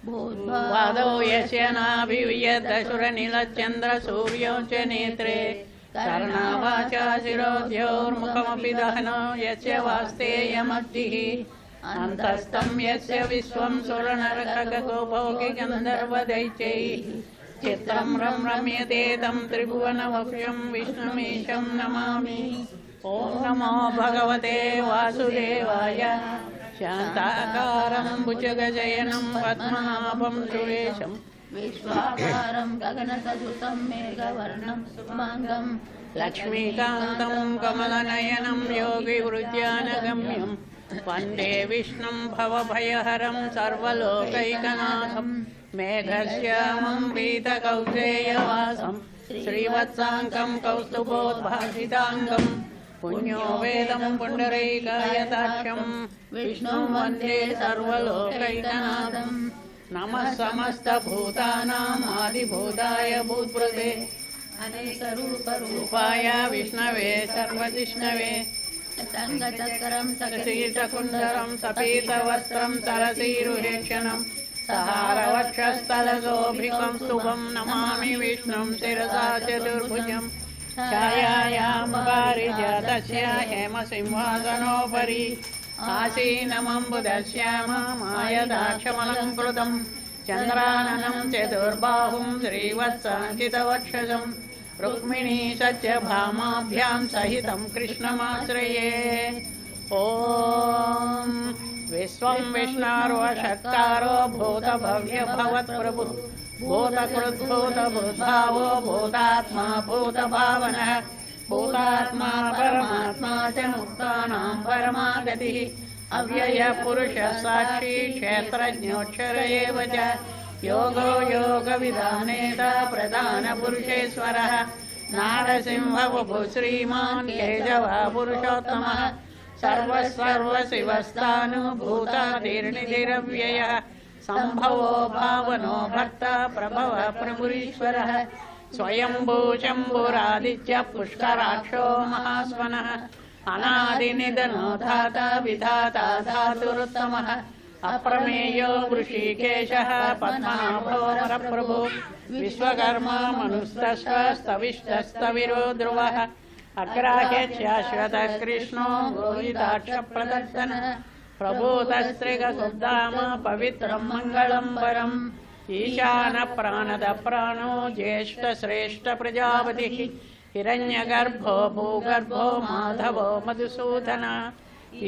भूद्वादौ यस्य नाभिव्यदशुरनिलचन्द्रसूर्यो च नेत्रे कर्णावाचा शिरोद्योर्मुखमपि दहनो यस्य वास्तेयमद्भिः अन्तस्तं यस्य विश्वं सुरनरखगोभोगि गन्धर्वदैत्यैः चित्रं रम्यते तं त्रिभुवनवक्षं विष्णुमीशं नमामि। ॐ नमो भगवते वासुदेवाय। शान्ताकारं भुजगशयनं पद्मनाभं सुरेशं विश्वाकारं गगनसदृशं मेघवर्णं शुभाङ्गं लक्ष्मीकान्तं कमलनयनं योगिवृद्यानगम्यं वन्दे विष्णुं भवभयहरं सर्वलोकैकनाथं मेघश्यामं पीतकौसेयवासं श्रीवत्साङ्कं कौस्तुभोद्भासिताङ्गं पुण्यो वेदं पुण्डरीकायताक्षं विष्णुं वन्दे सर्वलोकैकनाथं। नमः समस्तभूतानाम् आदिभूताय भूतभृते अनेकरूपरूपाय विष्णवे सर्वजिष्णवे सङ्गचक्रं सकीटकुण्डलं सपीतवस्त्रं सरसीरुहेक्षणं सहारवक्षस्थलशोभिकं शुभं नमामि विष्णुं शिरसा चतुर्भुजं छायायां पारिजातस्य हेमसिंहासनोपरि आसीनमम्बुदश्याममायदाक्षमलङ्कृतं चन्द्राननं चतुर्बाहुं श्रीवत्साङ्कितवक्षसं रुक्मिणी सत्यभामाभ्यां सहितं कृष्णमाश्रये। ॐ विश्वं विष्णोर्वषट्कारो भूतभव्यभवत्प्रभुः भूतकृद्भूतभूद्भावो भूतात्मा भूतभावनः भूतात्मा परमात्मा च मुक्तानां परमागतिः अव्ययपुरुषः साक्षी क्षेत्रज्ञोऽक्षर एव च योगो योगविधानेता प्रधानपुरुषेश्वरः नारसिंहवपुः श्रीमान् केशवः पुरुषोत्तमः सर्वशिवस्थानुभूतातिर्निधिरव्ययः सम्भवो भावनो भक्ता प्रभवः प्रभुरीश्वरः स्वयंभू शम्भुरादित्य पुष्कराक्षो महास्वनः अनादिनिधनो धाता विधाता धातुरुत्तमः अप्रमेयो वृषिकेशः पद्मनाभो नरप्रभु विश्वकर्मा मनुस्तस्वस्तविष्टस्तविरो ध्रुवः अग्राह्य शाश्वतः कृष्णो गोविदाक्षप्रदर्शनः प्रभूतस्त्रिगसुधाम पवित्रं मङ्गलं वरम् ईशान प्राणद प्राणो ज्येष्ठ श्रेष्ठ प्रजापतिः हिरण्यगर्भो भूगर्भो माधवो मधुसूदन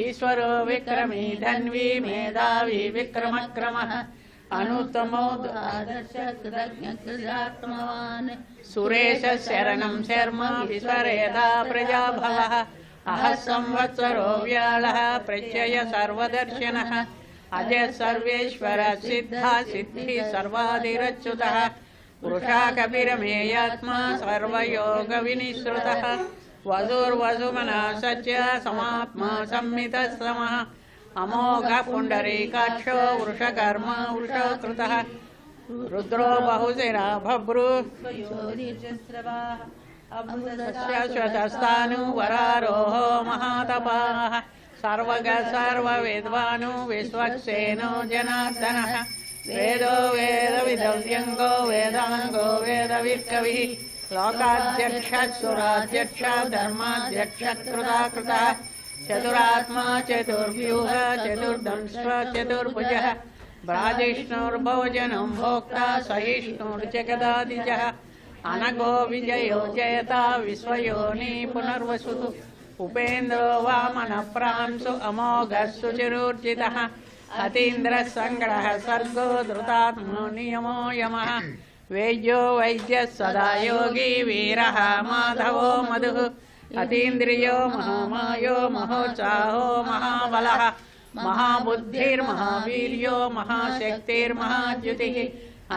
ईश्वरो विक्रमी धन्वी मेधावी विक्रमक्रमः अनुत्तमो कृतज्ञकृतात्मवान् सुरेश शरणं शर्म विश्वरेधा प्रजाभवः अहः संवत्सरो व्यालः प्रत्यय सर्वदर्शनः अजय सर्वेश्वर सिद्धा सिद्धि सर्वादिरच्युतः पुरुषा कपिरमेयात्मा सर्वयोग विनिश्रुतः वधुर्वसुमनः सच्च समात्मा संमितः समः अमोघ पुण्डरीकाक्षो वृषकर्मा वृषकृतः रुद्रो बहुशिरा बभ्रू शाश्वतस्थाणुवरारोहो महातपाः सर्वग सर्ववेद्वानु विश्वक्सेनो जनार्दनः वेदो वेदविदव्यङ्गो वेदाङ्गो वेदवित्कविः लोकाध्यक्षः सुराध्यक्षः धर्माध्यक्षः कृताकृतः चतुरात्मा चतुर्व्यूह चतुर्दंश्व चतुर्भुजः ब्राजिष्णुर्भोजनं भोक्ता सहिष्णुर्जगदादिजः अनगो विजयो जयता विश्वयोनि पुनर्वसुः उपेन्द्रो वामनप्रांशु अमोघः सुचिरूर्जितः अतीन्द्रः सङ्ग्रहः सर्गो धृतात्मो नियमो यमः वैद्यो वैद्यः सदा योगी वीरः माधवो मधुः अतीन्द्रियो महामायो महोत्साहो महाबलः महाबुद्धिर्महावीर्यो महाशक्तिर्महाद्युतिः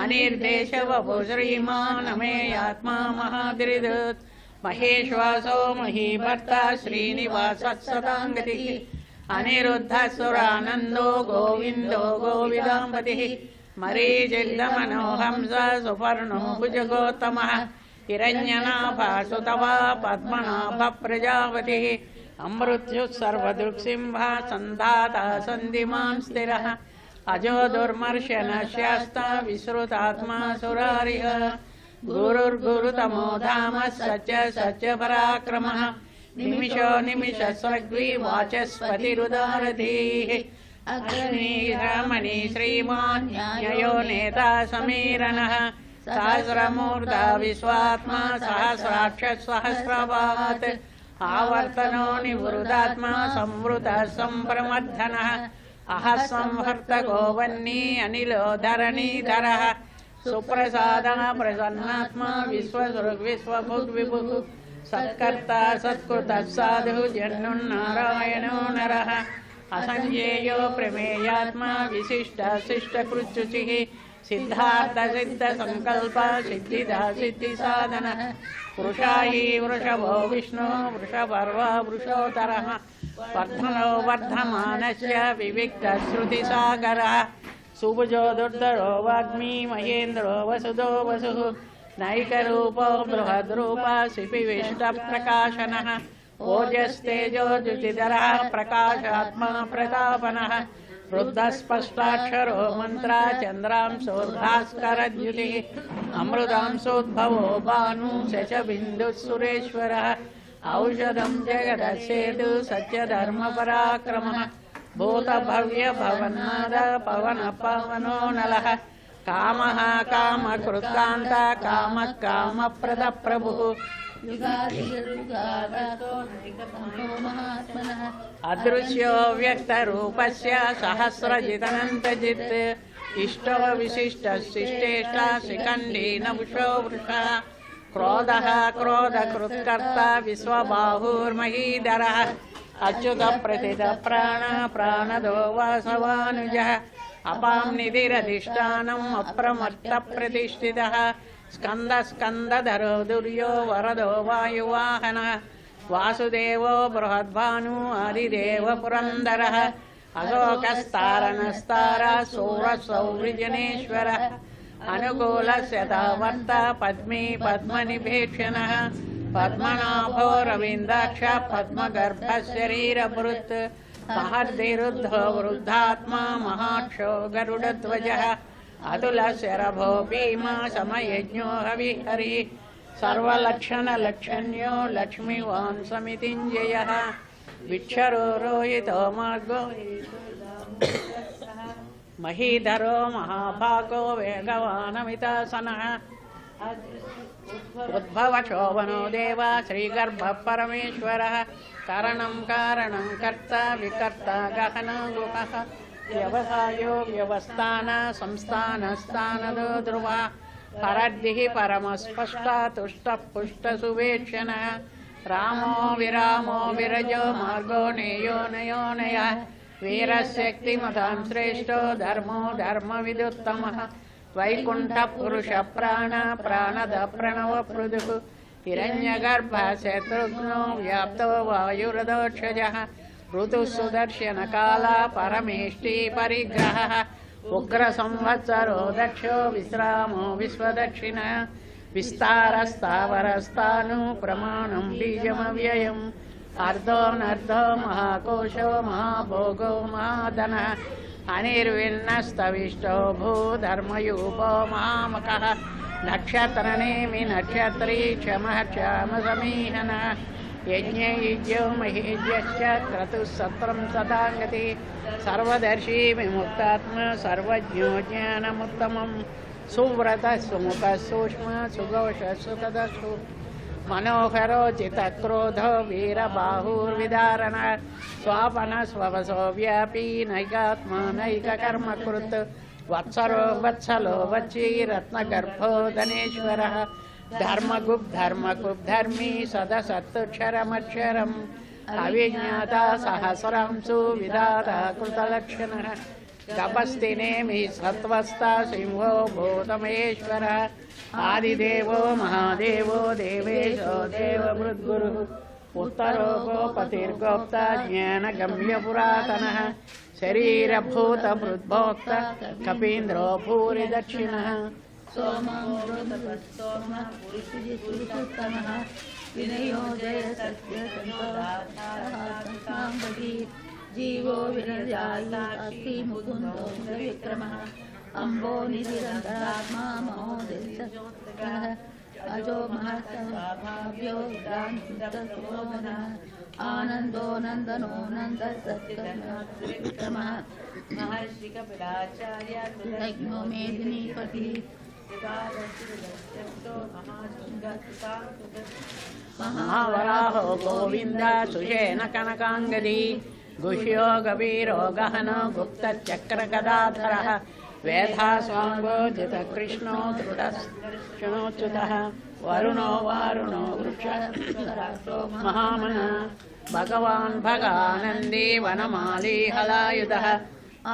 अनिर्देशवभु श्रीमानमेयात्मा महाधृदुत् महेश्वासो महीभर्ता श्रीनिवासः सदाङ्गतिः अनिरुद्धः सुरानन्दो गोविन्दो गोविदाम्पतिः मरीचिल्लमनोहंस सुपर्णो भुजगोत्तमः हिरण्यनाभासुतवा पद्मनाभ प्रजापतिः अमृत्युः सर्वदृक्सिंहः सन्धाता सन्धिमान् स्थिरः अजो दुर्मर्शन शास्ता विश्रुतात्मा सुरारिः गुरुर्गुरुतमो धाम सच्च सच्च पराक्रमः निमिषो निमिष सर्गी वाचस्पतिरुदारधीः अग्निरमणि श्रीमान् न्यायो नेता समीरणः सहस्रमूर्धा विश्वात्मा सहस्राक्ष सहस्रपात् आवर्तनो निवृतात्मा संवृतः सम्प्रमद्धनः अहः संवर्तको वह्नि अनिलो धरणीधरः सुप्रसादः प्रसन्नात्मा विश्वभुग्विभुः सत्कर्ता सत्कृतः साधु जन्नुन्नारायणो नरः असंज्ञेयो प्रमेयात्मा विशिष्टशिष्टकृच्युचिः सिद्धार्थसिद्धसङ्कल्प सिद्धिदा सिद्धिसाधनः वृषायी वृषभो विष्णु वृषपर्वा वृषोत्तरः वर्धनो वर्धमानस्य विविक्तश्रुतिसागरः सुभुजो दुर्धरो वाग्मी महेन्द्रो वसुदो वसुः नैकरूपो बृहद्रूपा शिपिविष्टप्रकाशनः ओजस्तेजो द्युतिधरः प्रकाशात्मा प्रतापनः रुद्धस्पष्टाक्षरो मन्त्रा चन्द्रांशोर्भास्करद्युतिः अमृतांशोद्भवो भानु शशबिन्दुः सुरेश्वरः औषधं जगदस्येतु सत्यधर्मपराक्रमः भूतभव्यभवन्नाद पवनपावनो नलः कामः कामकृत्कान्त कामः कामप्रदप्रभुः अदृश्यो व्यक्तरूपस्य सहस्रजिदनन्तजित् इष्टो विशिष्टशिष्टेष्टा शिखण्डी नभुषो वृषः क्रोधः क्रोधकृत्कर्ता विश्वबाहुर्महीधरः अच्युतप्रथितप्राण प्राणदो वासवानुजः अपां निधिरधिष्ठानम् अप्रमत्तप्रतिष्ठितः स्कन्दधरो दुर्यो वरदो वायुवाहनः वासुदेवो बृहद्भानु आदिदेव पुरन्दरः अशोकस्तारणस्तारा सौरसौवृजनेश्वरः अनुकूलस्य तावर्ता पद्मी पद्मनिभेक्षणः पद्मनाभो रवीन्द्राक्ष पद्मगर्भशरीरभृत् महर्धिरुद्धो वृद्धात्मा महाक्षो गरुडध्वजः अतुलशरभो भीमा समयज्ञो हविहरिः सर्वलक्षणलक्षण्यो लक्ष्मीवान् समितिञ्जयः विक्षरो रोहितो मार्गो महीधरो महाभागो वेगवानमितासनः उद्भवशोभनो देवा श्रीगर्भः परमेश्वरः कारणं कारणं कर्ता विकर्ता गहनो गुहः व्यवसायो व्यवस्थान संस्थानस्थानदो ध्रुवः परद्दिः परमस्पष्टा तुष्टः पुष्टसुवेक्षणः रामो विरामो विरजो मार्गो नेयो नयो नयः वीरशक्तिमतां श्रेष्ठो धर्मो धर्मविदुत्तमः वैकुण्ठपुरुषप्राण प्राणद प्रणवपृदुः हिरण्यगर्भः शत्रुघ्नो व्याप्तो वायुरदोक्षजः ऋतुः सुदर्शनकाला परमेष्टि परिग्रहः उग्रसंवत्सरो दक्षो विश्रामो विश्वदक्षिणः विस्तारस्तावरस्तानु प्रमाणं बीजमव्ययम् अर्धोऽनर्धो महाकोशो महाभोगो महाधनः अनिर्विन्नस्तविष्टो भूधर्मयूपो महामकः नक्षत्रनेमि नक्षत्री क्षमः क्षामसमीहनः यज्ञयुज्यो महेज्यश्च क्रतुः सत्रं सदाङ्गति सर्वदर्शी विमुक्तात्मा सर्वज्ञो ज्ञानमुत्तमं सुव्रतः सुमुखः सूक्ष्मः सुघोषः सुखदशु मनोहरो चित्तक्रोधो वीरबाहुर्विदारणः स्वापनः स्ववसो व्यापी नैकात्मा नैककर्मकृत् वत्सरो वत्सलो वच्ची रत्नगर्भो धनेश्वरः धर्मगुप्धर्मी सदसत्क्षरमक्षरम् अविज्ञाता सहस्रांशु विधाता कृतलक्षणः कपस्तिनेमि सत्त्वस्था सिंहो भूतमहेश्वरः आदिदेवो महादेवो देवेशो देवभृद्गुरुः उत्तरो गोपतिर्गोप्ता ज्ञानगम्यपुरातनः शरीरभूतभृद्भोक्ता कपीन्द्रो भूरि दक्षिणः सोमः पुरुषोत्तमः विनयो जय सत्य जीवो विरजायि अस्ति मुकुन्दो विक्रमः अम्बो निधिरन्तरात्मा महोदयः अजो महत्तभाव्यो विक्रान्तसुबोधनः आनन्दो नन्दनो नन्दसत्कर्मः महर्षि कपिलाचार्य यज्ञो मेदिनीपति महावराहो गोविन्द सुषेण कनकाङ्गदी गुह्यो गभीरो गहनो गुप्तचक्रगदाधरः वेधास्वाङ्गोजित कृष्णो दृढश्चुतः वरुणो वारुणो वृक्षो महामनः भगवान् भगानन्दी वनमाली हलायुधः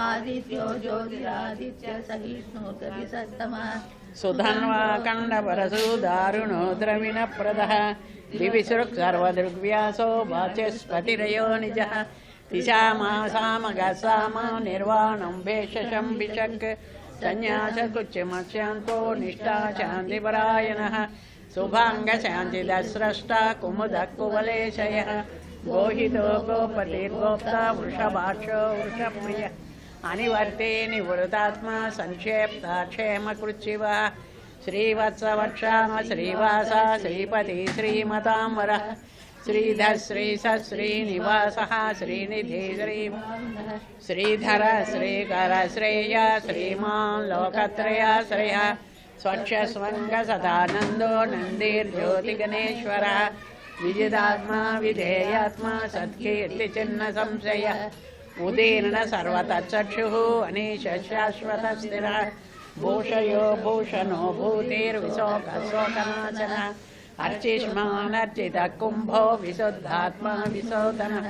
आदित्यो ज्योतिरादित्य सहिष्णुर्गतिसत्तमः सुधन्वा कण्डपरशु दारुणो द्रविणप्रदः दिविसृक् सर्वदृग्व्यासो वाचस्पतिरयो निजः तिशामासामगसाम निर्वाणं भेषजं विशक् संन्यासकुच्चमस्यान्तो निष्ठा शान्तिपरायणः शुभाङ्गशान्तिदस्रष्टा कुमुदः कुवलेशयः गोहितो गोपतिर्गोप्ता वृषभाक्षो वृषप्रियः अनिवर्ते निवृतात्मा संक्षेप्ता क्षेमकृच्छिवः श्रीवत्सवक्षाम श्रीवासा श्रीपति श्रीमताम्बरः श्रीधर श्रीनिवासः श्रीनिधि श्रीधर श्रीकर श्रेय श्रीमान् लोकत्रयाश्रयः स्वच्छस्वङ्गसदानन्दो नन्दिर्ज्योतिगणेश्वरः विजितात्मा विधेयात्मा सत्कीर्तिचिह्नसंशयः उदीर्ण सर्वतच्चक्षुः अनीशशाश्वतस्थिरः भूषयो भूषणो भूतिर्विशोकशोकनाशनः अर्चिष्मानर्चितः कुम्भो विशुद्धात्मा विशोधनः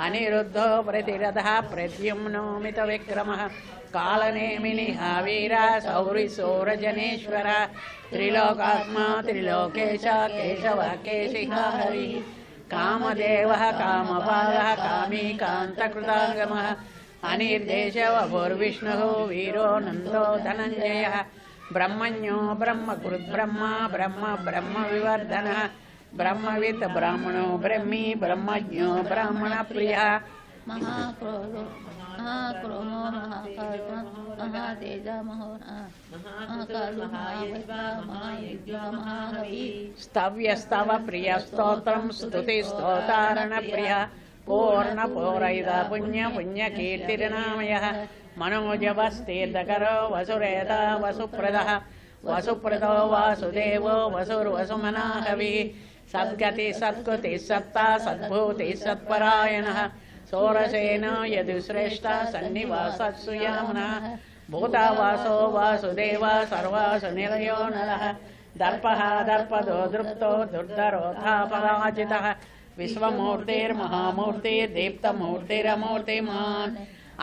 अनिरुद्धो प्रतिरथः प्रद्युम्नो मितविक्रमः कालनेमिनिः वीरः सौरिसौरजनेश्वरः त्रिलोकात्मा त्रिलोकेश केशवः केशिः हरिः कामदेवः कामपालः कामी कान्तकृतागमः अनिर्देशवभुर्विष्णुः वीरो नन्दो धनञ्जयः ब्रह्मण्यो ब्रह्मकृद्ब्रह्मा ब्रह्म ब्रह्मविवर्धनः ब्रह्मवित् ब्राह्मणो ब्रह्मी ब्रह्मज्ञो ब्राह्मणप्रियः महाक्रोधो महाकर्म महातेज महाकालो महाहवि स्तव्यस्तव प्रियस्तोत्रं स्तुतिस्तोतारणप्रियः पूर्णपूरैद पुण्यकीर्तिर्नामयः मनोजवस्तीर्थकरो वसुरेता वसुप्रदः वसुप्रदो वासुदेवो वसुर्वसुमनाहविः सद्गति सत्कृति सत्ता सद्भूति सत्परायणः सोरसेन यदुश्रेष्ठा सन्निवासत्सुयामनः भूतावासो वासुदेव सर्वासु निलयो नरः दर्पः दर्पदो दृप्तो दुर्धरोऽथापराजितः विश्वमूर्तिर्महामूर्तिर्दीप्तमूर्तिरमूर्तिमान्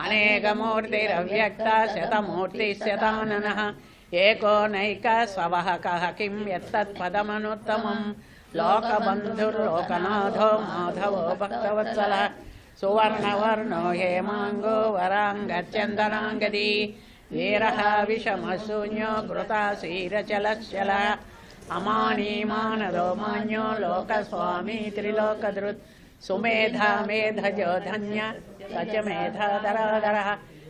अनेकमूर्तिरव्यक्ता शतमूर्तिशताननः एको नैकः स्ववहकः किं यत्तत्पदमनुत्तमं लोकबन्धुर्लोकनाथो माधवो भक्तवत्सलः सुवर्णवर्णो हेमाङ्गो वराङ्गचन्दनाङ्गदी वीरः विषमशून्यो घृताशीरचलश्चलः अमानीमानदो मान्यो लोकस्वामी त्रिलोकधृत् सुमेधा मेधजो धन्य सच मेधाधराधरः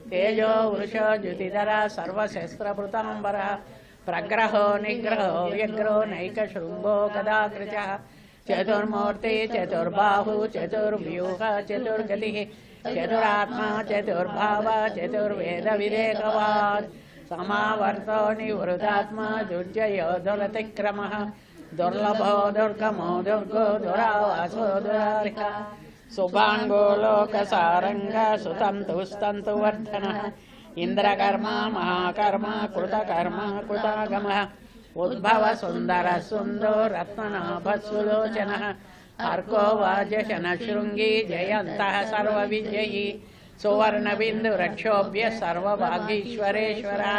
तेजो वृषो द्युतिधरः सर्वशस्त्रभृताम्बरः प्रग्रहो निग्रहो व्यग्रो नैकशृङ्गो गदाकृचः चतुर्मूर्ति चतुर्बाहु चतुर्व्यूह चतुर्गतिः चतुरात्मा चतुर्भाव चतुर्वेदविदेकवान् समावर्तो निवृतात्मा दुर्जयो दुरतिक्रमः दुर्लभो दुर्गमो दुर्गो दुरावासो दुरारिः सुभाङ्गो लोकसारङ्ग सुतन्तुस्तन्तुवर्धनः इन्द्रकर्मा महाकर्मा कृतकर्मा कृतागमः उद्भव सुन्दर सुन्दो रत्ननाभसुलोचनः अर्को वाजशनशृङ्गी जयन्तः सर्वविजयी सुवर्णबिन्दुरक्षोभ्य सर्वभागीश्वरेश्वरः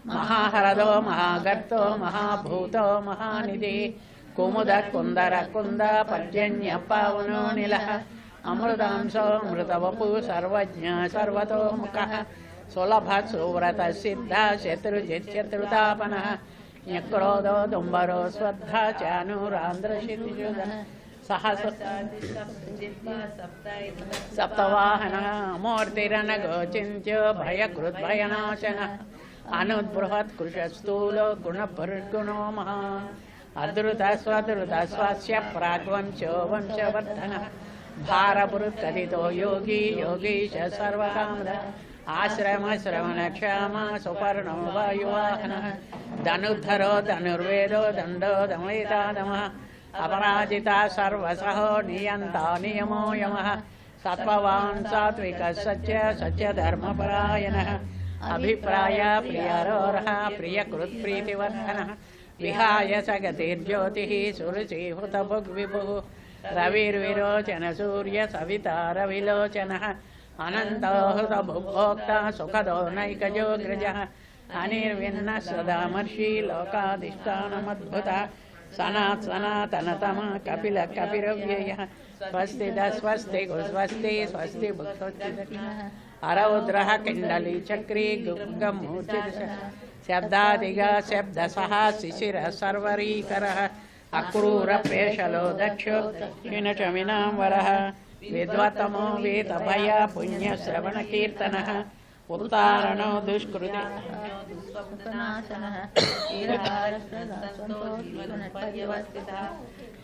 महाहरदो महागर्तो महाभूतो महानिधिः कुमुदः कुन्दरः कुन्द पर्जन्यः पावनो निलः अमृतांशो अमृतवपुः सर्वज्ञ सर्वतोमुखः सुलभः सुव्रतः सिद्धः शत्रुजिच्छत्रुतापनः न्यक्रोधो दुम्बरो स्वद्धः चानुरान्ध्रशितिशुधः सप्तवाहनः मूर्तिरनगोचिन्त्य भयकृद्भयनाशनः अनुद्बृहत्कृशस्थूलो गुणभर्गुणो महा अद्रुतस्वस्य प्राग्वंशो वंशवर्धनः भारभृत्कथितो योगी योगीश सर्वकामद आश्रमश्रवणक्षामा सुपर्णो वायुवाहनः धनुर्धरो धनुर्वेदो दण्डो दमयितादमः अपराजिता सर्वसहो नियन्ता नियमो यमः सत्त्ववान् सात्विकः सत्यधर्मपरायणः अभिप्राय प्रियरोरः प्रियकृत्प्रीतिवर्धनः विहाय सगतिर्ज्योतिः सुरुचिहुतभुग्विभुः रविर्विरोचन सूर्य सविता रविलोचनः अनन्तो हृतभुग्भोक्ता सुखदो नैकजोग्रजः अनिर्विन्नः सदामर्षि लोकाधिष्ठानमद्भुतः सनातनतमः कपिलः कपिरव्ययः स्वस्ति स्वस्ति स्वस्ति भुक्तोच्चिदक्षिणः अरौद्रः किण्डली चक्री गुग्गमूर्चिदशः शब्दादिगा शब्दसः शिशिरः सर्वरीकरः अक्रूरपेशलो दक्षो क्षीणचमिनां वरः विद्वतमो वेदभय पुण्यश्रवणकीर्तनः उत्तारणो दुष्कृति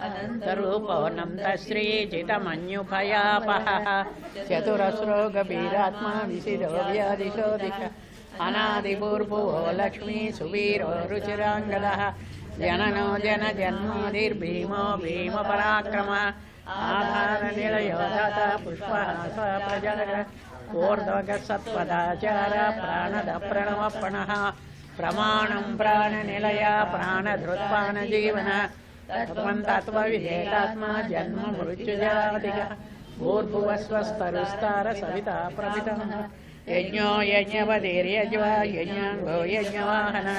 अनन्तरूपो नन्दश्रीजितमन्युभयापहः चतुरस्रो गभीरात्मा विशिरो व्याधिशो दिश अनादिपूर्वो लक्ष्मी सुवीरो रुचिराङ्गदः जननो जनजन्मादिर्भीमो भीमपराक्रमः आधारनिलयो दाता पुष्पः स्वप्रजनः ऊर्ध्वगसत्पदाचार प्राणदप्रणवपणः प्रमाणं प्राणनिलया प्राणधृत्पानजीवनः तत्त्वविधेतात्मा जन्म मृत्युजादिकः भूर्भुवस्वस्तरुस्तार सविता प्रभितः यज्ञो यज्ञपतिर्यज्वा यज्ञाङ्गो यज्ञवाहन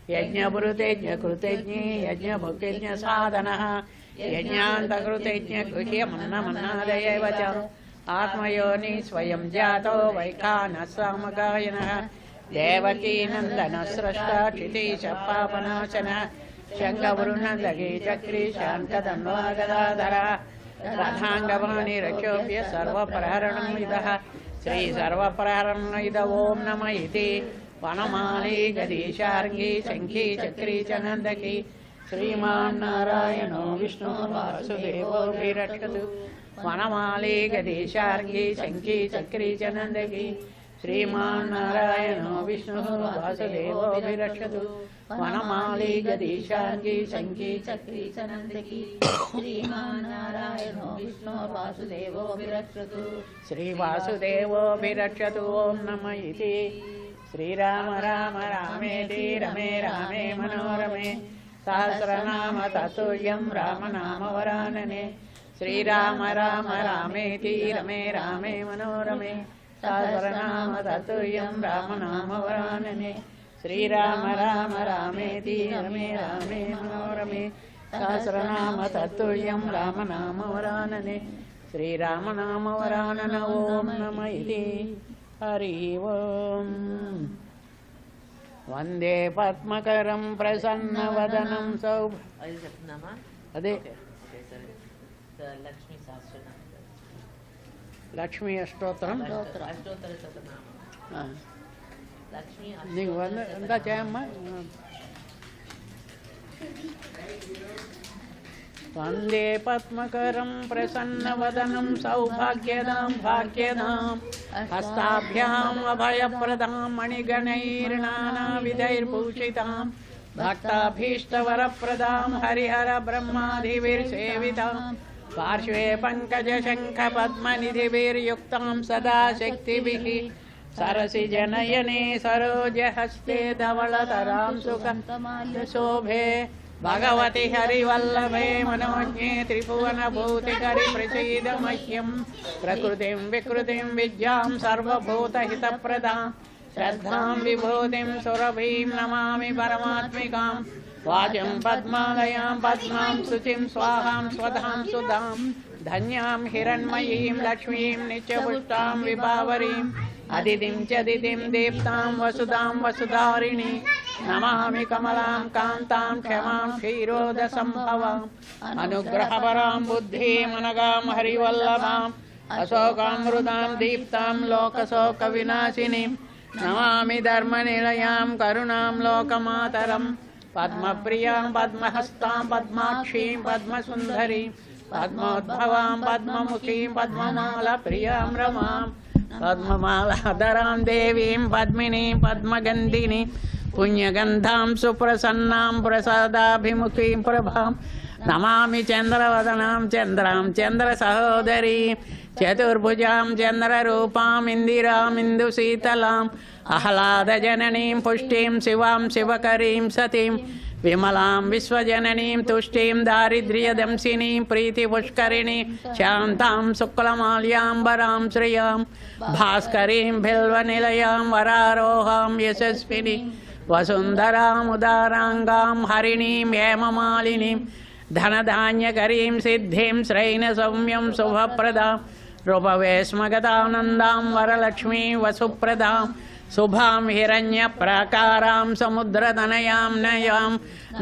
यज्ञभृतेज्ञकृतेज्ञी यज्ञभुक्तिज्ञसाधनः यज्ञान्तकृतेज्ञगृह्यमन्नमन्नादयैव च आत्मयोनि स्वयं जातो वैखानः सामगायनः देवकी नन्दनस्रष्टा क्षितीशः पापनाशनः शङ्खवरुणलगे चक्री शान्तधन्वागदाधरः रथाङ्गवाणिरक्षोभ्य सर्वप्रहरणमिदः श्रीसर्वप्रहरणमिद ॐ नमः इति वनमाली गदीशार्गी शङ्खी चक्री च नन्दकी श्रीमान्नारायणो विष्णु वासुदेवोऽभिरक्षतु वनमाली गदीशार्गी शङ्खी चक्री च नन्दकी श्रीमान्नारायणो विष्णुः वासुदेवोऽभिरक्षतु वनमाली गदीशार्गी शङ्खी चक्री च नन्दकी श्रीमान्नारायणो विष्णुः वासुदेवोऽभिरक्षतु श्रीवासुदेवोऽभिरक्षतु ॐ नमः इति श्रीराम राम रामेति रमे रामे मनोरमे सहस्रनाम तत्तुल्यं रामनामवरानने श्रीराम राम रामेति रमे रामे मनोरमे सहस्रनाम तत्तुल्यं रामनामवरानने श्रीराम राम रामेति रमे रामे मनोरमे सहस्रनाम तत्तुल्यं रामनामवरानने श्रीरामनामवरानन ॐ नमः इति हरि ओम् वंदे पद्मकरं प्रसन्नवदनं अदे लक्ष्मी सहस्रनाम लक्ष्मी अष्टोत्तरं लक्ष्मी ನೀವು ಅಂತ ಚಾಯಮ್ಮ वंदे पद्मकरं प्रसन्नवदनं सौभाग्यदां भाग्यदां हस्ताभ्याम् अभयप्रदां मणिगणैर्नानाविधैर्भूषितां भक्ताभीष्टवरप्रदां हरिहरब्रह्मादिभिर्सेवितां पार्श्वे पङ्कजशङ्खपद्मनिधिभिर्युक्तां सदा शक्तिभिः सरसिजनयने सरोजहस्ते धवलतरां सुगन्धमाल्यशोभे भगवति हरिवल्लभे मनोज्ञे त्रिभुवनभूतिकरि प्रसीद मह्यं प्रकृतिं विकृतिं विद्यां सर्वभूतहितप्रदां श्रद्धां विभूतिं सुरभीं नमामि परमात्मिकां वाचं पद्मालयां पद्मां शुचिं स्वाहां स्वधां सुधां धन्यां हिरण्मयीं लक्ष्मीं नित्यपुष्टां विभावरीं अदितिं च दितिं दीप्तां वसुधां वसुधारिणी नमामि कमलां कान्तां क्षमां क्षीरोदसम्भवाम् अनुग्रहपरां बुद्धिमनगां हरिवल्लभाम् अशोकामृतां दीप्तां लोकशोकविनाशिनीं नमामि धर्मनिलयां करुणां लोकमातरम् पद्मप्रियां पद्महस्तां पद्माक्षीं पद्मसुन्दरीं पद्मोद्भवां पद्ममुखीं पद्ममालप्रियां रमां पद्ममालाधरां देवीं पद्मिनीं पद्मगन्धिनीं पुण्यगन्धां सुप्रसन्नां प्रसादाभिमुखीं प्रभां नमामि चन्द्रवदनां चन्द्रां चन्द्रसहोदरीं चतुर्भुजां चन्द्ररूपाम् इन्दिराम् इन्दुशीतलाम् आह्लादजननीं पुष्टिं शिवां शिवकरीं सतीं विमलां विश्वजननीं तुष्टिं दारिद्र्यदंसिनीं प्रीतिपुष्करिणीं शान्तां शुक्लमाल्याम्बरां श्रियां भास्करीं बिल्वनिलयां वरारोहां यशस्विनीं वसुन्धराम् उदाराङ्गां हरिणीं हेममालिनीं धनधान्यकरीं सिद्धिं श्रैणसौम्यं शुभप्रदां रूपवेश्मगतानन्दां वरलक्ष्मीं वसुप्रदां शुभां हिरण्यप्राकारां समुद्रतनयां नयां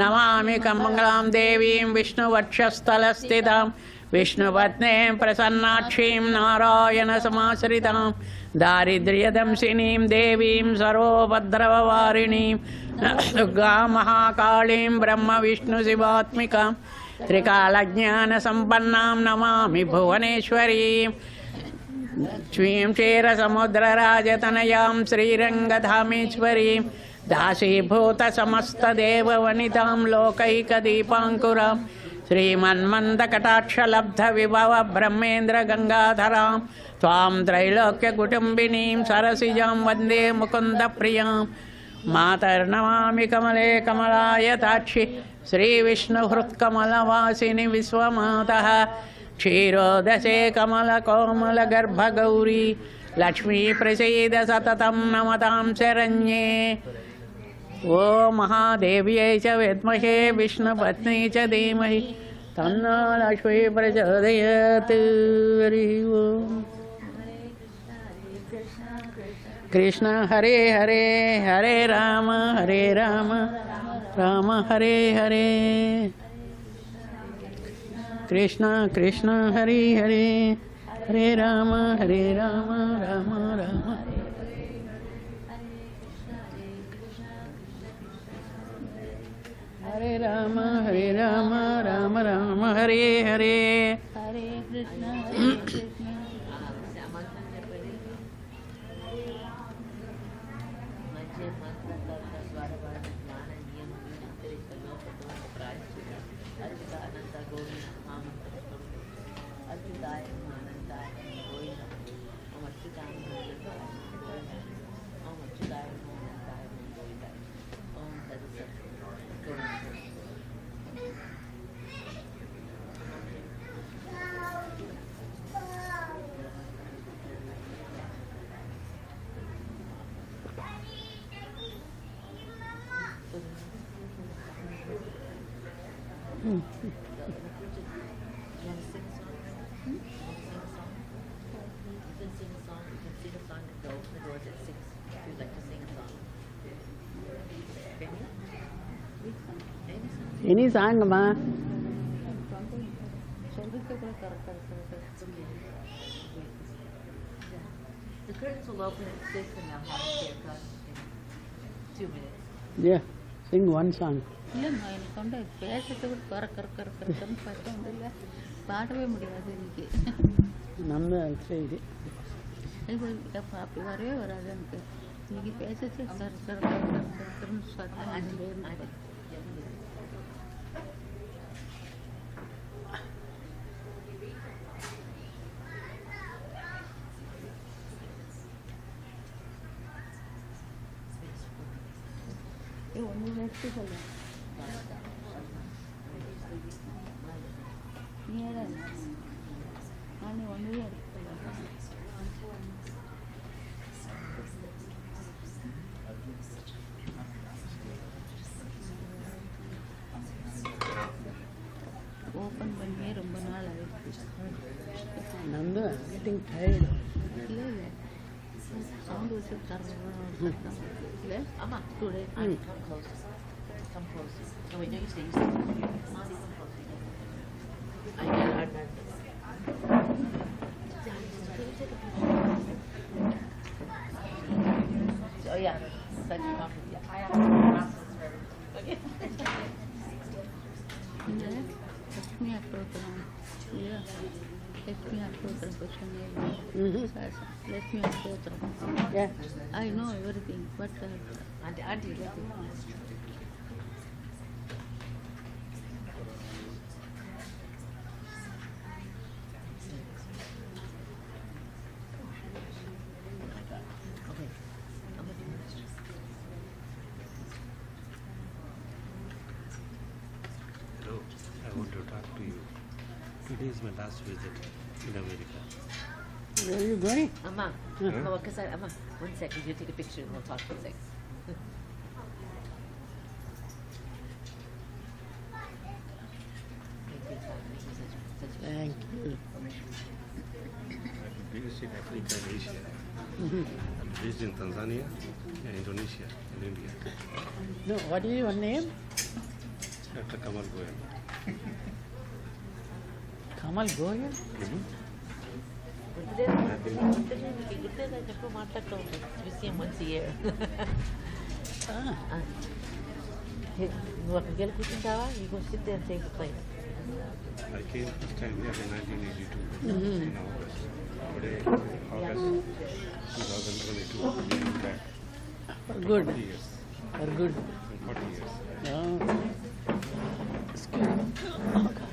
नमामि कमलां देवीं विष्णुवक्षस्थलस्थितां विष्णुपत्नीं प्रसन्नाक्षीं नारायणसमाश्रितां दारिद्र्यदंसिनीं देवीं सर्वोपद्रववारिणीं दुर्गां महाकालीं ब्रह्मविष्णुशिवात्मिकां त्रिकालज्ञानसम्पन्नां नमामि भुवनेश्वरीं लक्ष्मीं क्षीरसमुद्रराजतनयां श्रीरङ्गधामेश्वरीं दासीभूतसमस्तदेववनितां लोकैकदीपाङ्कुरां श्रीमन्मन्दकटाक्षलब्धविभव ब्रह्मेन्द्रगङ्गाधरां त्वां त्रैलोक्यकुटुम्बिनीं सरसिजां वन्दे मुकुन्दप्रियां मातर्नमामि कमले कमलायताक्षि श्रीविष्णुहृत्कमलवासिनि विश्वमातः क्षीरोदशे कमलकोमलगर्भगौरी लक्ष्मी प्रसीद सततं नमतां शरण्ये ओ महादेव्यै च विद्महे विष्णुपत्नी च धीमहि तन्नो लक्ष्मी प्रचोदयात् हरिः ओम् कृष्ण हरे हरे हरे राम राम हरे हरे कृष्ण कृष्ण हरे हरे हरे राम राम राम हरे Ram Ram Ram Hare Hare Hare Krishna Any song, Ma? The curtains will open at 6 and they'll have a haircut in 2 minutes. Yeah, sing one song. இல்லை நான் எனக்கு கொண்டு பேசுறதுக்கு கறக்கன்னு பார்த்தா இல்லை பாடவே முடியாது இன்னைக்கு நம்ம சரி அப்படி வரவே வராது எனக்கு இன்னைக்கு பேசுறது கறக்கன்னு சத்தம் ஒன்று எடுத்து சொல்ல நீ நான் ஒன்று எடுத்து ஓப்பன் பண்ணியே ரொம்ப நாள் ஆயிடுச்சு நந்து கெட்டிங் டயர்ட் இல்லை இல்லை sound was Amma, today. come close. Come close. No, wait, no, you stay. Mommy, come close. I get it. Oh, yeah. Such a compliment. Yeah, I have to process for everything. Okay. Let me approach them. Yeah. Let me approach them. Let me approach them. Yeah. I know everything, but Auntie, let me. Okay. I'm gonna do this. Hello, I want to talk to you. Today is my last visit in America. Where are you going? Amma, Amma, Amma, 1 second. You take a picture and we'll talk for a second. Thank you. I'm based in Africa and Asia. I'm based in Tanzania and Indonesia and India. No, what is your name? Dr. Kamal Goyal. Kamal Goyal? We see him once a year. నువ్వు అక్కడికి వెళ్ళి కూర్చుంటావా you go sit there and take the plate. I came first time here in 1982 in August. Today, August 2022, I'm back. Good. 40 years. Good. 40 years. Oh. Excuse me. Oh, God.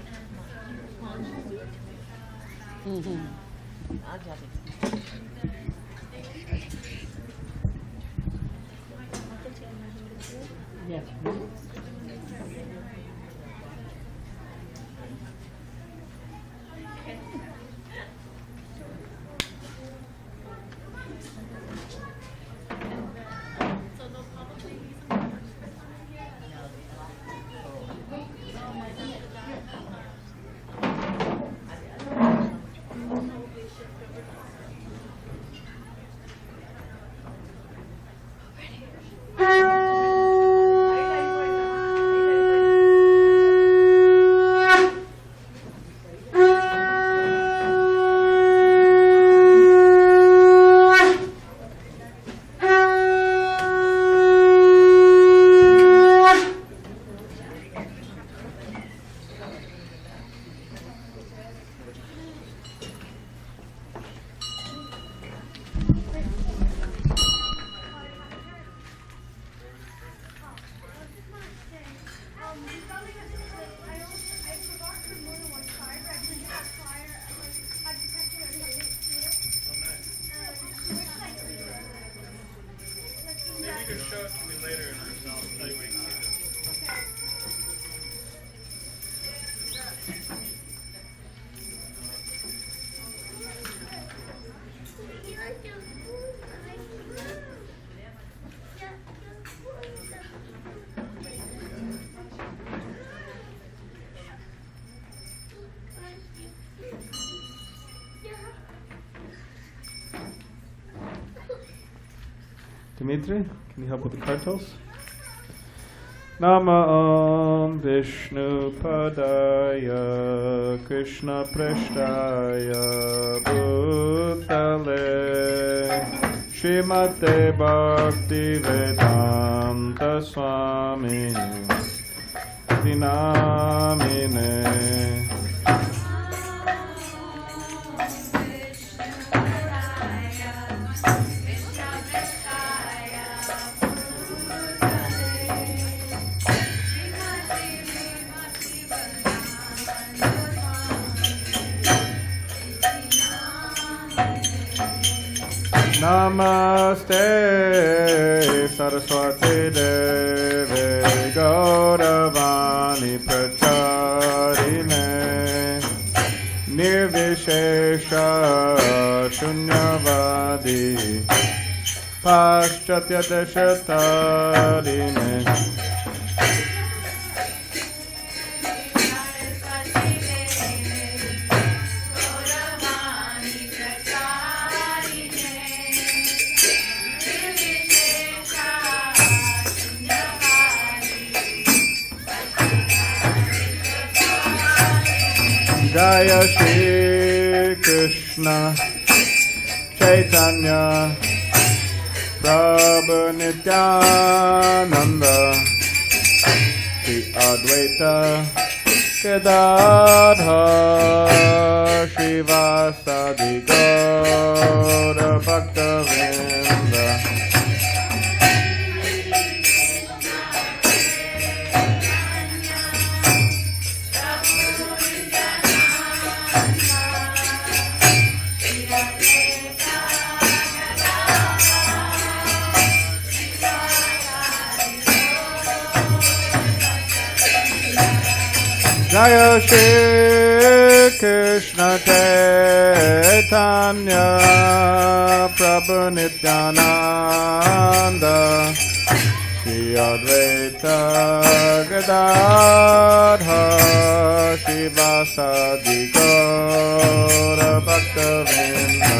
I'll just Yes. Dimitri, can you help with the cartels? Namah Vishnu Padaya Krishna Preshtaya Bhutale Srimate Bhakti Vedanta Swami Dinamine Namaste Saraswati Deve Gauravani Pracharine Nirvishesha Shunyavadi Paschatya Deshatarine Jaya Shri Krishna Chaitanya Prabhu Nityananda Shri Advaita Gadadhar Shrivasadi Gaura Bhaktavinda Jaya Shri Krishna Chaitanya Prabhu Nityananda Shri Advaita Gadadhar Shrivasadi Gaura Bhaktavinda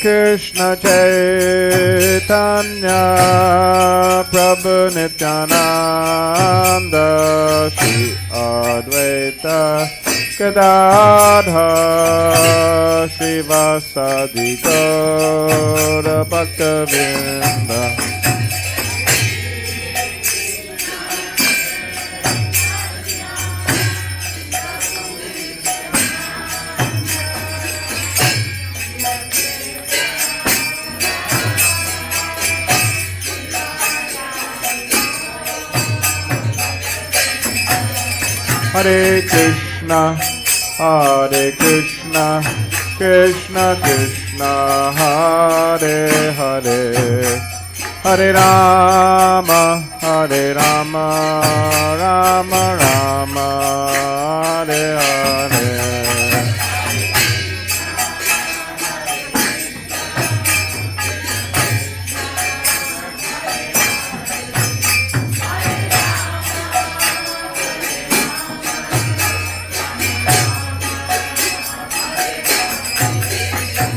Krishna Chaitanya Prabhu Nityananda Shri Advaita Gadadhar Shrivasadi Gaura Bhaktavinda Hare Krishna, Hare Krishna, Krishna Krishna, Hare Hare, Hare Rama, Hare Rama, Rama Rama, Hare Hare.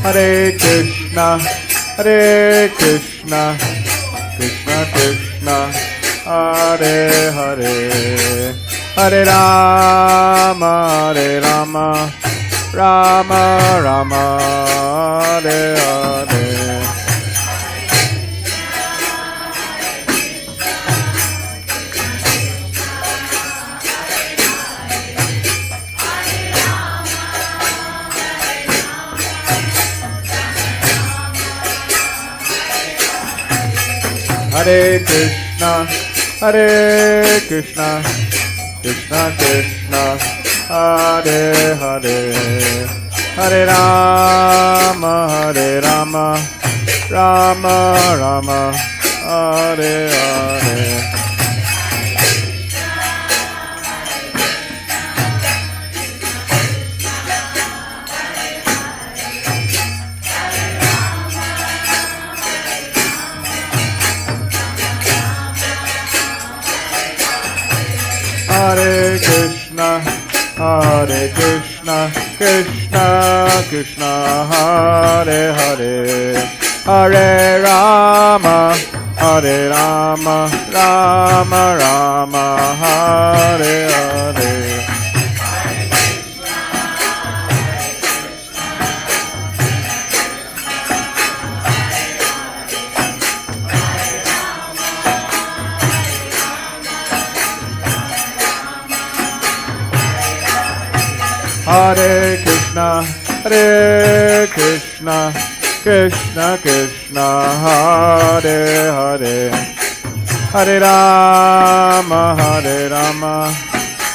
Hare Krishna, Hare Krishna, Krishna Krishna, Hare Hare, Hare Rama, Hare Rama, Rama Rama, Hare Hare. Hare Krishna, Hare Krishna, Krishna Krishna, Hare Hare, Hare Rama, Hare Rama, Rama Rama, Hare Hare. Hare Krishna, Hare Krishna, Krishna Krishna, Hare Hare, Hare Rama, Hare Rama, Rama Rama, Hare Hare. Hare Krishna, Hare Krishna, Krishna Krishna, Hare Hare, Hare Rama, Hare Rama,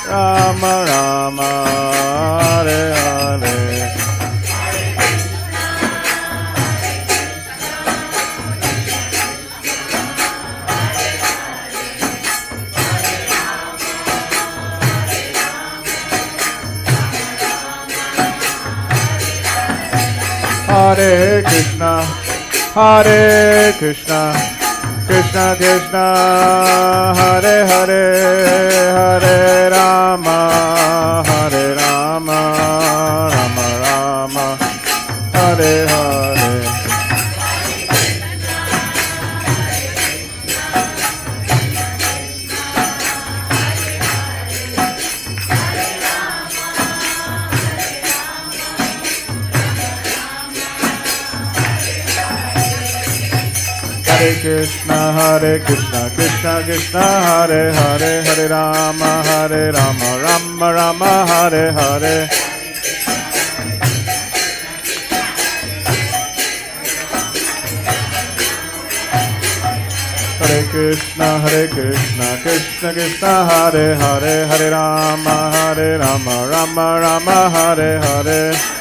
Rama Rama, Hare Hare. Hare Krishna, Hare Krishna, Krishna Krishna Hare Hare Hare Rama Hare Rama Rama Rama Hare Hare Hare Krishna Krishna Krishna Hare Hare Hare Rama Rama Rama Hare Hare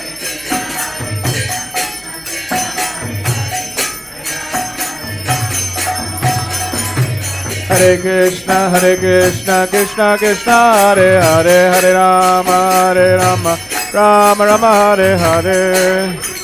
Hare Krishna Krishna Krishna Hare Hare Hare Rama Rama Rama Hare Hare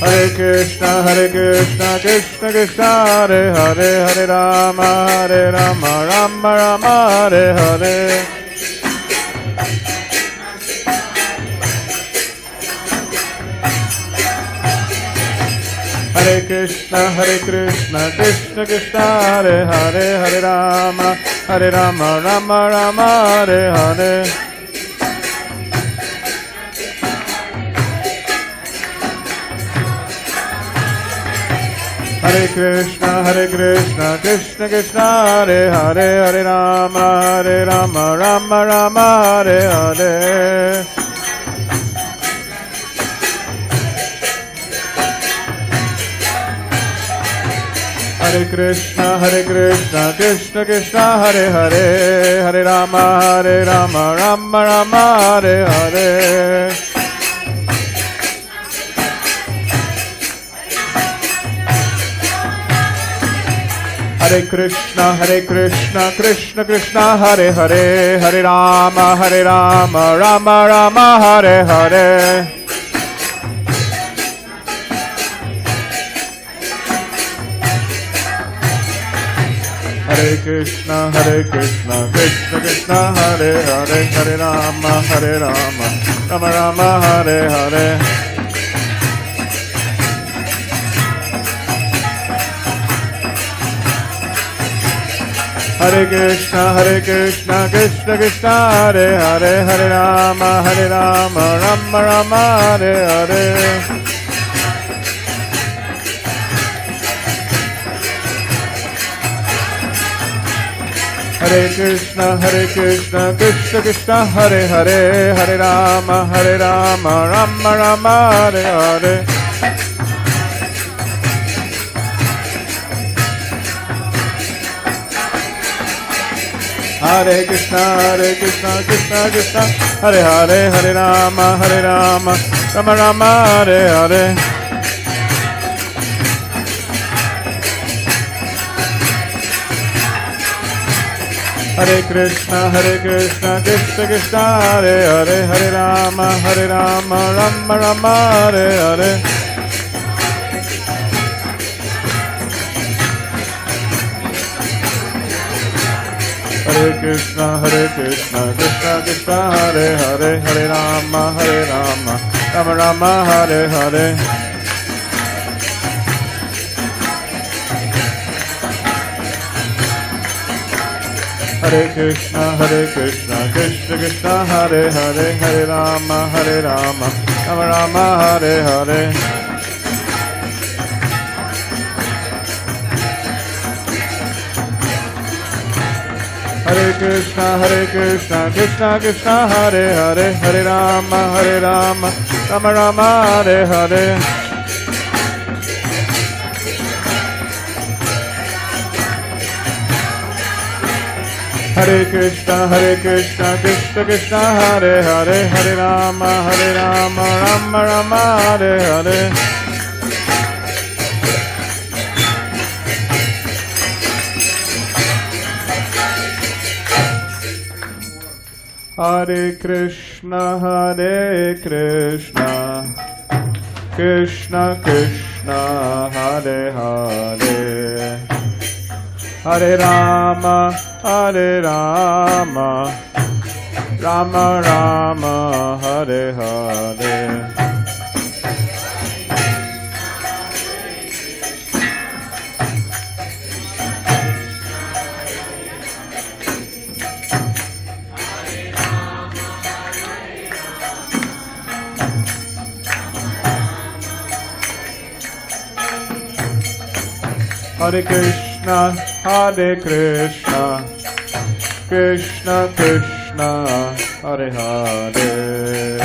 Hare Krishna Krishna Krishna Hare Hare Hare Rama Rama Rama Hare Hare Hare Krishna Krishna Krishna Hare Hare Hare Rama Rama Rama Hare Hare Hare Krishna Krishna Krishna Hare Hare Hare Rama Rama Rama Hare Hare Hare Krishna Krishna Krishna Hare Hare Hare Rama Rama Rama Hare Hare Hare Krishna Krishna Krishna Hare Hare Hare Rama Rama Rama Hare Hare Hare Krishna Krishna Krishna Hare Hare Hare Rama Rama Rama Hare Hare Hare Krishna Krishna Krishna Hare Hare Hare Rama Rama Rama Hare Hare Hare Krishna Krishna Krishna Hare Hare Hare Rama Rama Rama Hare Hare Hare Krishna Krishna Hare Hare Hare Rama Rama Rama Hare Hare Hare Krishna Krishna Hare Hare Hare Rama Rama Rama Hare Hare Hare Krishna Krishna Hare Hare Hare Rama Rama Rama Hare Hare Hare Krishna Krishna Hare Hare Hare Rama Rama Rama Hare Hare Hare Krishna Krishna Hare Hare Hare Rama Rama Rama Hare Hare Hare Krishna Krishna Hare Hare Hare Rama Rama Rama Hare Hare Hare Krishna Krishna Hare Hare Hare Rama Rama Rama Hare Hare Hare Krishna, Krishna Krishna, Hare Hare, Hare Rama, Rama Rama, Hare Hare. Hare Krishna, Krishna Krishna, Hare Hare,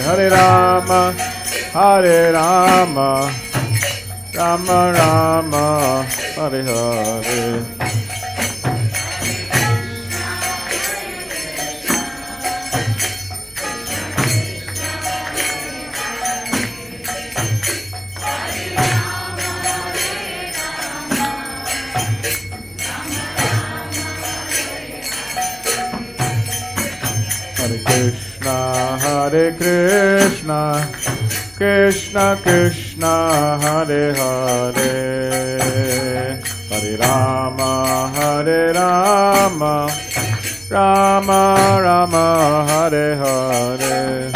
Hare Rama, Rama Rama, Hare Hare. Hare Krishna, Krishna Krishna, Hare Hare, Hare Rama, Rama Rama, Hare Hare.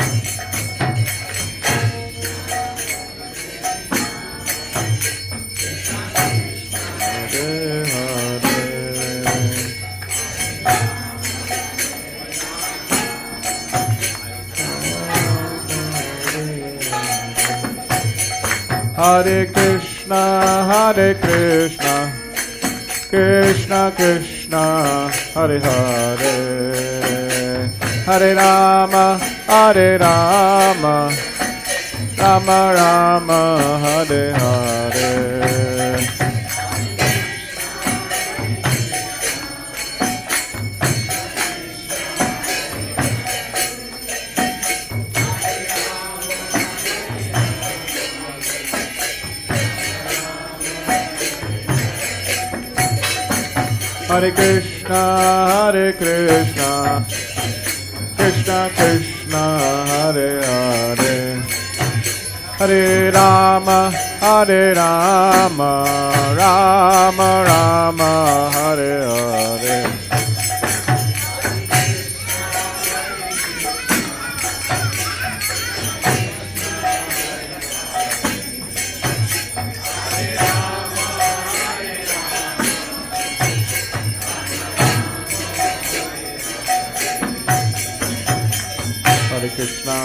Hare Krishna, Krishna Krishna, Hare Hare, Hare Rama, Rama Rama, Hare Hare. Hare Krishna, Krishna Krishna, Hare Hare, Hare Rama, Rama Rama, Hare Hare.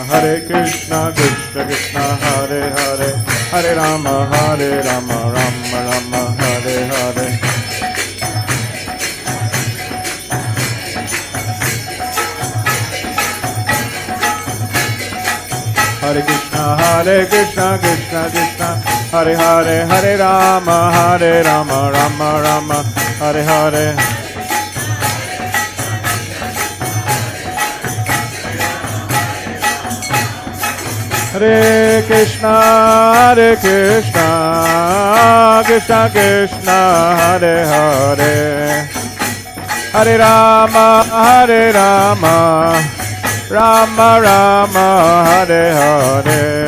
Hare Krishna, Krishna Krishna, Hare Hare, Hare Rama, Rama Rama, Hare Hare. Hare Krishna, Krishna Krishna, Hare Hare, Hare Rama, Rama Rama, Hare Hare. Hare Krishna, Krishna Krishna, Hare Hare, Hare Rama, Rama Rama, Hare Hare.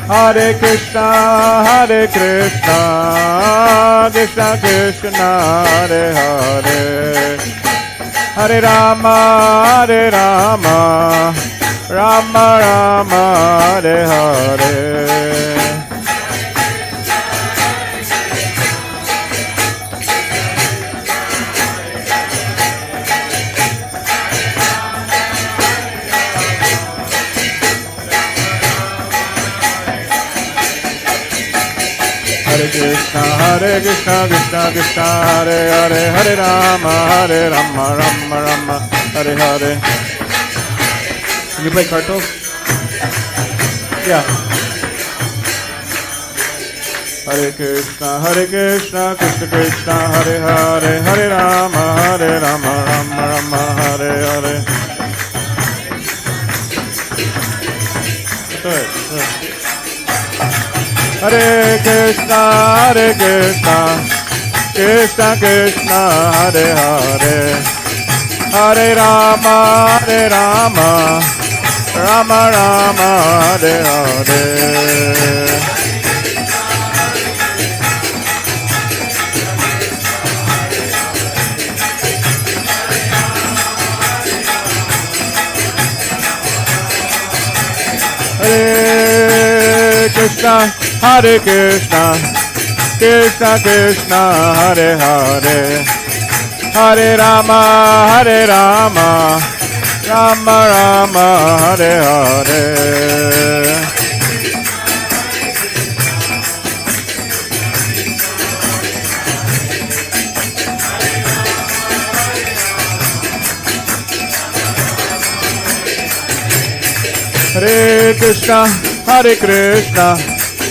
Hare Krishna, Krishna Krishna, Hare Hare, Hare Rama, Rama Rama, Hare Hare. Hare Krishna, Krishna Krishna, Hare Hare, Hare Rama, Rama Rama, Hare Hare. Can you play cartels? Yeah. Hare Krishna, Krishna Krishna, Hare Hare, Hare Rama, Rama Rama, Hare Krishna, Krishna Krishna, Hare Hare, Hare Rama, Rama Rama, Hare Hare. Hare Krishna, Krishna Krishna, Hare Hare, Hare Rama, Rama Rama, Hare Hare. Hare Krishna,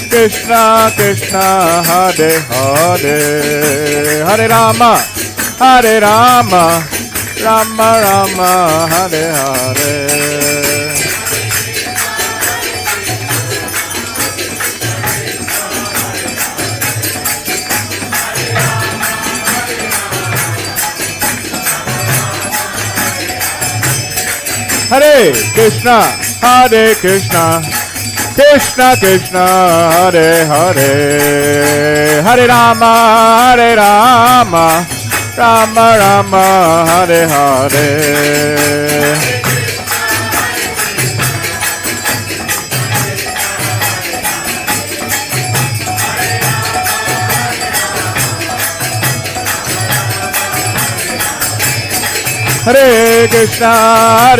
Krishna Krishna, Hare Hare, Hare Rama, Rama Rama, Hare Hare. Hare Krishna, Krishna Krishna, Hare Hare, Hare Rama, Rama Rama, Hare Hare. Hare Krishna,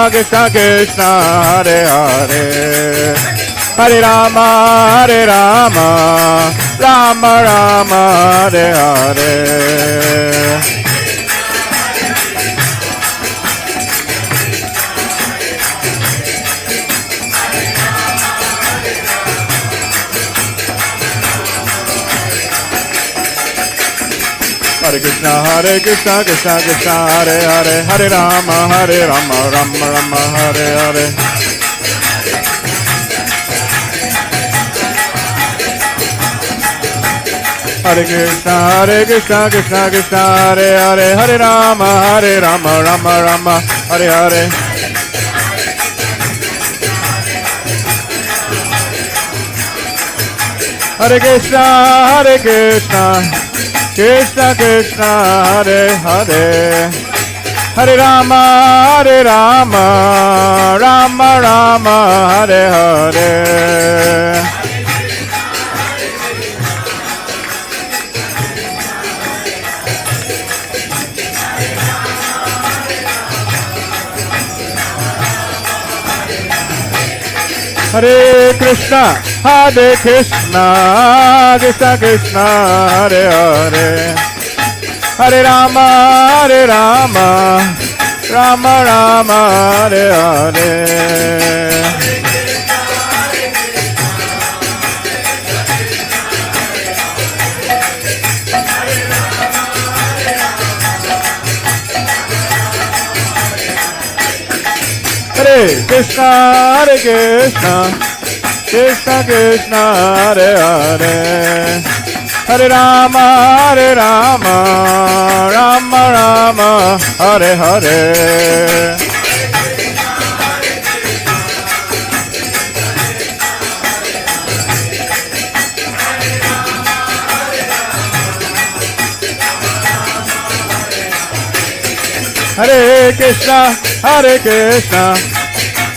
Krishna Krishna, Hare Hare, Hare Rama, Rama Rama, Hare Hare. Hare Krishna, Krishna Krishna, Hare Hare, Hare Rama, Rama Rama, Hare Hare. Hare Krishna, Krishna Krishna, Hare Hare, Hare Rama, Rama Rama, Hare Hare. Hare Krishna, Krishna Krishna, Hare Hare, Hare Rama, Rama Rama, Hare Hare. Hare Krishna, Krishna Krishna, Hare Hare, Hare Rama, Rama Rama, Hare Hare. Hare Krishna, Krishna Krishna, Hare Hare, Hare Rama, Rama Rama, Hare Hare. Hare Krishna,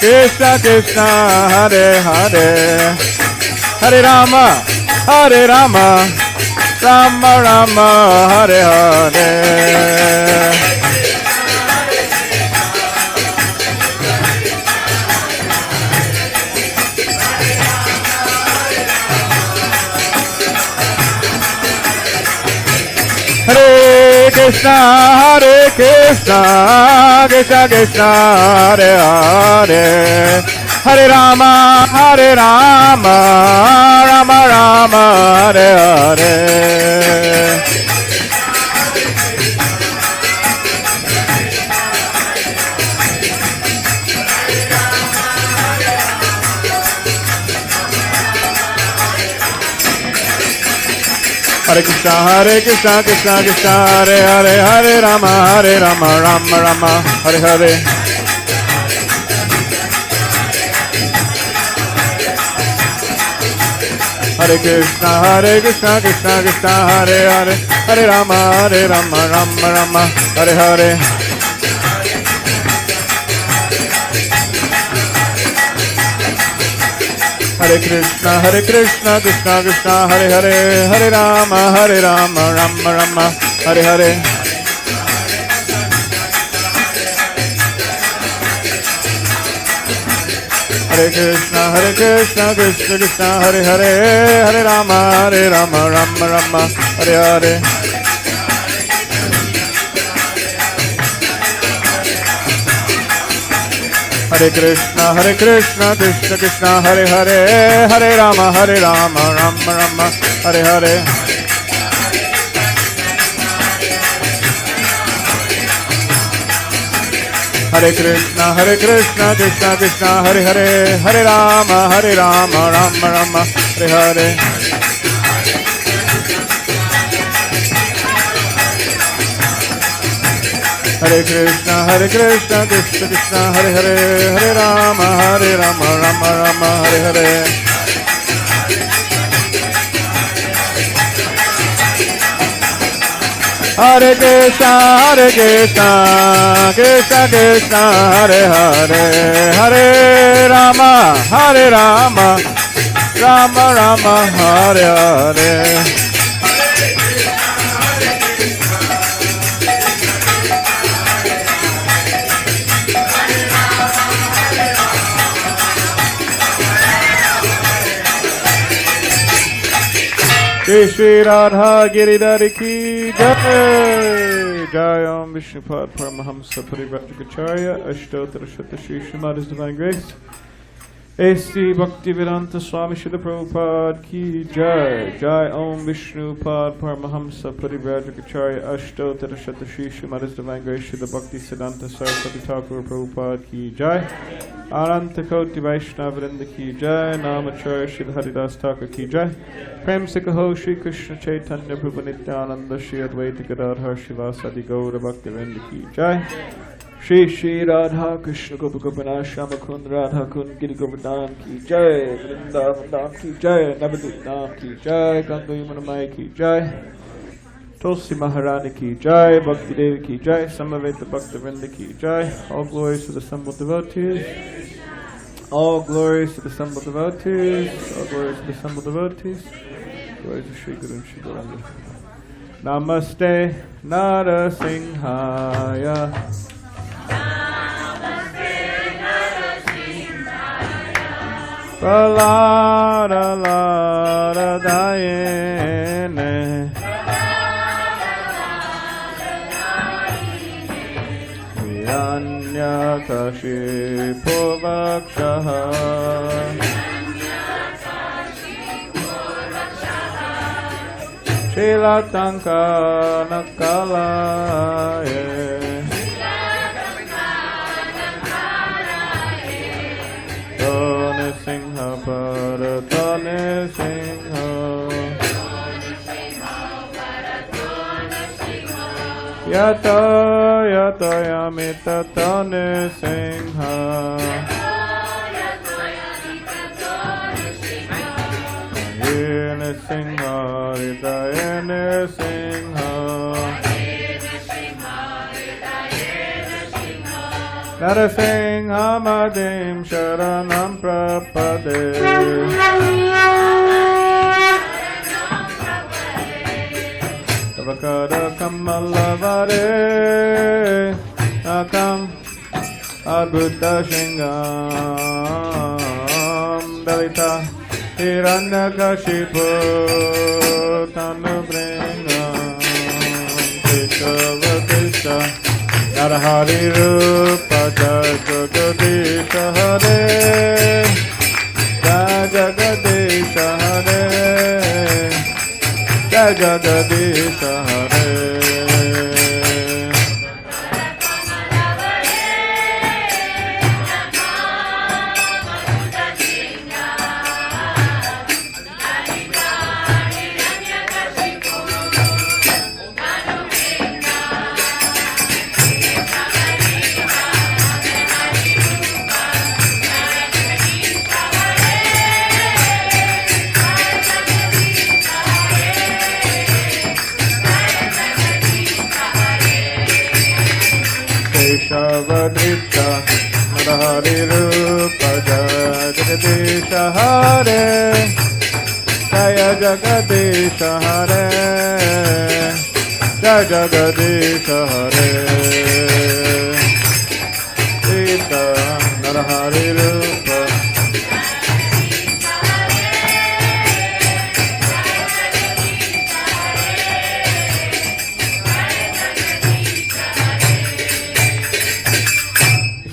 Krishna Krishna, Hare Hare, Hare Rama, Rama Rama, Hare Hare. Hare Krishna, Krishna Krishna, Hare Hare, Hare Rama, Rama Rama, Hare Hare. Hare Krishna Krishna Krishna Hare Hare Hare Rama Rama Rama Hare Hare. Hare Krishna Krishna Krishna Hare Hare Hare Rama Rama Rama Hare Hare. Hare Krishna Krishna Krishna Hare Hare Hare Rama Rama Rama Hare Hare. Hare Krishna Krishna Krishna Hare Hare Hare Rama Rama Rama Hare Hare. Hare Krishna Krishna Krishna Hare Hare Hare Rama Rama Rama Hare Hare. Hare Krishna Krishna Krishna Hare Hare Hare Rama Rama Rama Hare Hare. Hare Krishna Krishna Krishna Hare Hare Hare Rama Rama Rama Hare Hare. Hare Krishna Krishna Krishna Hare Hare Hare Rama Rama Rama Hare Hare. Shri Radha Giridhari ki jai. Jai Om Vishnu Paramahamsa Parivrajagacharya Ashtotara Shatashi Srimad Divine Grace. A.C. Bhaktivedanta Swami Srila Prabhupada ki jai. Jai Om Vishnu Paramahamsa Parivrajagacharya Ashtotara Shatashi Srimad Divine Grace Srila Bhakti Siddhanta Saraswati Thakur Prabhupada ki jai. Ananta Koti Vaishnavrinda ki jai. Namacharya Srila Haridas Thakur ki jai. Prem Sikaho Shri Krishna Chaitanya Prabhu Nityananda Shri Advaita Gadadhar Shivasadi Gaura Bhaktivinoda ki jai. Shri Radha Krishna Gopa Gopana Shama Kund Radha Kund Giri Govardhan ki jai. Vrindavan Dham ki jai. Navadvip Dham ki jai. Ganga Yamuna Maya ki jai. Tulsi Maharani ki jai. Bhakti Devi ki jai. Samaveta Bhaktivinoda ki jai. All glories to the assembled devotees. All glories to the assembled devotees. All glories to the assembled devotees. Glories to Shri Guru and Shri Gauranga. Namaste Narasimhaya. Pralada Lada Dayene. Viranya Kashipo Vakshaha. Shilatanka Nakalaye. Done Singha Paratane Singha. Yata Yata Yamita Tane Singha. Yene Singha Ridayene Singha. Narasingha Madim Sharanam Prapade. Tavakara Kamalavare Nakam Adbhuta Shingam Dalita Hiranyakashipu Tanubringam Tishavadisha Narahari Rupa Jagadisha Hare Jagadisha Hare Jagadisha Hare. Keshavadrita Narahari Rupa Jaya Jagadisha Hare Jaya Jagadisha Hare Jaya Jagadisha Hare Sita Narahari Rupa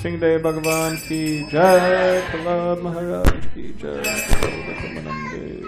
Singde Bhagavan ki jai, Prahlad Maharaj ki jai, Pramanande.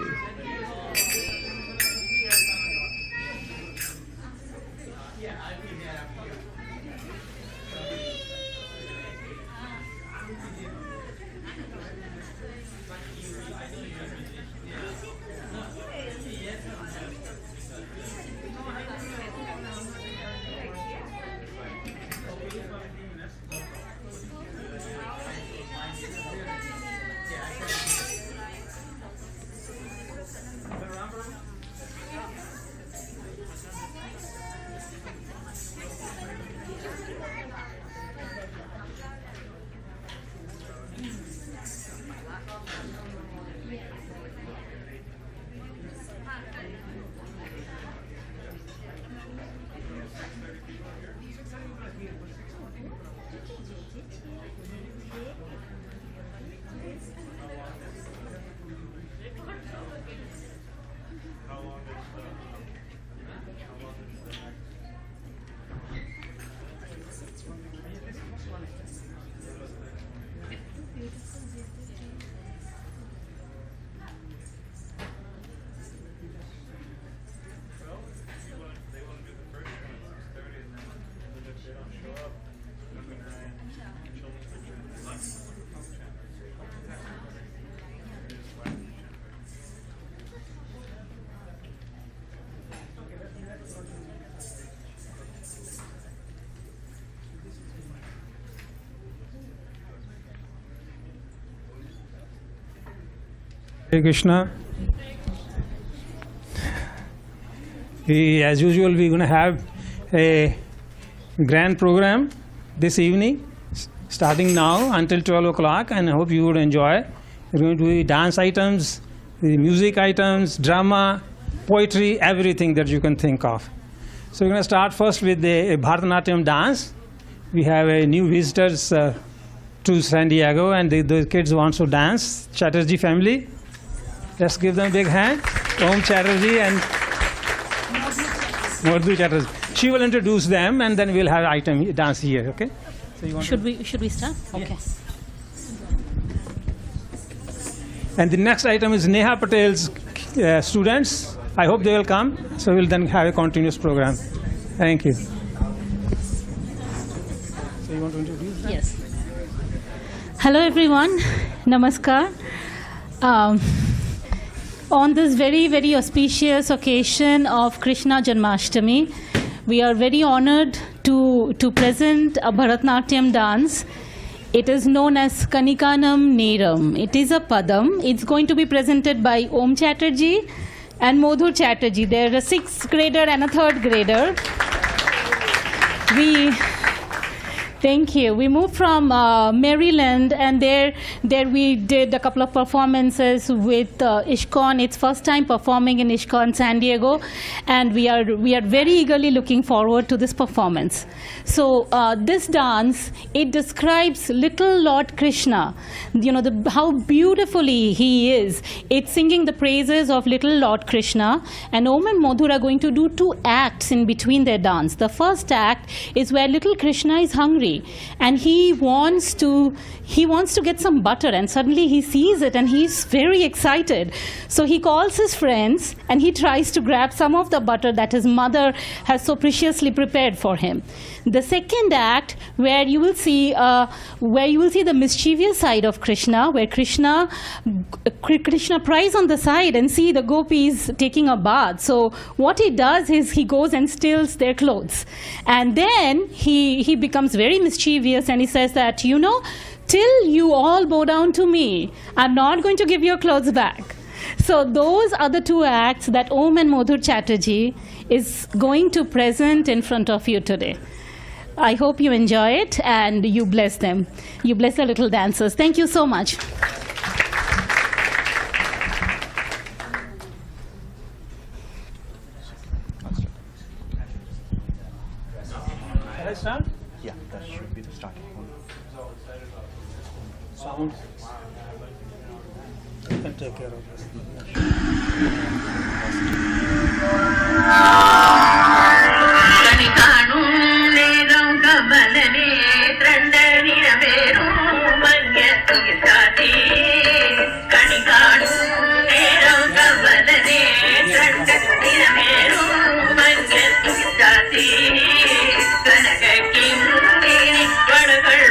Hare Krishna. As usual, we're going to have a grand program this evening, starting now until 12 o'clock, and I hope you would enjoy. There are going to be dance items, the music items, drama, poetry, everything that you can think of. So we're going to start first with the Bharatanatyam dance. We have a new visitors to San Diego, and the kids want to dance. Chatterjee family. Let's give them a big hand. Om Chatterjee and Madhu Chatterjee. She will introduce them, and then we'll have item dance here. Okay? So you want Should we start? Okay. Yes. And the next item is Neha Patel's students. I hope they will come. So we'll then have a continuous program. Thank you. So you want to introduce them? Yes. Hello everyone. Namaskar. On this very, very auspicious occasion of Krishna Janmastami, we are very honored to present a Bharatanatyam dance. It is known as Kanikanam Neram. It is a padam. It's going to be presented by Om Chatterjee and Madhu Chatterjee. They're a 6th grader and a 3rd grader. Thank you. We moved from Maryland, and there we did a couple of performances with ISKCON. It's first time performing in ISKCON San Diego, and we are very eagerly looking forward to this performance. So this dance, it describes little Lord Krishna. You know how beautifully he is. It's singing the praises of little Lord Krishna, and Om and Madhur are going to do 2 acts in between their dance. The first act is where little Krishna is hungry, and he wants to get some butter, and suddenly he sees it and he's very excited. So he calls his friends and he tries to grab some of the butter that his mother has so preciously prepared for him. The second act, where you will see the mischievous side of Krishna, where Krishna pries on the side and see the gopis taking a bath. So what he does is he goes and steals their clothes, and then he becomes very mischievous, and he says that, you know, till you all bow down to me, I'm not going to give your clothes back. So those are the 2 acts that Om and Madhur Chatterjee is going to present in front of you today. I hope you enjoy it and you bless them. You bless the little dancers. Thank you so much. Shall I start? Yeah, that should be the starting point. Sound. You can take care of this. கனி காணும் நேரம் கமலனே திரண்ட நிறவேறும் மங்க துகிசாதி கனி காணும் நேரம் கமலனே திரண்ட நிறவேறும் மங்க துகிசாதி கனக கிண்ணி வடகள்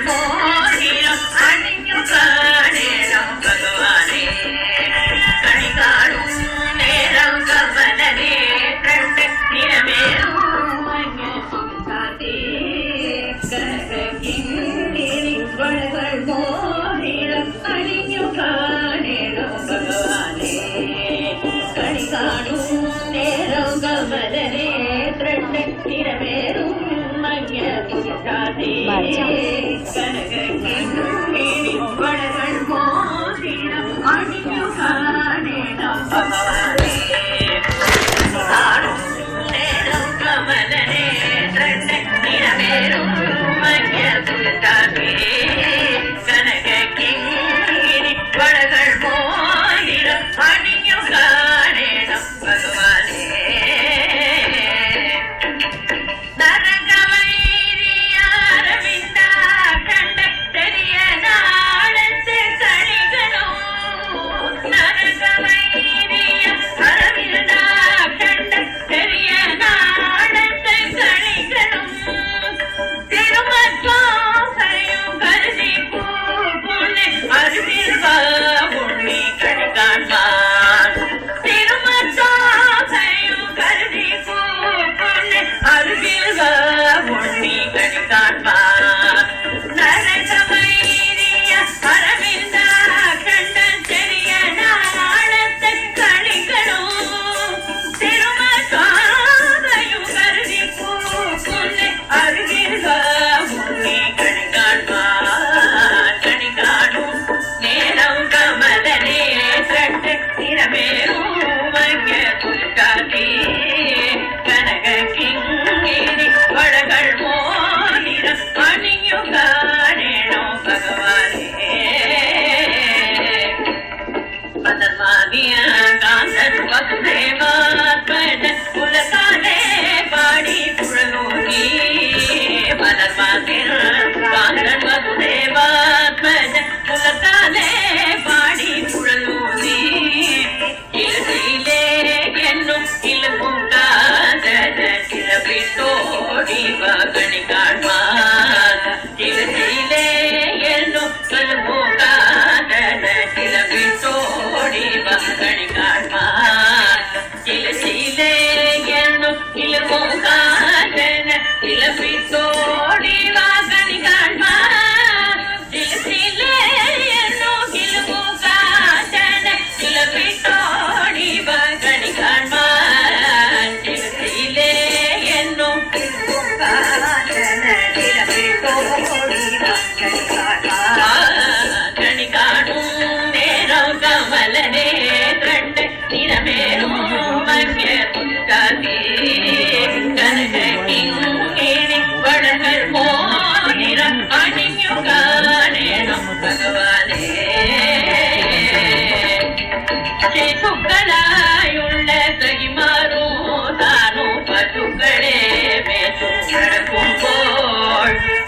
மோதிரம் அணிஞ்சு காணேரம் பகவானே கனி காணும் நேரம் கமலனே திரண்ட நிறவேறும்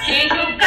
She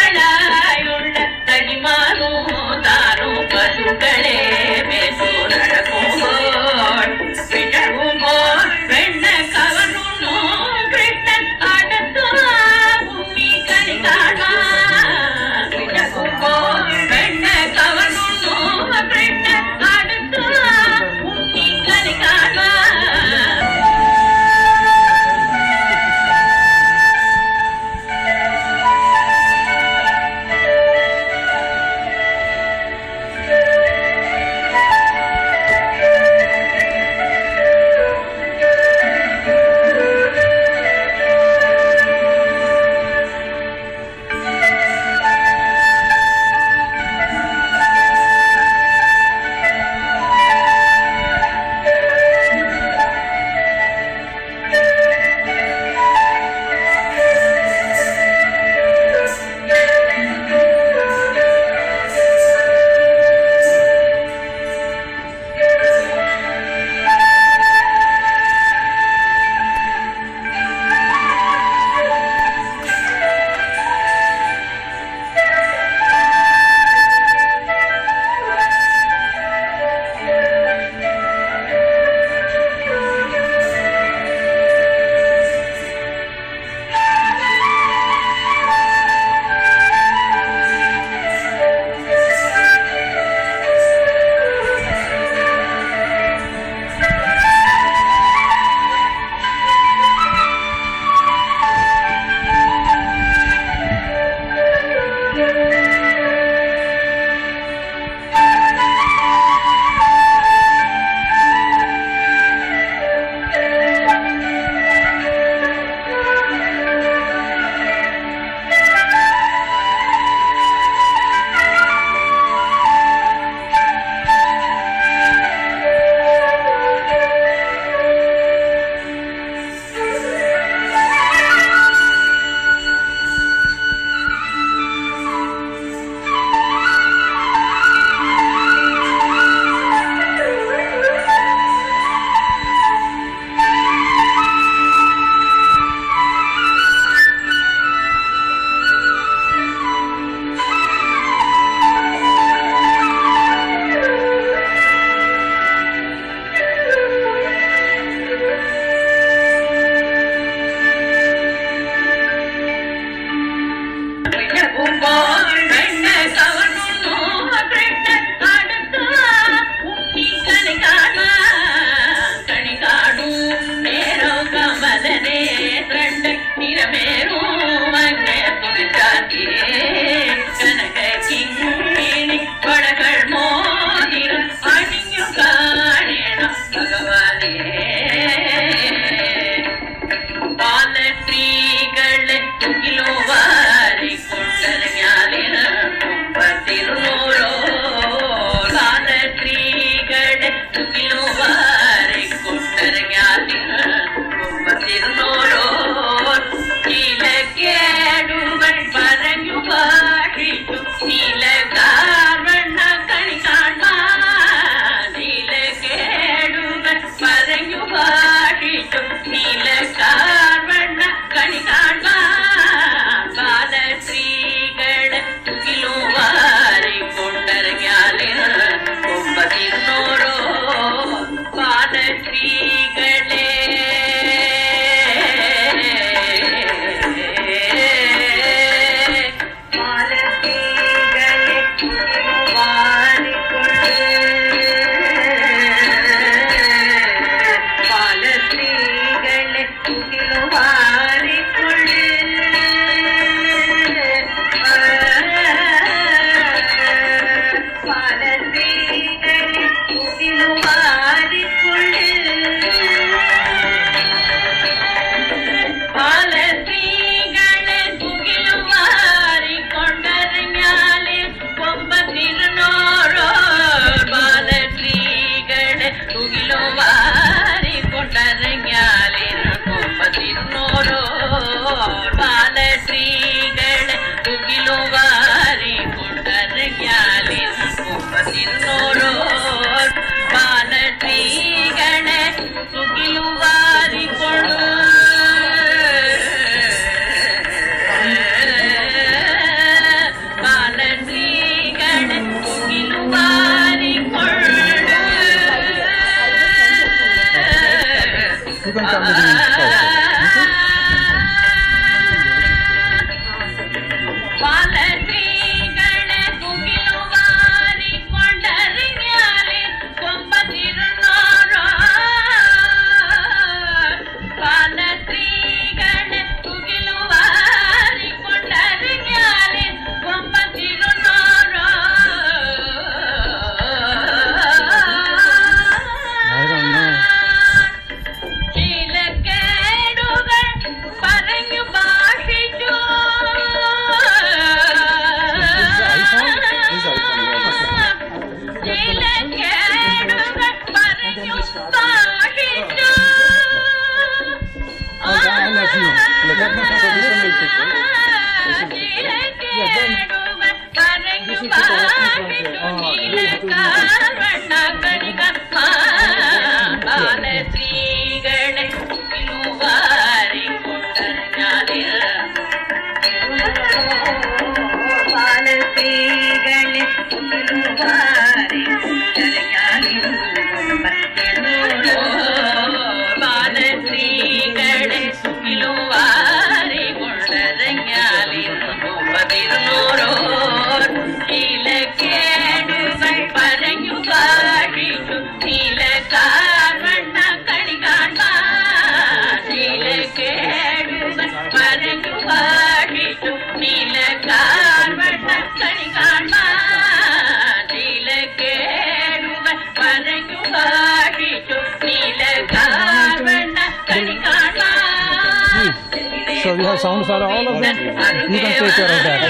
So we have sound for all of them. You can take care of that.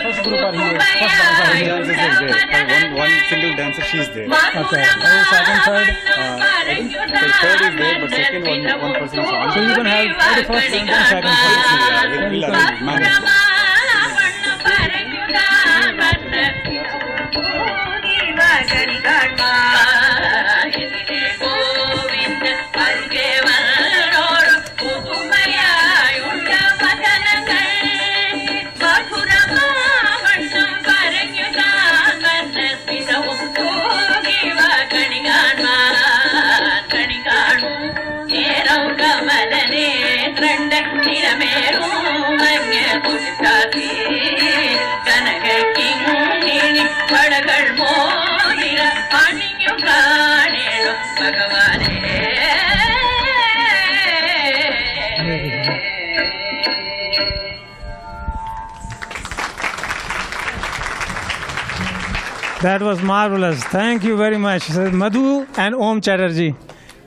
First group are here. One single dancer, she is there. Okay. Second, third. The third is there, but second one person is on. So you can have the first and then second. Yeah, we'll manage. गुस्ताती जनक की मुनि बड़गड़ मोदिर पानियों गाने भगवाने That was marvelous. Thank you very much. Madhu and Om Chatterjee.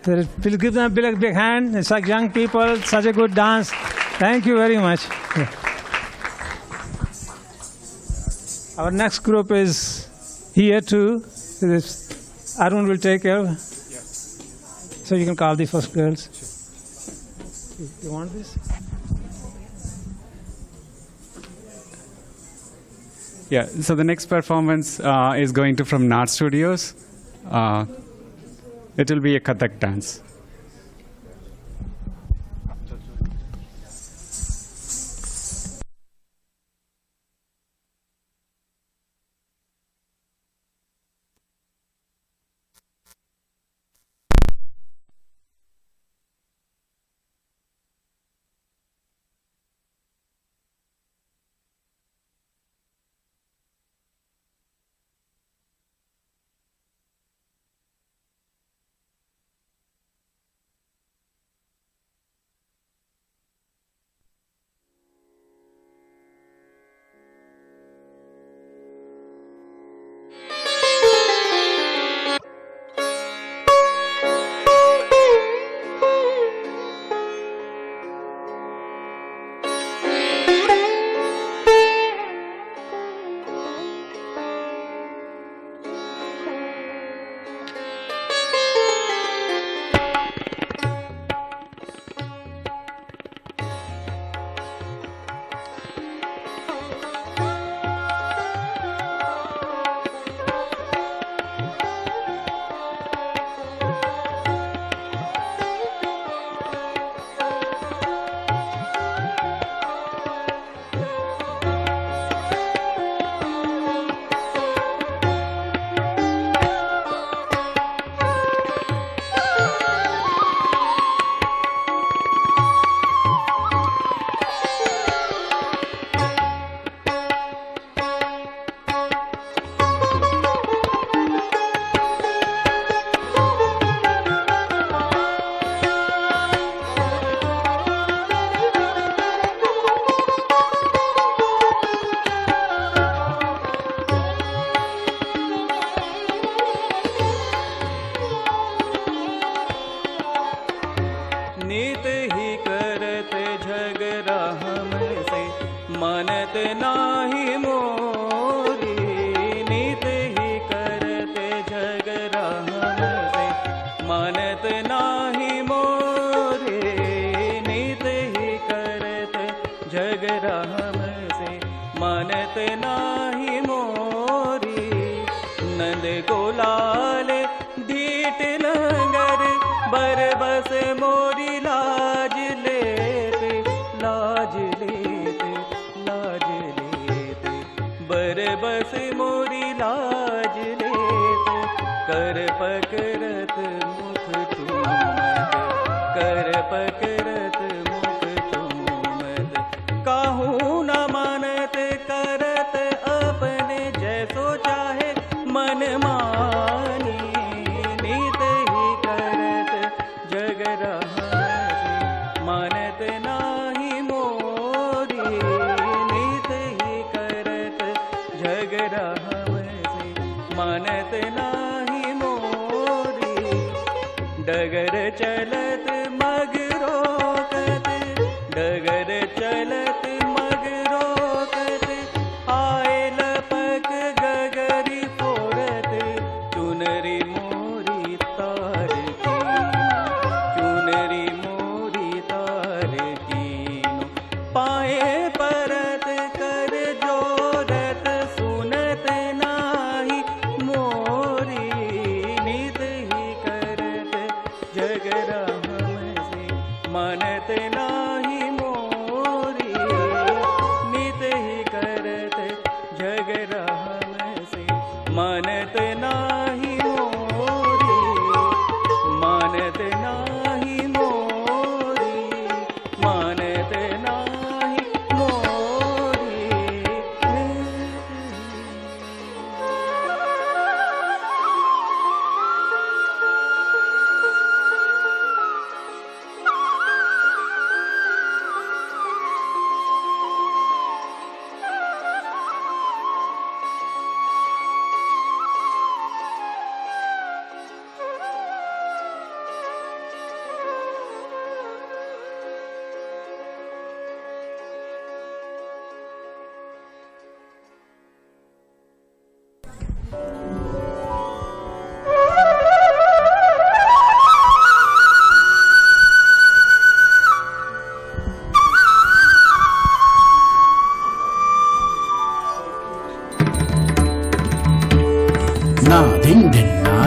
Please give them a big hand. It's like young people, such a good dance. Thank you very much. Our next group is here too. Arun will take care of it. So you can call the first girls. You want this? Yeah, so the next performance is going to from Nart Studios. It will be a Kathak dance.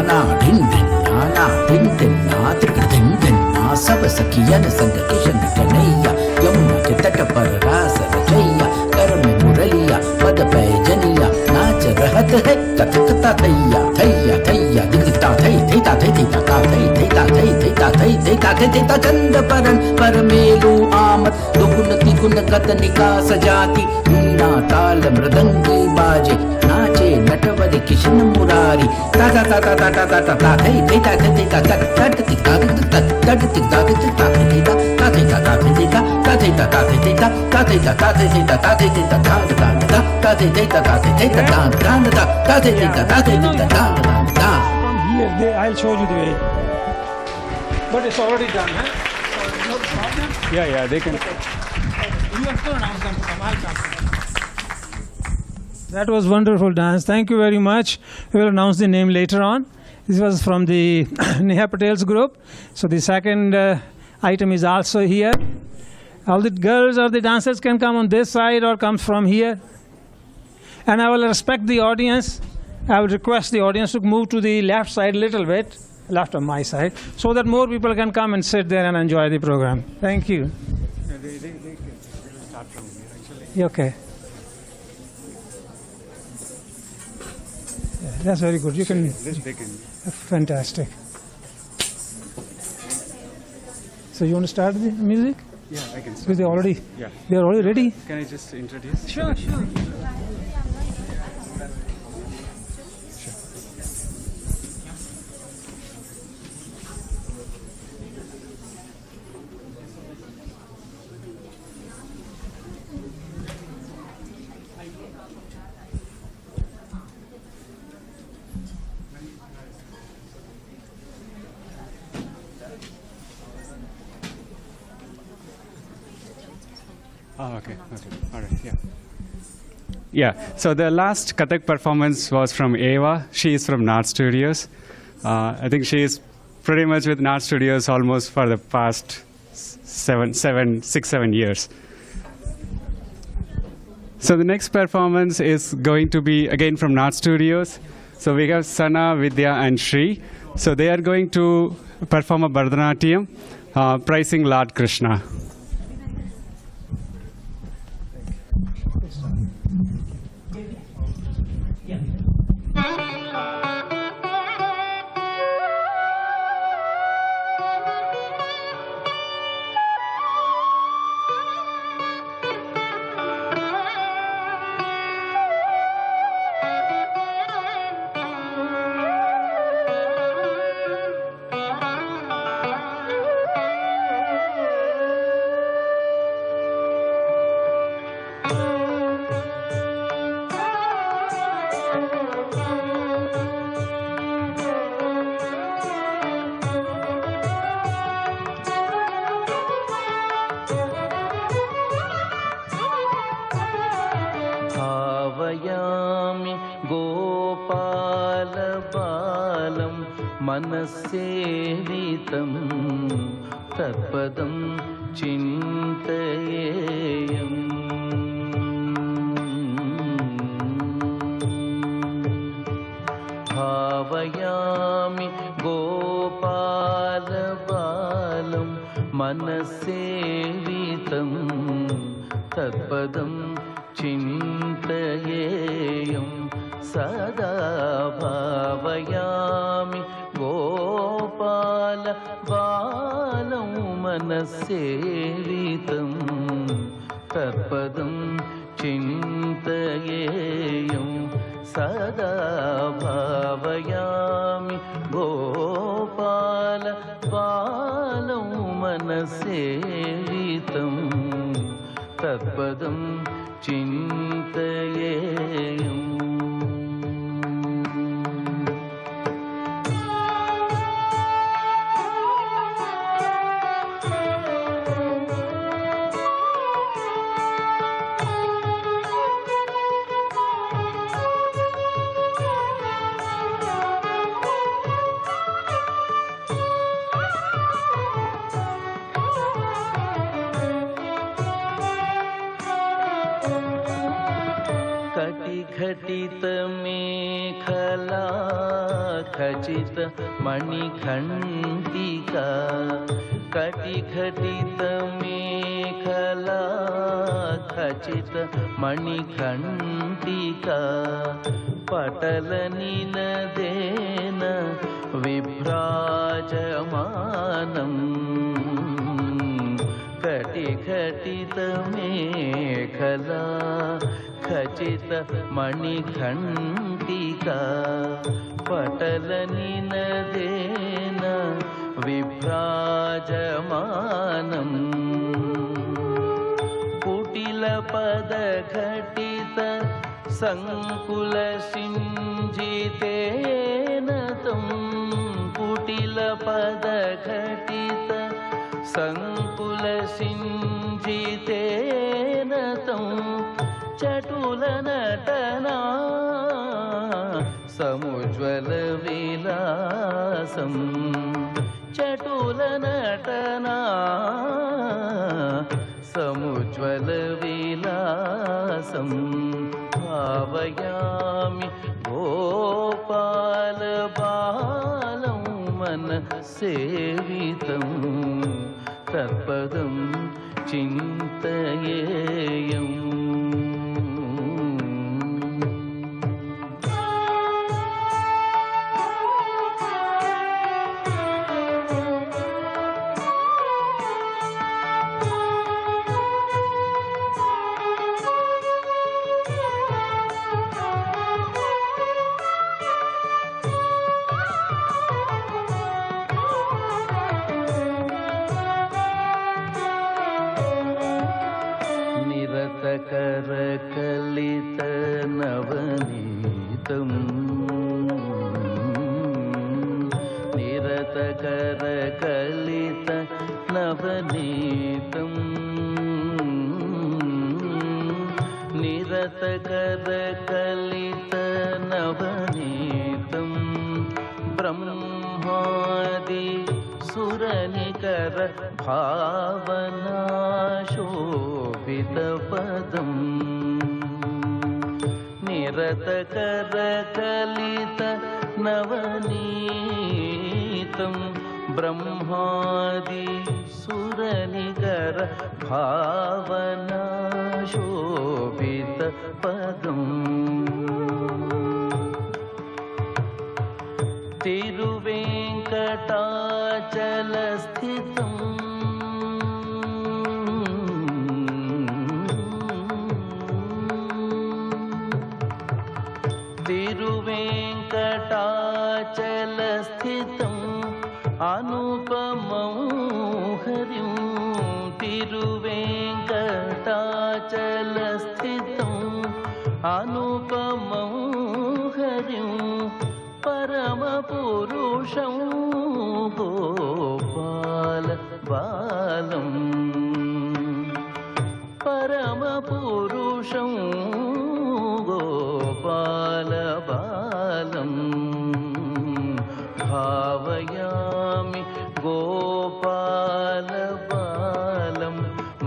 na din din na din din na tikr din din na sab sakiyan sang kishan kanaiya yamuna ke tat par ras rachaiya kar mein muraliya pad paijaniya naach rahat hai kathkata thaiya thaiya thaiya dikta thai thaita thaita ta thai thaita thai thaita thai thaita thaita chand paran parmelu amat dugunati gunakanika sajati वीणा ताल मृदंगी बाजे नाचे नटवरी किशन मुरारी ता ता ता ता ता ता ता ता थई थई ता थई ता ता ता ति ता ता ता ता ति ता ता ता थई ता ता थई ता ता थई ता ता थई ता ता थई ता ता थई ता ता थई ता ता थई ता ता ता ता ता थई ता ता थई ता ता ता ता थई ता ता थई ता ता ता From here, I'll show you the way. But it's already done, huh? No problem. Yeah, they can. You have to announce them to come. I'll come. That was wonderful dance. Thank you very much. We will announce the name later on. This was from the Neha Patel's group. So the second item is also here. All the girls or the dancers can come on this side or come from here. And I will respect the audience. I will request the audience to move to the left side a little bit, left on my side, so that more people can come and sit there and enjoy the program. Thank you. They can start from here actually. Okay. Yeah, that's very good. You can. They can. Fantastic. So you want to start the music? Yeah, I can start. Because they already. Yeah. They are already ready. Can I just introduce? Sure. Oh, okay. All right, yeah. Yeah, so the last Kathak performance was from Eva. She is from Nart Studios. I think she is pretty much with Nart Studios almost for the past 6-7 years. So the next performance is going to be again from Nart Studios. So we have Sana, Vidya and Shri. So they are going to perform a Bharatanatyam praising Lord Krishna. भावयामि गोपालबालं मनस्सेवितं तत्पदं चिन्तयेयम् भावयामि गोपालबालं मनस्सेवितं तत्पदं चिन्तयेयं सदा भावयामि गोपालबालं मनस्सेवितं तत्पदं चिन्तयेयं सदा भावयामि गोपालबालं मनस्सेवितं तत्पदं चिन्तयेयम् घटितमेखला खचित मणिखण्डिका कटिघटित मेखला खचित मणिखण्डिका पटलनीलदेन विभ्राजमानम् कटिघटित मेखला खचित मणिखण्डिका पटलनीलदेन विभ्राजमानम् कुटिलपदघटित सङ्कुलसिञ्जितेन तं कुटिलपदघटित सङ्कुलसिञ्जितेन तं चटुलनटना समुज्ज्वलविलासम् चटुलनटना समुज्ज्वलविलासम् भावयामि गोपालबालं मनसेवितं तत्पदं चिन्तयेयम् करकलित नवनीतम् निरतकरकलित नवनीतम् निरतकरकलित नवनीतम् ब्रह्मादि सुरनिकर भावनाशोभितपदम् निरतकरकलित नवनीतं ब्रह्मादि सुरनिकर भावनाशोभितपदम् तिरुवेङ्कटाचलस्थितम् तिरुवेङ्कटाचलस्थितम् अनुपमं हरिं तिरुवेङ्कटाचलस्थितम् अनुपमं हरिं परमपुरुषं गोपालबालम् परमपुरुषं गोपालबालम् भावयामि गोपालबालं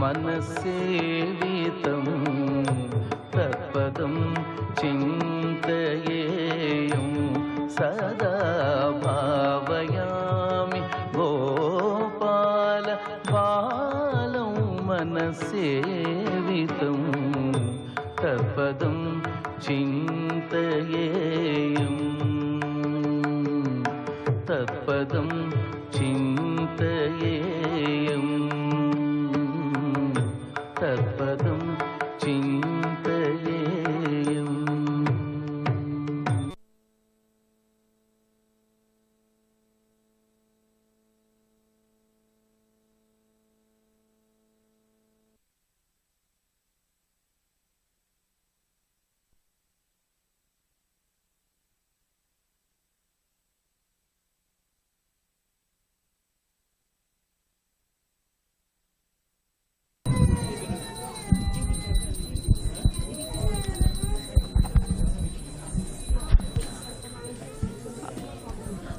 मनसेवितं तत्पदं चिन्तयेयं सदा भावयामि गोपालबालं मनसेवितं तत्पदं चिन्तयेयम् तत्पदं चिन्तयेयम् तत्पदं चिन्तयेयम्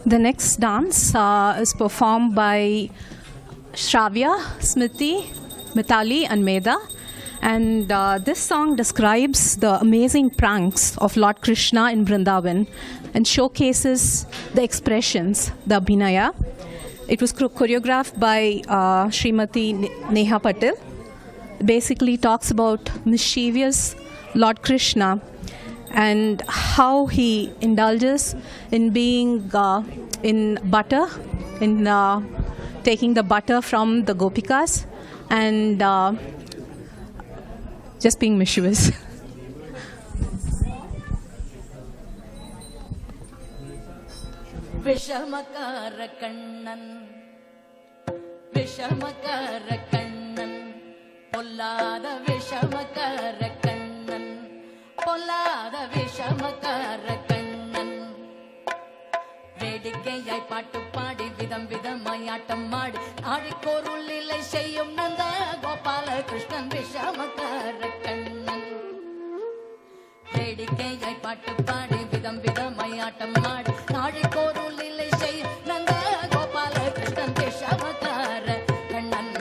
The next dance is performed by Shravya, Smriti, Mithali and Meda. And this song describes the amazing pranks of Lord Krishna in Vrindavan. and showcases the expressions, the Abhinaya. It was choreographed by Srimati Neha Patel. Basically talks about mischievous Lord Krishna and how he indulges in being in butter, in taking the butter from the gopikas and just being mischievous. Vishamakara Kannan, Vishamakara Kannan, Pollada Vishamakara Kannan, Pollada Vishamakara Kannan. வேடிக்கையாய் பாட்டு பாடி விதம் விதமாய் ஆட்டம் ஆடி ஆடிக்கோருள் இல்லை செய்யும் நந்த கோபால கிருஷ்ணன் விஷமக்கார கண்ணன். வேடிக்கையாய் பாட்டு பாடி விதம் விதமாய் ஆட்டம் ஆடி ஆடிக்கோருள் இல்லை செய்யும் நந்த கோபால கிருஷ்ணன் விஷமக்கார கண்ணன்,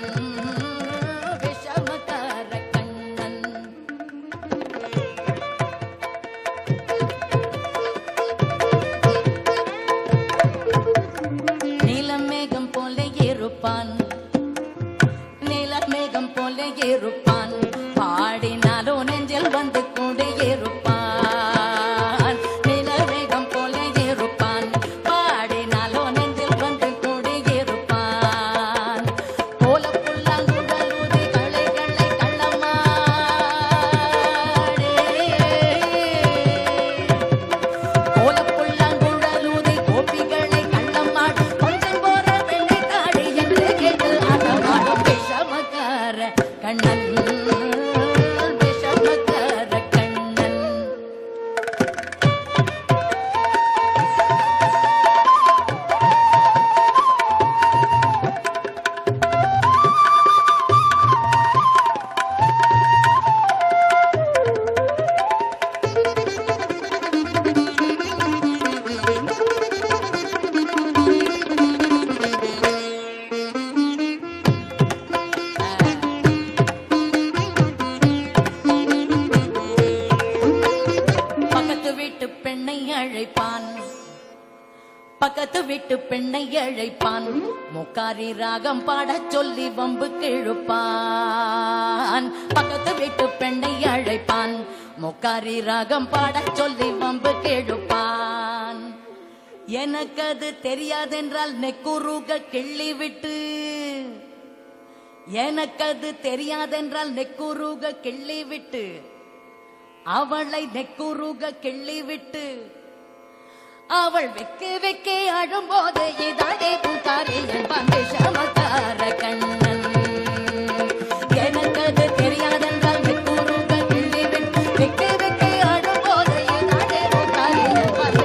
விஷமக்கார கண்ணன். நீலமேகம் போல இருப்பான், நீலமேகம் போல இருப்பான், பாடினாலோ நெஞ்சில் வந்து கொண்டே இருப்பான். நீலமேகம் போல இருப்பான், பாடினாலோ நெஞ்சில் வந்து கொண்டே இருப்பான். போல புல்லாங்குழலூதி களை களை கள்ளமாடி, போல புல்லாங்குழலூதி கோபிகளை கள்ளமாடி கொஞ்சம் போற வெள்ளி தாடி என்று கேட்டு ஆட்டமாடும் விஷமக்கார கண்ணன், விஷமக்கார கண்ணன். பக்கத்து வீட்டு பெண்ணை அழைப்பான், பக்கத்து வீட்டு பெண்ணை அழைப்பான், முக்காரி ராகம் பாடச் சொல்லி வம்பு கிழுப்பான். பக்கத்து வீட்டு பெண்ணை அழைப்பான், முக்காரி ராகம் பாடச் சொல்லி வம்பு கிழுப்பான். எனக்கு அது தெரியாதென்றால் நெக்குருக கிள்ளி விட்டு, எனக்கு அது தெரியாதென்றால் நெக்குருக கிள்ளி விட்டு, அவளை நெக்குருக கிள்ளி விட்டு, அவள் வெக்கு வெக்கே அழும்போது இதானே பூக்காரி என்பான் விஷமக்கார கண்ணன். எனக்கு அது தெரியாதென்றால் நெக்குருக கிள்ளி விட்டு, வெக்கு வெக்கே அழும்போது இதானே பூக்காரி என்பான்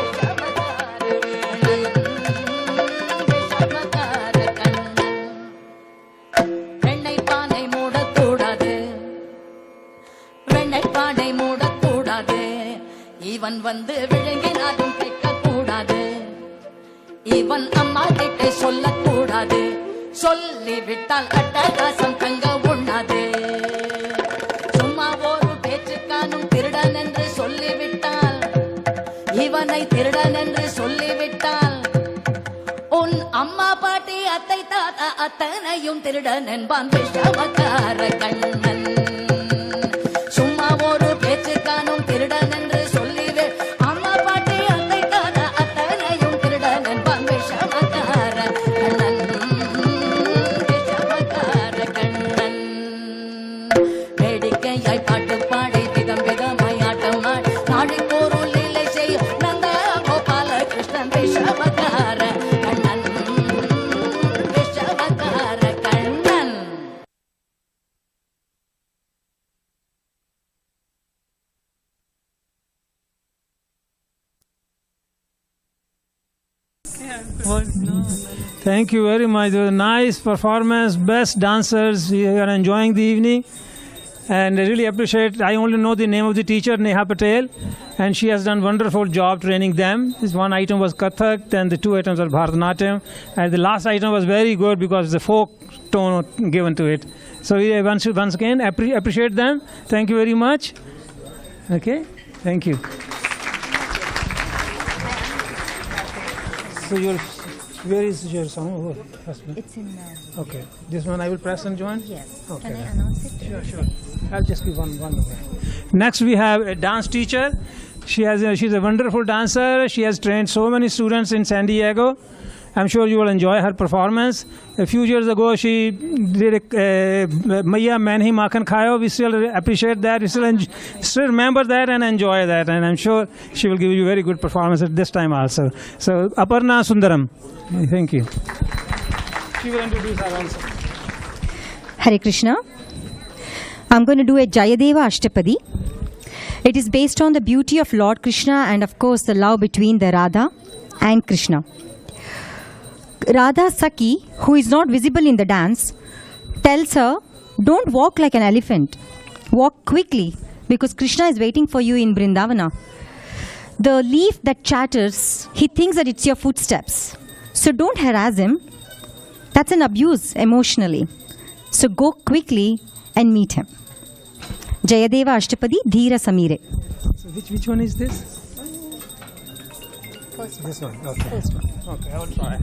விஷமக்கார கண்ணன். வெண்ணெய் பானை மூடக்கூடாது, வெண்ணெய் பானை மூடக்கூடாது, இவன் வந்து விழுங்கினாலும் கேட்கக்கூடாது, இவன் அம்மா கிட்ட சொல்லக்கூடாது, சொல்லிவிட்டால் அட்டகாசம் தங்க உண்ணாது. சும்மா ஒரு பேச்சுக்கானும் திருடன் என்று சொல்லிவிட்டால், இவனை திருடன் என்று சொல்லிவிட்டால், உன் அம்மா பாட்டி அத்தை தாத்தா அத்தனையும் திருடன் என்பான் விஷமக்கார கண்ணன். சும்மா ஒரு பேச்சுக்கானும் திருடன் என்று சொல்லிவே, அம்மா பாட்டி அத்தை தாத்தா அத்தனையும் திருடன் என்பான் விஷமக்கார கண்ணன், விஷமக்கார கண்ணன். வேடிக்கையாய் பாட்டு பாடி விதம் விதமாய் ஆட்டம் ஆடி நாடிக்கோருள் இல்லை செய்யும் நந்த Gopala Krishnan Vishamakkara Kannan, Vishamakkara Kannan. Thank you very much. It was a nice performance, best dancers. We are enjoying the evening. And I really appreciate, I only know the name of the teacher, Neha Patel, and she has done wonderful job training them. This one item was Kathak, then the two items were Bharatanatyam, and the last item was very good because the folk tone given to it. So we once again appreciate them. Thank you very much. Okay, thank you. So where is your son? Oh, husband? It's in. Okay. This one I will press and join? Yes. Okay. Can I announce it? Sure. I'll just give one away. Next we have a dance teacher. She's a wonderful dancer. She has trained so many students in San Diego. I'm sure you will enjoy her performance. A few years ago, she did Maiya Main Hi Makhan Khayo. We still appreciate that. We still remember that and enjoy that. And I'm sure she will give you very good performance at this time also. So, Aparna Sundaram. Thank you. She will introduce her also. Hare Krishna. I'm going to do a Jayadeva Ashtapadi. It is based on the beauty of Lord Krishna and of course the love between the Radha and Krishna. Radha Saki, who is not visible in the dance, tells her, don't walk like an elephant. Walk quickly because Krishna is waiting for you in Vrindavana. The leaf that chatters, he thinks that it's your footsteps. So don't harass him. That's an abuse emotionally. So go quickly and meet him. Jayadeva Ashtapadi, Dhira Samire. So which one is this? First one. This one. Okay. First one. Okay, I will try.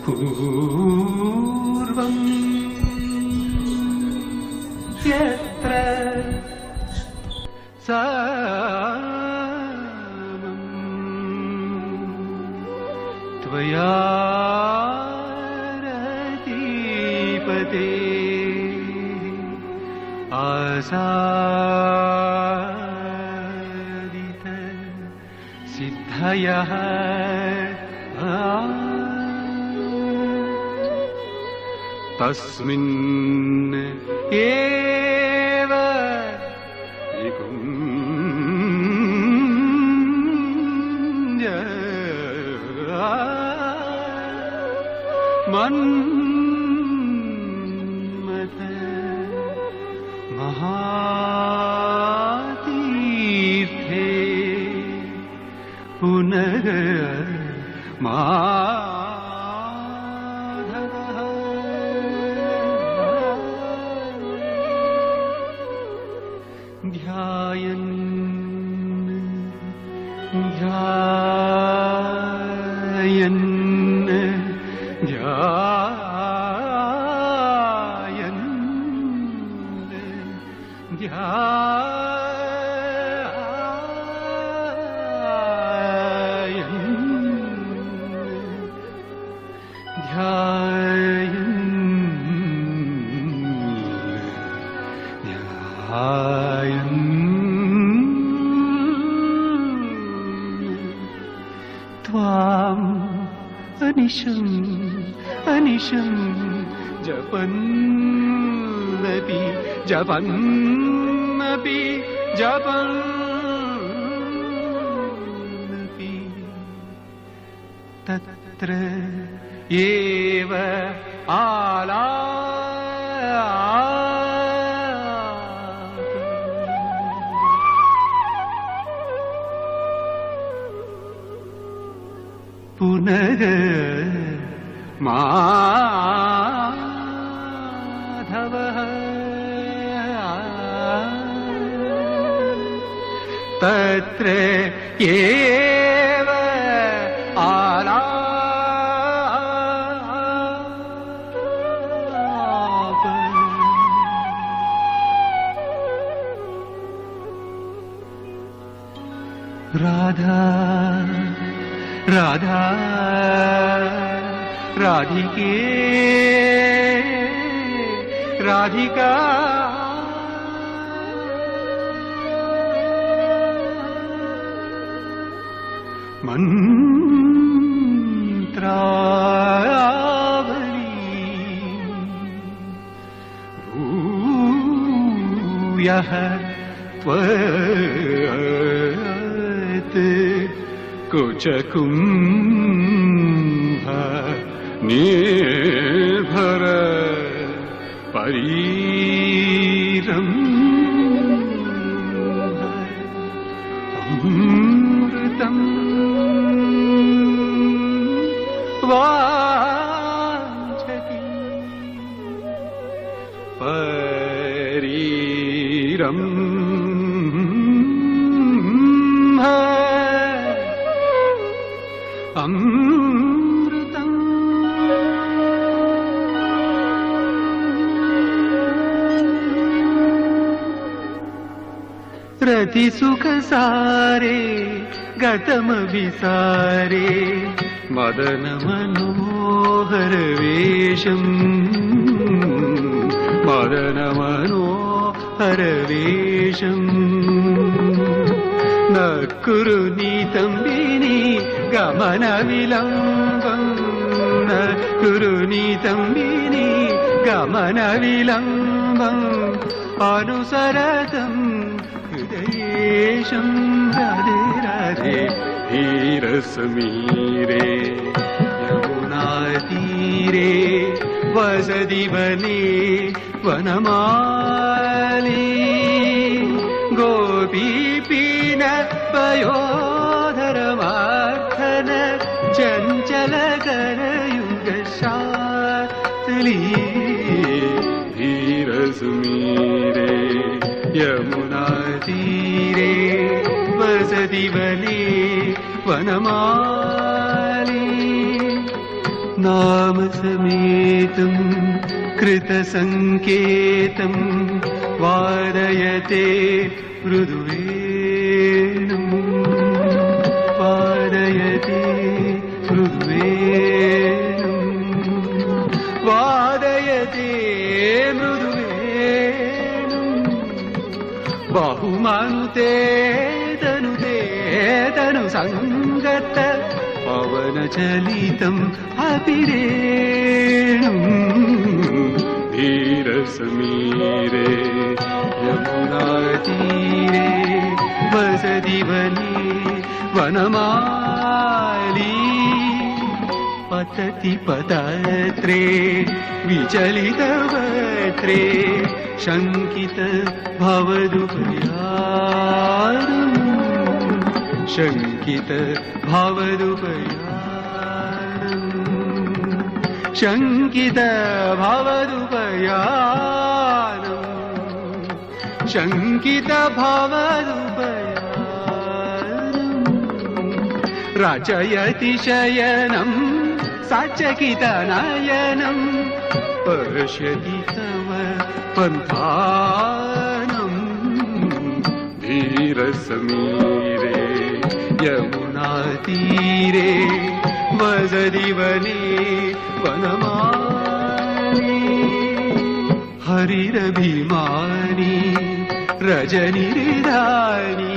पूर्वं यत्र सामं त्वया रतिपते आसादित सिद्धयः तस्मिन् एव निकुञ्ज मन्मथ महातीर्थे पुनः अनिशं जपन्नपि तत्र एव पुनः माधवः तत्र एव आलाप रा राधा राधा राधिके राधिका मंत्रावली भूयः त्वत् कुचकुम्भ निर्भर परीरम् अमृतम् वाञ्छति परीरम् अमृतम् रतिसुखसारे गतमविसारे मदन मनोहर वेशम् मदन मनोहर वेशम् न कुरु नीतम्बिनी गमन विलम्बम् न कुरु नीतम्बिनी गमन विलम्बम् अनुसरतम् हृदयेशम् राधे राधे धीरसमीरे यमुनातीरे वसति वने वनमाली गोपीपीन पयोधरमार्थन चञ्चलकरयुगशाली धीरसमीरे यमुनातीरे वसति वने वनमाली नाम समेतम् कृतसङ्केतम् वादयते मृदुवेणुम् वादयते मृदुवेणुम् वादयते मृदुवेणुम् बहुमनुते तनु सङ्गत पवनचलितम् अपिरेणुम् धीरसमीरे यमुनातीरे वसति वने वनमाली पतति पतत्रे विचलितवत्रे शङ्कित भवदुपयारम् शङ्कित भवदुपयारम् शङ्कित भवदुपयारम् शङ्कित भवदुपयारम् रचयति शयनम् सचकितनयनम् पश्यति तव पन्थानम् धीरसमीरे यमुनातीरे वसति वने वनमाली हरिरभिमानी रजनिरिदानी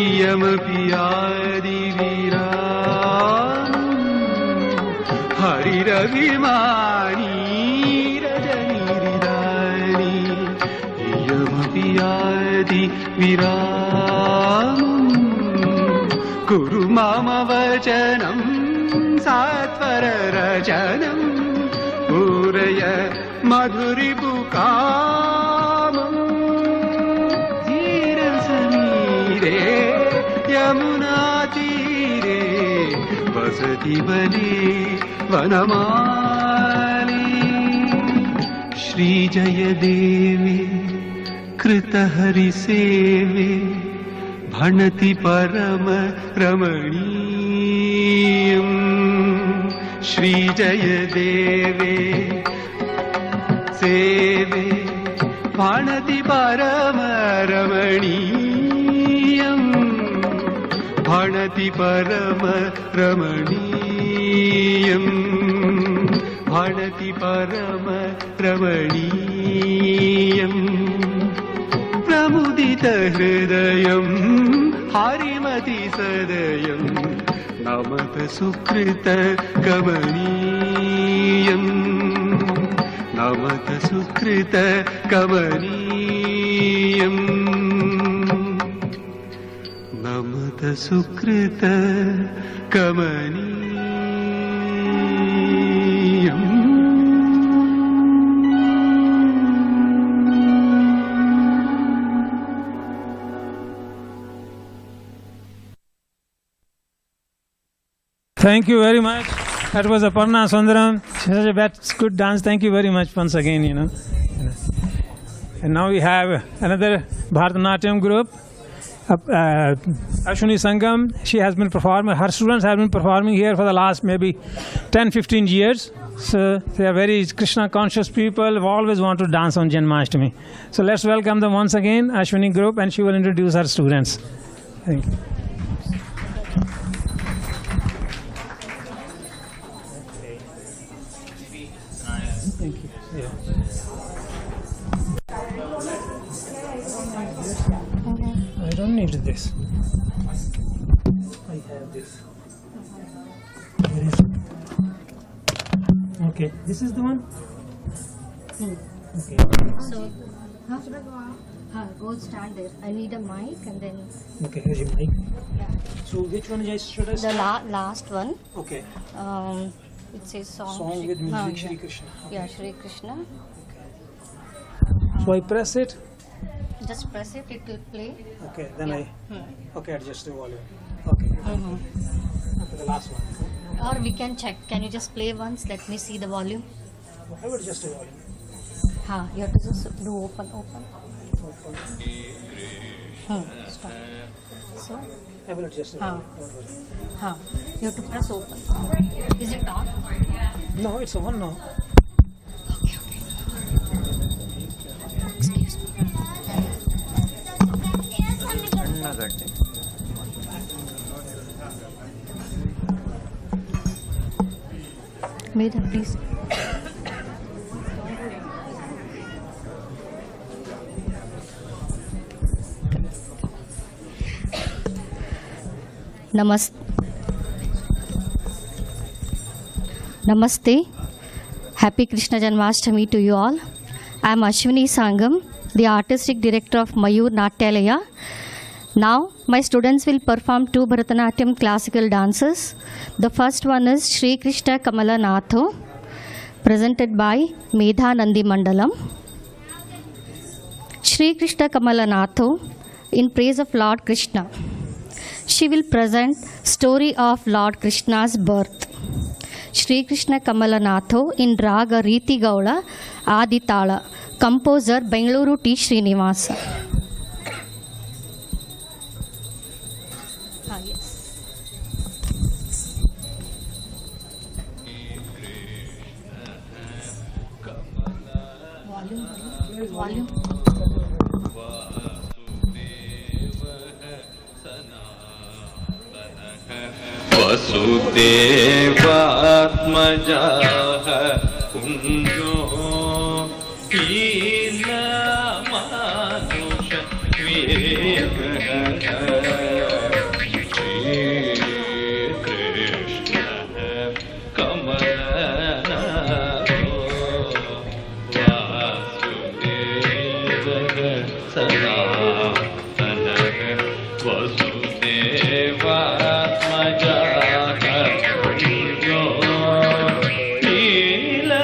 इयमपि आदिवीराम् हरिरभिमानी रजनिरिदानी इयमपि आदिवीराम् कुरु मम वचनम् सात्वर रचनम् पूरय मधुरिपुकामम् धीरसमीरे यमुनातीरे वसति वने वनमाली श्रीजयदेवे कृतहरिसेवे भणति परम रमणीयम् श्रीजयदेवे सेवे भणति परम रमणीयम् भणति परम रमणीयम् भणति परम रमणीयम् प्रमुदित हृदयम् हरिमति सदयम् नमत सुकृत कमनीयम् नमत सुकृत कमनीयम् नमत सुकृत कमनीयम् Thank you very much. That was Aparna Sundaram. Such a good dance. Thank you very much once again, And now we have another Bharatanatyam group, Ashwini Sangam. She has been performing, her students have been performing here for the last maybe 10-15 years. So they are very Krishna conscious people who always want to dance on Janmastami. So let's welcome them once again, Ashwini group, and she will introduce her students. Thank you. Thank you. Yeah. I don't need this. I have this. Where is it? Okay, this is the one? Okay. So, go stand there. I need a mic and then... Okay, here's your mic. Yeah. So, which one should I The start? last one. Okay. It says song. Song with music, Shri yeah. Krishna. Yeah, Shri Krishna. So I press it? Just press it, it will play. Okay, then Yeah. Okay, adjust the volume. Okay. Okay, the last one. Or we can check. Can you just play once? Let me see the volume. I will adjust the volume. You have to just do open. Stop. So? I will adjust the volume. You have to press open. Is it on? No, it's on now. Okay. Excuse me. Medha, please. Namaste. Happy Krishna Janmastami to you all. I am Ashwini Sangam, the artistic director of Mayur Natyalaya. Now, my students will perform two Bharatanatyam classical dances. The first one is Shri Krishna Kamala Natho, presented by Medha Nandi Mandalam. Shri Krishna Kamala Natho, in praise of Lord Krishna. She will present story of Lord Krishna's birth. Shri Krishna Kamala Natho in Raga Riti Gaula Aditala. Composer Bengaluru T. Srinivasa. Yes. Volume. वसुदेवात्मजाः कुञ्जो लीलामानुष श्रीकृष्ण कमलनाथो वासुदेवः सनातनः वसुदेवात्मजाः कुञ्जो लीलामानुष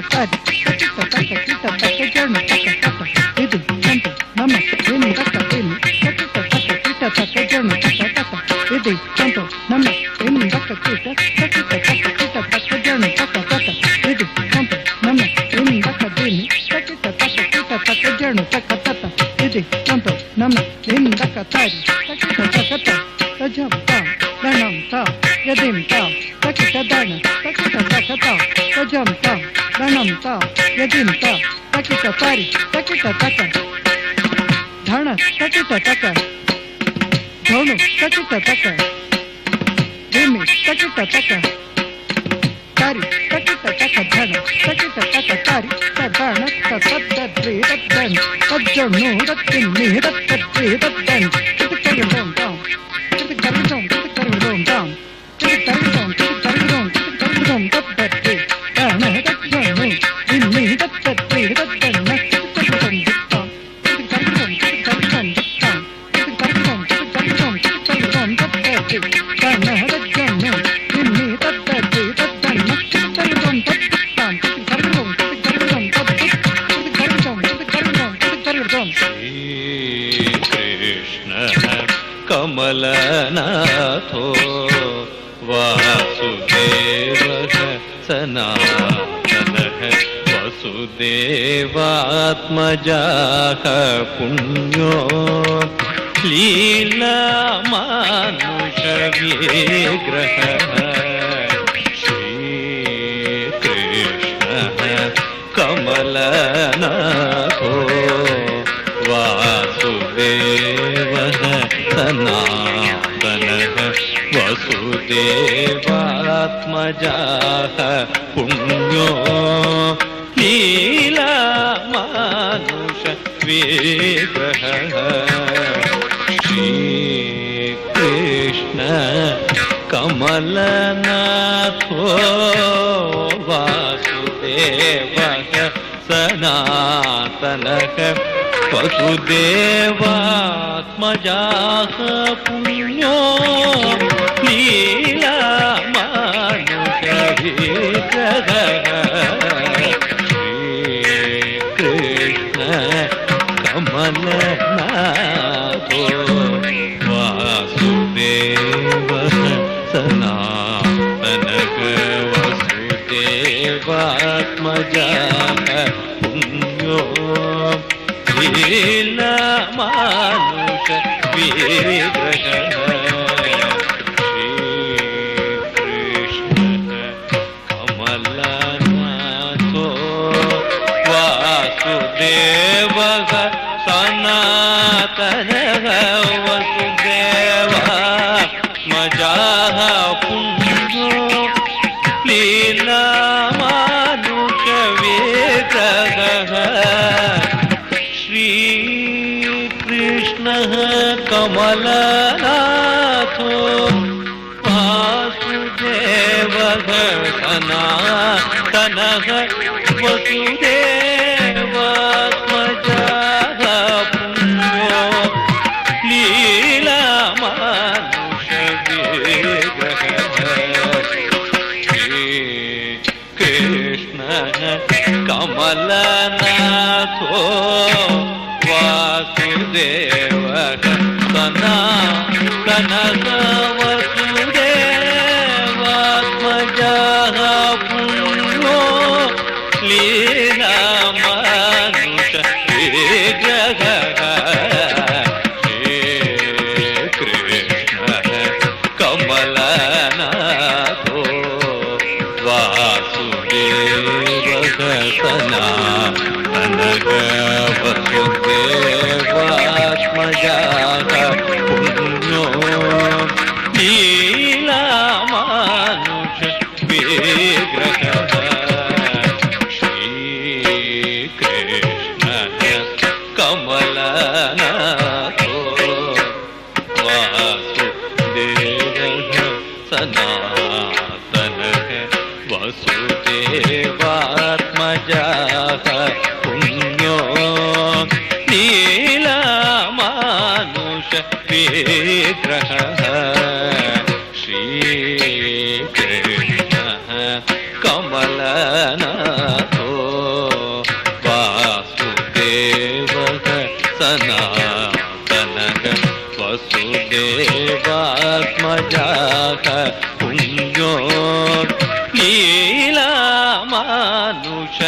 tari takita taka kita taka jana taka taka idi tanto nama ini taka ini takita taka kita taka jana taka taka idi tanto nama ini taka kita takita taka kita taka jana taka taka idi tanto nama ini taka ini takita taka kita taka jana taka taka idi tanto nama ini taka tari takita taka ta tajam ta danam ta yadim ta takita dana takita taka ta tajam ta danam ta yadim ta takita tari takita taka dhana takita taka dhonu takita taka dimi takita taka tari takita taka dhana takita taka tari tadana tatadri tadan tajonu tatini tatadri tadan takarindom tam takarindom tam takarindom tatadri dhana tajonu dimi tatadri tadan कमलनाथो वासुदेवः सनातनः वसुदेवात्मजाः पुण्यो लीलामानुषविग्रहः श्रीकृष्णः कमलनाथो वासुदेवः सनातनः वसुदेवात्मजाः पुण्यो लीलामानुषविग्रहः श्रीकृष्ण कमलनाथो वासुदेवः सनातनः वसुदेवात्मजाः पुण्यो लीलामानुषविग्रहः श्रीकृष्ण कमलनाथो वासुदेवः सनातनः वसुदेवात्मजाः पुण्यो लीलामानुषविग्रहः श्रीकृष्णः कमलनाथो वासुदेवः सनातनः वसुदेवात्मजाः पुण्यो लीलामानुषविग्रहः श्रीकृष्णः कमलनाथो वासुदेवः सनातनः वसुदेवात्मजाः पुण्यो लीलामानुषविग्रहः श्रीकृष्णः कमलनाथो वासुदेवः सनातनः वसुदेवात्मजाः पुण्यो लीलामानुषविग्रहः श्रीकृष्णः कमलनाथो वासुदेवः सनातनः वसुदेवात्मजाः पुण्यो लीलामानुषविग्रहः श्रीकृष्णः कमलनाथो वासुदेवः सनातनः वसुदेवात्मजाः पुण्यो लीलामानुषविग्रहः श्रीकृष्णः कमलनाथो ಮಾನುಷ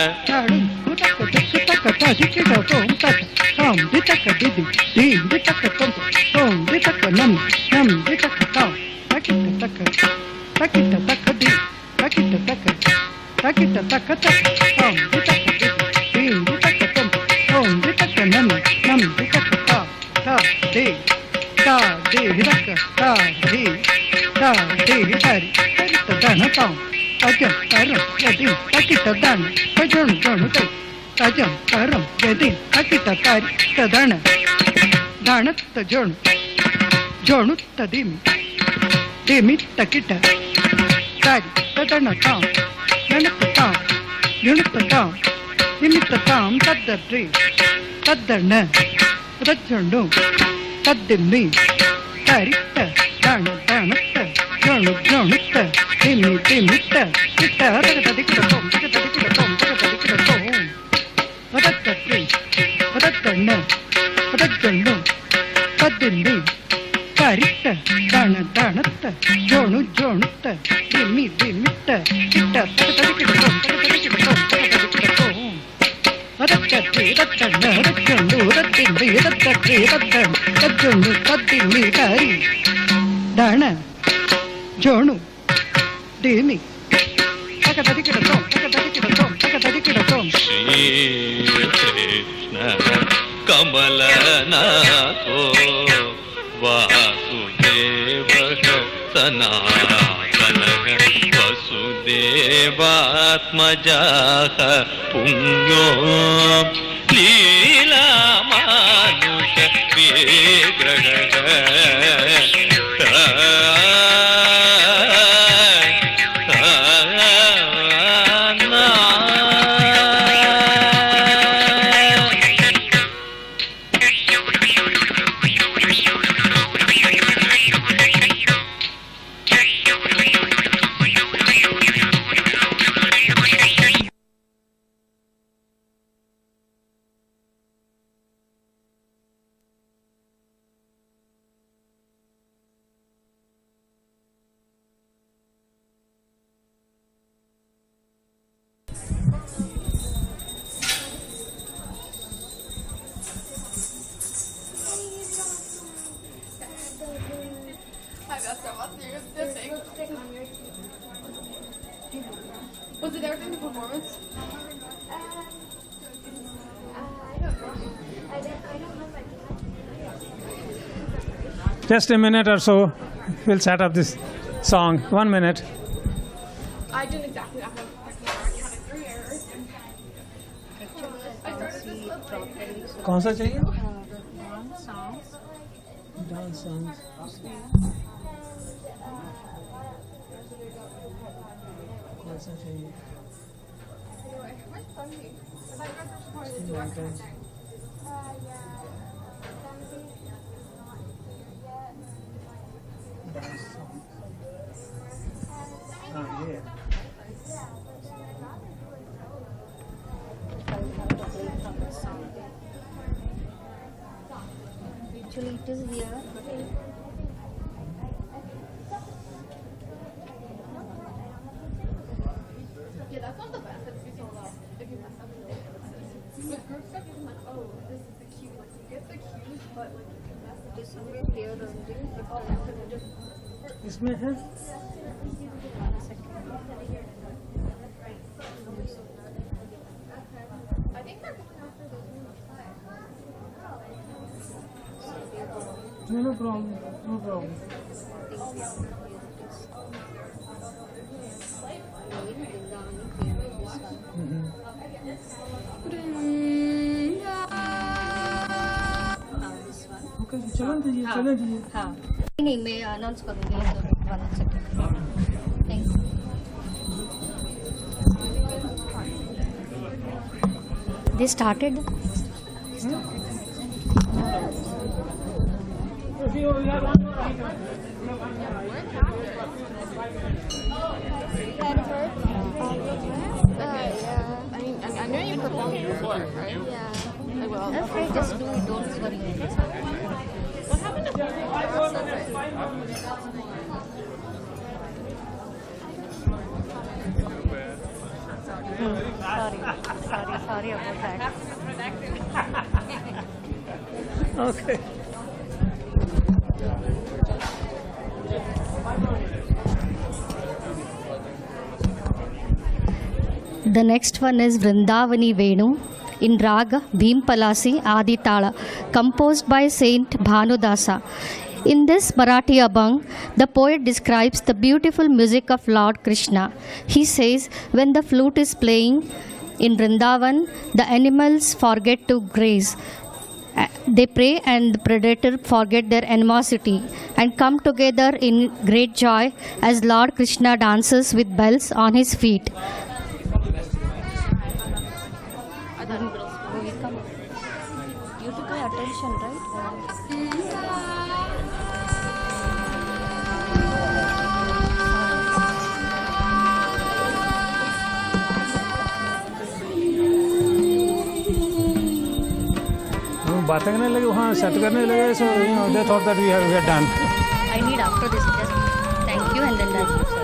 कमलनाथो वासुदेवः सनातनः वसुदेवात्मजाः पुण्यो लीलामानुष विग्रहः Was it everything the performance? Just a minute or so, we'll set up this song. 1 minute. I didn't exactly have I counted 3 errors. I started this clip. कौन सा चाहिए? Dance songs. कौन सा चाहिए? Actually, it is here. Yeah, that's not the best. It's so loud. If you mess up with it. With group stuff, I'm like, oh, this is the cue. Like, you get the cues, but like, if you mess up, just somewhere here or something. Like, oh, just. इसमें है? I think they're coming after those. No problem. No problem. Okay, चलन दीजिए, चलन दीजिए. हाँ. नहीं, मैं announce करूँगी. 1 second. Thank you. They started. I know you performed before, right? Yeah. I will. That's right. Just do it. Don't worry. What happened to Sorry about that. Okay. The next one is Vrindavani Venu in Raga Bhimpalasi Adi Tala, composed by Saint Bhanu Dasa. In this Marathi Abhang, the poet describes the beautiful music of Lord Krishna. He says, when the flute is playing in Vrindavan, the animals forget to graze. They pray and the predator forget their animosity and come together in great joy as Lord Krishna dances with bells on his feet. You took my attention, right? बातें करने लगे वहाँ set करने लगे so you know they thought that we are done. I need after this just thank you and then that's it, sir.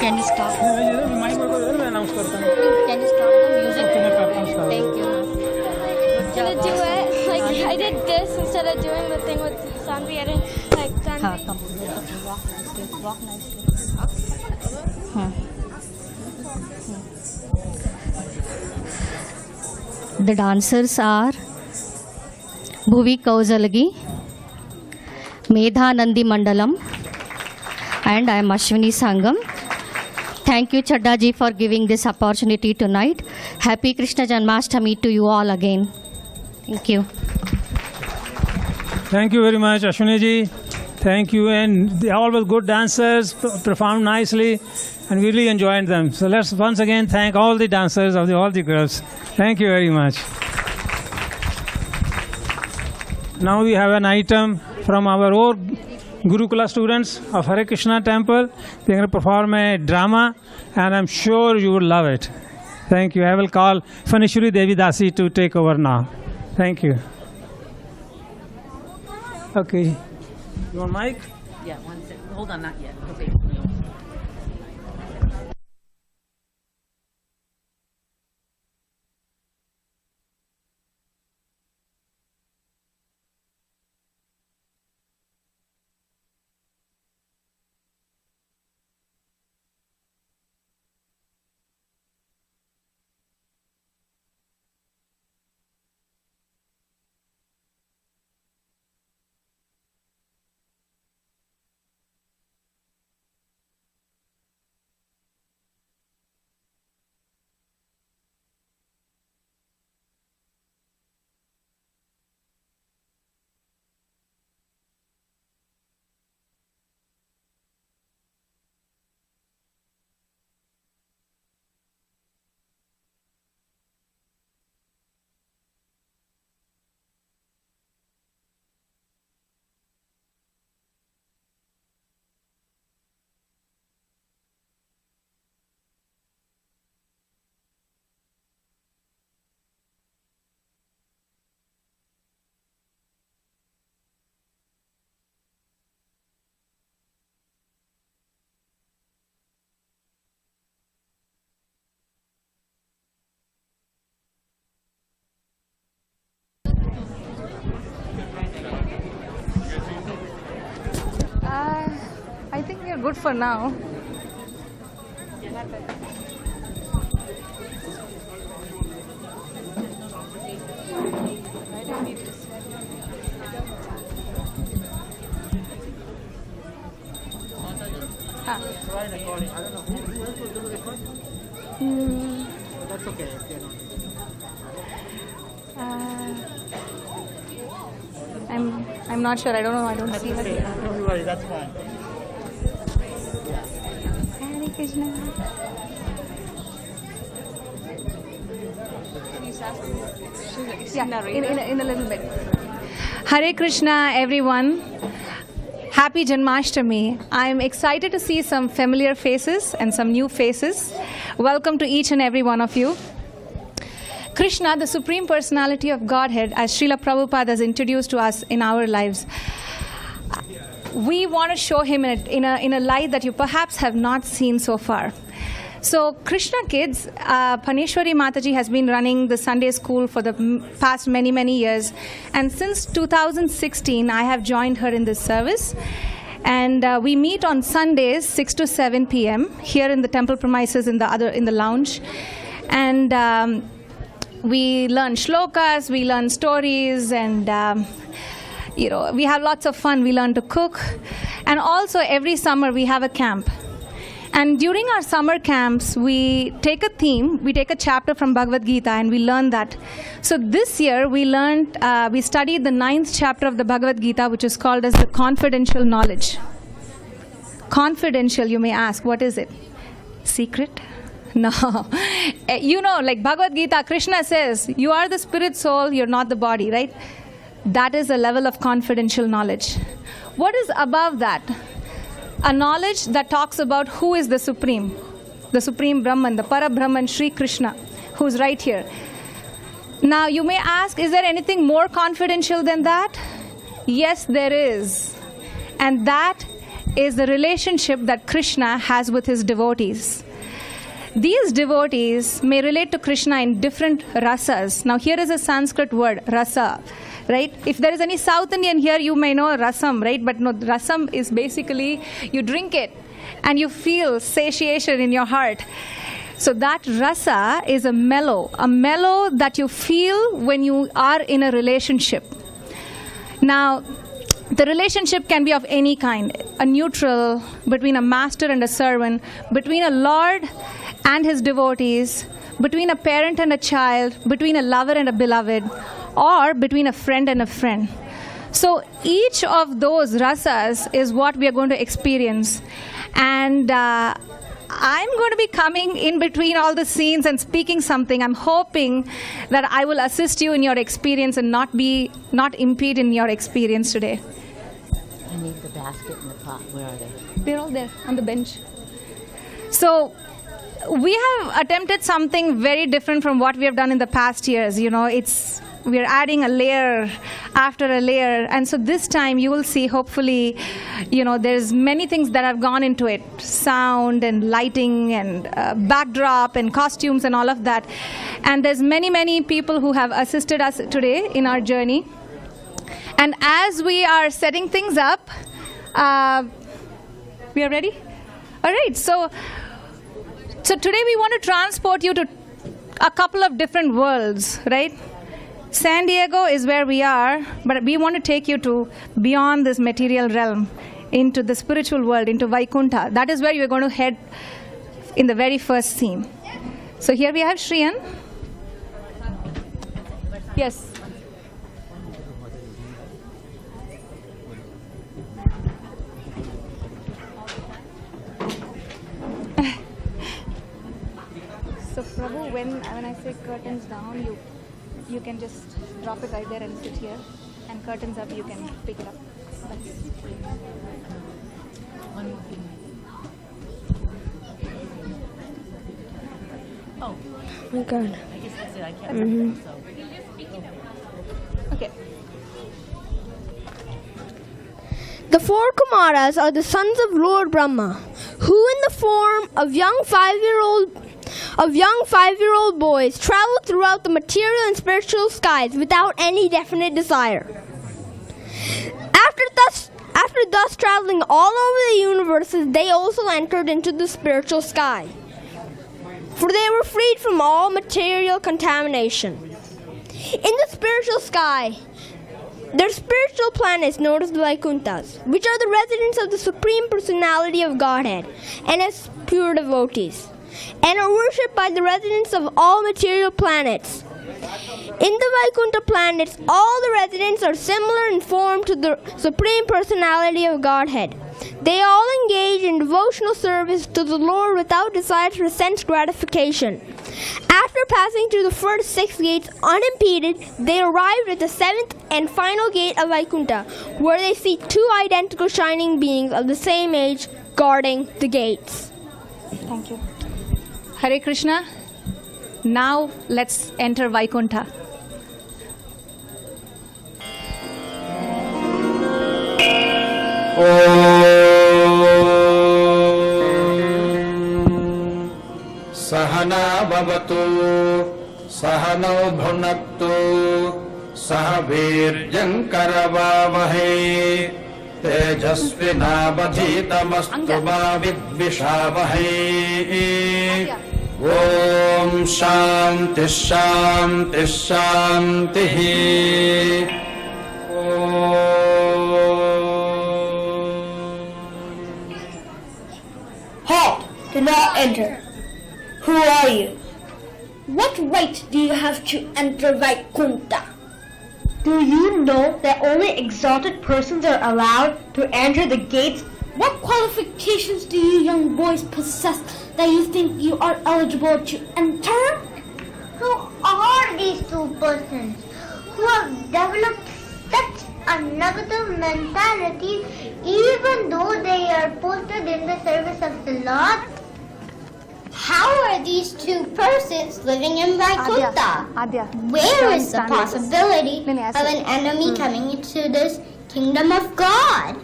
Can you stop? announce करता हूँ. Can you stop the music? Okay, मैं करता हूँ start. Thank you. Gonna do it like I did this instead of doing the thing with Sanvi. I didn't like Sanvi. हाँ, come. Walk nicely. The dancers are Bhuvi Kausalagi, Medha Nandi Mandalam, and I am Ashwini Sangam. Thank you, Chadda ji, for giving this opportunity tonight. Happy Krishna Janmastami to you all again. Thank you. Thank you very much, Ashwini ji. Thank you, and they all were good dancers, performed nicely, and we really enjoyed them. So let's once again thank all the dancers of all the groups. Thank you very much. Now we have an item from our own Gurukula students of Hare Krishna temple. They are going to perform a drama, and I'm sure you will love it. Thank you. I will call Fanishuri Devi Dasi to take over now. Thank you. Okay. You want mic? Yeah, one second. Hold on, not yet. Okay. I think we are good for now. That's okay. I'm not sure. I don't know. I don't see her. Don't worry, that's fine. Hare Krishna. Yeah, in a little bit. Hare Krishna, everyone. Happy Janmashtami. I'm excited to see some familiar faces and some new faces. Welcome to each and every one of you. Krishna, the Supreme Personality of Godhead, as Srila Prabhupada has introduced to us in our lives, we want to show him in a light that you perhaps have not seen so far. So, Krishna Kids, Paneshwari Mataji has been running the Sunday school for the past many years. And since 2016, I have joined her in this service. And we meet on Sundays, 6 to 7 p.m. here in the temple premises in the lounge. And we learn shlokas, we learn stories, and we have lots of fun. We learn to cook. And also every summer we have a camp. And during our summer camps, we take a theme, we take a chapter from Bhagavad Gita, and we learn that. So this year we studied the 9th chapter of the Bhagavad Gita, which is called as the confidential knowledge. Confidential, you may ask, what is it? Secret? No. Like Bhagavad Gita, Krishna says, you are the spirit soul, you're not the body, right? That is a level of confidential knowledge. What is above that? A knowledge that talks about who is the Supreme Brahman, the Para-Brahman, Sri Krishna, who's right here. Now you may ask, is there anything more confidential than that? Yes, there is. And that is the relationship that Krishna has with his devotees. These devotees may relate to Krishna in different rasas. Now here is a Sanskrit word, rasa, right? If there is any South Indian here, you may know rasam, right? But no, rasam is basically, you drink it and you feel satiation in your heart. So that rasa is a mellow that you feel when you are in a relationship. Now, the relationship can be of any kind, a neutral, between a master and a servant, between a lord and his devotees, between a parent and a child, between a lover and a beloved, or between a friend and a friend. So each of those rasas is what we are going to experience. And I'm going to be coming in between all the scenes and speaking something. I'm hoping that I will assist you in your experience and not impede in your experience today. I need the basket and the pot. Where are they? They're all there on the bench. So we have attempted something very different from what we have done in the past years. You know, we're adding a layer after a layer, and so this time you will see, hopefully, you know, there's many things that have gone into it, sound and lighting and backdrop and costumes and all of that. And there's many people who have assisted us today in our journey. And as we are setting things up, we are ready? All right, so today we want to transport you to a couple of different worlds, right? San Diego is where we are, but we want to take you to beyond this material realm, into the spiritual world, into Vaikuntha. That is where you're going to head in the very first scene. So here we have Shriyan. Yes. So Prabhu, when I say curtains down, you can just drop it right there and sit here, and curtains up, you can pick it up. Oh my God. I guess that's it. I can't so. Okay. The four Kumaras are the sons of Lord Brahma, who in the form of young five-year-old boys travel throughout the material and spiritual skies without any definite desire. After thus traveling all over the universes, they also entered into the spiritual sky, for they were freed from all material contamination. In the spiritual sky, their spiritual planets known as the Vaikunthas, which are the residents of the Supreme Personality of Godhead and as pure devotees, and are worshipped by the residents of all material planets. In the Vaikuntha planets, all the residents are similar in form to the Supreme Personality of Godhead. They all engage in devotional service to the Lord without desire for sense gratification. After passing through the first 6 gates unimpeded, they arrived at the 7th and final gate of Vaikuntha, where they see two identical shining beings of the same age guarding the gates. Thank you. Hare Krishna. Now let's enter Vaikuntha. सहना भवतु सहनौ भुनक्तु सह वीर्यङ्करवावहै तेजस्विनावधीतमस्तु मा विद्विषावहै ॐ शान्तिः शान्तिः शान्तिः Halt! Do not enter. Who are you? What right do you have to enter Vaikuntha? Do you know that only exalted persons are allowed to enter the gates? What qualifications do you young boys possess that you think you are eligible to enter? Who are these two persons who have developed such a negative mentality even though they are posted in the service of the Lord? How are these two persons living in Vaikuntha? Where is the possibility of an enemy coming into this kingdom of God?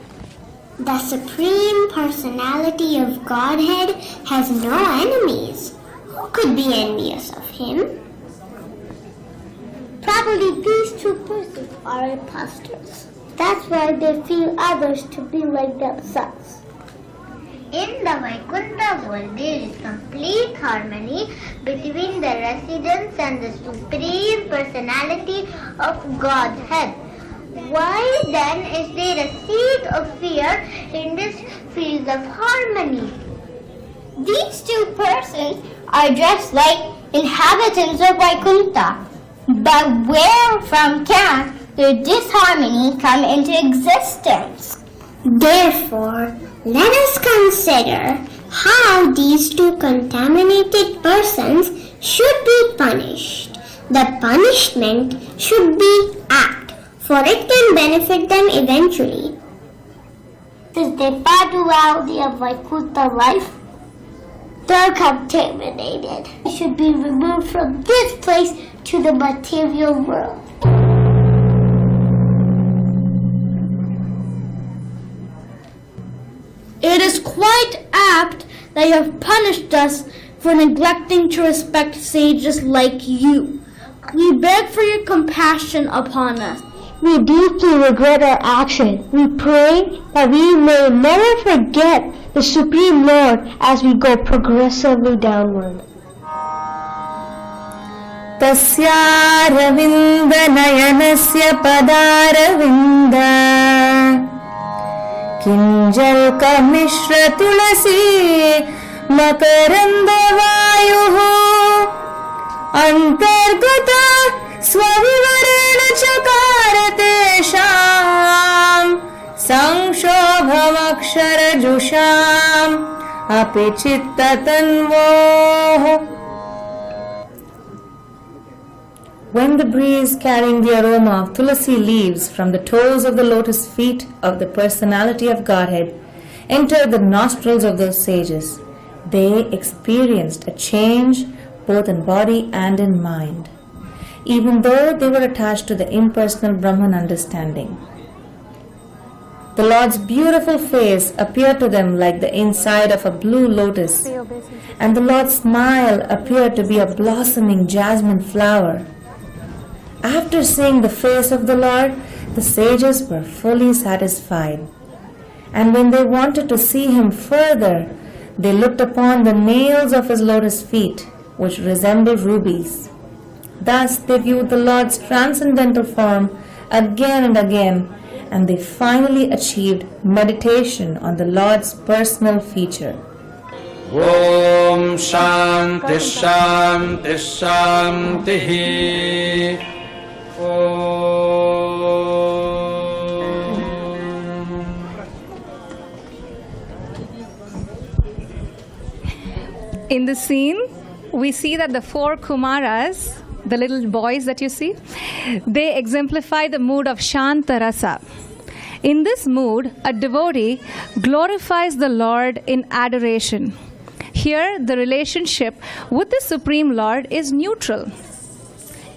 The Supreme Personality of Godhead has no enemies. Who could be envious of him? Probably these two persons are impostors. That's why they feel others to be like themselves. In the Vaikuntha world, there is complete harmony between the residents and the Supreme Personality of Godhead. Why then is there a seed of fear in this field of harmony? These two persons are dressed like inhabitants of Vaikuntha. But where from can their disharmony come into existence? Therefore, let us consider how these two contaminated persons should be punished. The punishment should be apt, for it can benefit them eventually. Since they far duality of Vaikuntha life, they're contaminated. They should be removed from this place to the material world. It is quite apt that you have punished us for neglecting to respect sages like you. We beg for your compassion upon us. We deeply regret our action. We pray that we may never forget the Supreme Lord as we go progressively downward. तस्यारविन्दनयनस्य पदारविन्द किञ्जल्कमिश्र तुलसी मकरन्दवायुः अन्तर्गत स्वविवरेण चकार तेषाम् संक्षोभमक्षरजुषाम् अपि चित्ततन्वोः. When the breeze carrying the aroma of tulasi leaves from the toes of the lotus feet of the personality of Godhead entered the nostrils of those sages, they experienced a change both in body and in mind, even though they were attached to the impersonal Brahman understanding. The Lord's beautiful face appeared to them like the inside of a blue lotus, and the Lord's smile appeared to be a blossoming jasmine flower. After seeing the face of the Lord, the sages were fully satisfied. And when they wanted to see him further, they looked upon the nails of his lotus feet, which resembled rubies. Thus they viewed the Lord's transcendental form again and again, and they finally achieved meditation on the Lord's personal feature. Om Shanti Shanti Shanti. In the scene, we see that the four Kumaras, the little boys that you see, they exemplify the mood of Shanta Rasa. In this mood, a devotee glorifies the Lord in adoration. Here, the relationship with the Supreme Lord is neutral.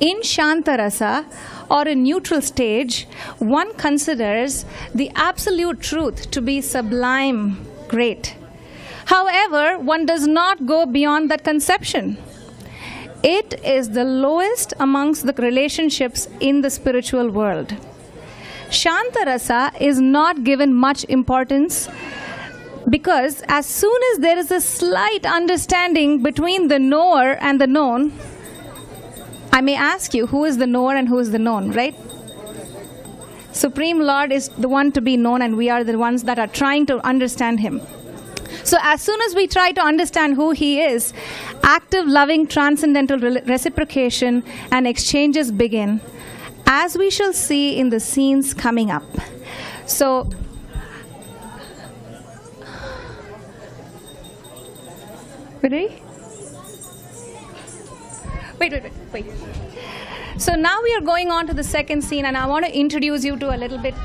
In Shanta Rasa, or a neutral stage, one considers the absolute truth to be sublime, great. However, one does not go beyond that conception. It is the lowest amongst the relationships in the spiritual world. Shanta Rasa is not given much importance because as soon as there is a slight understanding between the knower and the known, I may ask you, who is the knower and who is the known, right? Supreme Lord is the one to be known, and we are the ones that are trying to understand him. So as soon as we try to understand who he is, active, loving, transcendental reciprocation and exchanges begin, as we shall see in the scenes coming up. So, wait. So now we are going on to the second scene, and I want to introduce you to a little bit.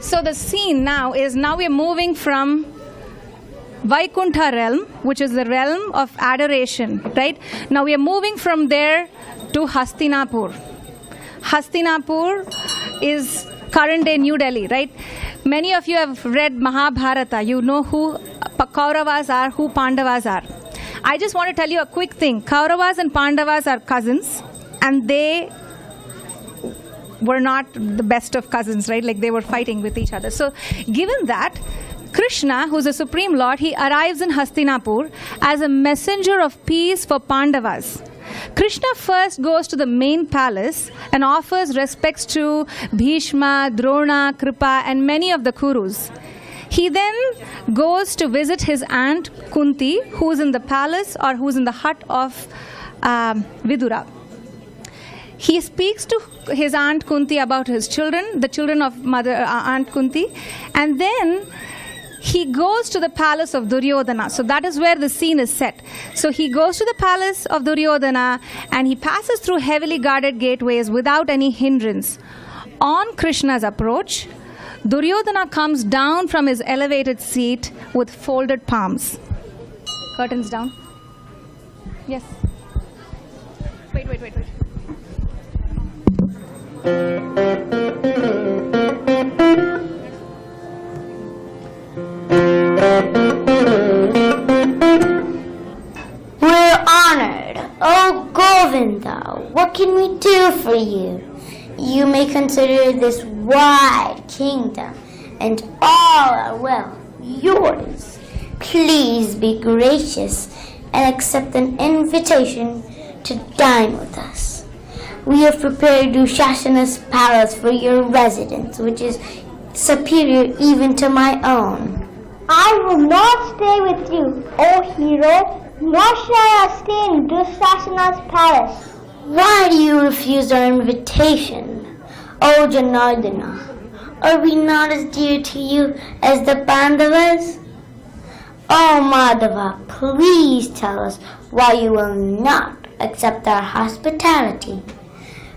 So the scene now we are moving from Vaikuntha realm, which is the realm of adoration, right? Now we are moving from there to Hastinapur. Hastinapur is current day New Delhi, right? Many of you have read Mahabharata. You know who Kauravas are, who Pandavas are. I just want to tell you a quick thing. Kauravas and Pandavas are cousins, and they were not the best of cousins, right? Like they were fighting with each other. So given that, Krishna, who's the Supreme Lord, he arrives in Hastinapur as a messenger of peace for Pandavas. Krishna first goes to the main palace and offers respects to Bhishma, Drona, Kripa, and many of the Kurus. He then goes to visit his aunt Kunti, who's in the palace or who's in the hut of Vidura. He speaks to his aunt Kunti about his children, the children of Aunt Kunti, and then he goes to the palace of Duryodhana. So that is where the scene is set. So he goes to the palace of Duryodhana and he passes through heavily guarded gateways without any hindrance. On Krishna's approach, Duryodhana comes down from his elevated seat with folded palms. Curtains down. Yes. Wait. We're honored. Oh, Govinda, what can we do for you? You may consider this wide kingdom and all our wealth yours. Please be gracious and accept an invitation to dine with us. We have prepared Dushasana's palace for your residence, which is superior even to my own. I will not stay with you, O hero, nor shall I stay in Dushasana's palace. Why do you refuse our invitation, O Janardana? Are we not as dear to you as the Pandavas? O Madhava, please tell us why you will not accept our hospitality.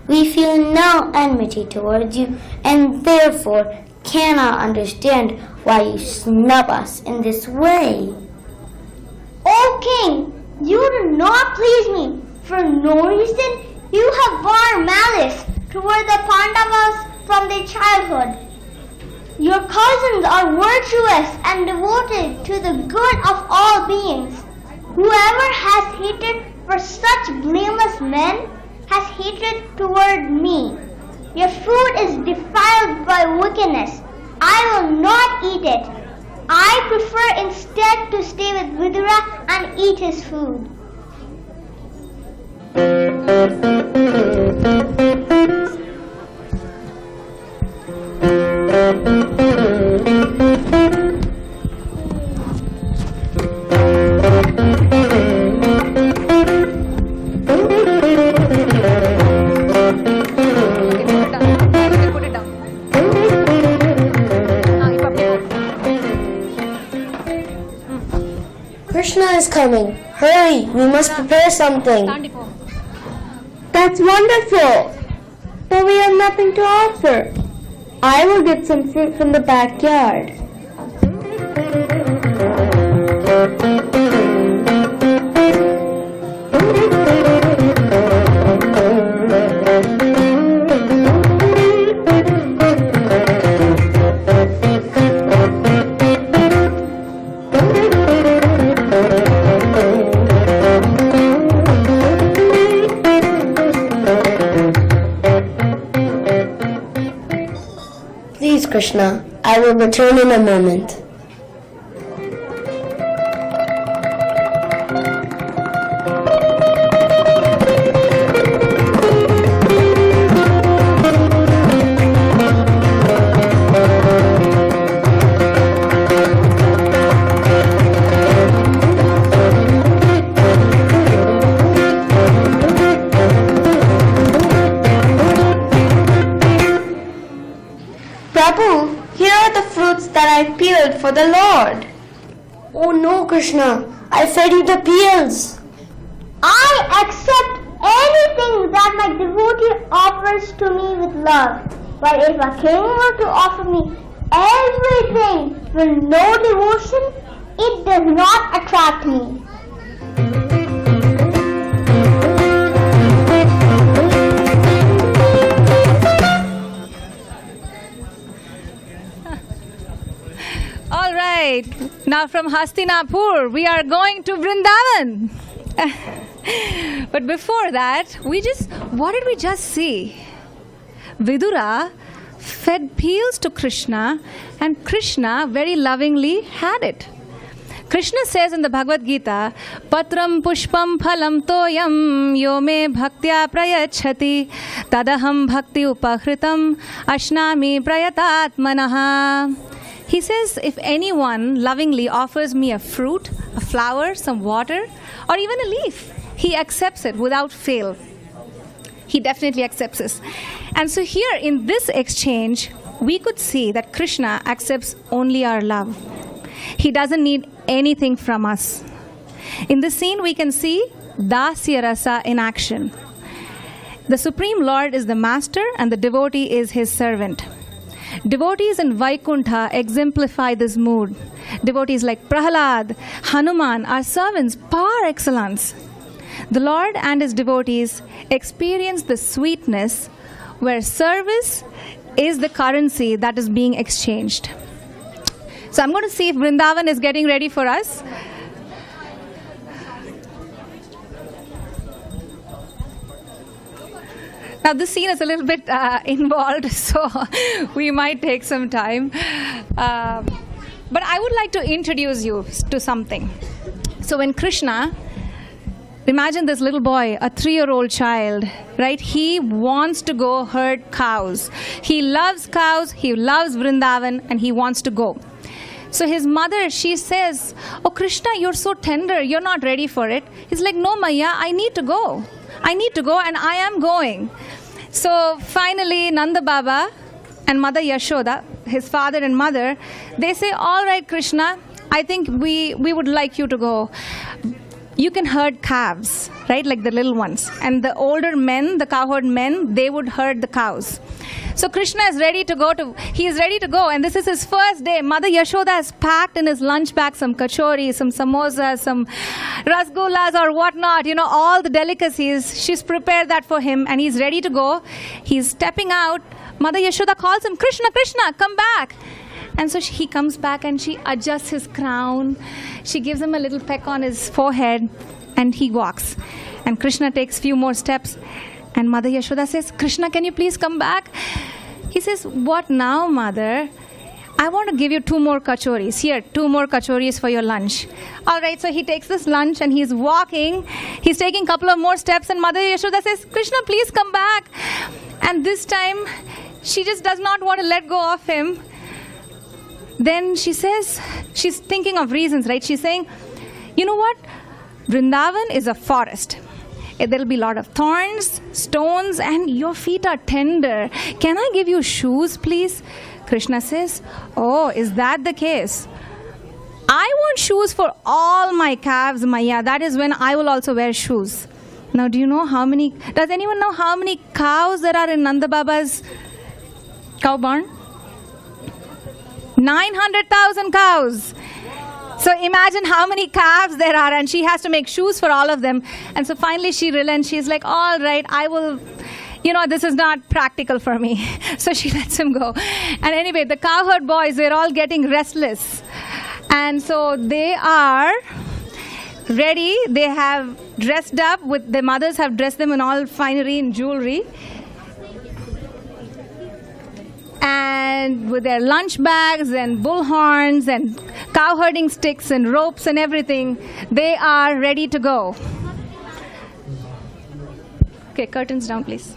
We feel no enmity towards you and therefore cannot understand why you snub us in this way. O king, you do not please me. For no reason, you have borne malice toward the Pandavas from their childhood. Your cousins are virtuous and devoted to the good of all beings. Whoever has hatred for such blameless men has hatred toward me. Your food is defiled by wickedness. I will not eat it. I prefer instead to stay with Vidura and eat his food. Krishna is coming. Hurry, we must prepare something. That's wonderful. But we have nothing to offer. I will get some fruit from the backyard. Please, Krishna, I will return in a moment. Prabhu, here are the fruits that I peeled for the Lord. Oh no, Krishna, I fed you the peels. I accept anything that my devotee offers to me with love. But if a king were to offer me everything with no devotion, it does not attract me. right. Now from Hastinapur, we are going to Vrindavan. But before that, what did we just see? Vidura fed peels to Krishna, and Krishna very lovingly had it. Krishna says in the Bhagavad Gita, Patram pushpam phalam toyam yo me bhaktya prayachati tadaham bhakti upahritam ashnami prayatatmanaha. He says, if anyone lovingly offers me a fruit, a flower, some water, or even a leaf, he accepts it without fail. He definitely accepts this. And so here in this exchange, we could see that Krishna accepts only our love. He doesn't need anything from us. In this scene, we can see Dasya Rasa in action. The Supreme Lord is the master and the devotee is his servant. Devotees in Vaikuntha exemplify this mood. Devotees like Prahalad, Hanuman are servants par excellence. The Lord and his devotees experience the sweetness where service is the currency that is being exchanged. So I'm going to see if Vrindavan is getting ready for us. Now this scene is a little bit involved, so we might take some time. But I would like to introduce you to something. So when Krishna, imagine this little boy, a 3-year-old child, right? He wants to go herd cows. He loves cows, he loves Vrindavan, and he wants to go. So his mother, she says, oh Krishna, you're so tender, you're not ready for it. He's like, no Maya, I need to go. I need to go, and I am going. So finally, Nanda Baba and Mother Yashoda, his father and mother, they say, all right, Krishna, I think we would like you to go. You can herd calves, right, like the little ones. And the older men, the cowherd men, they would herd the cows. So Krishna is ready to go he is ready to go, and this is his first day. Mother Yashoda has packed in his lunch bag some kachori, some samosas, some rasgullas or whatnot, all the delicacies. She's prepared that for him, and he's ready to go. He's stepping out. Mother Yashoda calls him, Krishna, Krishna, come back. And so he comes back and she adjusts his crown. She gives him a little peck on his forehead, and he walks. And Krishna takes few more steps. And Mother Yashoda says, Krishna, can you please come back? He says, what now, Mother? I want to give you 2 more kachoris. Here, 2 more kachoris for your lunch. All right, so he takes this lunch and he's walking. He's taking a couple of more steps, and Mother Yashoda says, Krishna, please come back. And this time, she just does not want to let go of him. Then she says, she's thinking of reasons, right? She's saying, you know what? Vrindavan is a forest. There'll be a lot of thorns, stones, and your feet are tender. Can I give you shoes, please? Krishna says, oh, is that the case? I want shoes for all my calves, Maya. That is when I will also wear shoes. Now, does anyone know how many cows there are in Nanda Baba's cow barn? 900,000 cows. So imagine how many calves there are, and she has to make shoes for all of them. And so finally she relents. She's like, all right, I will, this is not practical for me. So she lets him go. And anyway, the cowherd boys, they're all getting restless. And so they are ready. They have dressed up their mothers have dressed them in all finery and jewelry. And with their lunch bags and bullhorns and cow herding sticks and ropes and everything, they are ready to go. Okay, curtains down, please.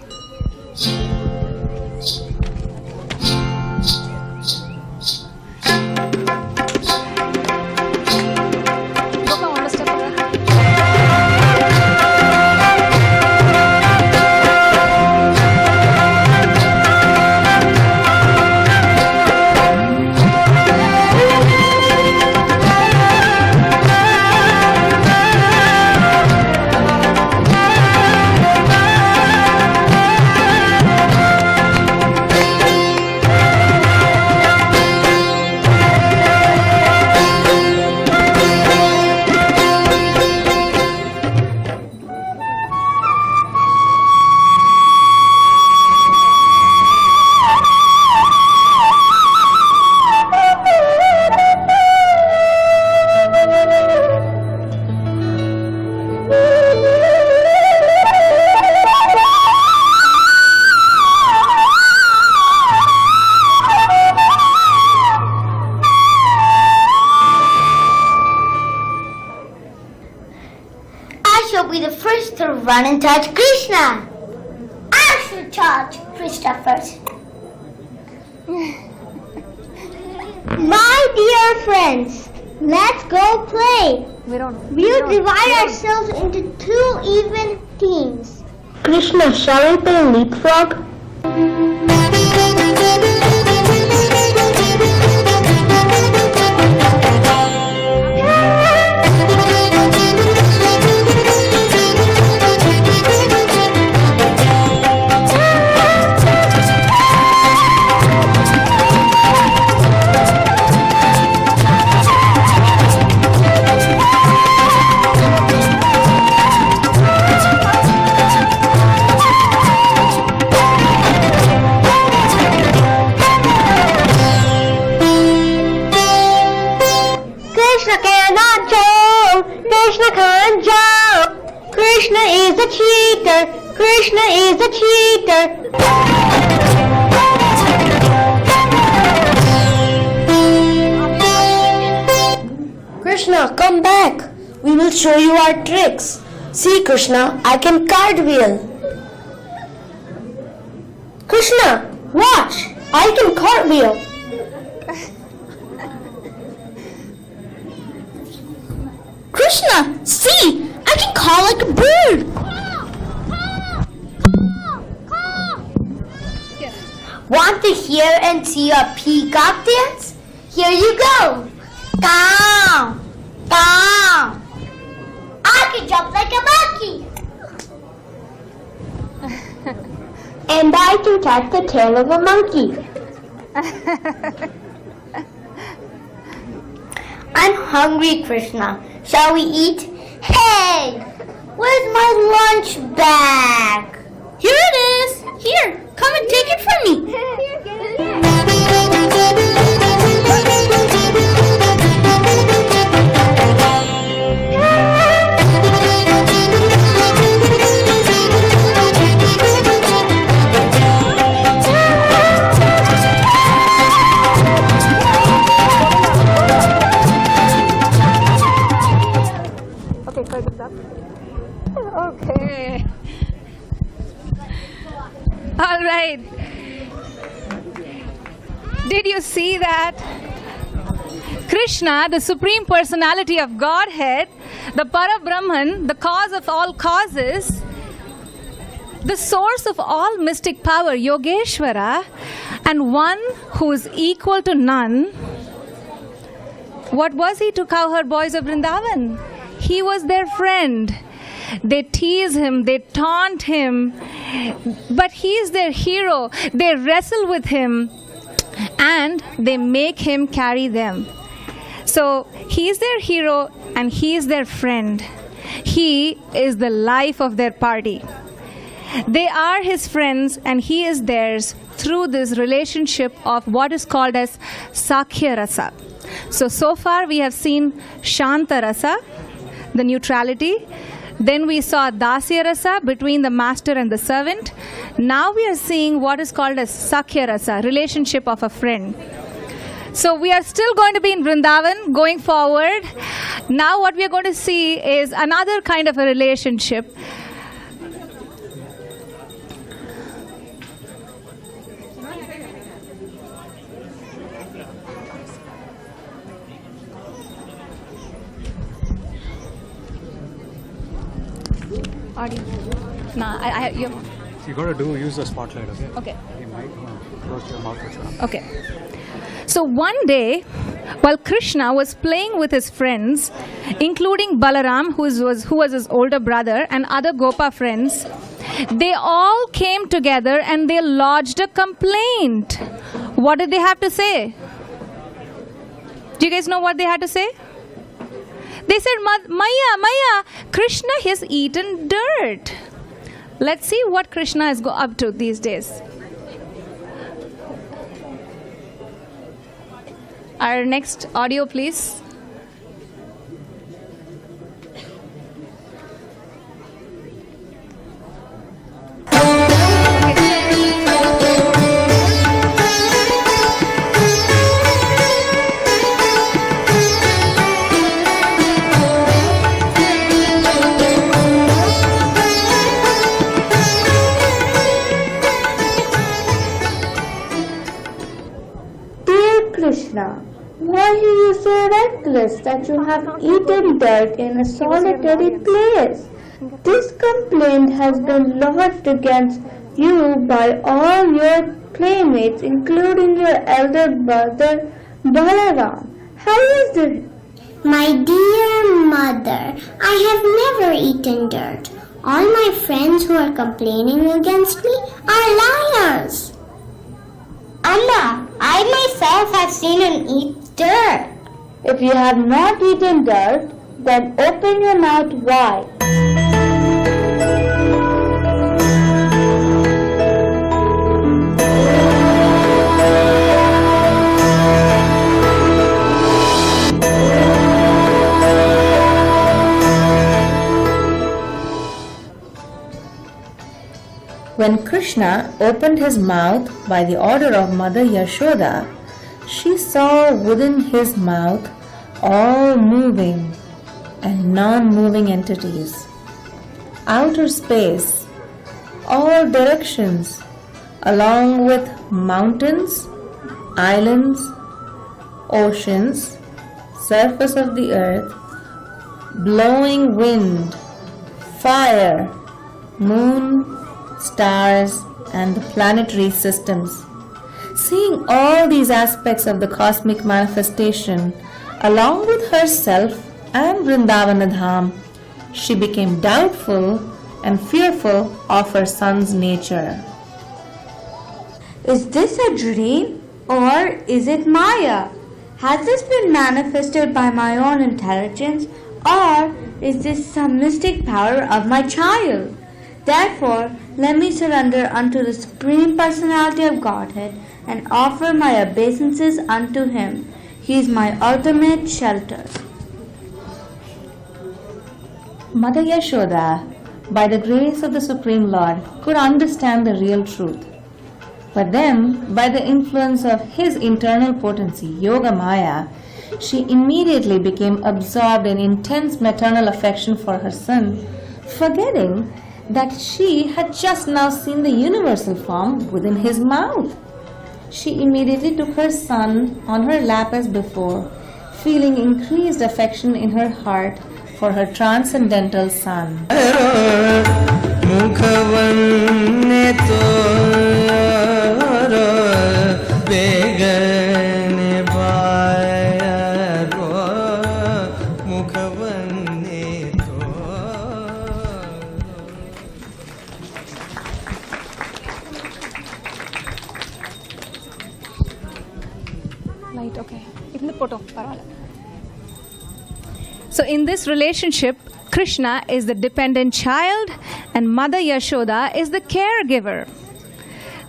shall be the first to run and touch Krishna. I should touch Krishna first. My dear friends, let's go play. We'll divide ourselves into 2 even teams. Krishna, shall we play leapfrog? Krishna can't jump. Krishna is a cheater. Krishna is a cheater. Krishna, come back. We will show you our tricks. See, Krishna, I can cartwheel. Krishna, watch. I can cartwheel. Krishna, see! I can call like a bird! Want to hear and see a peacock dance? Here you go! Caw! Caw! I can jump like a monkey! And I can catch the tail of a monkey. I'm hungry, Krishna. Shall we eat? Hey! Where's my lunch bag? Here it is! Here, come and take it from me! Okay. All right. Did you see that? Krishna, the Supreme Personality of Godhead, the Parabrahman, the cause of all causes, the source of all mystic power, Yogeshwara, and one who is equal to none. What was he to cowherd boys of Vrindavan? He was their friend. They tease him, they taunt him, but he is their hero. They wrestle with him and they make him carry them. So he is their hero and he is their friend. He is the life of their party. They are his friends and he is theirs through this relationship of what is called as Sakhya Rasa. So far we have seen Shanta Rasa, the neutrality. Then we saw Dasya Rasa, between the master and the servant. Now we are seeing what is called as Sakhya Rasa, relationship of a friend. So we are still going to be in Vrindavan going forward. Now what we are going to see is another kind of a relationship. You got to use the spotlight, okay? Okay. You might close your mouth. Okay. So one day, while Krishna was playing with his friends, including Balaram, who was his older brother, and other Gopa friends, they all came together and they lodged a complaint. What did they have to say? Do you guys know what they had to say? They said, Maya, Krishna has eaten dirt. Let's see what Krishna is up to these days. Our next audio, please. worthless that you have eaten dirt in a solitary place. This complaint has been lodged against you by all your playmates, including your elder brother Balarama. How is it? My dear mother, I have never eaten dirt. All my friends who are complaining against me are liars. Amma, I myself have seen him eat dirt. If you have not eaten dirt, then open your mouth wide. When Krishna opened his mouth by the order of Mother Yashoda, she saw within his mouth all moving and non-moving entities, outer space, all directions, along with mountains, islands, oceans, surface of the earth, blowing wind, fire, moon, stars, and the planetary systems. Seeing all these aspects of the cosmic manifestation along with herself and Vrindavana Dham, she became doubtful and fearful of her son's nature. Is this a dream or is it Maya? Has this been manifested by my own intelligence or is this some mystic power of my child? Therefore, let me surrender unto the Supreme Personality of Godhead and offer my obeisances unto Him. He is my ultimate shelter. Mother Yashoda, by the grace of the Supreme Lord, could understand the real truth. But then, by the influence of his internal potency, Yoga Maya, she immediately became absorbed in intense maternal affection for her son, forgetting that she had just now seen the universal form within his mouth. She immediately took her son on her lap as before, feeling increased affection in her heart for her transcendental son. So in this relationship, Krishna is the dependent child and Mother Yashoda is the caregiver.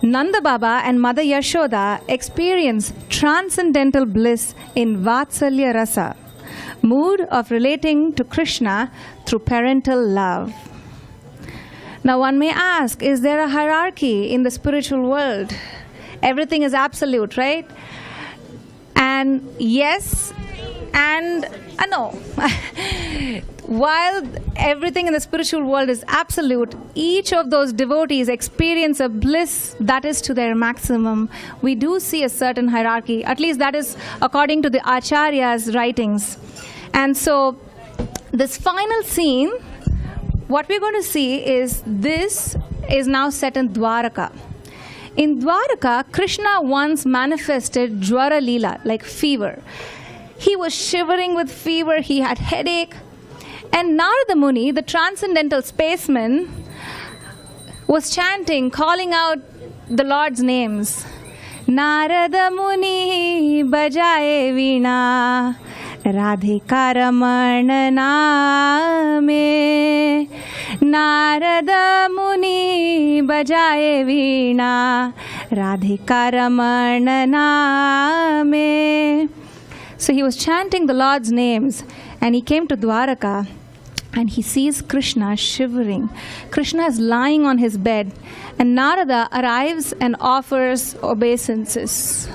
Nanda Baba and Mother Yashoda experience transcendental bliss in Vatsalya Rasa, mood of relating to Krishna through parental love. Now one may ask, is there a hierarchy in the spiritual world? Everything is absolute, right? And yes, and no. While everything in the spiritual world is absolute, each of those devotees experience a bliss that is to their maximum. We do see a certain hierarchy, at least that is according to the Acharya's writings. And so this final scene, what we're going to see is this is now set in Dwaraka. In Dwaraka, Krishna once manifested Jwara Leela, like fever. He was shivering with fever, he had headache. And Narada Muni, the transcendental spaceman, was chanting, calling out the Lord's names. Narada Muni bajaye veena, Radhika Ramana name. Narada Muni bajaye veena, Radhika Ramana name. So he was chanting the Lord's names and he came to Dwaraka and he sees Krishna shivering. Krishna is lying on his bed and Narada arrives and offers obeisances.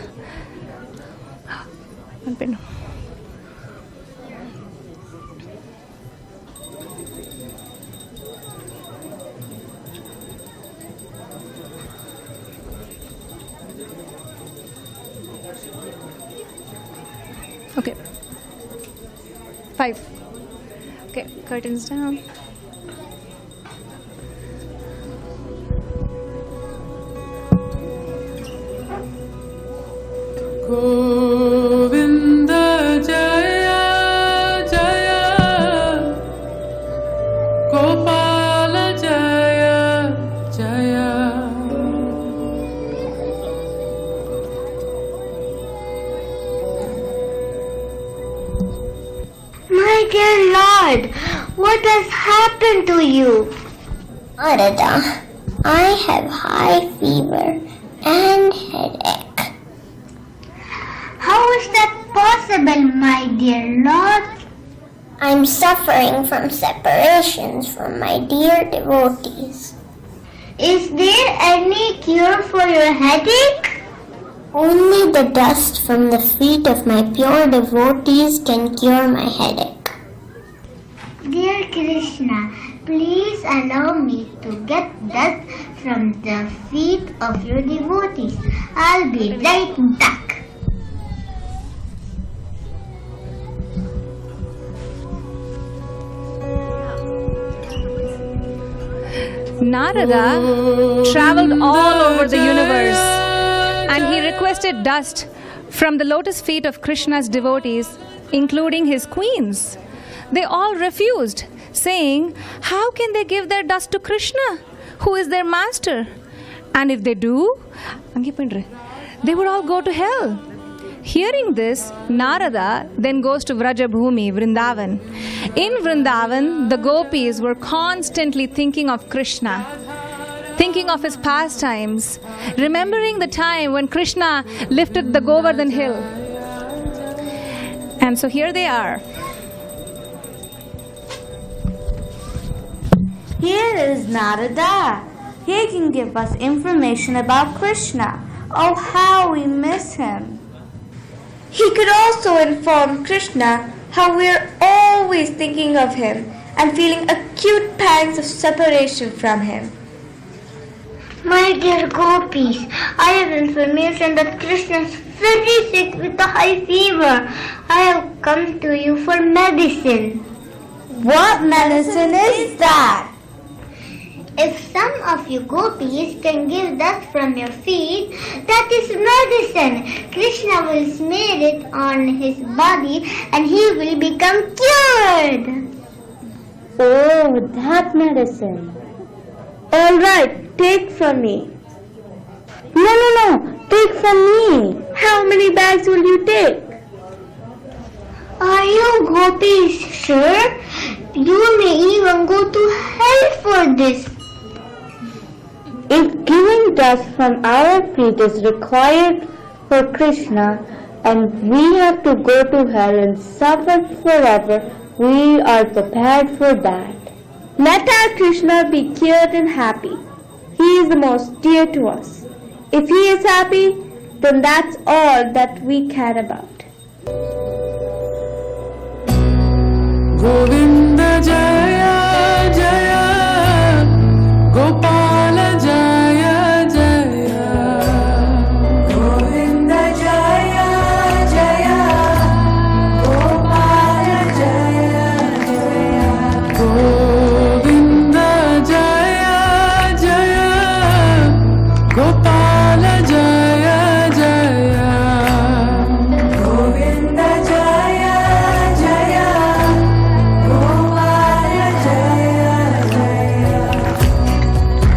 Okay. 5. Okay, curtains down. Govinda Jaya Jaya Gopala Jaya Jaya. My dear Lord, what has happened to you? Narada, I have high fever and headache. How is that possible, my dear Lord? I'm suffering from separations from my dear devotees. Is there any cure for your headache? Only the dust from the feet of my pure devotees can cure my headache. Dear Krishna, please allow me to get dust from the feet of your devotees. I'll be right back. Narada traveled all over the universe and he requested dust from the lotus feet of Krishna's devotees, including his queens. They all refused, saying, how can they give their dust to Krishna, who is their master? And if they do, they would all go to hell. Hearing this, Narada then goes to Vrajabhumi, Vrindavan. In Vrindavan, the gopis were constantly thinking of Krishna, thinking of his pastimes, remembering the time when Krishna lifted the Govardhan hill. And so here they are. Here is Narada. He can give us information about Krishna. Oh, how we miss him. He could also inform Krishna how we are always thinking of him and feeling acute pangs of separation from him. My dear gopis, I have information that Krishna is very sick with a high fever. I have come to you for medicine. What medicine is that? If some of you gopis can give dust from your feet, that is medicine. Krishna will smear it on his body and he will become cured. Oh, that medicine. All right, take from me. No, take from me. How many bags will you take? Are you gopis sure? You may even go to hell for this. If giving dust from our feet is required for Krishna and we have to go to hell and suffer forever, we are prepared for that. Let our Krishna be cured and happy. He is the most dear to us. If he is happy, then that's all that we care about. Govinda Jaya Jaya Gopala Jaya Jaya Govinda Jaya Jaya Gopala Jaya Jaya Govinda Jaya Jaya Gopala Jaya Jaya Govinda Jaya Jaya Gopala Jaya Jaya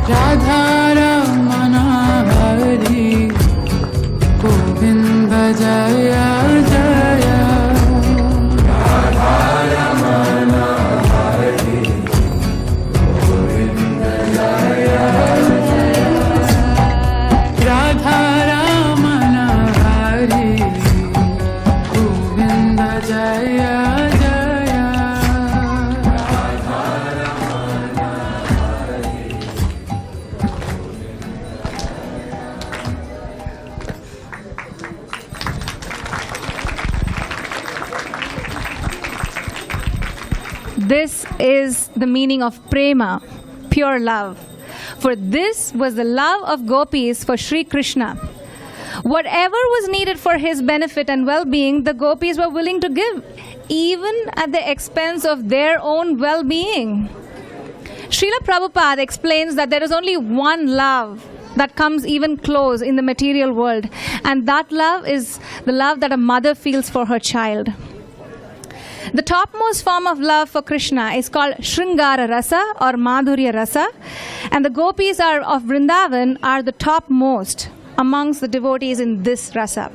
Radha Ramana Hari Govinda Jaya Jaya Radha Ramana Hari Govinda Jaya Jaya Radha Ramana Hari Govinda Jaya Jaya This is the meaning of prema, pure love. For this was the love of gopis for Sri Krishna. Whatever was needed for his benefit and well-being, the gopis were willing to give. even at the expense of their own well-being. Srila Prabhupada explains that there is only one love that comes even close in the material world, and that love is the love that a mother feels for her child. The topmost form of love for Krishna is called Sringara Rasa or Madhurya Rasa, and the gopis of Vrindavan are the topmost amongst the devotees in this rasa.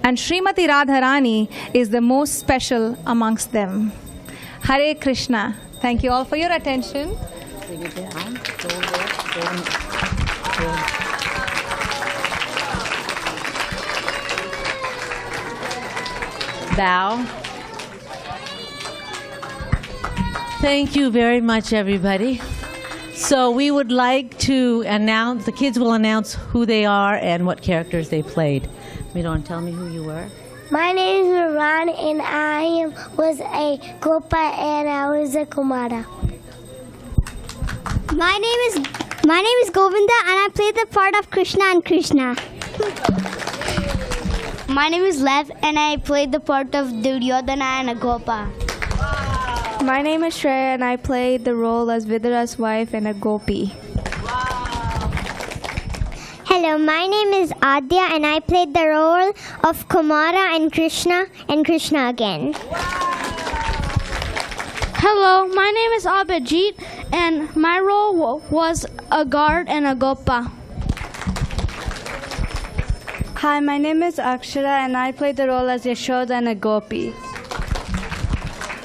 And Srimati Radharani is the most special amongst them. Hare Krishna. Thank you all for your attention. Bring it down. Bow. Thank you very much, everybody. So we would like to announce, the kids will announce who they are and what characters they played. You don't tell me who you were? My name is Ran and I was a Gopa and I was a Kumara. My name is Govinda and I played the part of Krishna and Krishna. My name is Lev and I played the part of Duryodhana and a Gopa. My name is Shreya and I played the role as Vidura's wife and a gopi. Hello, my name is Adya and I played the role of Kumara and Krishna again. Hello, my name is Abhijit and my role was a guard and a gopa. Hi, my name is Akshara and I played the role as Yashoda and a gopi.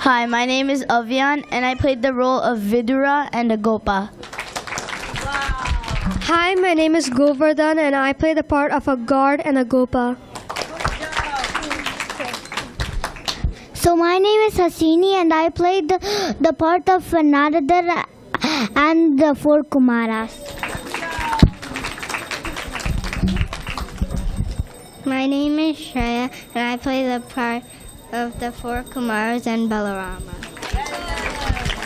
Hi, my name is Avyan and I played the role of Vidura and a gopa. Hi, my name is Govardhan and I play the part of a guard and a gopa. So my name is Hasini and I played the part of Narada and the 4 Kumaras. My name is Shreya and I play the part of the 4 Kumaras and Balarama.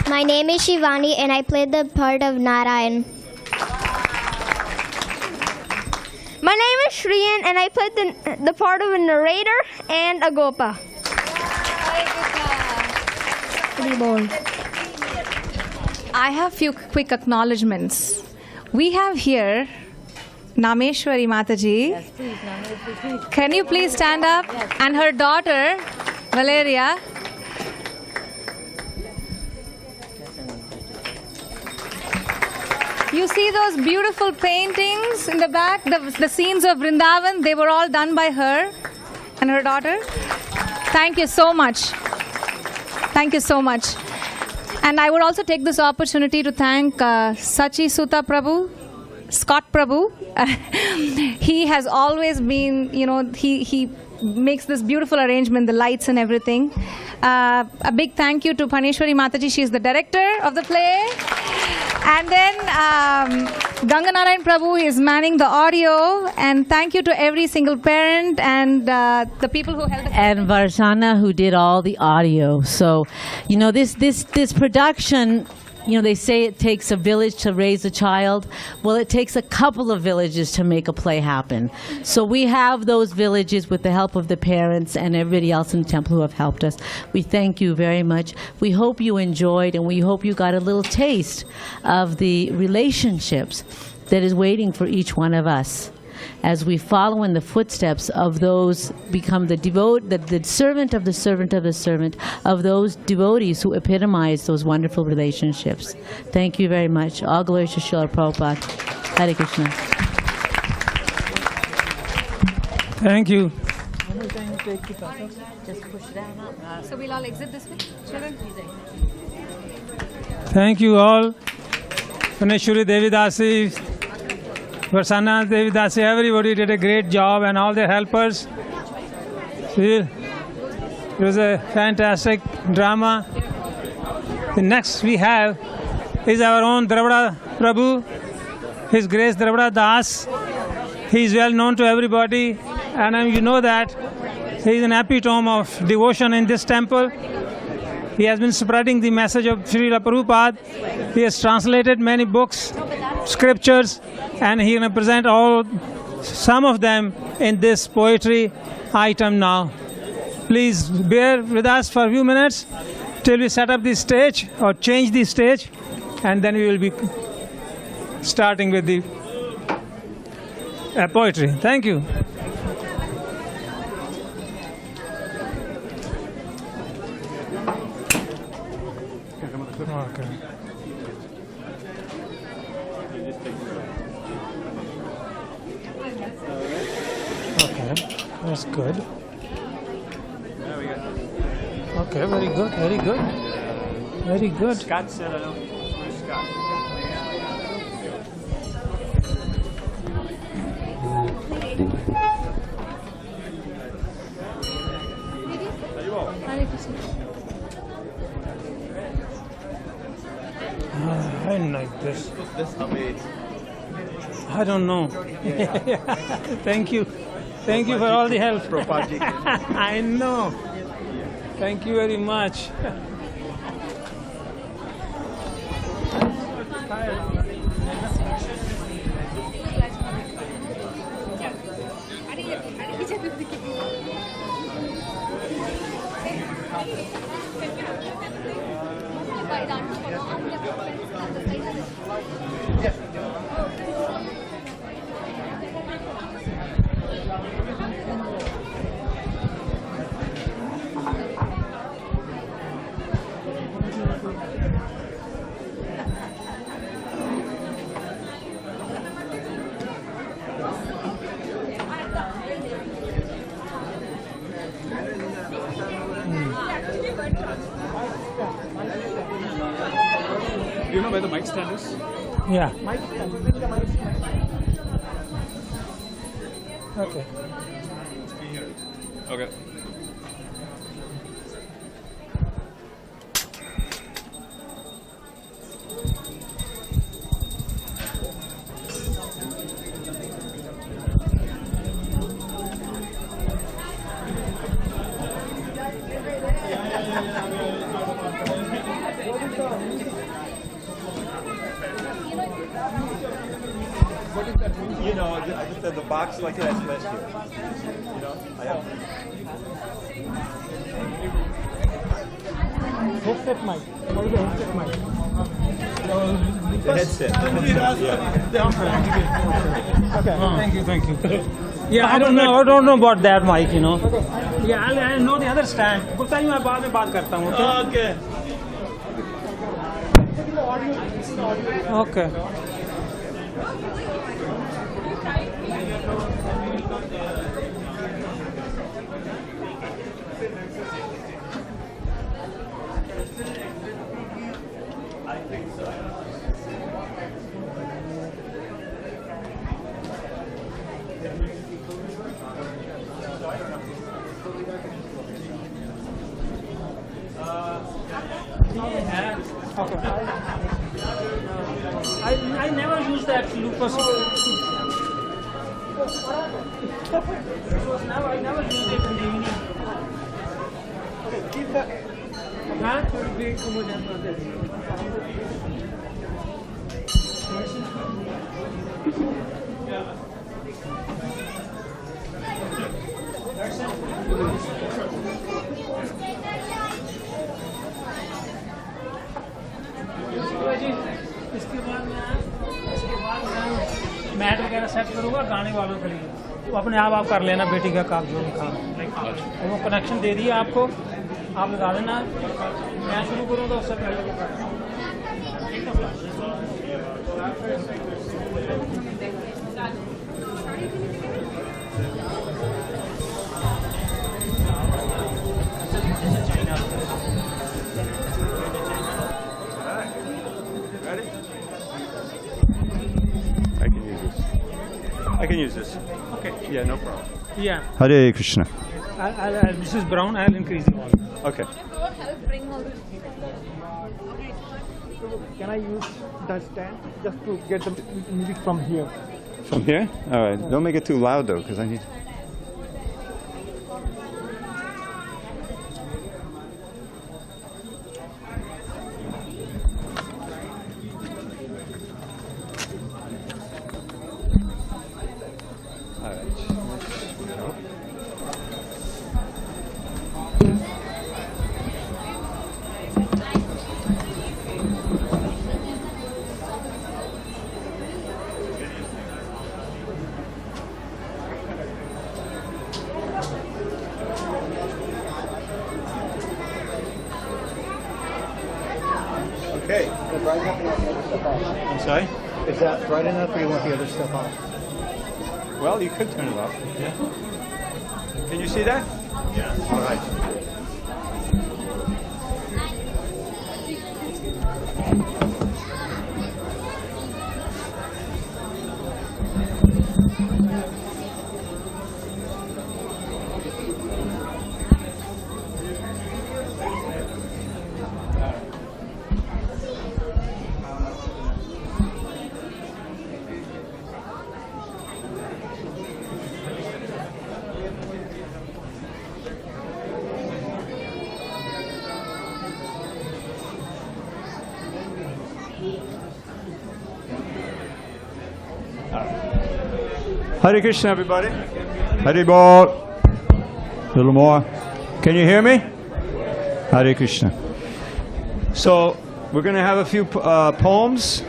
My name is Shivani and I played the part of Narayan. My name is Shriyan and I played the part of a narrator and a gopa. I have few quick acknowledgements. We have here Nameshwari Mataji. Yes, please, Nameshwari, please. Can you please stand up? Yes. And her daughter, Valeria. You see those beautiful paintings in the back, the scenes of Vrindavan, they were all done by her and her daughter. Thank you so much. Thank you so much. And I would also take this opportunity to thank Sachi Sutta Prabhu, Scott Prabhu. He has always been, he makes this beautiful arrangement, the lights and everything. A big thank you to Paneshwari Mataji. She is the director of the play. And then Ganganarayan Prabhu is manning the audio. And thank you to every single parent and the people who helped. And Varshana, who did all the audio. So, this production, they say it takes a village to raise a child. Well, it takes a couple of villages to make a play happen. So we have those villages with the help of the parents and everybody else in the temple who have helped us. We thank you very much. We hope you enjoyed and we hope you got a little taste of the relationships that is waiting for each one of us as we follow in the footsteps of those, become the servant of the servant of the servant of those devotees who epitomize those wonderful relationships. Thank you very much. All glory to Srila Prabhupada. Hare Krishna. Thank you. Just push it out. So we'll all exit this way, children? Thank you all. Paneshwari Devi Dasi, Varsana Devi Dasi, everybody did a great job and all the helpers. It was a fantastic drama. The next we have is our own Dravida Prabhu, His Grace Dravida Das. He is well known to everybody and you know that he is an epitome of devotion in this temple. He has been spreading the message of Srila Prabhupada. He has translated many books, scriptures, and he will present some of them in this poetry item now. Please bear with us for a few minutes till we set up the stage or change the stage, and then we will be starting with the poetry. Thank you. Okay. Okay, that's good. Okay, very good, very good. Very good. Scott said hello. Where's Scott? I like this. This amazing. I don't know. Thank you. Thank you for all the help. I know. Thank you very much. Do you know where the mic stand is? Yeah. Okay. Okay. You know, I just had the box like that last year. You know, I have. Headset mic. What is the headset mic? The headset. Okay. Thank you. Yeah, I don't know about that mic, you know. Yeah, I know the other stand. Gupta ji, मैं बाद में बात करता हूँ. Okay. Okay. Okay. I never use that lupus. I never used it in the evening. Okay, keep that. Huh? इसके बाद मैं mat वगैरह सेट करूँगा गाने वालों के लिए, तो अपने आप कर लेना बेटी का काम जो भी काम, वो कनेक्शन दे दिया आपको, आप लगा देना, मैं शुरू करूँगा उससे पहले वो कर I can use this. Okay. Yeah, no problem. Yeah. Hare Krishna. This is brown. I'll increase the volume. Okay. Can I use the stand just to get the music from here? From here? All right. Don't make it too loud though, because I need. Okay. I'm sorry? Is that bright enough or you want the other stuff off? Well, you could turn it off. Yeah. Can you see that? Yeah. All right. Hare Krishna, everybody. Hare Bol. A little more. Can you hear me? Hare Krishna. So, we're going to have a few poems.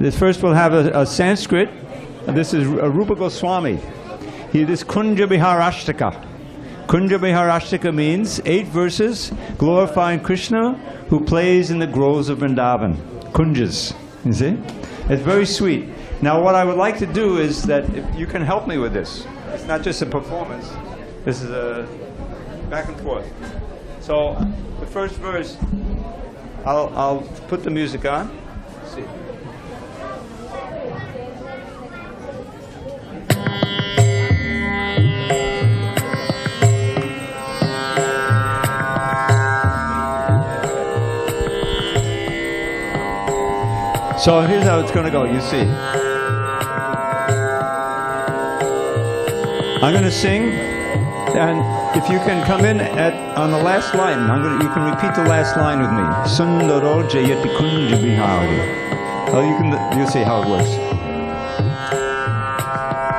This first we'll have a Sanskrit. This is Rupa Goswami. This Kunja Biharashtaka. Kunja Biharashtaka means 8 verses glorifying Krishna who plays in the groves of Vrindavan. Kunjas. You see? It's very sweet. Now what I would like to do is that if you can help me with this. It's not just a performance. This is a back and forth. So the first verse, I'll put the music on. Let's see. So here's how it's going to go, you see. I'm going to sing, and if you can come in on the last line, you can repeat the last line with me. Sundaro Jayati Kunja Bihari. Oh, you'll see how it works.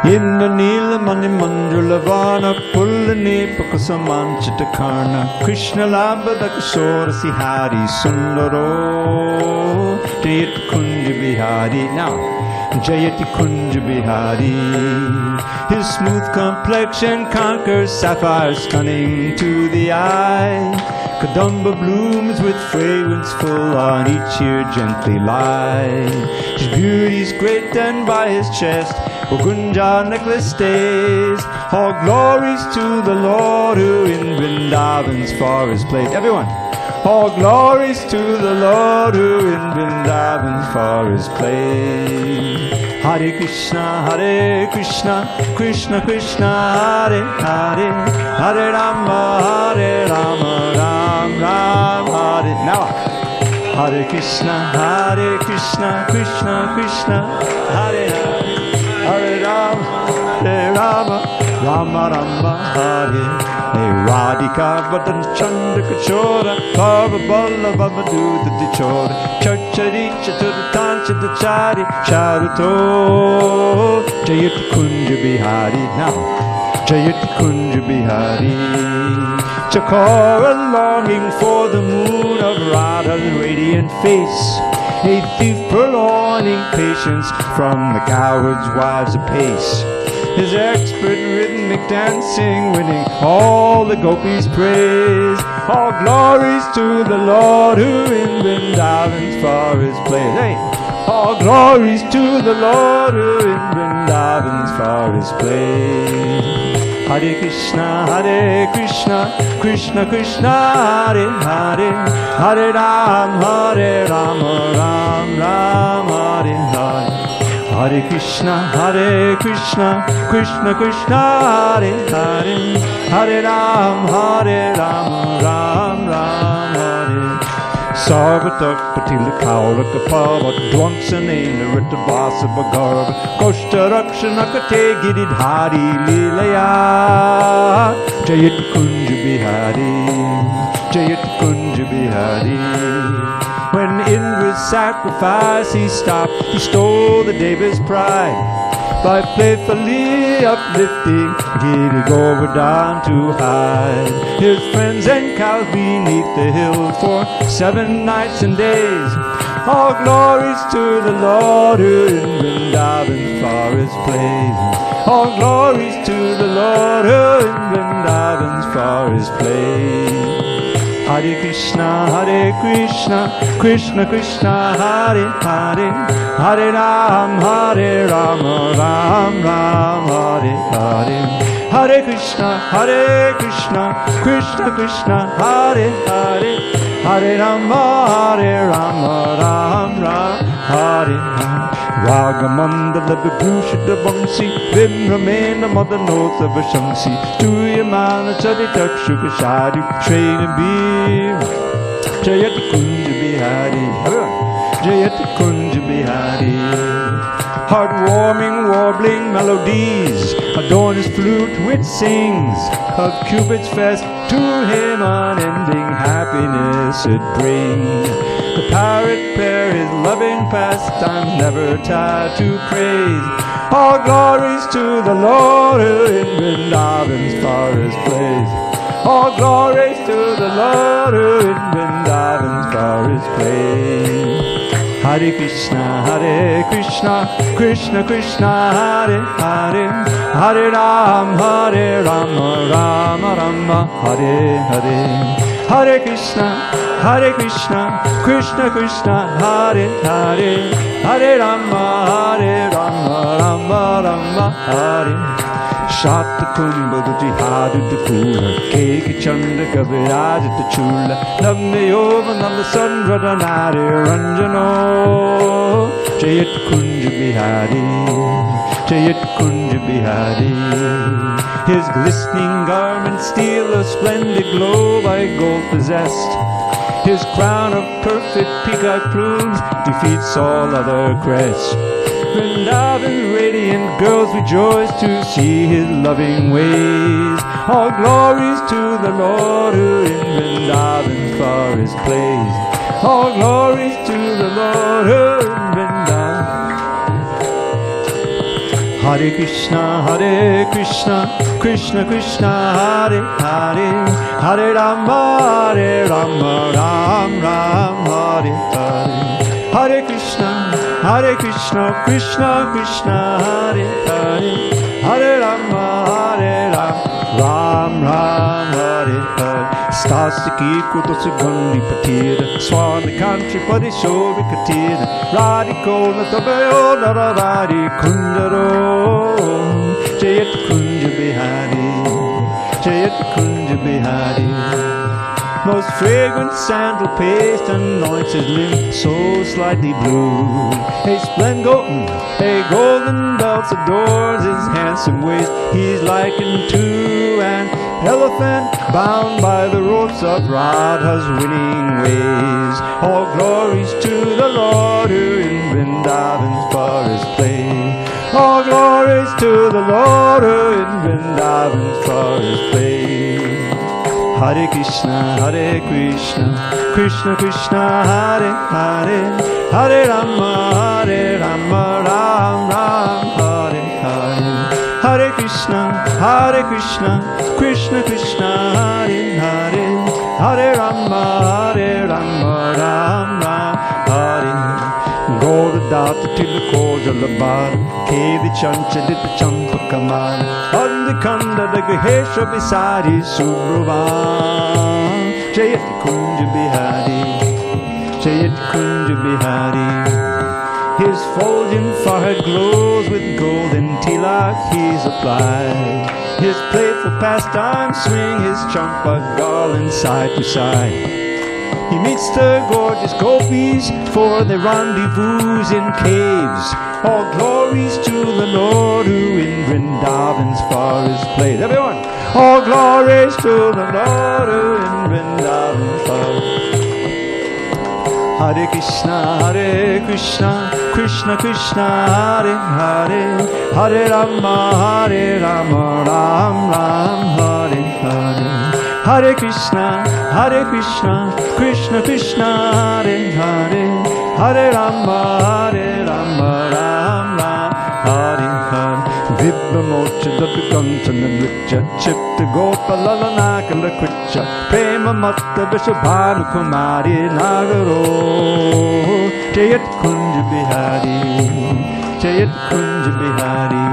Inda Nila Mani Manjulavana Pullani Pakasamanchitakarna Krishna Labada Kishora Sihari Sundaro Jayati Kunja Bihari. Now, Jayati Kunja Bihari. His smooth complexion conquers sapphire stunning to the eye. Kadamba blooms with fragrance full on each ear gently lie. His beauty's great and by his chest a Gunja necklace stays. All glories to the Lord who in Vrindavan's forest plays. Everyone! All glories to the Lord who in Vrindavan's forest plays. Hare Krishna, Krishna Krishna, Hare Hare, Hare Rama, Ram Ram, Hare. Now, Hare Krishna, Krishna Krishna, Hare Hare, Hare Rama, Rama Rama, Hare. Radhika Vadan Chandrika Chora Baba Balla Baba Duda Chora Chacharicha to the Tancha the Chari Charuto Jayat Kunja Bihari. Now Jayat Kunja Bihari. Chakora longing for the moon of Radha's radiant face. A thief purloining patience from the coward's wives apace. His expert rhythmic dancing winning all the gopis' praise. All glories to the Lord who in Vrindavan's forest plays. Hey! All glories to the Lord who in Vrindavan's forest plays. Hare Krishna, Krishna Krishna, Hare Hare, Hare Ram, Ram Ram, Hare Hare. Hare Krishna, Krishna Krishna, Hare Hare, Hare Ram, Ram Ram, Hare. Sarvatak Patila Kauraka Pava Dwansanena Ritavasa Bagarva Koshtarakshanankate Giridhari Lilaya Jayat Kunja Bihari, Jayat Kunja Bihari. When Indra's sacrifice he stopped, he stole the Deva's pride. By playfully uplifting Giri Govardhan to hide his friends and cows beneath the hill for 7 nights and days. All glories to the Lord who in Vrindavan's forest plays. All glories to the Lord who in Vrindavan's forest plays. Hare Krishna, Krishna Krishna, Hare Hare, Hare Ram, Ram Ram, Hare Hare. Hare Krishna, Krishna Krishna, Hare Hare, Hare Rama, Ram Ram, Hare Hare. Ragamandala Vibhushita Vamsi, Vimramena Madanotha Vashamsi, Tuyamana Chaditakshuka Shadu, Train Beam, Jayati Kunja Bihari, Jayati Kunja Bihari. Heartwarming, warbling melodies adorn his flute which sings of Cupid's fest. To him unending happiness it brings. The parrot pair his loving pastime never tired to praise. All glories to the Lord who in Vrindavan's forest plays. All glories to the Lord who in Vrindavan's forest plays. Hare Krishna, Krishna Krishna, Hare Hare, Hare Ram, Ram Rama, Hare Hare. Hare Krishna, Krishna Krishna, Hare Hare, Hare Rama, Rama Hare. Shata Kumbha Jihadu Dukula, Keki Chanda Kaviraj Chula, Navne Yova Nanda Sandra Danari Ranjano, Jayat Kunja Bihari, Jayat Kunja Bihari. His glistening garments steal a splendid glow by gold possessed. His crown of perfect peacock plumes defeats all other crests. Vrindavan's radiant girls rejoice to see his loving ways. All glories to the Lord who in Vrindavan's forest plays. All glories to the Lord who in Vrindavan. Hare Krishna, Krishna Krishna, Hare Hare, Hare Rama, Ram Ram, Hare Hare. Hare Krishna, Krishna Krishna, Hare Hare, Hare Rama, Ram Ram, Hare Hare. Stastaki Kutosi Gandhi Patira, Swami Kanchi Parishovi Katira, Radiko Natabayo Naravadi Kundaro, Jayat Kunja Bihari, Jayat Kunja Bihari. Most fragrant sandal paste anoints his limbs so slightly blue. A golden belt adorns his handsome waist. He's likened to an elephant bound by the ropes of Radha's winning ways. All glories to the Lord who in Vrindavan's forest plays. All glories to the Lord who in Vrindavan's forest plays. Hare Krishna, Krishna Krishna, Hare Hare, Hare Rama, Ram Ram, Hare Hare. Hare Krishna, Krishna Krishna, Hare Hare, Hare Rama, Ram Ram, Hare. Gauradatta Tilakkoja Labar, Kevi Chanchalita Champakamar, Andikanda Dagahesha Visari Subhruvan, Jayat Kunja Bihari, Jayat Kunja Bihari. His fulgent forehead glows with golden tilak he's applied. His playful pastimes swing his champa garland side to side. He meets the gorgeous gopis for their rendezvous in caves. All glories to the Lord who in Vrindavan's forest plays. Everyone! All glories to the Lord who in Vrindavan's forest. Hare Krishna, Krishna Krishna, Hare Hare, Hare Rama, Ram Ram, Hare Hare. Hare Krishna, Krishna Krishna, Hare Hare, Hare Rama, Ram Ram, Hare Hare. Vibha Mocha Dabhikantana Nritya, Chipta Gopalalana Kritya, Prema Matta Vishabhanu Kumari Nagaro, Jayat Kunja Bihari, Jayat Kunja Bihari.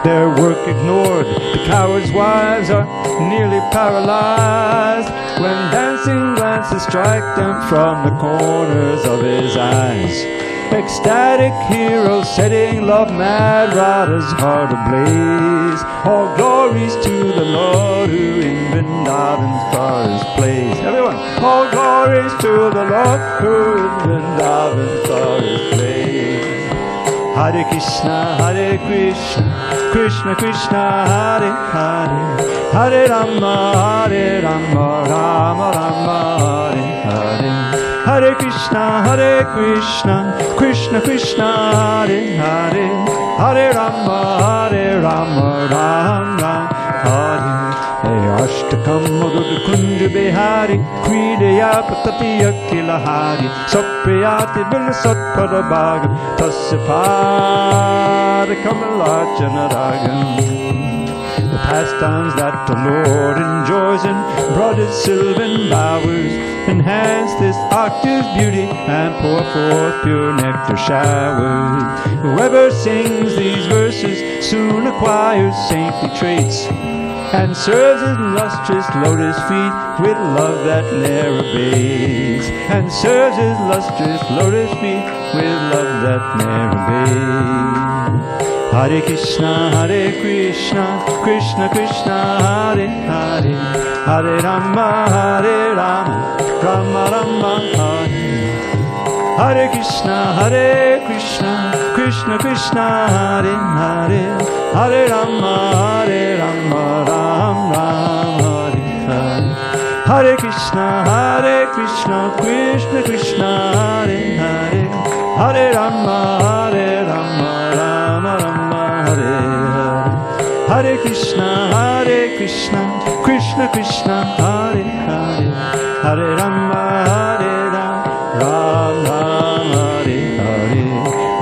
their work ignored. The coward's wives are nearly paralyzed when dancing glances strike them from the corners of his eyes. Ecstatic heroes setting love mad Radha's heart ablaze. All glories to the Lord who in Vrindavan's forest plays. Everyone, all glories to the Lord who in Vrindavan's forest plays. Hare Krishna, Krishna Krishna, Hare Hare, Hare Rama, Rama Rama, Hare Hare. Hare Krishna, Krishna Krishna, Hare Hare, Hare Rama, Rama Rama, Hare. Ashtakam Madhur Kunja Bihari, Kridaya Patati Akilahari, Sapriyati Bilasatpada Bhaga, Tasyapada Kamalachana Ragam. The pastimes that the Lord enjoys in broadest sylvan bowers enhance this octave's beauty and pour forth pure nectar showers. Whoever sings these verses soon acquires saintly traits and serves his lustrous lotus feet with love that ne'er abates. And serves his lustrous lotus feet with love that ne'er abates. Hare Krishna, Krishna Krishna, Hare Hare, Hare Rama, Rama Rama, Hare. Hare Krishna, Krishna Krishna, Hare Hare, Hare Rama, Rama Rama, Hare Hare. Hare Krishna, Krishna Krishna, Hare Hare, Hare Rama, Rama Rama, Hare Hare. Hare Krishna, Krishna Krishna, Hare Hare, Hare Rama, Ram Ram, Hare Hare.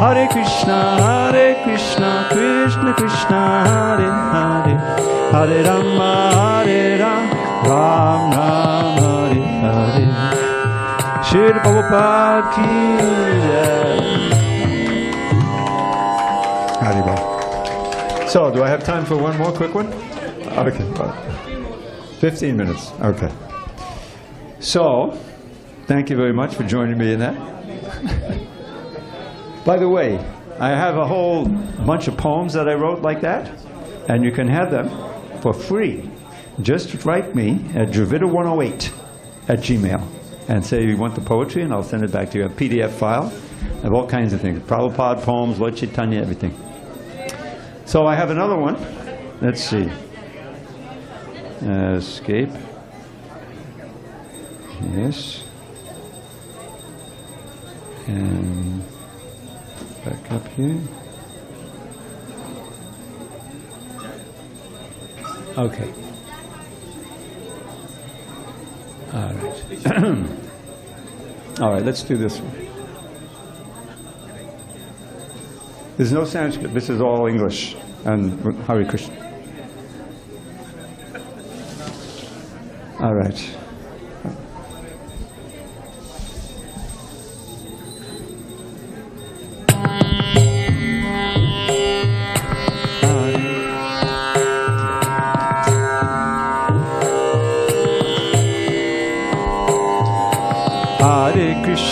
Hare Krishna, Krishna Krishna, Hare Hare, Hare Rama, Ram Ram, Hare Hare. Shri Prabhupada ki jai. Haribol. So, do I have time for one more quick one? Okay, 15 minutes. Okay. So, thank you very much for joining me in that. By the way, I have a whole bunch of poems that I wrote like that, and you can have them for free. Just write me at dravida108@gmail and say you want the poetry, and I'll send it back to you. A PDF file of all kinds of things. Prabhupada poems, Lord Chaitanya, everything. So I have another one. Let's see. Escape. Yes. And back up here. Okay. All right. All right, let's do this one. There's no Sanskrit. This is all English and Hare Krishna. All right.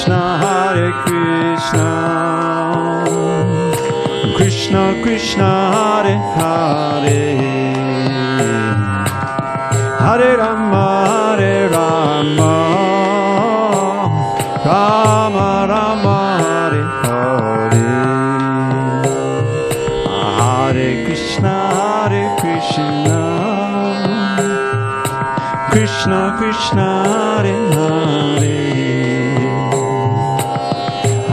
Hare Krishna, Krishna Krishna, Hare Hare, Hare Rama, Rama Rama, Hare Hare. Hare Krishna, Krishna Krishna, Hare Hare,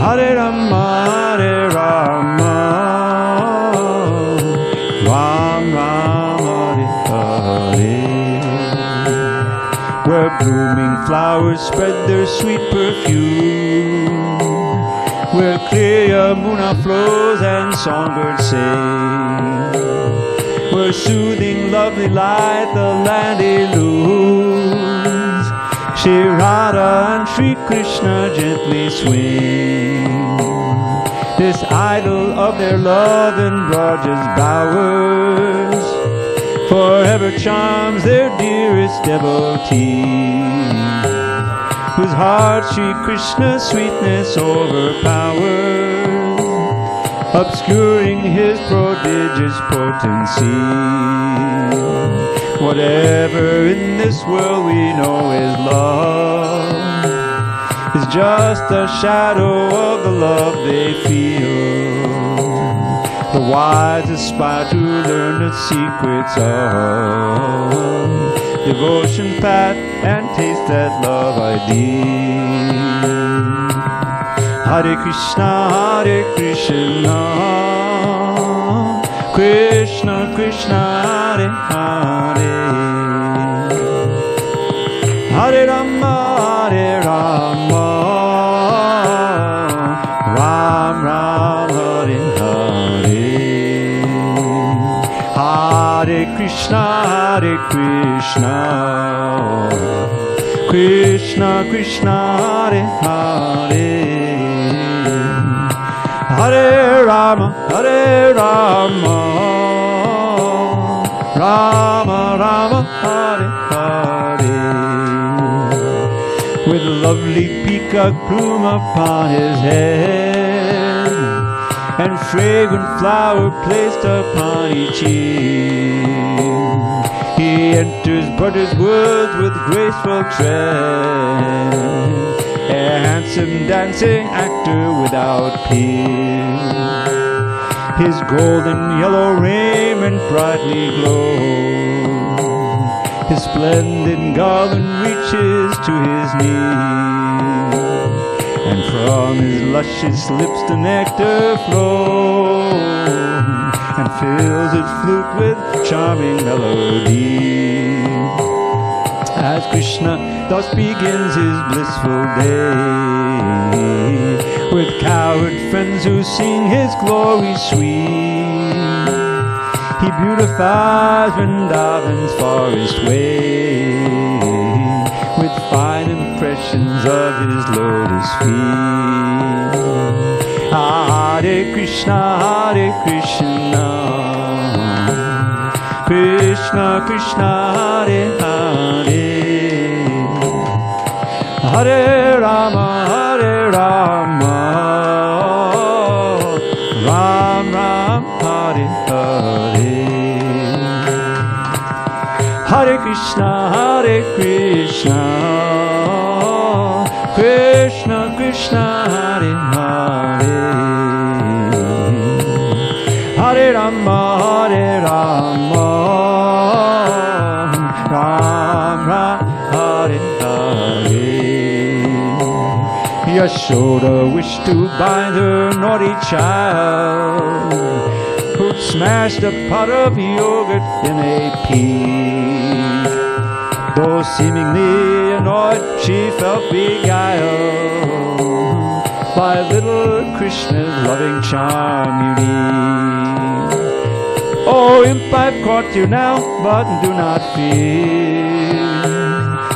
Hare Rama, Rama, Ram Ram, Hare Hare. Where blooming flowers spread their sweet perfume, where clear Yamuna flows and songbirds sing, where soothing lovely light the land illumes, Shri Radha and Shri Krishna gently swing. this idol of their love and gorgeous bowers, forever charms their dearest devotees, whose heart Shri Krishna's sweetness overpowers, obscuring his prodigious potency. Whatever in this world we know is love is just a shadow of the love they feel. The wise aspire to learn the secrets of devotion's path and taste that love ideal. Hare Krishna, Hare Krishna, Krishna Krishna, Hare Hare, Hare Rama, Hare Rama, Ram Ram, Hare Hare, Hare Krishna, Hare Krishna, Krishna Krishna, Hare Hare, Hare Rama, Hare Rama, Rama Rama, Hare Hare. With a lovely peacock plume upon his head, and fragrant flower placed upon each ear, he enters brother's woods with graceful tread, a handsome dancing actor without peer. His golden yellow raiment brightly glows, his splendid garland reaches to his knees, and from his luscious lips the nectar flows, and fills his flute with charming melody. As Krishna thus begins his blissful day, with cowherd friends who sing his glory sweet, he beautifies Vrindavan's forest way, with fine impressions of his lotus feet. Hare Krishna, Hare Krishna, Krishna Krishna, Hare Hare, Hare Rama, Hare Rama, Ram Ram, Hare Hare, Hare Krishna, Hare Krishna, Krishna Krishna, Hare Hare, Hare Rama, Hare Rama, Ram Ram, Hare Hare. Yashoda wished to bind her naughty child, who'd smashed a pot of yogurt in a peak. Though seemingly annoyed, she felt beguiled by little Krishna's loving charm unique. Oh, imp, I've caught you now, but do not fear.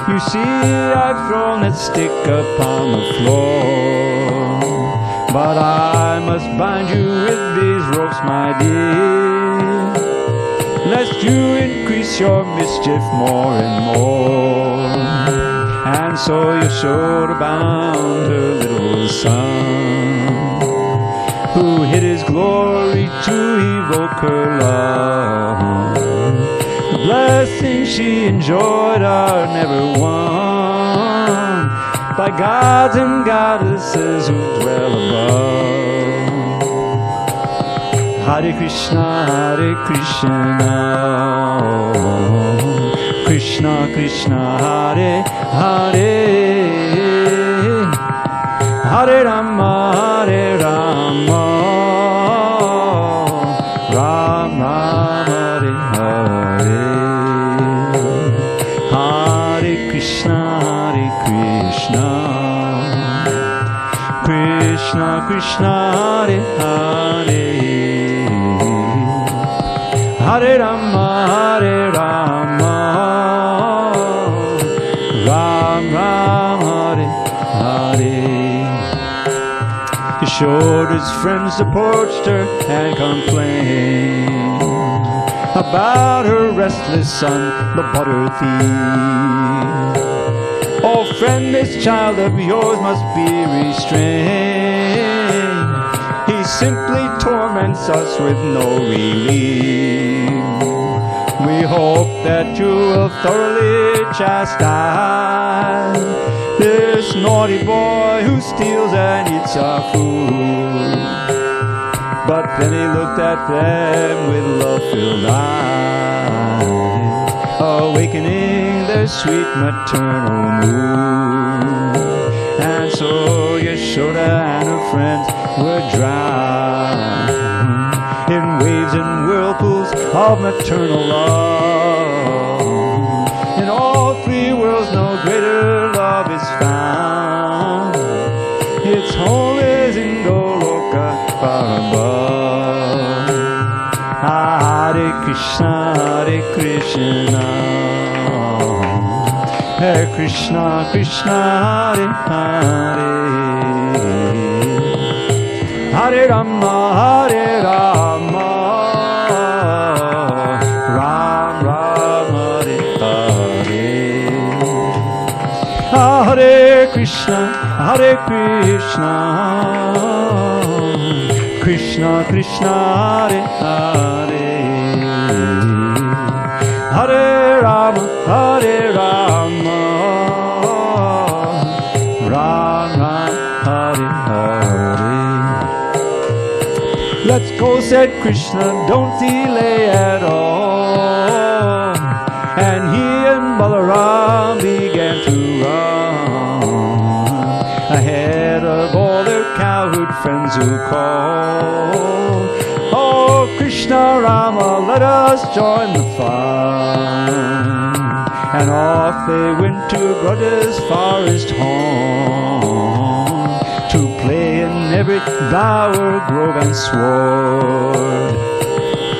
You see, I've thrown that stick upon the floor, but I must bind you with these ropes, my dear, lest you increase your mischief more and more. And so Yashoda bound her little son, who hid his glory to evoke her love. The blessings she enjoyed are never won by gods and goddesses who dwell above. Hare Krishna, Hare Krishna, Krishna Krishna, Hare Hare, Hare Rama, Hare Rama, Ram Ram, Hare Hare, Hare Krishna, Hare Krishna, Krishna Krishna, Hare Hare, Hare Rama, Hare Rama, Ram Ram, Hare Hare. Yashoda's friends approached her and complained about her restless son, the butter thief. Oh friend, this child of yours must be restrained. He simply torments us with no relief. We hope that you will thoroughly chastise this naughty boy who steals and eats our food. But then he looked at them with love-filled eyes, awakening their sweet maternal mood. And so Yashoda and her friends were drowned in waves and whirlpools of maternal love. In all three worlds no greater love is found. Its home is in Goloka far above. Hare Krishna, Hare Krishna, Hare Krishna, Krishna Hare Hare, Hare Rama, Hare Rama, Ram Ram, Hare Hare, Hare Krishna, Hare Krishna, Krishna Krishna, Hare Hare, Hare Rama, Hare Rama, Ram Ram, Hare Hare. Let's go, said Krishna, don't delay at all. And he and Balarama began to run ahead of all their cowherd friends who called, oh Krishna Rama, let us join the fun. And off they went to Brother's forest home to play in every bower, grove and sward.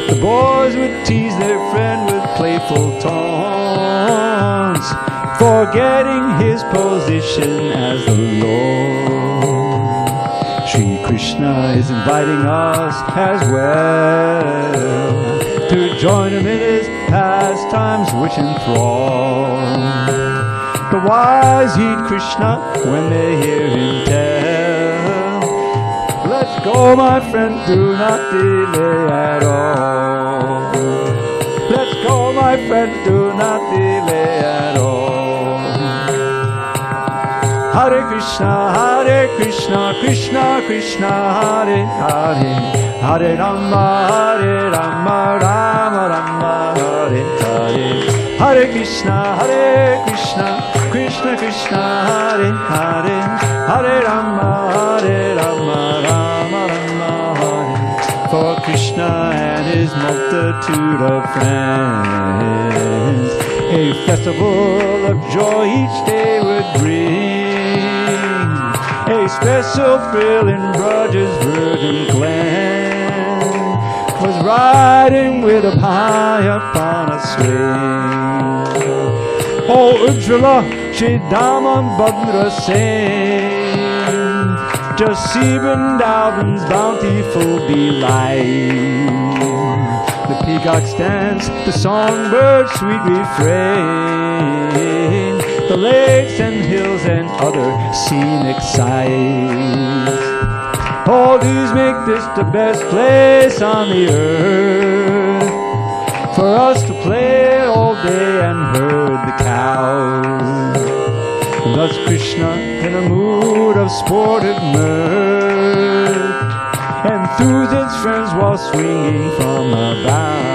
The boys would tease their friend with playful taunts, forgetting his position as the Lord. Shri Krishna is inviting us as well to join him in his pastimes which enthrall. The wise heed Krishna when they hear him tell, let's go my friend, do not delay at all. Let's go my friend, do not delay at all. Hare Krishna, Hare Krishna, Krishna Krishna, Hare Hare, Hare Rama, Hare Rama, Rama Rama, Hare Hare, Hare Krishna, Hare Krishna, Krishna Krishna, Hare Hare, Hare Rama, Hare Rama, Rama Rama, Hare. For Krishna and his multitude of friends a festival of joy each day would bring. A special thrill in Braja's verdant glen was riding with a pie upon a swing. Oh Ujjvala, Shridama Bhadra Sen, just see Vrindavan's bountiful delight. The peacock stands, the songbird sweet refrain, the lakes and hills and other scenic sights. All these make this the best place on the earth for us to play all day and herd the cows. Thus Krishna, in a mood of sportive mirth, enthused his friends while swinging from a bough.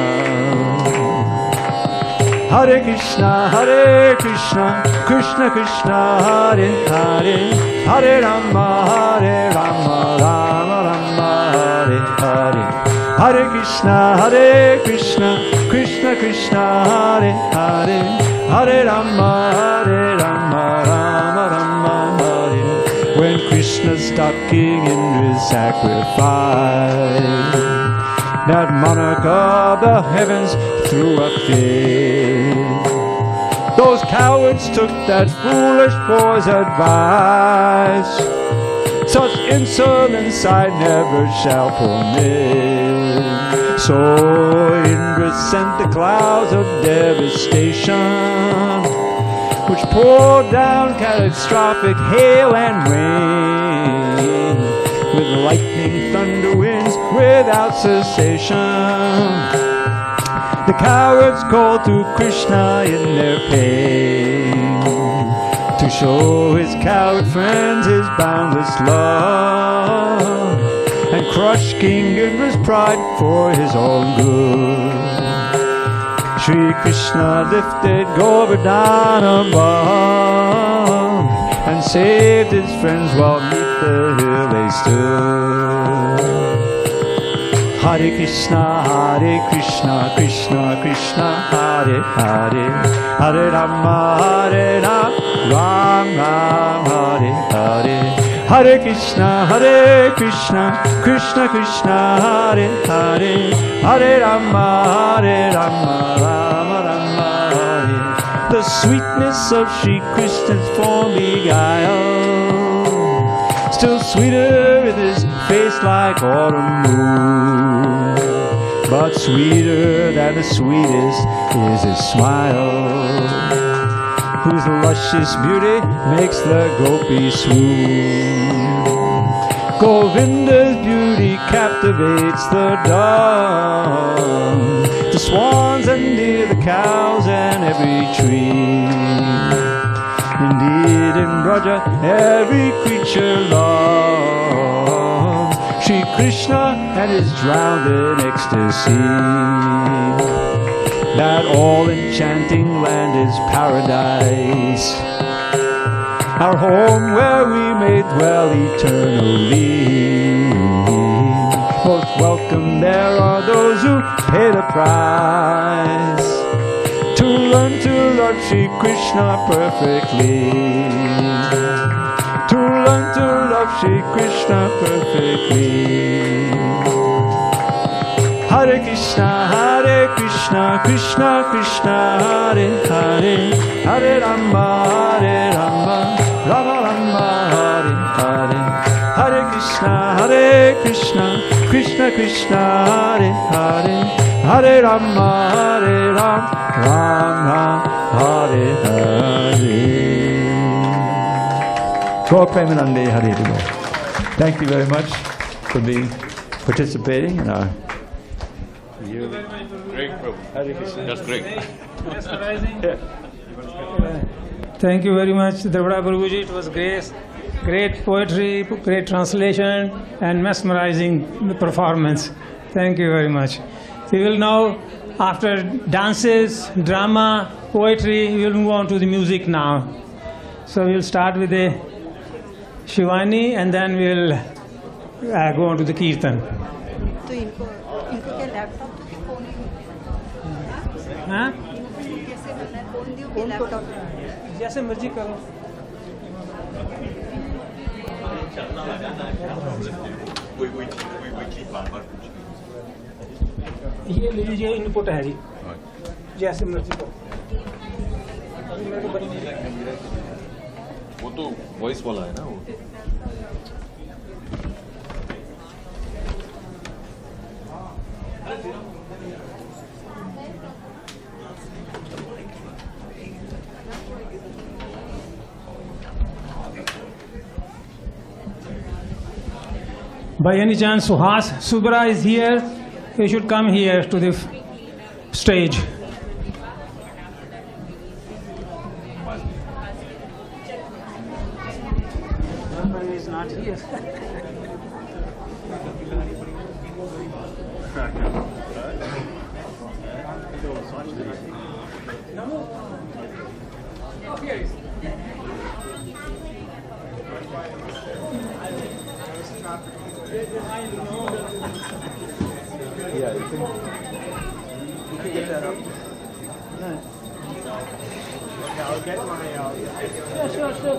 Hare Krishna, Hare Krishna, Krishna Krishna, Hare Hare, Hare Rama, Hare Rama, Rama Rama, Hare Hare, Hare Krishna, Hare Krishna, Krishna Krishna, Hare Hare, Hare Rama, Hare Rama, Rama Rama, Hare. When Krishna stopped King Indra's sacrifice, that monarch of the heavens threw a fit. Those cowards took that foolish boy's advice, such insolence I never shall permit. So Indra sent the clouds of devastation, which poured down catastrophic hail and rain, with lightning, thunder, winds without cessation. The cowards called to Krishna in their pain, to show his coward friends his boundless love, and crush King Indra's pride for his own good. Shri Krishna lifted Govardhan above, and saved his friends while 'neath the hill they stood. Hare Krishna, Krishna Krishna, Hare Hare, Hare Rama, Ram Ram, Hare Hare. Hare Krishna, Krishna Krishna, Hare Hare, Hare Rama, Rama Rama, Hare. The sweetness of Shri Krishna's form beguiled, still sweeter with his face like autumn moon. But sweeter than the sweetest is his smile, whose luscious beauty makes the gopi swoon. Govinda's beauty captivates the dove, the swans and deer, the cows and every tree. Indeed in Braja every creature loves Shri Krishna and is drowned in ecstasy. That all-enchanting land is paradise, our home where we may dwell eternally. Most welcome there are those who pay the price, to learn to love Shri Krishna perfectly. To learn to love Shri Krishna perfectly. Hare Krishna, Krishna Krishna, Hare Hare, Hare Rama, Rama Rama, Hare Hare. Hare Krishna, Krishna Krishna, Hare Hare, Hare Rama, Rama, Hare Hare. Gaur Premanande, Hare Hare. Thank you very much for participating in our. Great program. That's great. Thank you very much, Dravida Guruji. It was great poetry, great translation, and mesmerizing performance. Thank you very much. We will now, after dances, drama, poetry, we will move on to the music now. So we will start with the Shivani, and then we will go on to the Kirtan. तो इनको क्या laptop तो phone ही हाँ? कैसे करना है phone दियो कि लैपटॉप जैसे मर्जी करो. ये ले लीजिए, इनपुट है जी, जैसे मर्जी करो. वो तो वॉइस वाला है ना वो. By any chance, Suhas Subra is here. He should come here to the stage. He is not here. Yeah, you can get that up. I'll get my. Yeah, sure.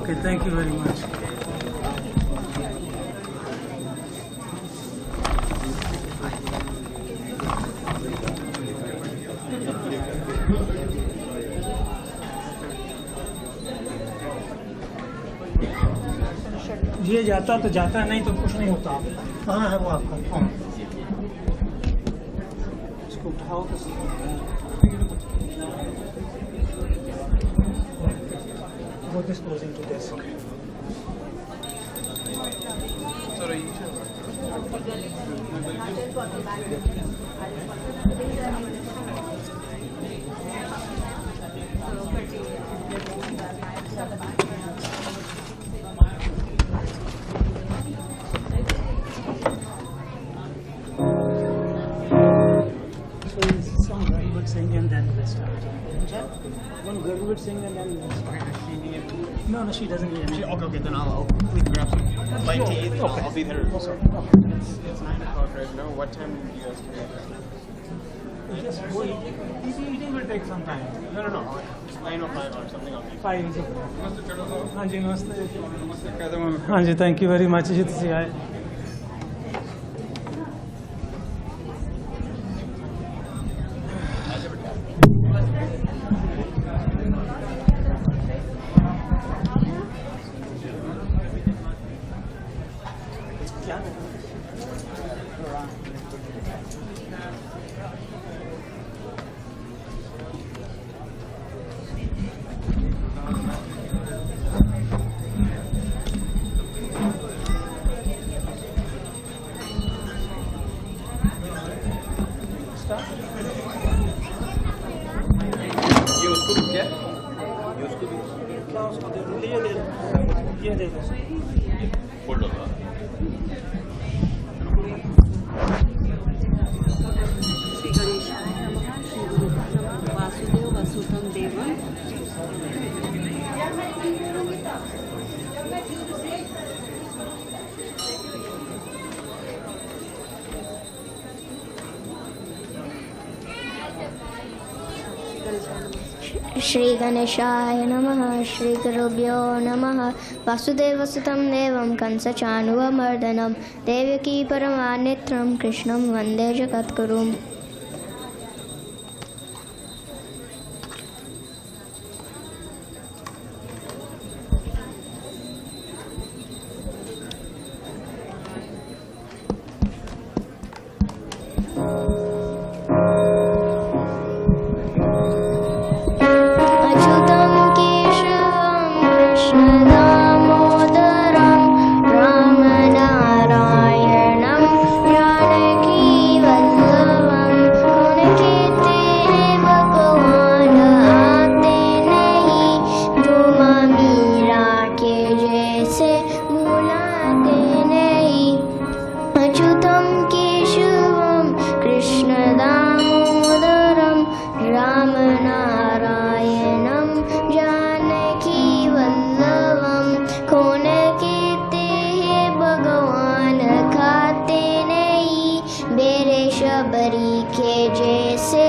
Okay, thank you very much. ये जाता तो जाता, नहीं तो कुछ नहीं होता। कहाँ है वो आपका फोन? इसको उठाओ तो go this closing to this. Sorry. Some girl would sing and then we'll start. One girl would sing and then we'll start. No, she doesn't need any. Okay, then I'll quickly grab some light tea. Okay. I'll be there. Okay. It's 9 o'clock right now. What time do you guys come? Just wait. Eating will take some time. No. It's 9 or 5 or something. I'll be 5 is okay. हाँ जी नमस्ते. हाँ जी thank you very much. जी तुसी आए. श्री गणेशाय नमः श्री गुरुभ्यो नमः वासुदेवसुतं देवं कंसचाणूरमर्दनं देवकी परमानेत्रं कृष्णं वन्दे जगद्गुरुम् शबरी के जैसे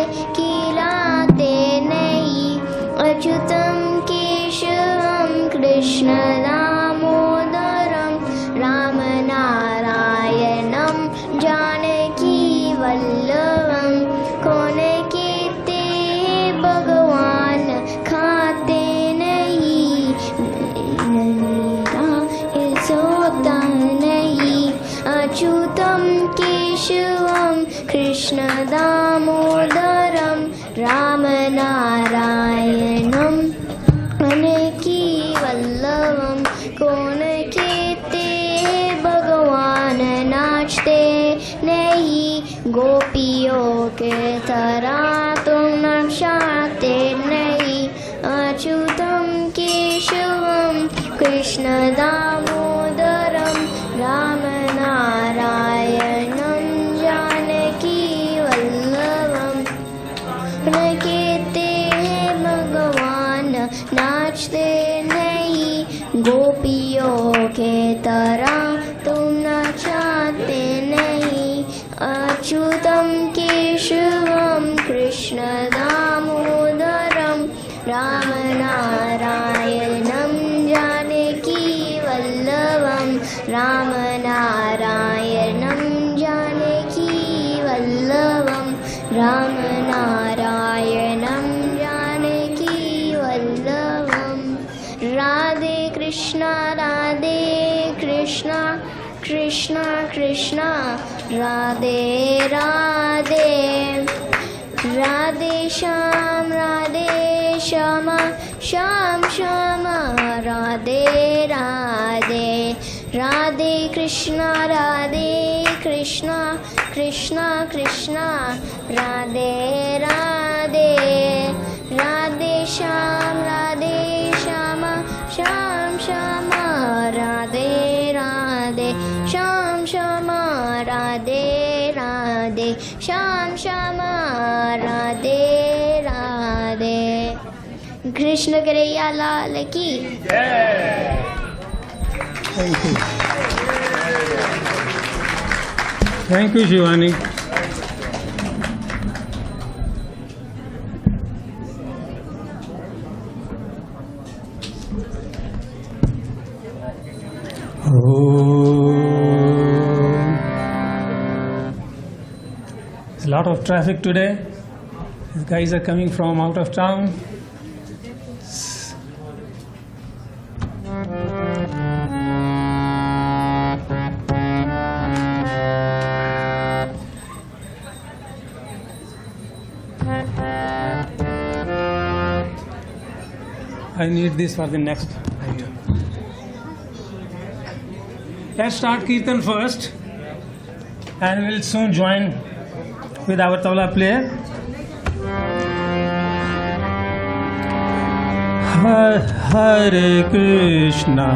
तरह तुम नक्शाते नहीं अच्युतम केशवम कृष्ण दामोदरम राम नारायणम जानकी वल्लभम कहते हैं भगवान नाचते नहीं गोपियों के तरह तुम नचाते नहीं अच्युतम केशवम कृष्ण दामोदरम राम नारायणम जानकी वल्लभम राम नारायणम जानकी वल्लभम राम नारायणम जानकी वल्लभम राधे कृष्णा कृष्णा कृष्णा राधे राधे राधे श्याम श्याम श्याम राधे राधे राधे कृष्णा कृष्णा कृष्णा राधे राधे राधे श्याम श्याम राधे राधे श्याम राधे राधे श्याम राधे राधे कृष्ण कन्हैया लाल की Thank you, Shivani. There's a lot of traffic today. These guys are coming from out of town. I need this for the next idea. Let's start Kirtan first, and we'll soon join with our tabla player. Hare Krishna,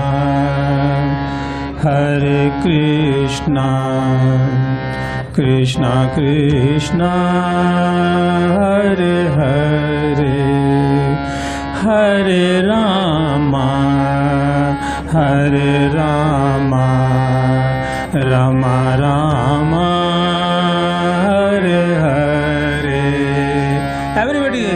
Krishna Krishna, Hare Hare, Hare Rama, Rama Rama, Hare Hare. Everybody.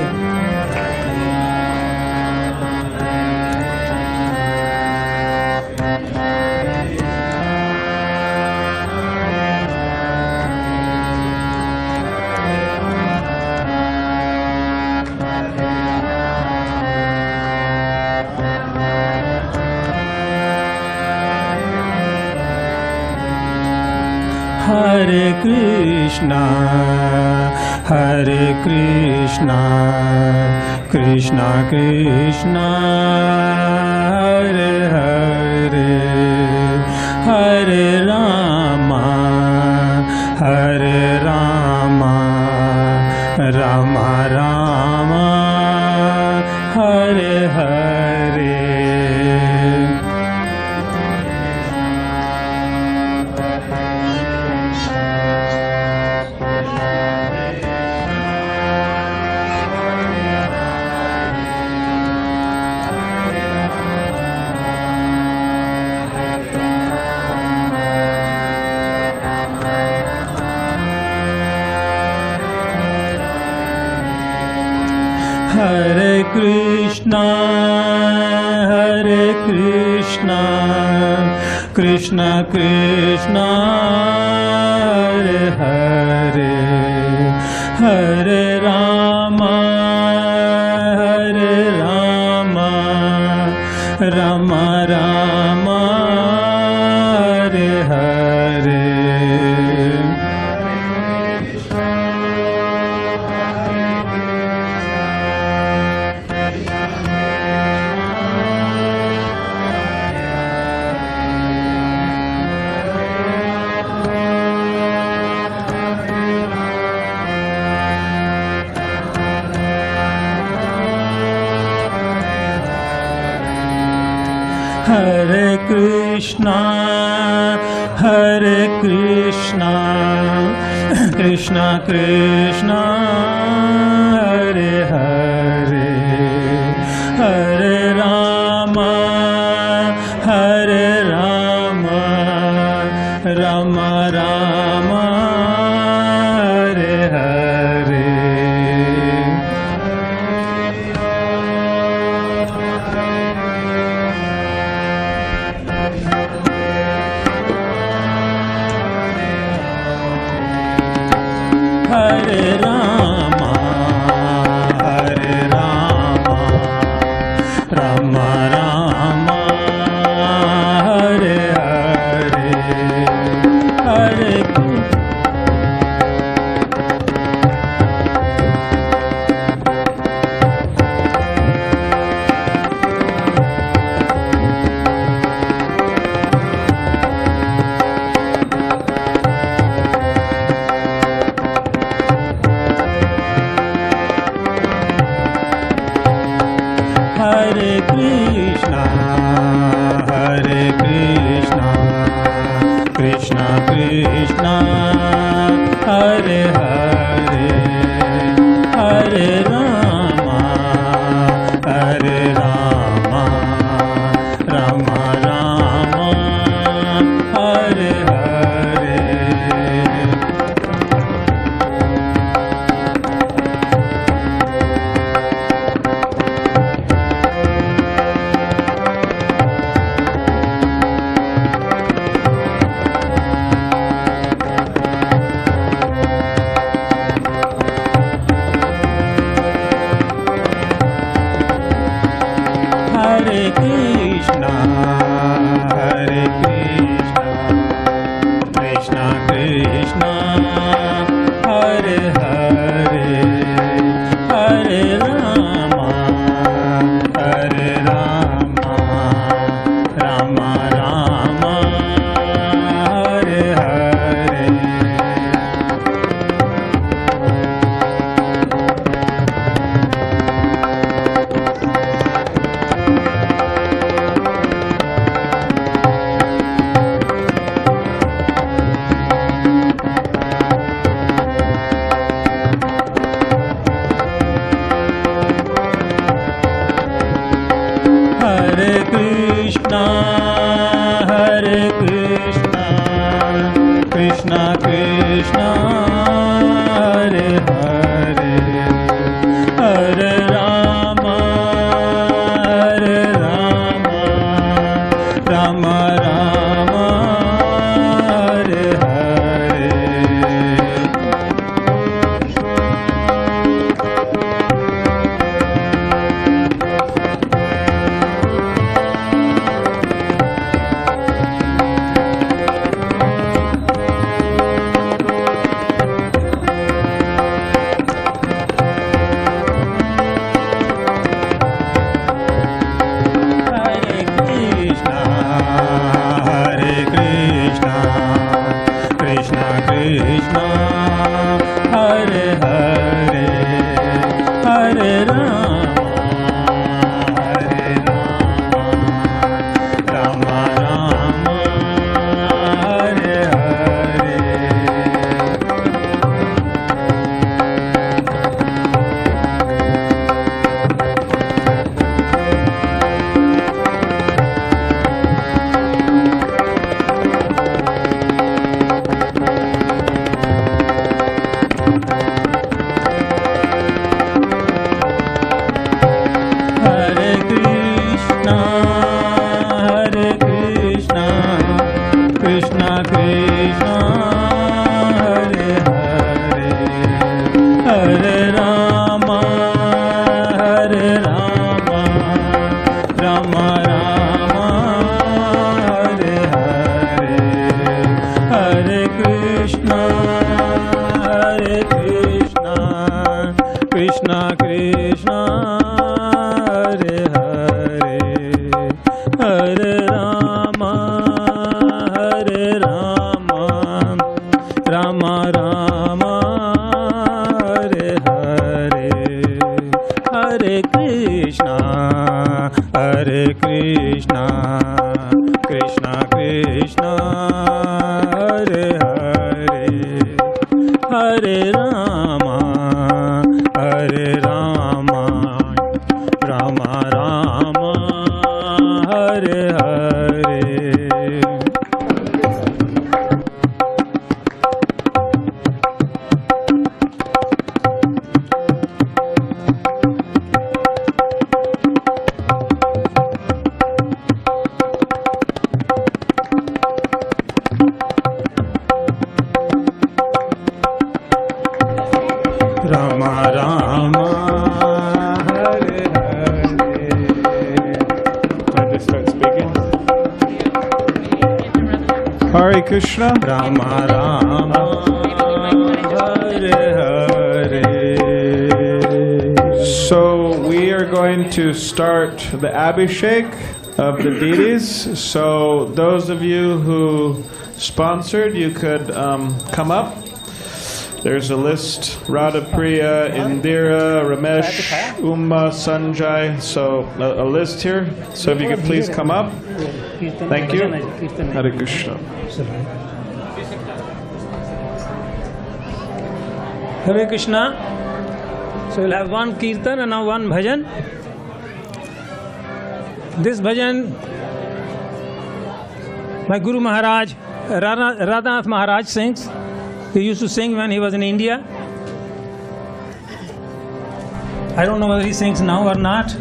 Hare Krishna, Krishna Krishna, Hare Hare, Hare Rama, Rama Rama, Hare Hare. Hare Krishna, Krishna Krishna, Hare Hare, Hare Rama, Rama Rama, Hare Hare. Hare Krishna, Krishna Krishna, Hare Hare, Hare Rama, Rama Rama, Hare Hare. Hare Rama, Rama Rama, Hare Hare, Hare Krishna Krishna, Hare Hare, Hare Rama, Rama Rama, Hare Hare. Hare Krishna, Krishna Krishna, Hare Hare, Hare Rama, Rama Rama, Hare Hare. Hare Krishna, Krishna Krishna, Hare Hare, Hare Rama, Rama Rama, Hare Hare. Krishna Krishna, Hare Hare, Hare Rama, Rama Rama, Hare Hare. Hare Krishna, Krishna Krishna, Hare Hare, Hare Rama, Rama Rama, Hare Hare, Hare Krishna, Krishna Krishna, Hare Hare, Hare Rama, Rama Rama, Hare Hare, Hare Krishna, Hare Krishna, Krishna Krishna, Hare Hare, Hare Rama, Hare Rama, Rama Rama, Hare Hare. Rama Rama, Hare Hare. I just start speaking. Hare Krishna. Rama Rama, Hare Hare. So we are going to start the Abhishek of the deities. So those of you who sponsored, you could come up. There's a list: Radha Priya, Indira, Ramesh, Uma, Sanjay. So a list here. So if you could please come up. Thank you. Hare Krishna. Hare Krishna. So we'll have one kirtan and now one bhajan. This bhajan, my Guru Maharaj, Radhanath Maharaj sings. He used to sing when he was in India. I don't know whether he sings now or not,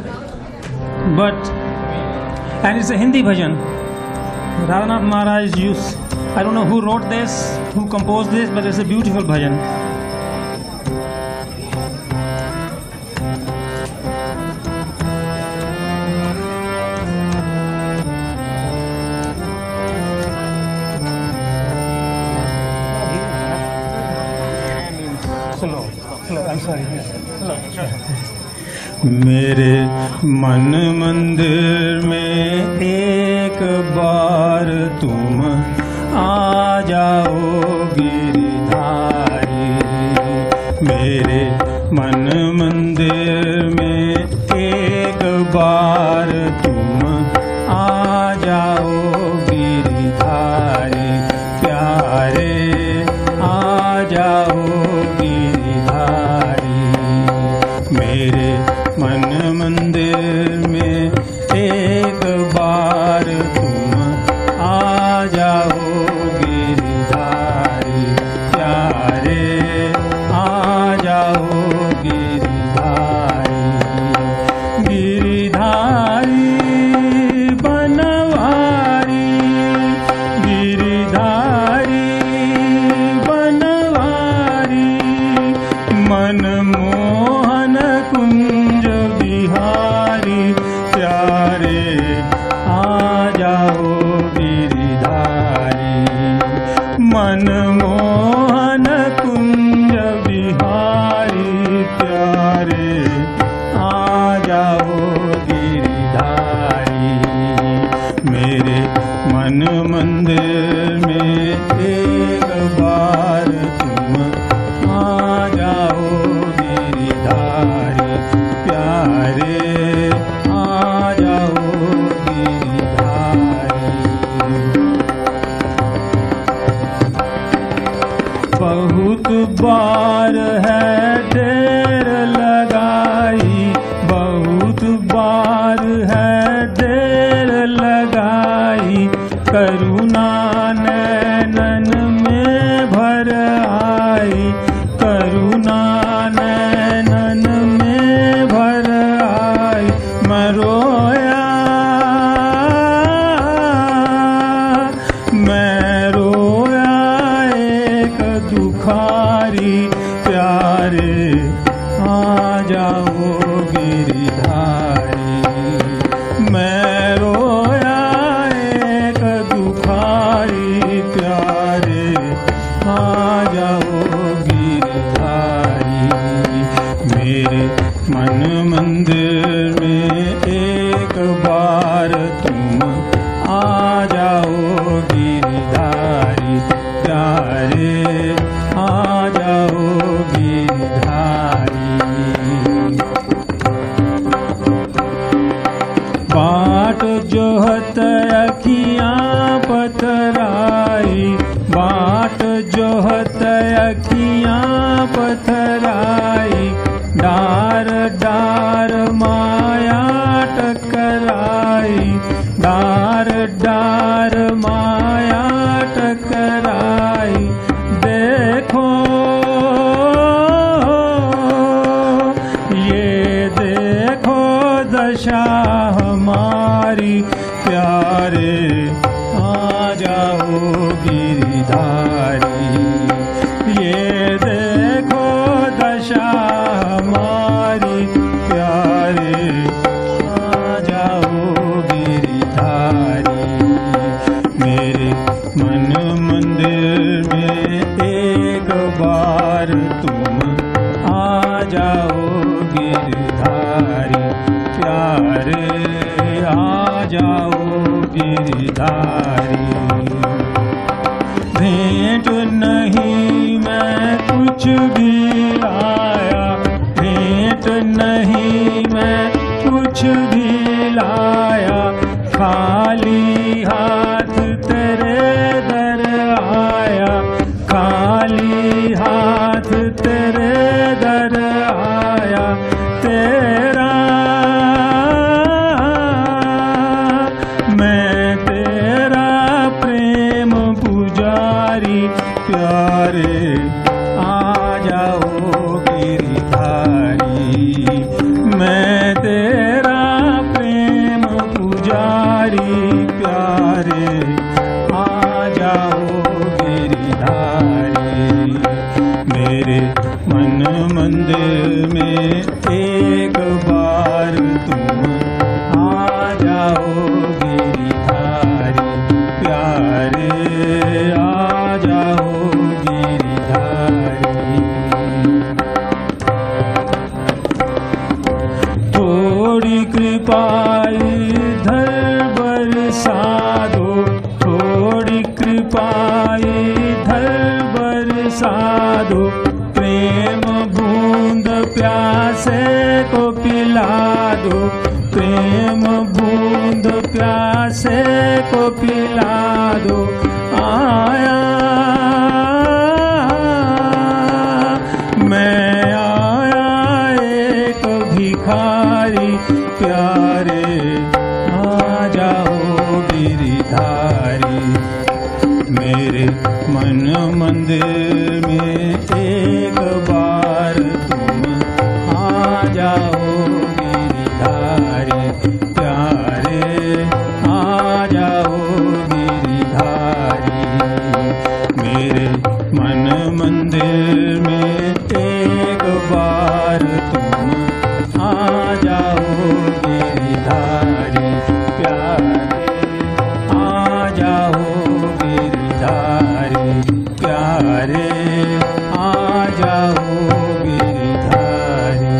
and it's a Hindi bhajan. Radhanath Maharaj used, I don't know who wrote this, who composed this, but it's a beautiful bhajan. मेरे मन मंदिर में एक बार तुम आ जाओ गिरधारी, मेरे मन मंदिर में एक बार तुम आ जाओ गिरधारी, प्यारे आ जाओ गिरधारी, मेरे मन मंदिर में एक बार तुम आ जाओ गिरधारी, प्यारे आ जाओ गिरधारी, गिरधारी बनवारी, गिरधारी बनवारी, मनमोहन कुंज बिहारी, प्यारे आ जाओ गिरधारी, मनमोहन कुंज बिहारी, प्यारे आ जाओ गिरधारी, मेरे मन मंदिर में एक बार तुम आ जाओ गिरधारी, प्यारे आ जाओ गिरधारी। बहुत बार है देर लगाई, बहुत बार है देर लगाई, करुणा नैनन में भर आई, करुणा नैनन में भर आई, मैं रोया, मैं रोया एक दुखारी, प्यारे आ जाओ गिरधारी, मैं रोया एक दुखारी, प्यारे आ जाओ गिरधारी, मेरे मन मंदिर में एक बार तुम आ जाओ गिरधारी, प्यारे आ जाओ गिरधारी, बाट डार माया टकराई, डार डार माया टकराई। देखो ये देखो दशा हमारी, प्यारे आ जाओ गिरधारी। ये देखो दशा हमारी, प्यारे आ जाओ गिरधारी। मेरे मन मंदिर में एक बार तुम आ जाओ गिरधारी, प्यारे आ जाओ गिरधारी। भेंट नहीं मैं कुछ भी लाया, भेंट नहीं मैं कुछ भी लाया, खाली हाथ तेरे दर आया, खाली हाथ तेरे दर आया। तेरा मैं तेरा प्रेम पुजारी, प्यारे आ जाओ गिरधारी। मैं तेरा प्रेम पुजारी, प्यारे आ जाओ गिरधारी। मेरे मन मंदिर में एक बार तुम आ जाओ गिरधारी, प्यारे आ जाओ गिरधारी। थोड़ी कृपा इधर बरसा दो, थोड़ी कृपा इधर बरसा दो। प्रेम बूंद प्यासे को पिला दो, प्रेम बूंद प्यासे को पिला दो। आया मैं आया एक भिखारी, प्यारे आ जाओ गिरधारी। मेरे मन मंदिर में एक बार तुम आ जाओ गिरधारी, प्यारे आ जाओ गिरधारी। मेरे मन मंदिर में एक बार तुम आ जाओ गिरधारी, प्यारे आ जाओ गिरधारी, प्यारे आ जाओ Girdhari.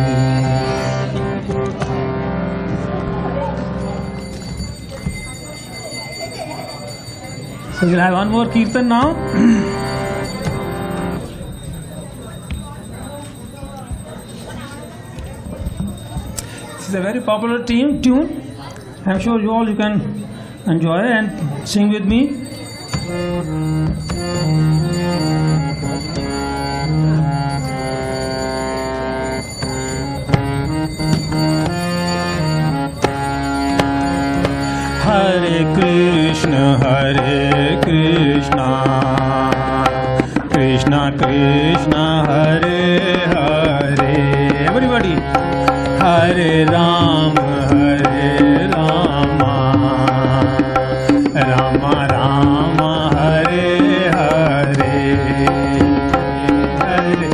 So we'll have one more kirtan now. This is a very popular tune. I'm sure you can enjoy and sing with me. Hare Krishna, Krishna Krishna, Hare Hare. Everybody. Hare Rama, Rama Rama, Hare Hare. Hare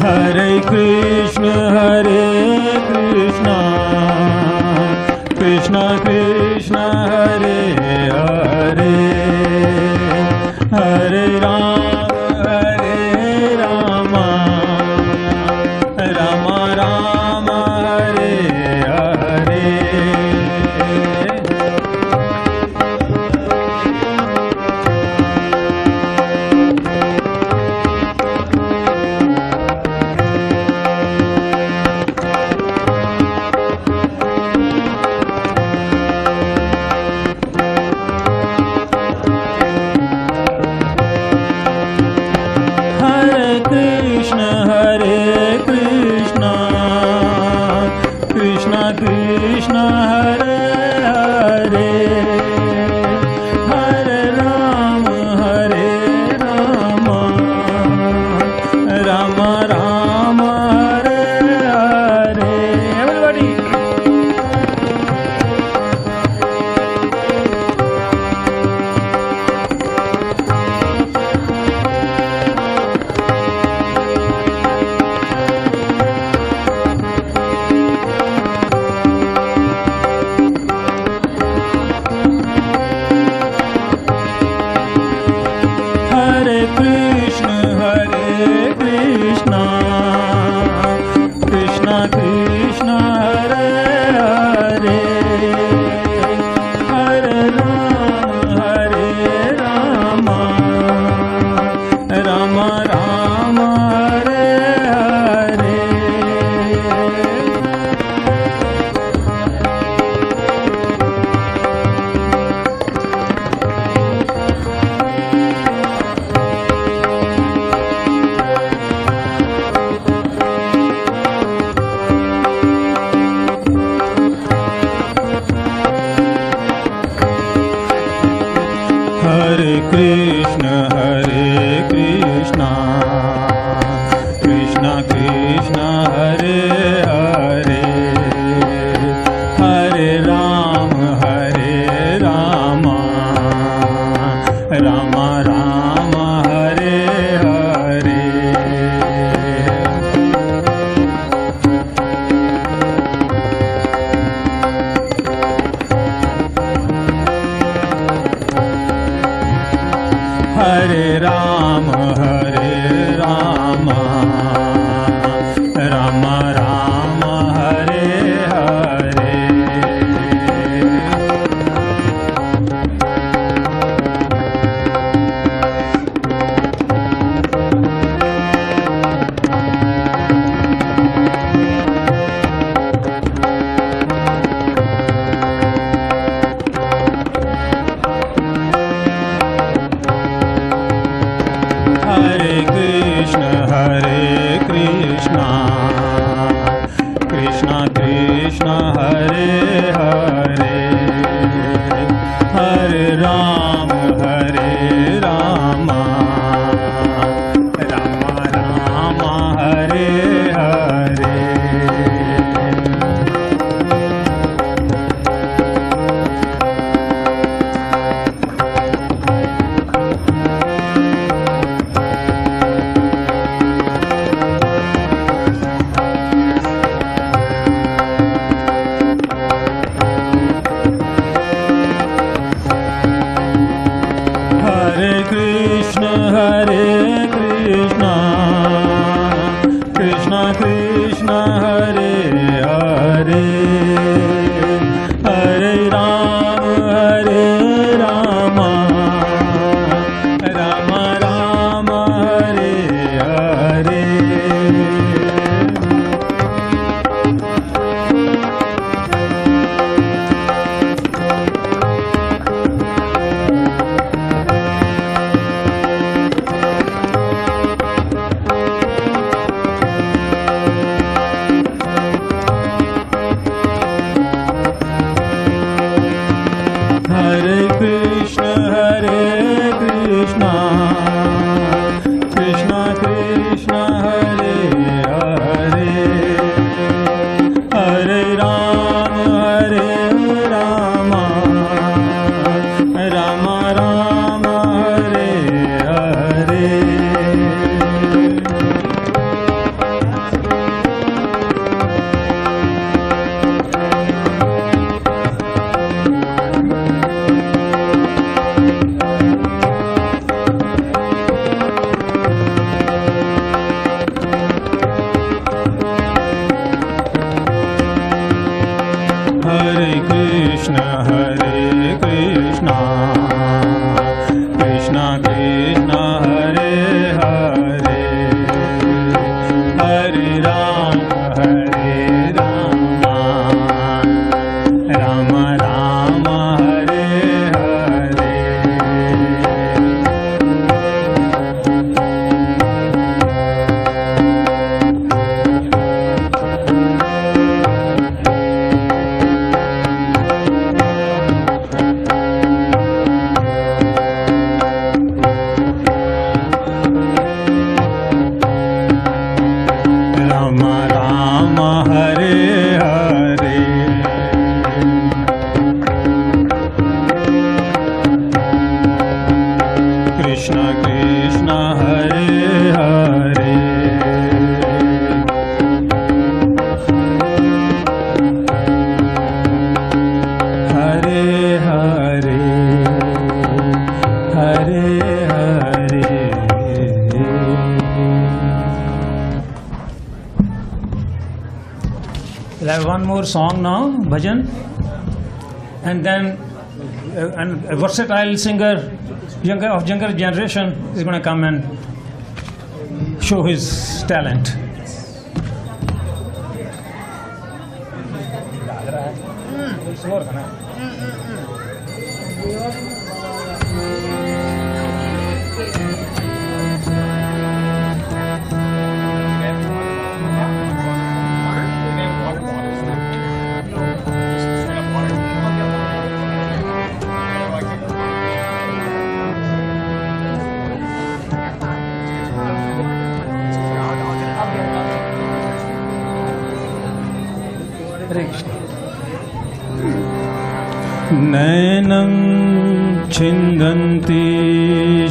Hare Krishna, Krishna Krishna, Hare Hare, Hare Rama, Rama Rama, Hare Hare. Krishna, Hare Hare, Hare Rama, Rama Rama, Hare Hare. Everybody. Hare Krishna, Krishna Krishna, Hare Hare, Hare Rama, Rama Rama, Hare Hare. Hare Krishna, Krishna Krishna, Hare Hare, Hare Rama, Rama Rama, Hare Hare. Hare Rama, Rama Rama, Hare Hare. Hare Krishna, Krishna Krishna, Hare Hare, Hare Rama, Rama Rama, Hare Hare. Hare Krishna, Krishna Krishna, Hare Hare, Hare Rama, Rama Rama, Hare Hare. We'll have one more song now, bhajan, and then a versatile singer of younger generation is going to come and show his talent. नैनं छिन्दन्ति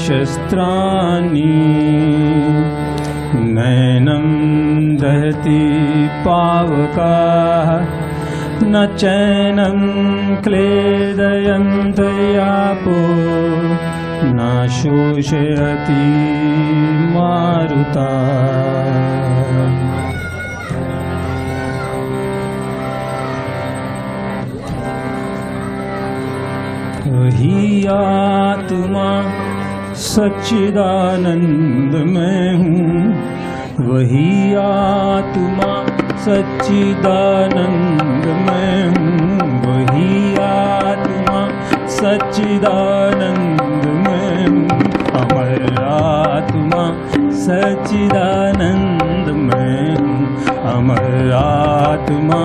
शस्त्राणि नैनं दहति पावकाः न चैनं क्लेदयन्त्यापो न शोषयति मारुता वही आत्मा सच्चिदानंद में हूँ वही आत्मा सच्चिदानंद में हूँ वही आत्मा सच्चिदानंद में हूँ अमर आत्मा सच्चिदानंद में हूँ अमर आत्मा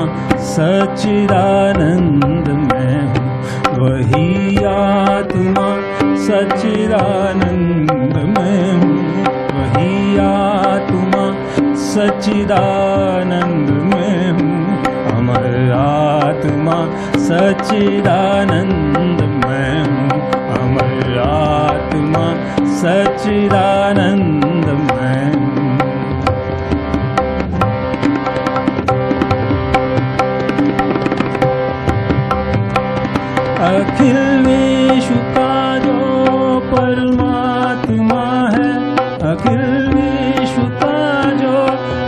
सच्चिदानंद में हूँ वही आत्मा सच्चिदानंद में हूँ वही आत्मा सच्चिदानंद में हूँ अमर आत्मा सच्चिदानंद में हूँ अमर आत्मा सच्चिदानंद में हूँ अखिल विश्व का जो परमात्मा है अखिल विश्व का जो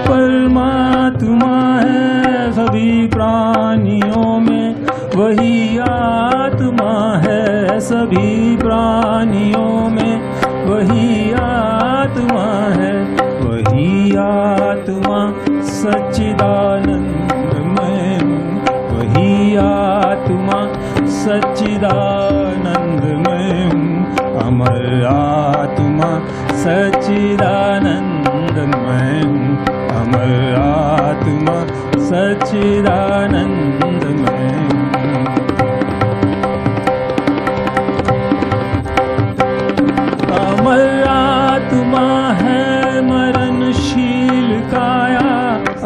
परमात्मा है सभी प्राणियों में वही आत्मा है सभी प्राणियों में वही आत्मा है वही आत्मा सच्चिदानंद में वही आत्मा सच्चिदानंद में हूँ अमर आत्मा सच्चिदानंद में हूँ अमर आत्मा सच्चिदानंद में हूँ अमर आत्मा है मरणशील काया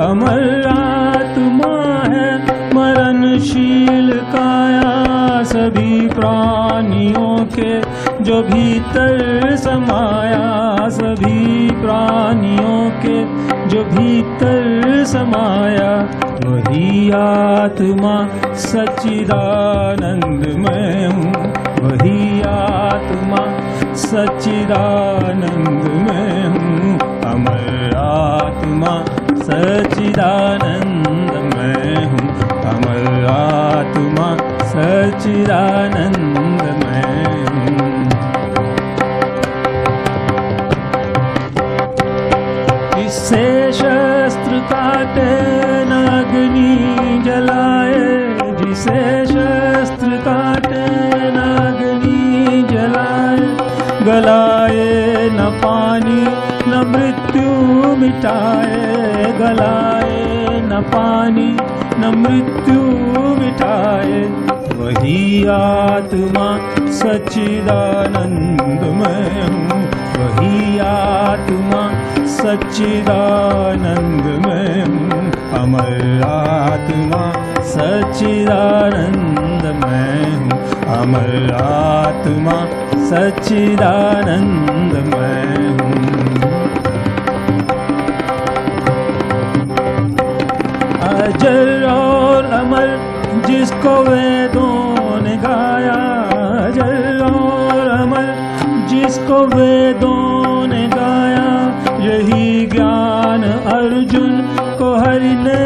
अमर आत्मा है मरणशील काया सभी प्राणियों के जो भीतर समाया सभी प्राणियों के जो भीतर समाया वही आत्मा सच्चिदानंद में हूँ वही आत्मा सच्चिदानंद में हूँ अमर आत्मा सच्चिदानंद में हूँ अमर आत्मा सच्चिदानंद में हूँ इससे शस्त्र काटे न अग्नि जलाए जिसे शस्त्र काटे न अग्नि जलाए गलाए न पानी न मृत्यु मिटाए गलाए न पानी न मृत्यु मिटाए वही आत्मा सच्चिदानंद में हूँ वही आत्मा सच्चिदानंद में हूँ अमर आत्मा सच्चिदानंद में हूँ अमर आत्मा सच्चिदानंद में हूँ अजर और अमर जिसको वेदों ने गाया अजर और अमर जिसको वेदों ने गाया यही ज्ञान अर्जुन को हरि ने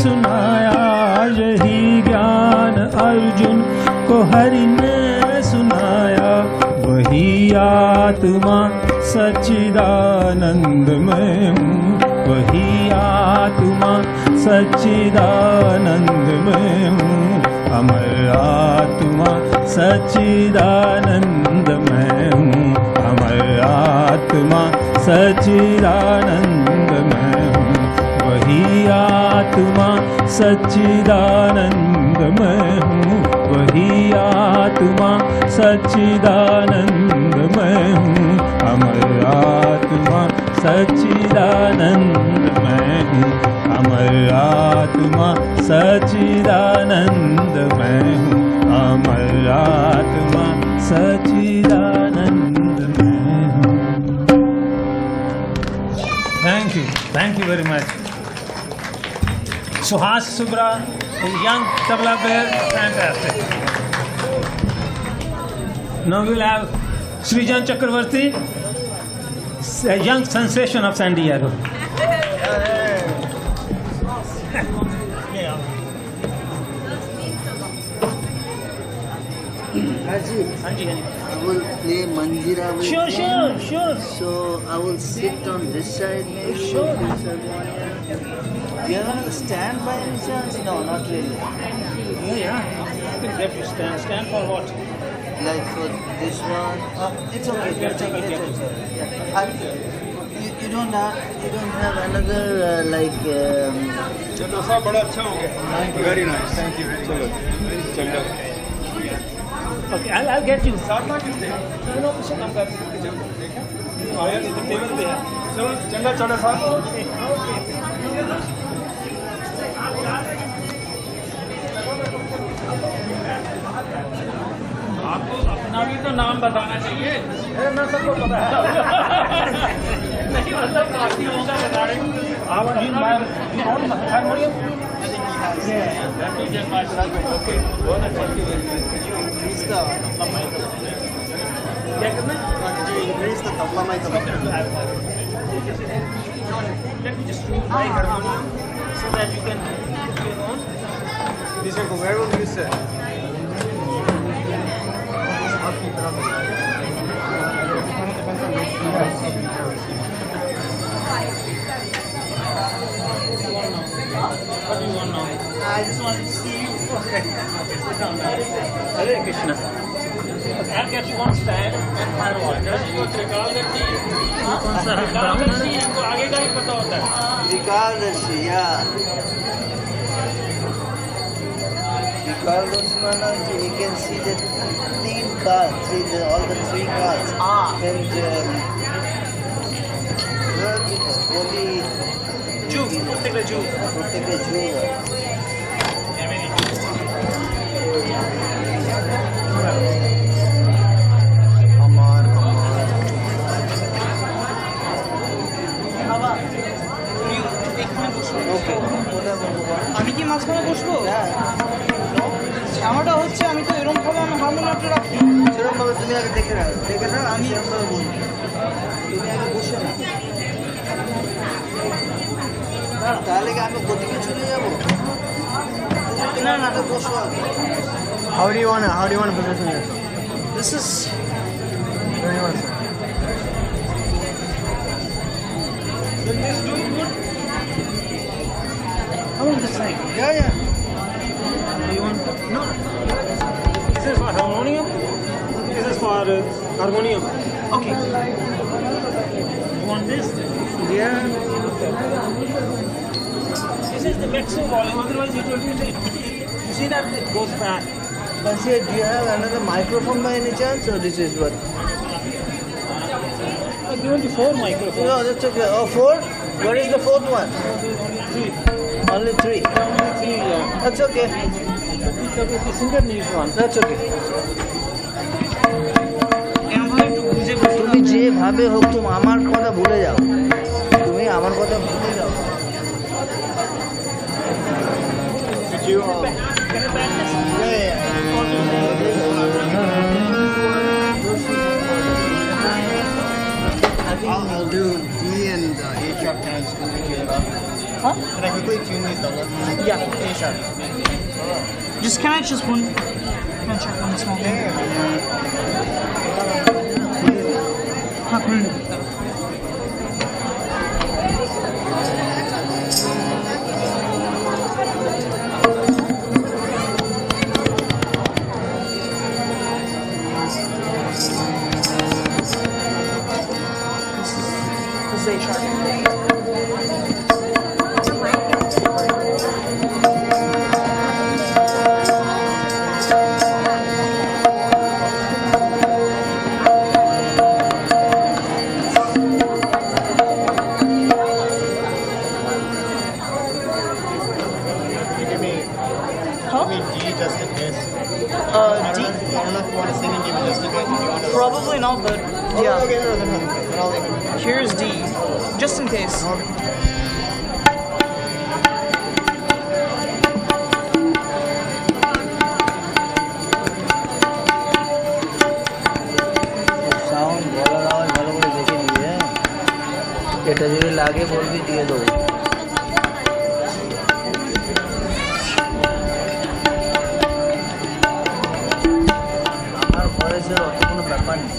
सुनाया आज ही ज्ञान अर्जुन को हरि ने सुनाया, वही आत्मा सच्चिदानंद में हूँ, वही आत्मा सच्चिदानंद में हूँ, अमर आत्मा सच्चिदानंद में हूँ, अमर आत्मा सच्चिदानंद में हूँ, वही आत्मा सच्चिदानंद में हूँ, वही आत्मा सच्चिदानंद में हूँ, अमर आत्मा सच्चिदानंद में हूँ, अमर आत्मा सच्चिदानंद में हूँ, अमर आत्मा सच्चिदानंद में हूँ. Thank you very much. Suhas Subra, a young tabla player, fantastic. Now we'll have Srijan Chakravarti, a young sensation of San Diego. Haji, I will play Manjira with Sure. So I will sit on this side maybe. Sure. Do you have another stand by any chance? No, not really. Yeah. You can get your stand. Stand for what? Like for this one? It's okay. You don't have another like. Very nice. Thank you. Okay, I'll get you. चलो साहब. आपको अपना भी तो नाम बताना चाहिए. मैं सबको पता है. नहीं मतलब काफी होगा बता रहे. आप हारमोनियम. Okay. बहुत अच्छा. क्या करना? Increase the tabla mic. Let me just move my harmonium so that you can hear on. Where will you sit? What do you want now? I just want to see you. Okay. Sit down now. Hare Krishna. Okay, I'll get you one stand and firewall. Vikaldarshi, yeah. Vikaldarshi means we can see the three cards, all the three cards. And only Jew, particular Jew. আমি কি মাঝখানে বসবো? আমারটা হচ্ছে আমি তো এরকম ভাবে আমি হারমোনিয়ামটা রাখি সেরকম ভাবে তুমি আগে দেখে নাও আমি এরকম ভাবে বলবো তুমি আগে বসে নাও তাহলে কি আমি গতিকে চলে যাবো না বসো আগে How do you want to position yourself? This is Very well, sir. Will this do good? How on this side? Yeah. Do you want? No. This is for harmonium. This is for harmonium. Okay. You want this? Yeah. This is the maximum volume. Otherwise, it will be. You see that it goes back. But do you have another microphone by any chance, or this is what? I've given you 4 microphones. No, that's okay. Oh, 4? What is the 4th one? Only 3. Only 3? That's okay. The singer needs one. That's okay. তুমি যেভাবে হোক তুমি আমার কথা ভুলে যাও তুমি আমার কথা ভুলে যাও I'll do D and A sharp 10s. Huh? Can I quickly tune these doublets? Yeah, A sharp. Just can I just one? Can I check one small thing? This is A sharp. Probably not, but yeah. Okay, no. Here's D, just in case. Sound গলার আওয়াজ ভালো করে দেখে নিবি, হ্যাঁ? এটা যদি লাগে বলবি দিয়ে দেবো। আমার ভয়েসের অত কোনো ব্যাপার নেই।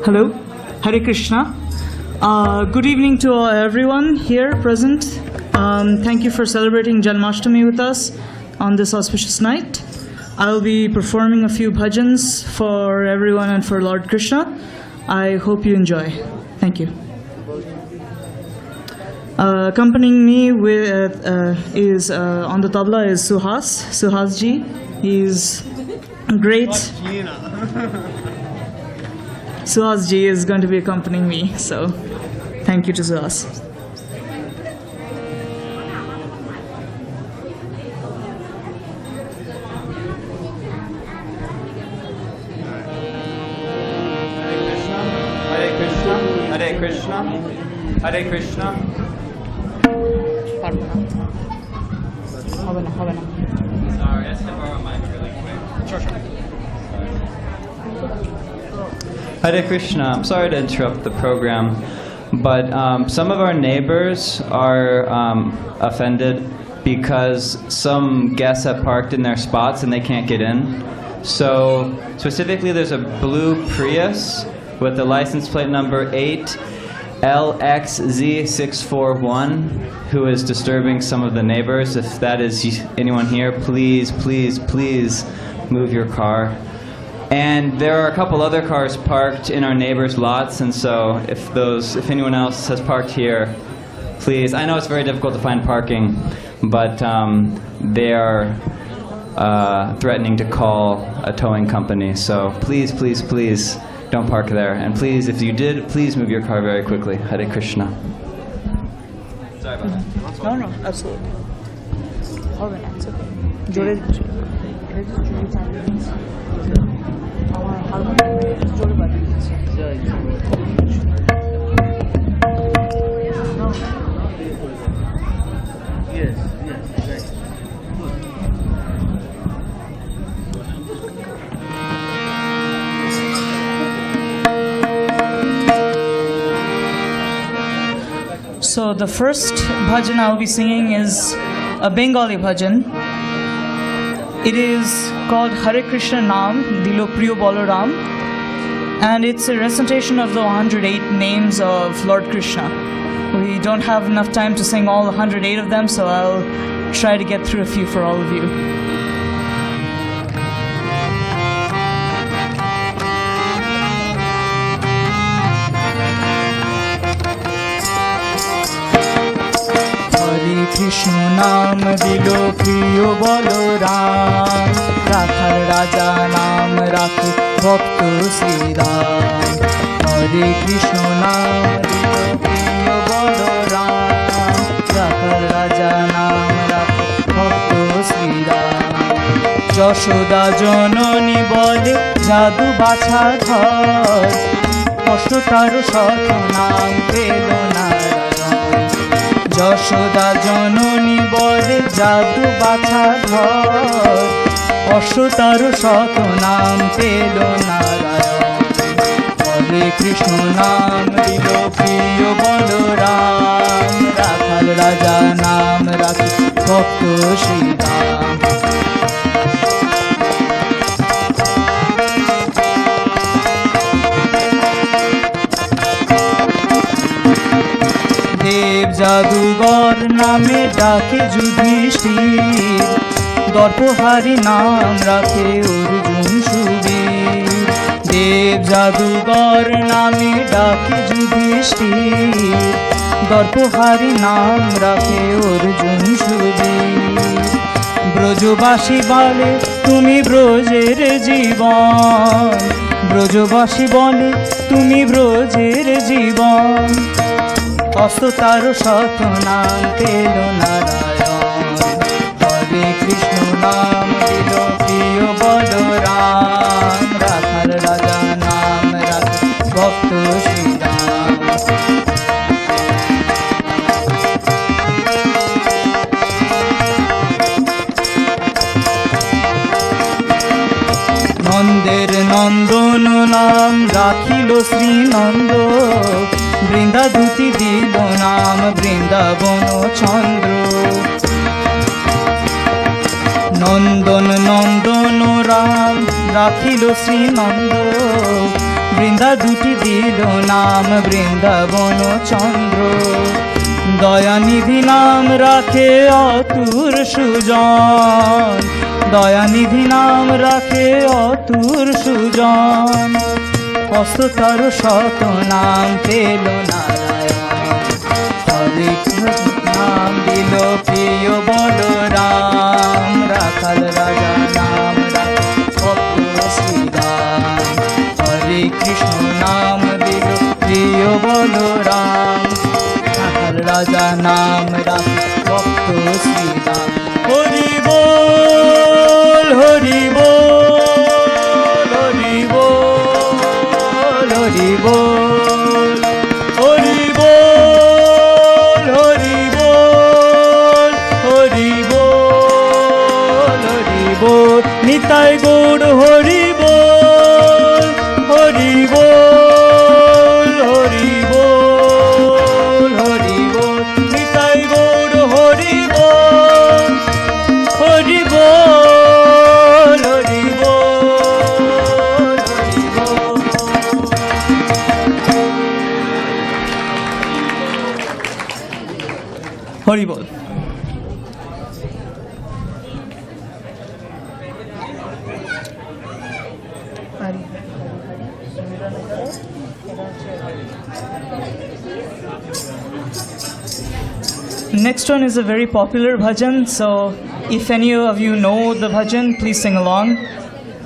Hello, Hare Krishna. Good evening to everyone here present. Thank you for celebrating Janmastami with us on this auspicious night. I'll be performing a few bhajans for everyone and for Lord Krishna. I hope you enjoy. Thank you. Accompanying me with is on the tabla is Suhas ji. He's great. Suhas ji is going to be accompanying me, so thank you to Suhas. Hare Krishna, Hare Krishna, Hare Krishna. Sorry, I have to borrow mine really quick. Sure. Hare Krishna. I'm sorry to interrupt the program, but some of our neighbors are offended because some guests have parked in their spots and they can't get in. So specifically, there's a blue Prius with the license plate number 8LXZ641 who is disturbing some of the neighbors. If that is anyone here, please, please, please move your car. And there are a couple other cars parked in our neighbors' lots, and so if anyone else has parked here, please. I know it's very difficult to find parking, but they are threatening to call a towing company. So please, please, please don't park there. And please, if you did, please move your car very quickly. Hare Krishna. Sorry about that. No, absolutely. All right, it's okay. So the first bhajan I'll be singing is a Bengali bhajan. It is called Hare Krishna Naam Dilo Priyo Balaram, and it's a recitation of the 108 names of Lord Krishna. We don't have enough time to sing all 108 of them, so I'll try to get through a few for all of you. Hare Krishna Naam Dilo Priyo Balaram, Rakhar Raja Naam Rakhe Bhakto Sri Ram. Hare Krishna Naam Dilo Priyo Balaram, Rakhar Raja Naam Rakhe Bhakto Sri Ram. Jashoda Janani bole jadu bacha dhar, Ashotaro Shata Naam pelo Narayan. Yashoda জননী বলে জাদু বাছা ধর, অশ্বতার শত নাম পেল নারায়ণ। হরে কৃষ্ণ নাম দিল প্রিয় বলরাম, রাখাল রাজা নাম রাখি ভক্ত শ্রীরাম। দেব জাদুঘর নামে ডাকে যুধিষ্ঠির, দর্পহারি নাম রাখে অর্জুন সুবীর। দেব জাদুঘর নামে ডাকে যুধিষ্ঠির, দর্পহারি নাম রাখে অর্জুন সুবীর। ব্রজবাসী বলে তুমি ব্রজের জীবন, ব্রজবাসী বলে তুমি ব্রজের জীবন। অস্ততার শত নাম পেল নারায়ণ। হরে কৃষ্ণ নাম দিল প্রিয় বলরাম, রাখাল রাজা নাম রাখে ভক্ত শ্রীরাম। নন্দের নন্দন নাম রাখিল শ্রীনন্দ, বৃন্দাদূতি দিল নাম বৃন্দাবন চন্দ্র। নন্দন নন্দন রাম রাখিল শ্রীনন্দ, বৃন্দাদূতি দিল নাম বৃন্দাবন চন্দ্র। দয়ানিধি নাম রাখে অতুর সুজন, দয়ানিধি নাম রাখে অতুর সুজন। অস্ততার শত নাম পেল নারায়ণ। হরে কৃষ্ণ নাম দিল প্রিয় বলরাম, রাখাল রাজা নাম রাখে ভক্ত শ্রীরাম। হরে কৃষ্ণ নাম দিল প্রিয় বলরাম, রাখাল রাজা নাম রাখে ভক্ত শ্রীরাম। হরি বল হরি বল হরি বল হরি বল হরি বল হরি বল হরি বল হরি বল। নিতাই গৌর হরি বল হরি বল হরি বল হরি বল। নিতাই গৌর হরি বল হরি বল হরি বল হরি বল। হরি বল। Next one is a very popular bhajan, so if any of you know the bhajan, please sing along.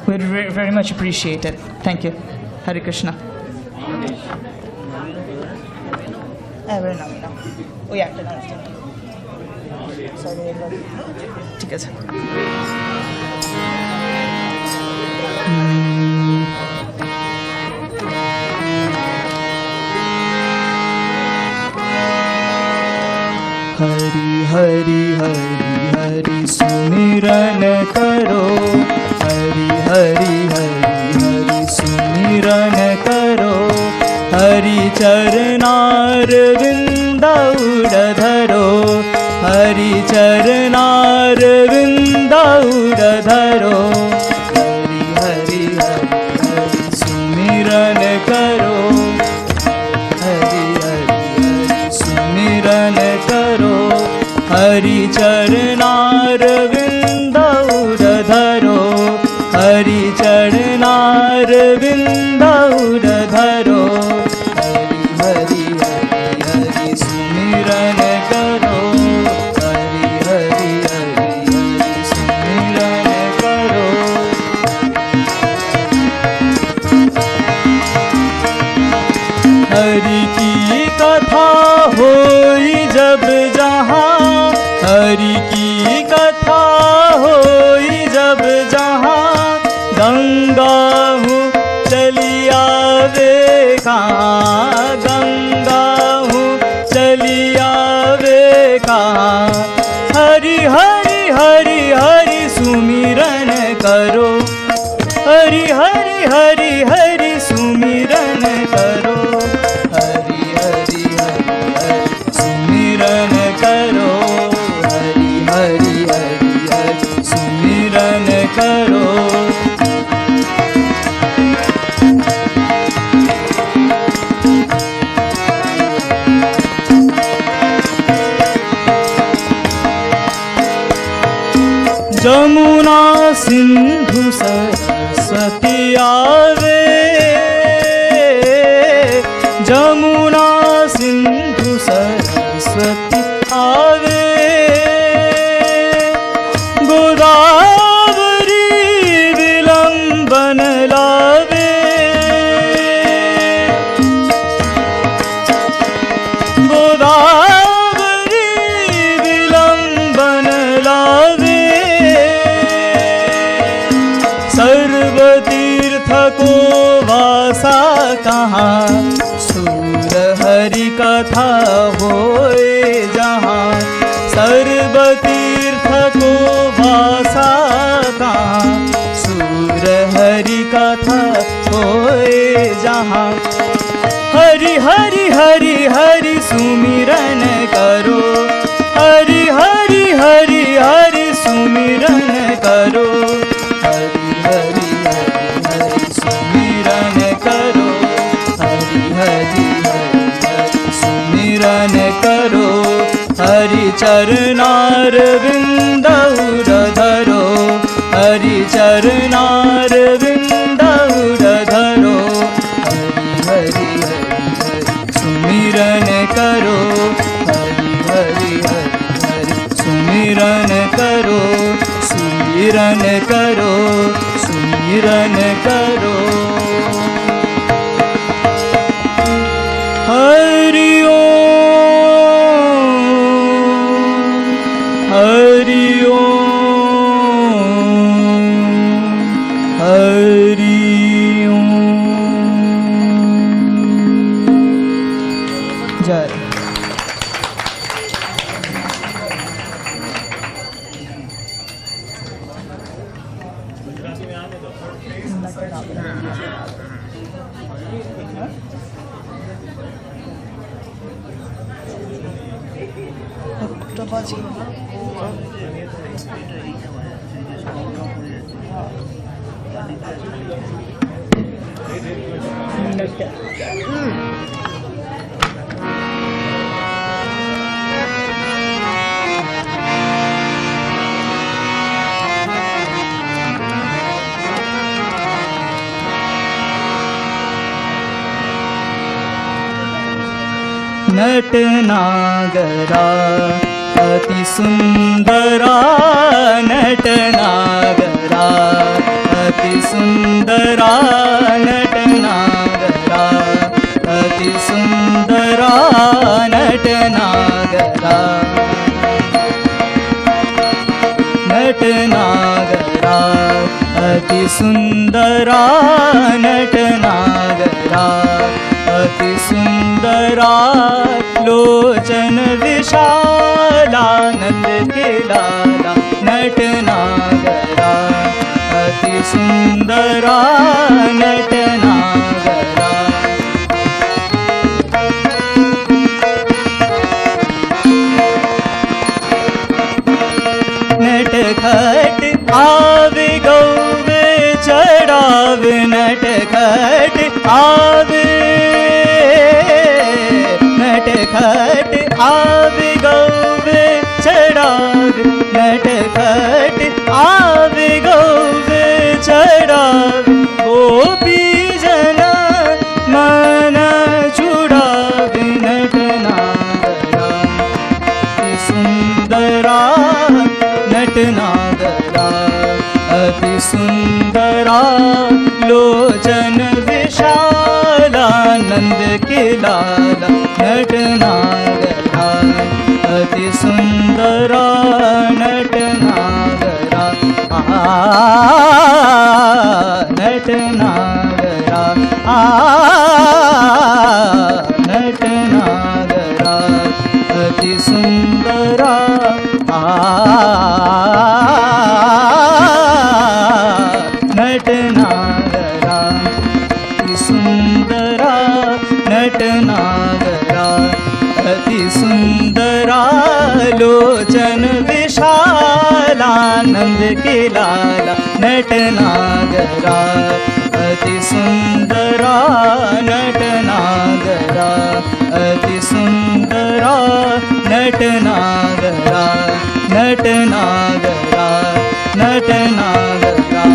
We'd very much appreciate it. Thank you. Hare Krishna. Oh yeah, sorry. ठीक है सर. हरि हरि हरि हरि सुमिरन करो. हरि हरि हरि हरि सुमिरन करो. हरि चरनार विंदाउर धरो. हरि चरनार विंदाउर धरो. हरि हरि हरि हरि सुमिरन करो. हरि हरि हरि सुमिरन करो. हरि चरनार विंदाउर धरो. हरि चरनार विंदाउर धरो. हरि हरि हरि हरि सुमिरन करो. हरि हरि हरि हरि सुमिरन करो. हरि की कथा होई जब जहाँ. हरि की कथा होई जब जहाँ. गंगा हूँ चली आवे कहाँ. गंगा हूँ चली आवे कहाँ. हरि हरि हरि हरि सुमिरन करो. हरि हरि हरि हरि सुमिरन करो. हरि हरि हरि हरि सुमिरन करो. हरि हरि हरि हरि सुमिरन करो. जमुना सिंधु सरस्वती आवे. जमुना सिंधु सरस्वती आवे. गोदावरी विलंबन लावे. गोदावरी विलंबन लावे. सर्वतीर्थ को वासा कहाँ. सूर हरि कथा होए जहाँ. सर्वतीर्थ को वासा कहाँ. सूर हरि कथा होए जहाँ. हरि हरि हरि हरि सुमिरन करो. हरि हरि हरि हरि सुमिरन करो. हरि हरि हरि हरि सुमिरन करो. हरि हरि हरि हरि सुमिरन करो. हरि चरनार विंदाउर धरो. हरि चरनार विंदाउर धरो. हरि हरि हरि हरि सुमिरन करो. हरि हरि हरि हरि सुमिरन करो. सुमिरन करो. सुमिरन करो. हरि ओम. हरि ओम. हरि ओम. जय. नट नागरा अति सुंदरा नटनागरा अति सुंदरा नटनागरा अति सुंदरा नटनागरा नटनागरा अति सुंदरा नटनागरा अति सुंदरा लोचन विशालानंद के लाला नटनागरा अति सुंदरा नटनागरा नटखट आवे गौवे चढ़ावे नटखट आवे नटखट आवे गौवे चढ़ावे नटखट आवे गौवे चढ़ावे गोपी जन मन चुड़ावे नटनागरा अति सुंदरा नटनागरा अति सुंदरा लोचन विशालानंद के लाला नटनागरा अति सुंदरा नटनागरा नटनागरा नटनागरा अति सुंदरा नटनागरा अति सुंदरा नटनागरा अति सुंदरा लोचन विशालानंद के लाला नटनागरा अति सुंदरा नटनागरा अति सुंदरा नटनागरा नटनागरा नटनागरा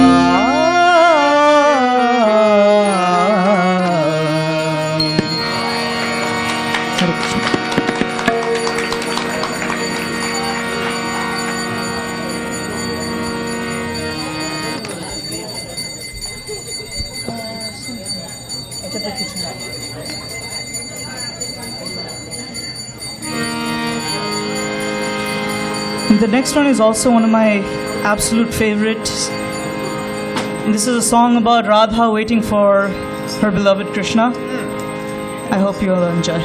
The next one is also one of my absolute favorites. This is a song about Radha waiting for her beloved Krishna. I hope you all enjoy.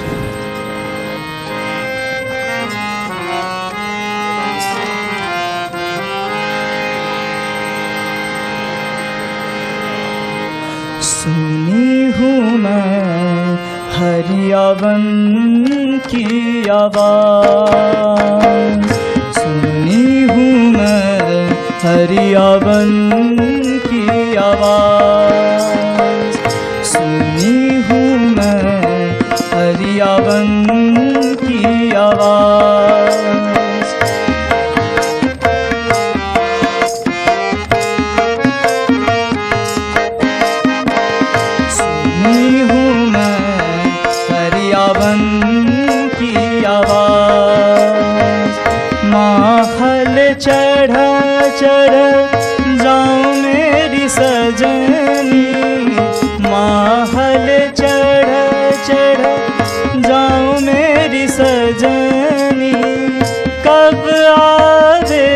सुनी हूँ मैं हरियावन की आवाज़ सुनी हूँ मैं हरियावन की आवाज़ सुनी हूँ मैं हरियावन की आवाज़ सुनी हूँ मैं हरियावन की आवाज़ महल चढ़ चढ़ जाऊं मेरी सजनी महल चढ़ चढ़ जाऊं मेरी सजनी कब आवे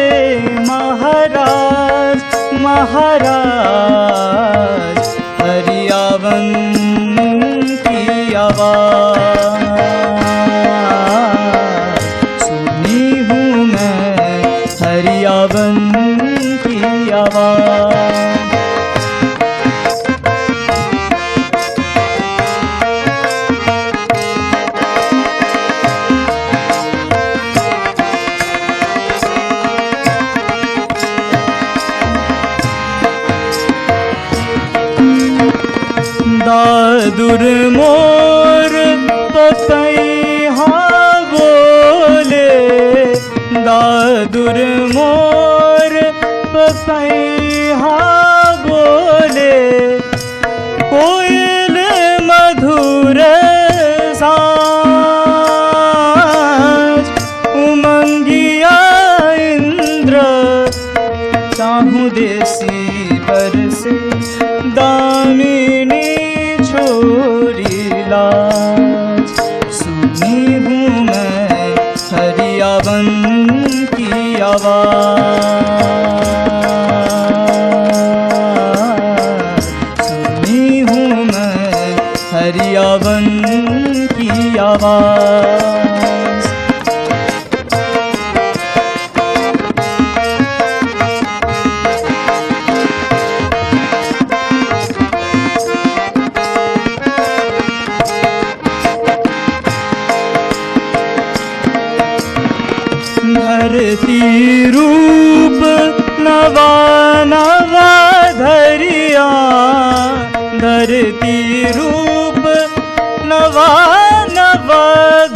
महाराज महाराज हरियावन की आवाज़ सुनी हूँ मैं हरियावन की आवाज़ दादुर मोर पतैहा बोले दादुर मोर पतैहा बोले कोयल मधुर साज उमंगी हूँ देसी परसे दामिनी छोरी लाज। सुनी हूँ मैं हरियावन की आवाज। सुनी हूँ मैं हरियावन की आवाज। धरती रूप नवा नवा धरिया। धरती रूप नवा नवा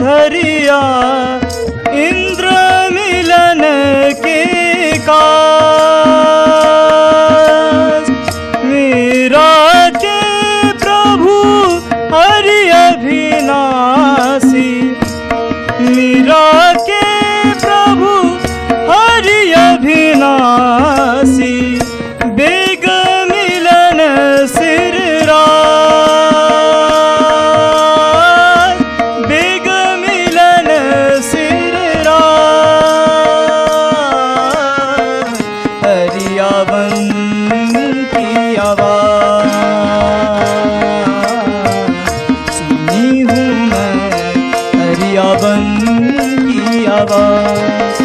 धरिया। इंद्र मिलन के काज। मीरा के प्रभु हरि अभिनाशी। मीरा के प्रभु हरि अभिनाशी। बेग मिलन सिर राज। बेग मिलन सिर राज। हरियावन की आवाज। सुनी हूँ मैं हरियावन की आवाज।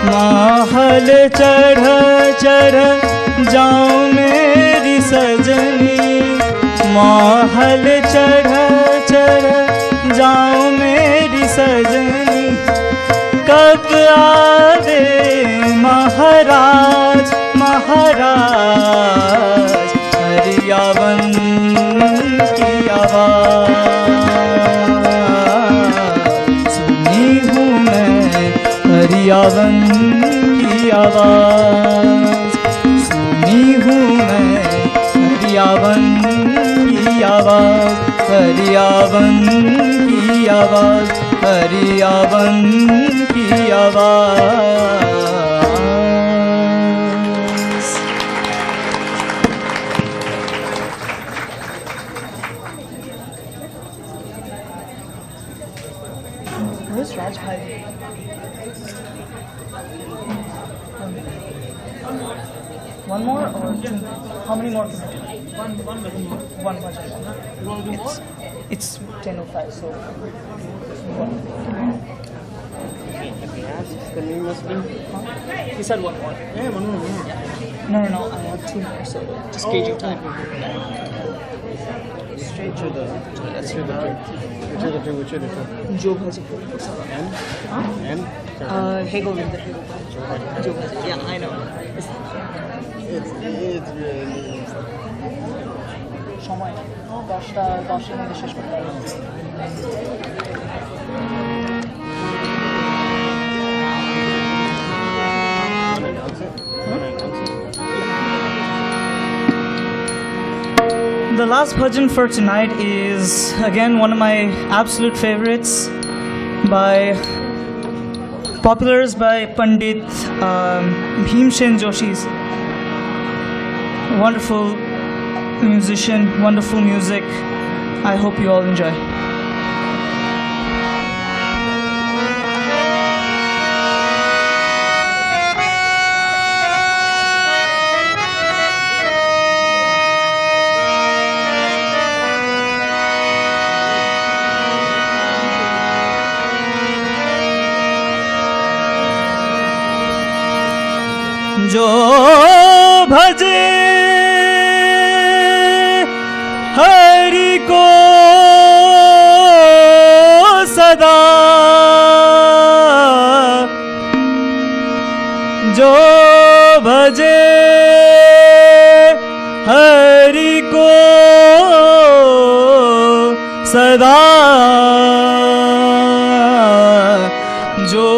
महल चढ़ चढ़ जाऊं मेरी सजनी। महल चढ़ चढ़ जाऊं मेरी सजनी। कब आवे महाराज महाराज। हरियावन की आवाज। सुनी हूँ मैं हरियावन की आवाज। सुनी हूँ मैं हरियावन की आवाज। हरियावन की आवाज। हरियावन की आवाज। Where's Raj Bhai? One more or two? How many more? One bhajan. It's 10:05, so. He said one more. Yeah, one more. No, I have two more, so just gauging time. Straight to the. That's your Which are the two? Jo bhaji. And? Hey Govind. Jo bhaji. Yeah, I know. It's really সময় 10:10 মধ্যে শেষ করতে হবে। The last bhajan for tonight is again one of my absolute favorites by popularized by Pandit Bhimsen Joshi's wonderful musician, wonderful music. I hope you all enjoy. जो भजे हरि को सदा, जो भजे हरि को सदा, जो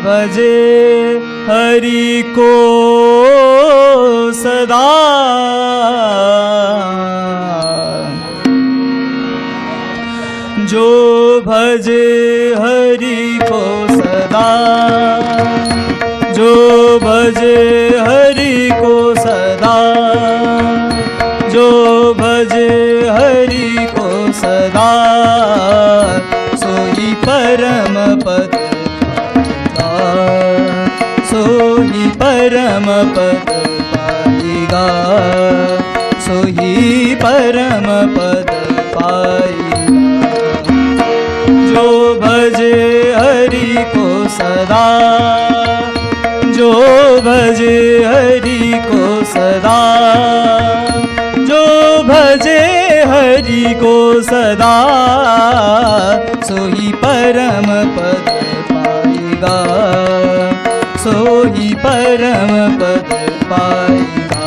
भजे हरि को सदा, जो भजे हरि को सदा, जो भजे हरि भजे हरि को सदा सोई परम पद पाएगा, सोई परम पद पाएगा, सोई परम पद पाएगा। जो भजे हरि को सदा, जो भजे हरि को सदा, जो भजे हरि को सदा, सोई परम पद पाएगा, सोई परम पद पाएगा।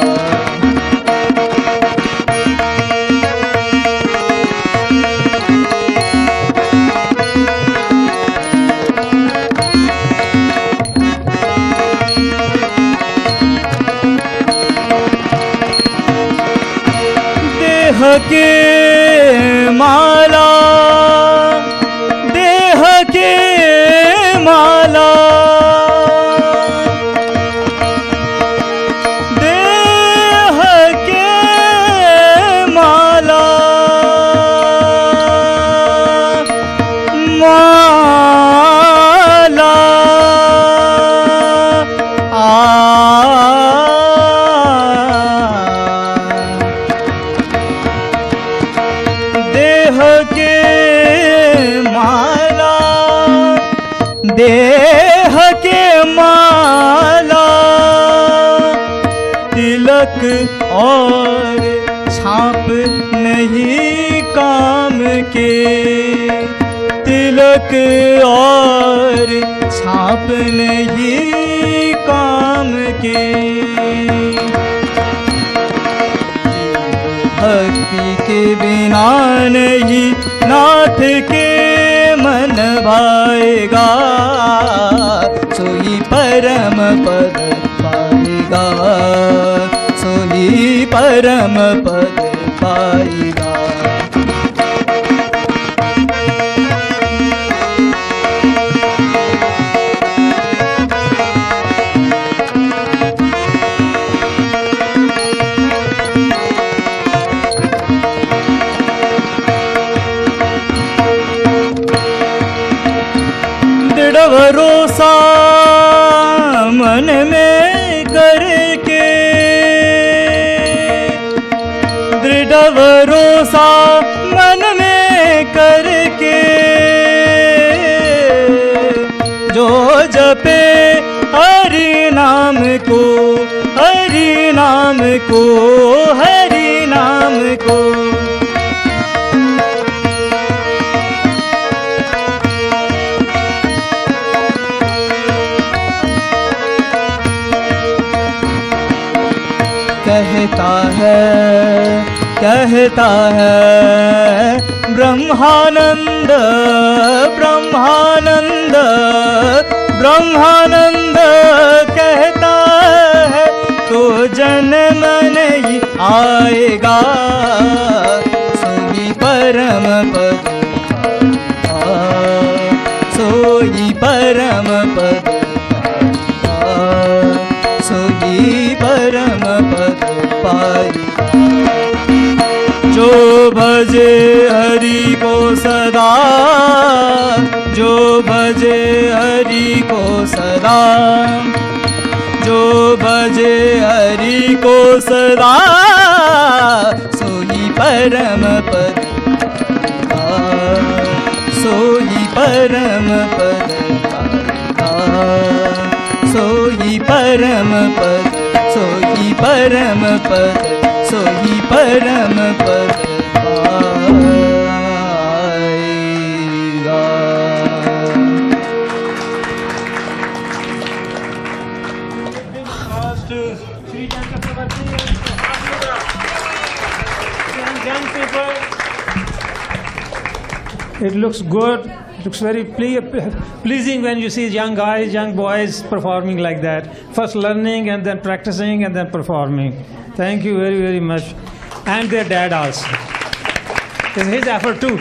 देह के माला, देह के माला, देह के माला, माला देह के माला, देह के माला, तिलक और छाप नहीं काम के, तिलक और छाप नहीं काम के। भक्ति के बिना नहीं नाथ के मन भाएगा, सोई परम पद पाएगा, सोई परम पद पाएगा। दृढ़ भरोसा मन में करके, दृढ़ भरोसा मन में करके, जो जपे हरि नाम को, हरि नाम को, हरि नाम को। कहता है ब्रह्मानंद, ब्रह्मानंद, ब्रह्मानंद कहता है, तो जन्म नहीं आएगा, सोई परम पद पाएगा, सोई परम पद पाएगा, सोई परम पद पाएगा। जो भजे हरि को सदा, जो भजे हरि को सदा, जो भजे हरि को सदा, सोई परम पद पाएगा, सोई परम पद पाएगा, सोई परम पद, सोई परम पद, सोई परम पद पाएगा। It looks good. It looks very pleasing when you see young guys, young boys performing like that. First learning and then practicing and then performing. Thank you very, very much. And their dad also. It's his effort too.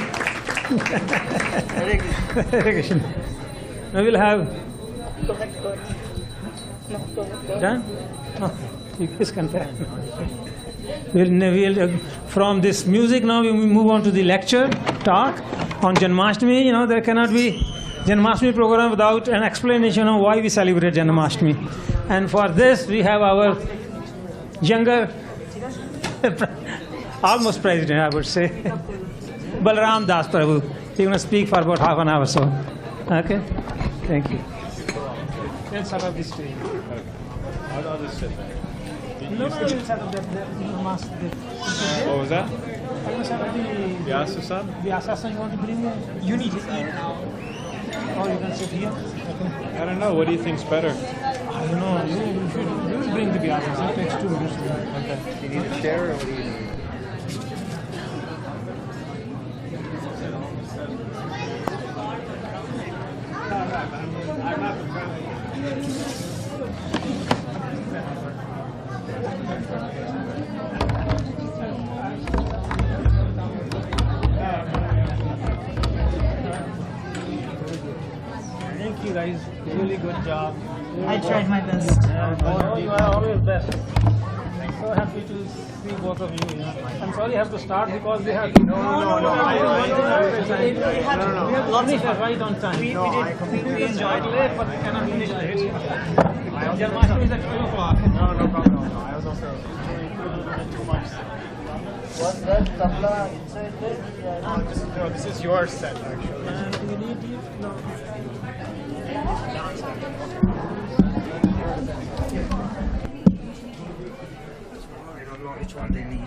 Hare Krishna. Now we'll have... Done? No. You just confess. From this music now we move on to the lecture talk on Janmashtami. You know, there cannot be Janmashtami program without an explanation of why we celebrate Janmashtami. And for this we have our younger, almost president I would say, Balarama Das Prabhu. He's going to speak for about half an hour or so. Okay? Thank you. Let's set up this stage. I'll just sit there. No, we'll set up that mask. What was that? I'm going to set up the Vyasa-san? Vyasa-san. You want to bring in? You need to eat now. Or you can sit here. I don't know. What do you think's better? I don't know. You will bring the Vyasa. It takes 2 minutes. Okay. You need a chair or what do you need? Thank you guys. Really good job. I tried my best. You are always best. I'm so happy to see both of you. I'm sorry I have to start because we have to. No. We have to finish right on time. We completely enjoyed late, but we cannot finish late. Janmashtami is at 2 o'clock. No problem. I was also too much. Was that tabla inside there? No, this is your set actually. Do you need these? No. I don't know which one they need.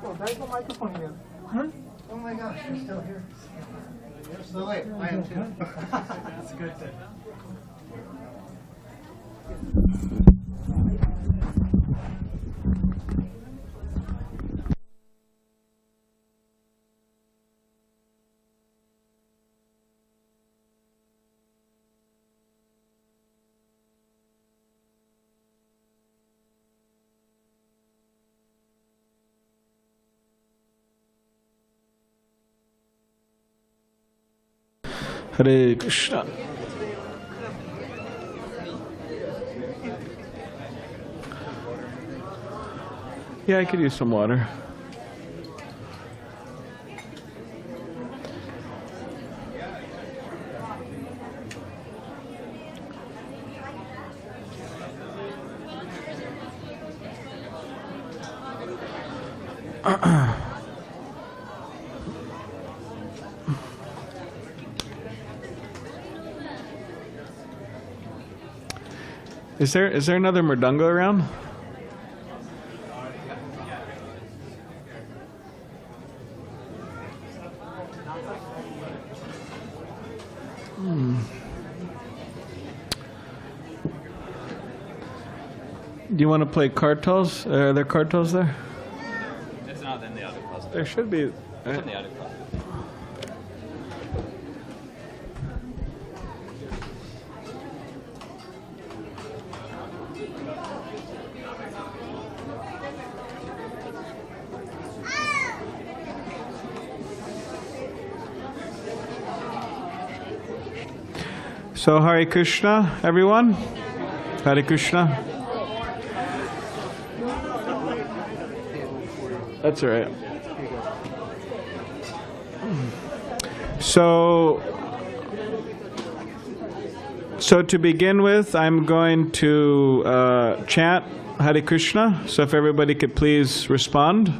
Oh, there's the microphone here. Huh? Oh my gosh, you're still here. You're still late. I am too. That's good. Hare Krishna. Yeah, I could use some water. Is there another Mridanga around? Do you want to play kartals? Are there kartals there? It's not in the other closet. There should be. It's in the other closet. So Hare Krishna, everyone. Hare Krishna. That's all right. So So to begin with, I'm going to chant Hare Krishna. So if everybody could please respond.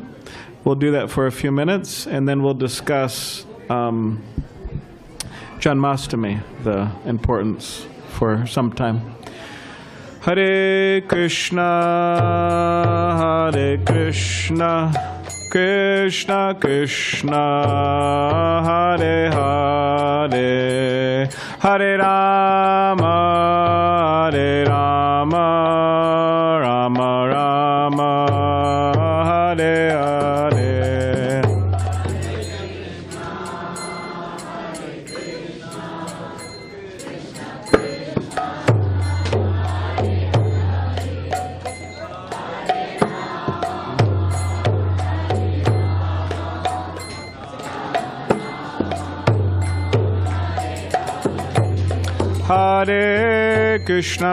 We'll do that for a few minutes, and then we'll discuss Janmastami, the importance for some time. Hare Krishna, Krishna Krishna, Hare Hare, Hare Rama, Rama Rama, Hare Hare. Hare Krishna,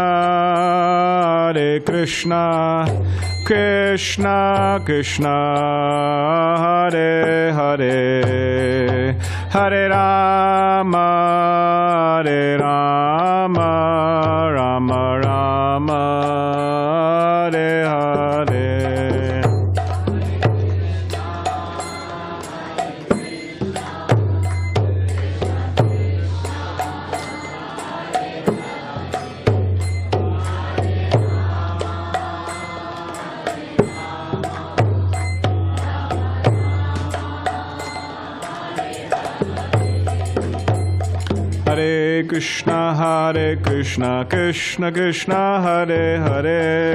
Krishna Krishna, Hare Hare,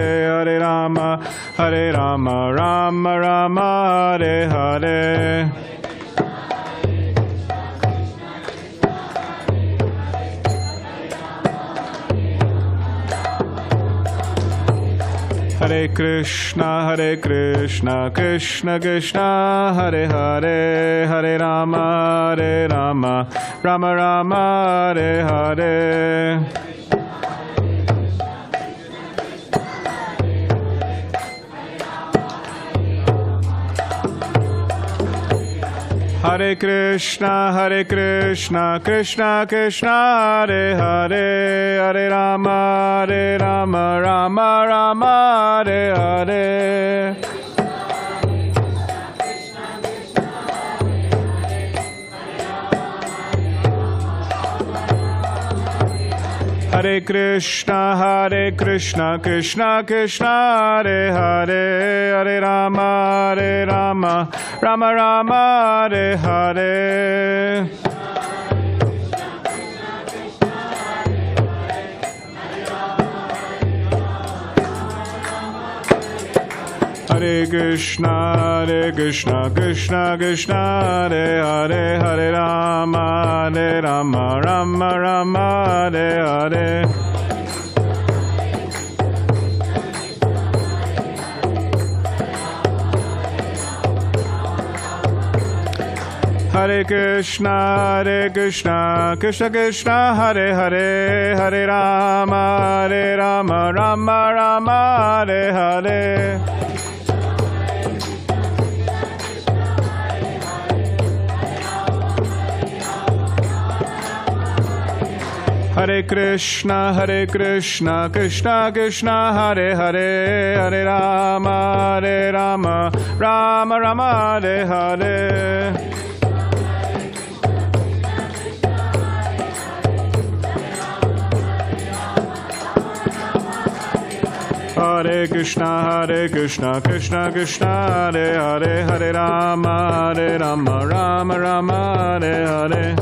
Hare Rama, Rama Rama, Hare Hare. Hare Krishna, Krishna Krishna, Hare Hare, Hare Rama, Rama Rama, Hare Hare. Hare Krishna, Krishna Krishna, Hare Hare, Hare Rama, Rama Rama, Hare Hare. Hare Krishna, Krishna Krishna, Hare Hare, Hare Rama, Rama Rama, Hare Hare. Hare Krishna, Krishna Krishna, Hare Hare, Hare Rama, Rama Rama, Hare Hare. Hare Krishna, Krishna Krishna, Hare Hare, Hare Rama, Rama Rama, Hare Hare. Hare Krishna, Krishna Krishna, Hare Hare, Hare Rama, Rama Rama, Hare Hare. Hare Krishna, Krishna Krishna, Hare Hare, Hare Rama, Rama Rama, Hare Hare. Hare Krishna, Krishna Krishna, Hare Hare, Hare Rama, Rama Rama, Hare Hare.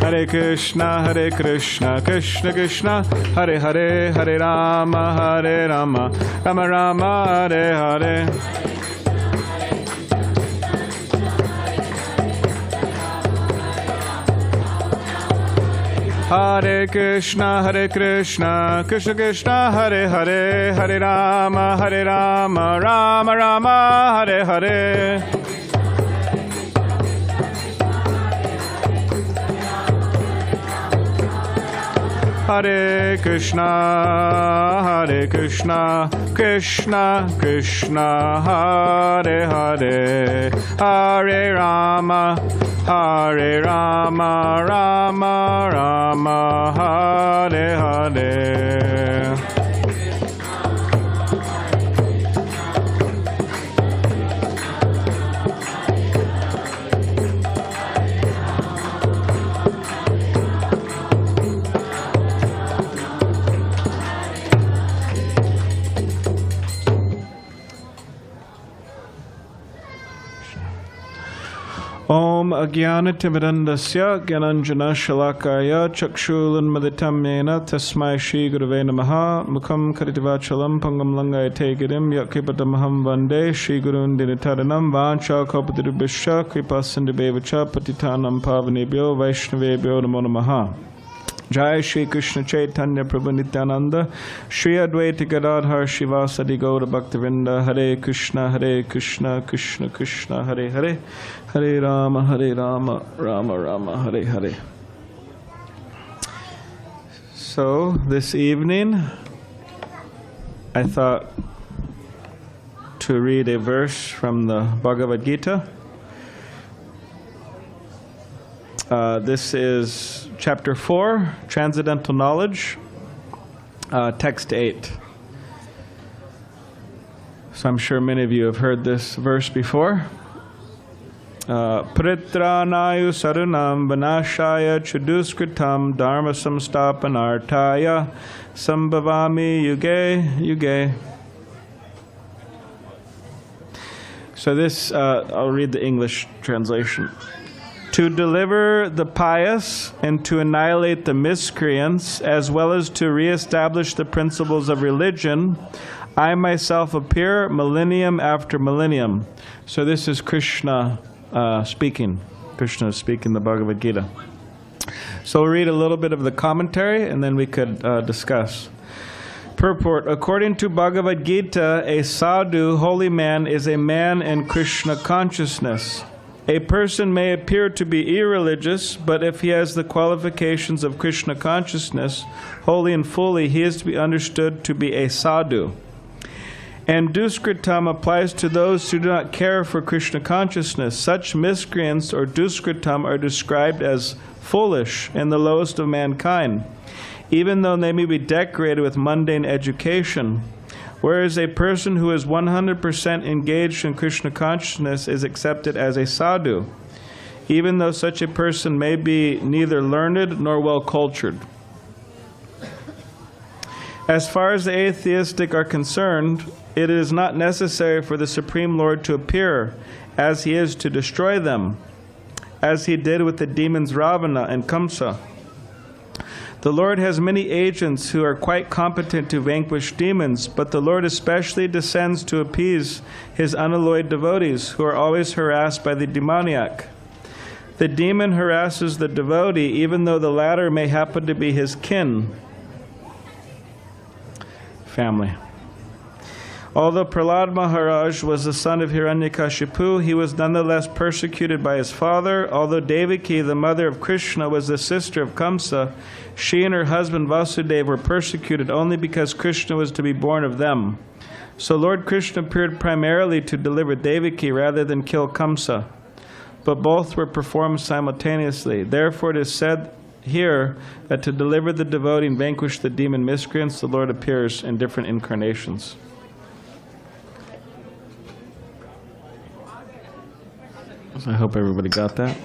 Hare Krishna, Krishna Krishna, Hare Hare, Hare Rama, Rama Rama, Hare Hare. Hare Krishna, Krishna Krishna, Hare Hare, Hare Rama, Rama Rama, Hare Hare. Hare Krishna, Krishna Krishna Hare Hare, Hare Rama Rama Rama Hare Hare. Om Agyanatimirandasya Gyananjana Shalakaya Chakshulunmaditam Yena Tasmai Shri Gurave Namaha Mukham Karitivachalam Pangam Langayate Girim Yakipatamaham Vande Shri Gurun Dinitaranam Vancha Kapadirubhisha Kripasindibevacha Patitanam Pavanebhyo Vaishnavebhyo Namo Namaha. Jai Shri Krishna Chaitanya Prabhu Nityananda Shri Advaita Gadadhar Shivasadi Gaura Bhaktivinoda Hare Krishna Krishna Krishna Hare Hare Hare Rama Rama Rama Hare Hare. So this evening I thought to read a verse from the Bhagavad Gita. This is chapter 4, Transcendental Knowledge, text 8. So I'm sure many of you have heard this verse before. Pritranāyu sarunam vanashaya chuduskritam dharma samstapanartaya sambhavami yuge yuge. So this, I'll read the English translation. To deliver the pious and to annihilate the miscreants, as well as to reestablish the principles of religion, I myself appear millennium after millennium. So this is Krishna speaking. Krishna is speaking the Bhagavad Gita. So we'll read a little bit of the commentary and then we could discuss. Purport. According to Bhagavad Gita, a sadhu, holy man, is a man in Krishna consciousness. A person may appear to be irreligious, but if he has the qualifications of Krishna consciousness, wholly and fully, he is to be understood to be a sadhu. And duskritam applies to those who do not care for Krishna consciousness. Such miscreants or duskritam are described as foolish and the lowest of mankind, even though they may be decorated with mundane education. Whereas a person who is 100% engaged in Krishna consciousness is accepted as a sadhu, even though such a person may be neither learned nor well cultured. As far as the atheistic are concerned, it is not necessary for the Supreme Lord to appear as he is to destroy them, as he did with the demons Ravana and Kamsa. The Lord has many agents who are quite competent to vanquish demons, but the Lord especially descends to appease his unalloyed devotees who are always harassed by the demoniac. The demon harasses the devotee even though the latter may happen to be his kin. Family. Although Prahlad Maharaj was the son of Hiranyakashipu, he was nonetheless persecuted by his father. Although Devaki, the mother of Krishna, was the sister of Kamsa, she and her husband Vasudeva were persecuted only because Krishna was to be born of them. So Lord Krishna appeared primarily to deliver Devaki rather than kill Kamsa, but both were performed simultaneously. Therefore it is said here that to deliver the devotee and vanquish the demon miscreants, the Lord appears in different incarnations. I hope everybody got that.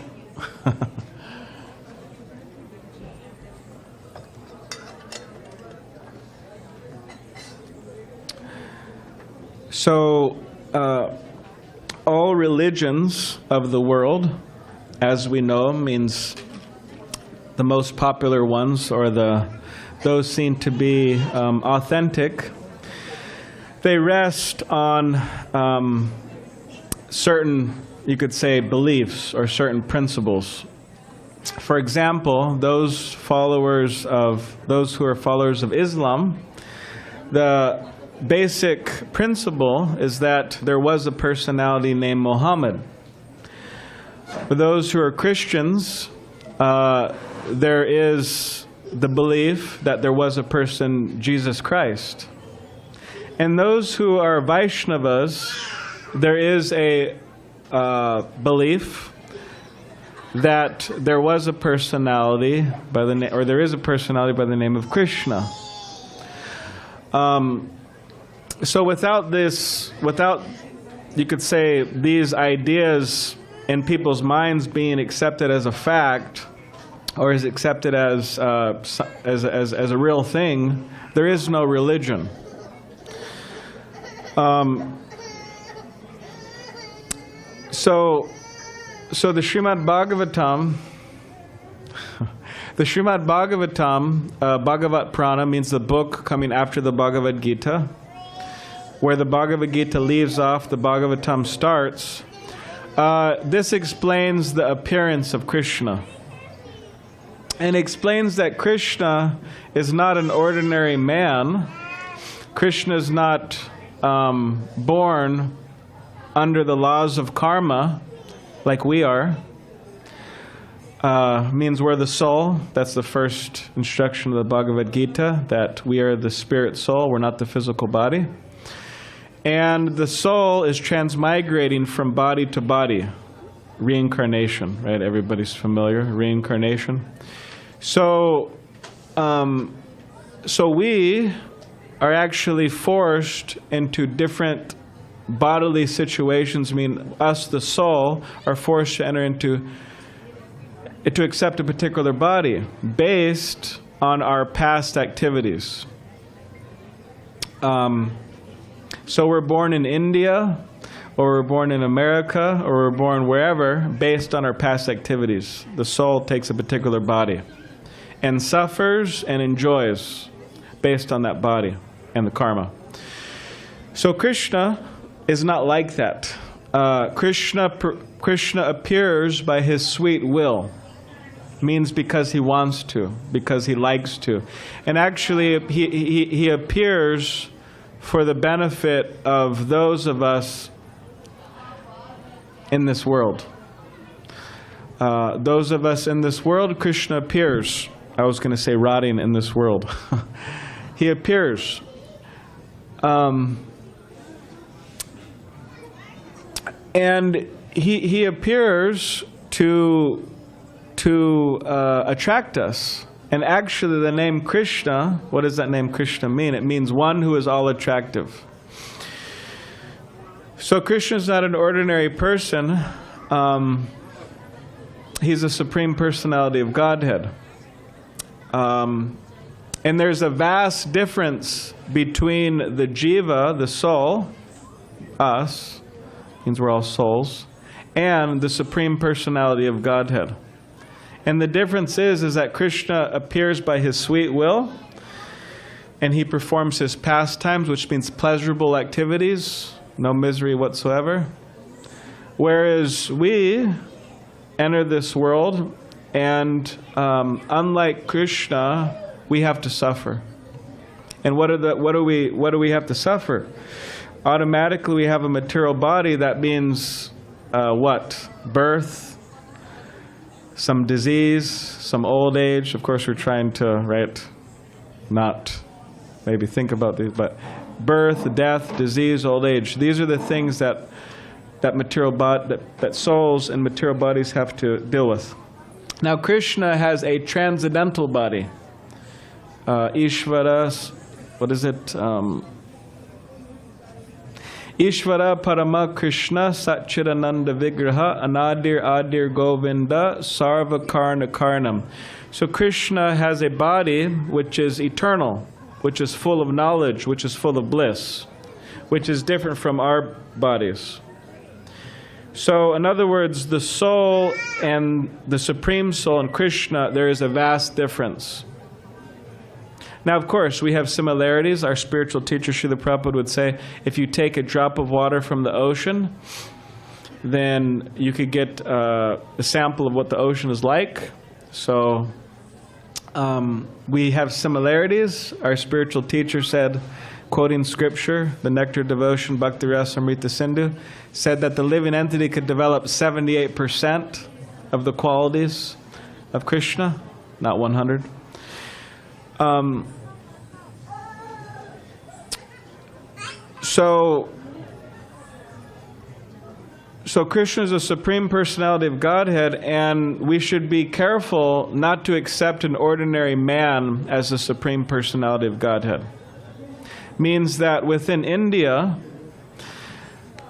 So, all religions of the world, as we know, means the most popular ones, or those seen to be authentic, they rest on certain, you could say, beliefs or certain principles. For example, those who are followers of Islam, the basic principle is that there was a personality named Muhammad. For those who are Christians, there is the belief that there was a person, Jesus Christ. And those who are Vaishnavas, there is a belief that there was a personality by the name, or there is a personality by the name of Krishna. So without this, you could say, these ideas in people's minds being accepted as a fact, or is accepted as a real thing, there is no religion. So the Srimad Bhagavatam, Bhagavat Prana means the book coming after the Bhagavad Gita. Where the Bhagavad Gita leaves off, the Bhagavatam starts. This explains the appearance of Krishna. And explains that Krishna is not an ordinary man. Krishna is not born under the laws of karma like we are. Means we're the soul. That's the first instruction of the Bhagavad Gita, that we are the spirit soul, we're not the physical body. And the soul is transmigrating from body to body. Reincarnation, right? Everybody's familiar, reincarnation. So we are actually forced into different bodily situations. I mean, us, the soul, are forced to enter into, to accept a particular body based on our past activities. So we're born in India, or we're born in America, or we're born wherever, based on our past activities. The soul takes a particular body and suffers and enjoys based on that body and the karma. So Krishna is not like that. Krishna appears by his sweet will. Means because he wants to, because he likes to. And actually he appears for the benefit of those of us in this world. Those of us in this world, Krishna appears. I was going to say rotting in this world. He appears. And he appears to attract us. And actually the name Krishna, what does that name Krishna mean? It means one who is all attractive. So Krishna is not an ordinary person. He's a supreme personality of Godhead. And there's a vast difference between the jiva, the soul, us, means we're all souls, and the supreme personality of Godhead. And the difference is that Krishna appears by his sweet will, and he performs his pastimes, which means pleasurable activities, no misery whatsoever. Whereas we enter this world, and unlike Krishna, we have to suffer. And what do we have to suffer? Automatically, we have a material body. That means what? Birth. Some disease, some old age. Of course, we're trying to, not maybe think about these, but birth, death, disease, old age. These are the things that souls and material bodies have to deal with. Now, Krishna has a transcendental body. Ishvara, what is it? Ishvara Parama Krishna Satchidananda Vigraha Anadir Adir Govinda Sarva Karna Karnam. So Krishna has a body which is eternal, which is full of knowledge, which is full of bliss, which is different from our bodies. So in other words, the soul and the Supreme Soul and Krishna, there is a vast difference. Now, of course, we have similarities. Our spiritual teacher, Srila Prabhupada, would say, if you take a drop of water from the ocean, then you could get a sample of what the ocean is like. So we have similarities. Our spiritual teacher said, quoting scripture, the Nectar Devotion, Bhakti Rasa Amrita Sindhu, said that the living entity could develop 78% of the qualities of Krishna, not 100. So Krishna is a Supreme Personality of Godhead, and we should be careful not to accept an ordinary man as the Supreme Personality of Godhead. Means that within India,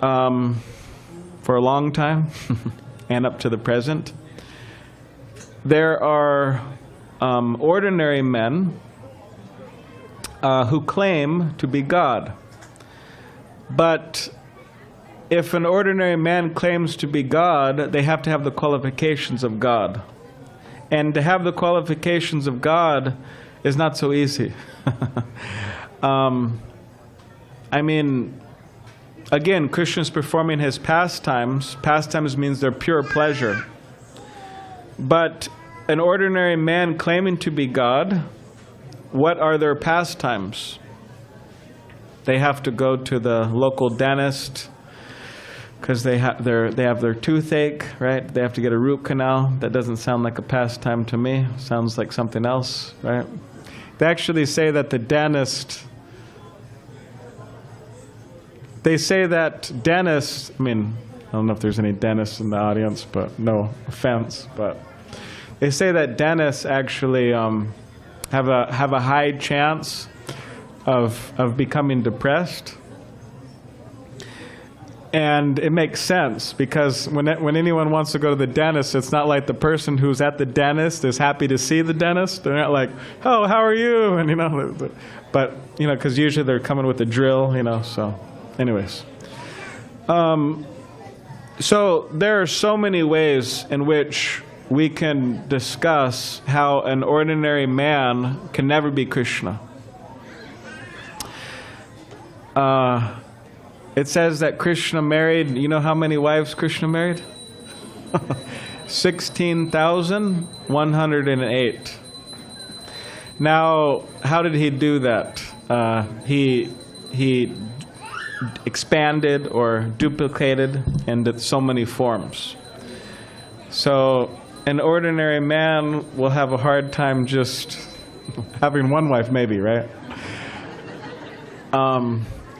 for a long time, and up to the present, there are ordinary men who claim to be God. But if an ordinary man claims to be God, they have to have the qualifications of God. And to have the qualifications of God is not so easy. I mean, again, Krishna's performing his pastimes. Pastimes means they're pure pleasure. But an ordinary man claiming to be God, what are their pastimes? They have to go to the local dentist because they have their toothache, right? They have to get a root canal. That doesn't sound like a pastime to me. Sounds like something else, right? They actually say that the dentist... They say that dentists, I mean, I don't know if there's any dentists in the audience, but no offense, but they say that dentists actually have a high chance of becoming depressed. And it makes sense, because when anyone wants to go to the dentist, it's not like the person who's at the dentist is happy to see the dentist. They're not like, oh, how are you? And but because usually they're coming with a drill, so. Anyways, so there are so many ways in which we can discuss how an ordinary man can never be Krishna. It says that Krishna married, you know how many wives Krishna married? 16,108. Now, how did he do that? He expanded or duplicated into so many forms. So an ordinary man will have a hard time just having one wife, maybe, right?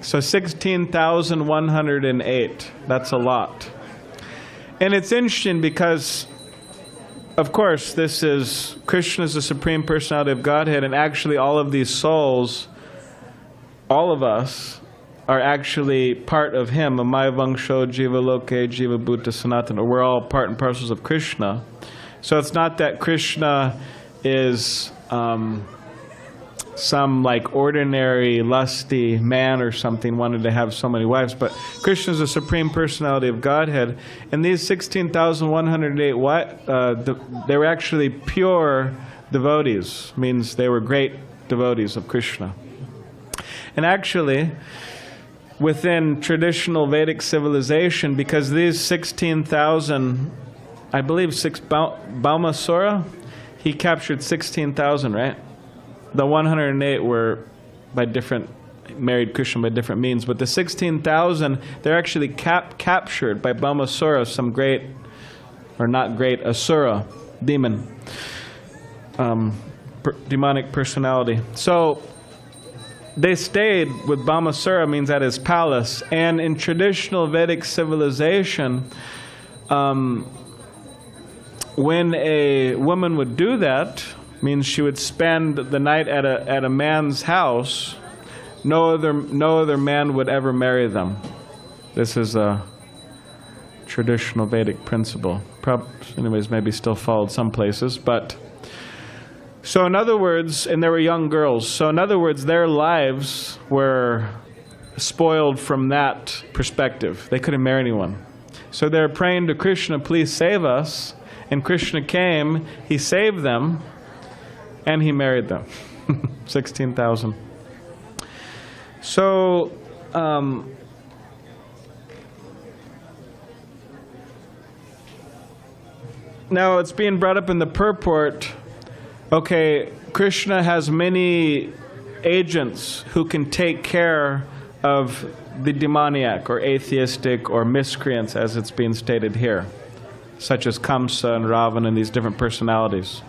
So 16,108, that's a lot. And it's interesting because, of course, this is, Krishna is the Supreme Personality of Godhead, and actually all of these souls, all of us, are actually part of him. Amaya Vangsho, Jiva Loke, Jiva Bhuta Sanatana. We're all part and parcels of Krishna. So it's not that Krishna is some like ordinary lusty man or something wanted to have so many wives, but Krishna is the Supreme Personality of Godhead. And these 16,108, they were actually pure devotees. Means they were great devotees of Krishna. And actually, within traditional Vedic civilization, because these 16,000, I believe Baumasura, he captured 16,000, right? The 108 were by different, married Krishna by different means, but the 16,000, they're actually captured by Baumasura, some great, or not great, asura, demon, demonic personality. So they stayed with Baumasura, means at his palace. And in traditional Vedic civilization, when a woman would do that, means she would spend the night at a man's house, no other man would ever marry them. This is a traditional Vedic principle. Anyways, maybe still followed some places, but so in other words, and they were young girls, so in other words, their lives were spoiled from that perspective. They couldn't marry anyone. So they're praying to Krishna, please save us. And Krishna came, he saved them, and he married them. 16,000. So, now it's being brought up in the purport. Okay, Krishna has many agents who can take care of the demoniac or atheistic or miscreants, as it's being stated here, such as Kamsa and Ravana and these different personalities.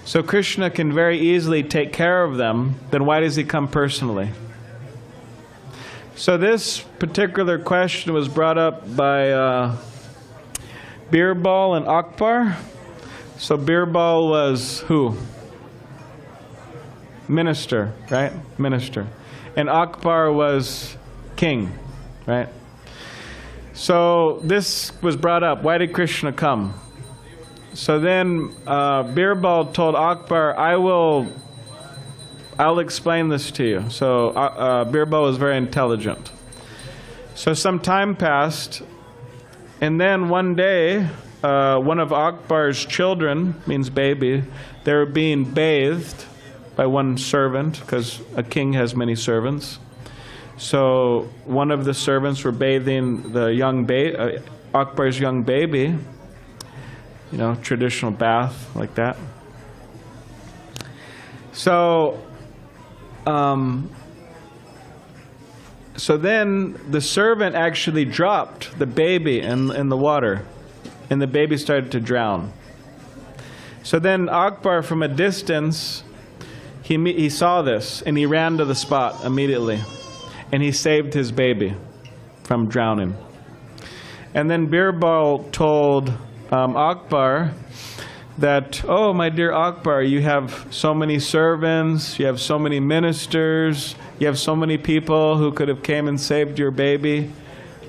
So Krishna can very easily take care of them. Then why does he come personally? So this particular question was brought up by Birbal and Akbar. So Birbal was who? Minister, right? Minister. And Akbar was king, right? So this was brought up. Why did Krishna come? So then Birbal told Akbar, I'll explain this to you. So Birbal was very intelligent. So some time passed, and then one day, one of Akbar's children, means baby, they were being bathed by one servant, because a king has many servants. So one of the servants were bathing the young Akbar's young baby, you know, traditional bath like that. So then the servant actually dropped the baby in the water, and the baby started to drown. So then Akbar, from a distance, he saw this, and he ran to the spot immediately, and he saved his baby from drowning. And then Birbal told Akbar that, oh, my dear Akbar, you have so many servants, you have so many ministers, you have so many people who could have came and saved your baby.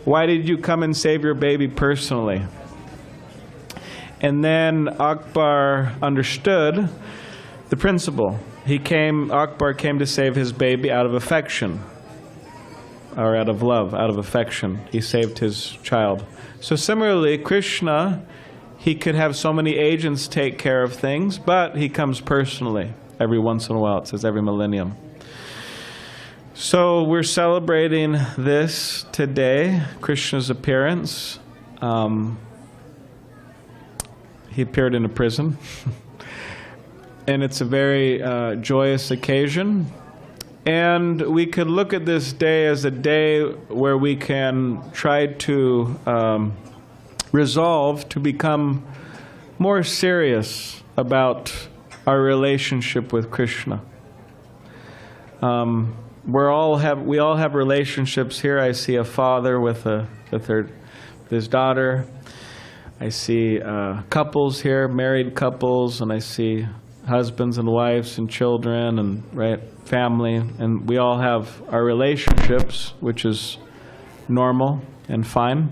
Why did you come and save your baby personally? And then Akbar understood the principle. Akbar came to save his baby out of affection, or out of love, out of affection. He saved his child. So similarly, Krishna, he could have so many agents take care of things, but he comes personally every once in a while. It says every millennium. So we're celebrating this today, Krishna's appearance. He appeared in a prison. And it's a very joyous occasion. And we could look at this day as a day where we can try to resolve to become more serious about our relationship with Krishna. We all have relationships here. I see a father with his daughter. I see couples here, married couples, and I see husbands and wives and children and family, and we all have our relationships, which is normal and fine.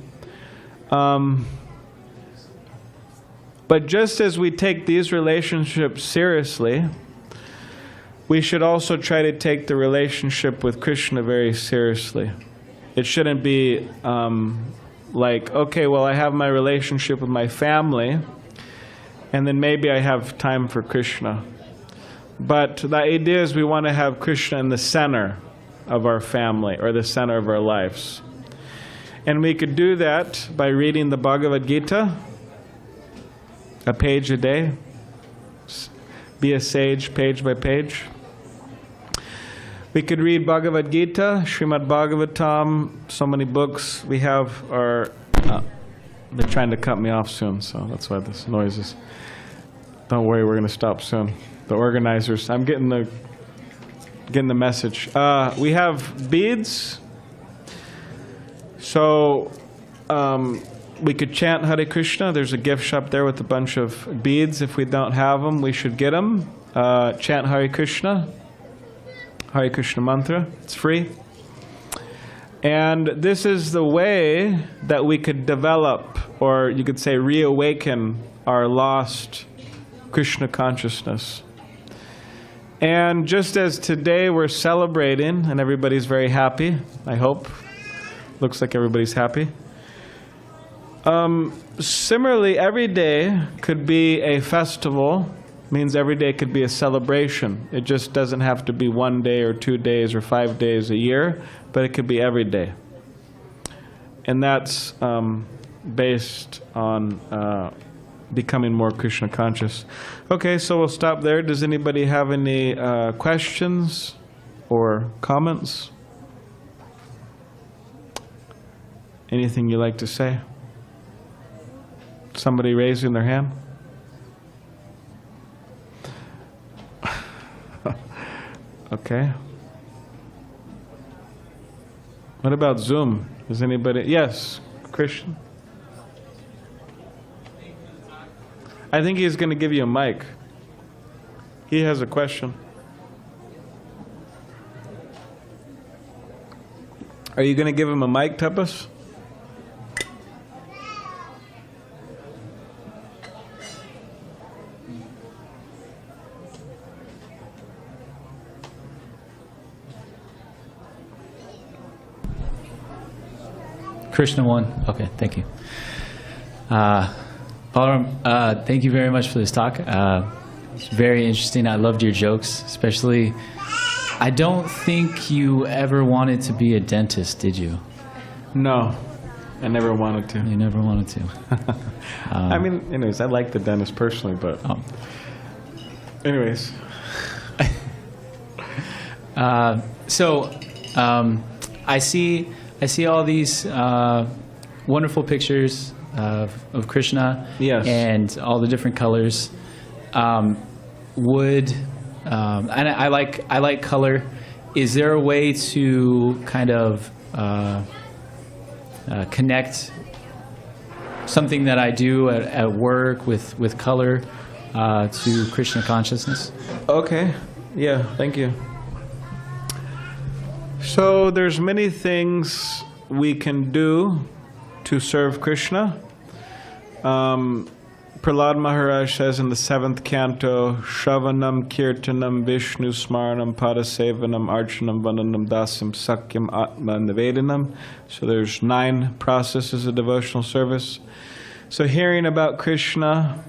But just as we take these relationships seriously, we should also try to take the relationship with Krishna very seriously. It shouldn't be like, okay, well, I have my relationship with my family, and then maybe I have time for Krishna. But the idea is we want to have Krishna in the center of our family, or the center of our lives. And we could do that by reading the Bhagavad Gita, a page a day. Be a sage page by page. We could read Bhagavad Gita, Srimad Bhagavatam, so many books. We have our... they're trying to cut me off soon, so that's why this noise is... Don't worry, we're going to stop soon. The organizers, I'm getting the message. We have beads. So we could chant Hare Krishna. There's a gift shop there with a bunch of beads. If we don't have them, we should get them. Chant Hare Krishna mantra. It's free. And this is the way that we could develop, or you could say reawaken, our lost Krishna consciousness. And just as today we're celebrating and everybody's very happy, I hope. Looks like everybody's happy. Similarly, every day could be a festival. Means every day could be a celebration. It just doesn't have to be 1 day or 2 days or 5 days a year, but it could be every day. And that's based on becoming more Krishna conscious. Okay, so we'll stop there. Does anybody have any questions or comments? Anything you'd like to say? Somebody raising their hand? Okay. What about Zoom? Is anybody? Yes, Christian. I think he's going to give you a mic. He has a question. Are you going to give him a mic, Tapas? Krishna one. Okay, thank you. Balaram, thank you very much for this talk. It's very interesting. I loved your jokes, especially. I don't think you ever wanted to be a dentist, did you? No, I never wanted to. You never wanted to. I mean, anyways, I like the dentist personally, but anyways. I see all these wonderful pictures of Krishna, yes, and all the different colors. And I like color. Is there a way to kind of connect something that I do at work with color to Krishna consciousness? Okay. Yeah. Thank you. So there's many things we can do to serve Krishna. Prahlad Maharaj says in the 7th canto, Shravanam, Kirtanam, Vishnu Sahsranam, Padasevanam, Archanam, Vandanam, Dasyam, Sakyam, Atma, Nivedanam. So there's 9 processes of devotional service. So hearing about Krishna,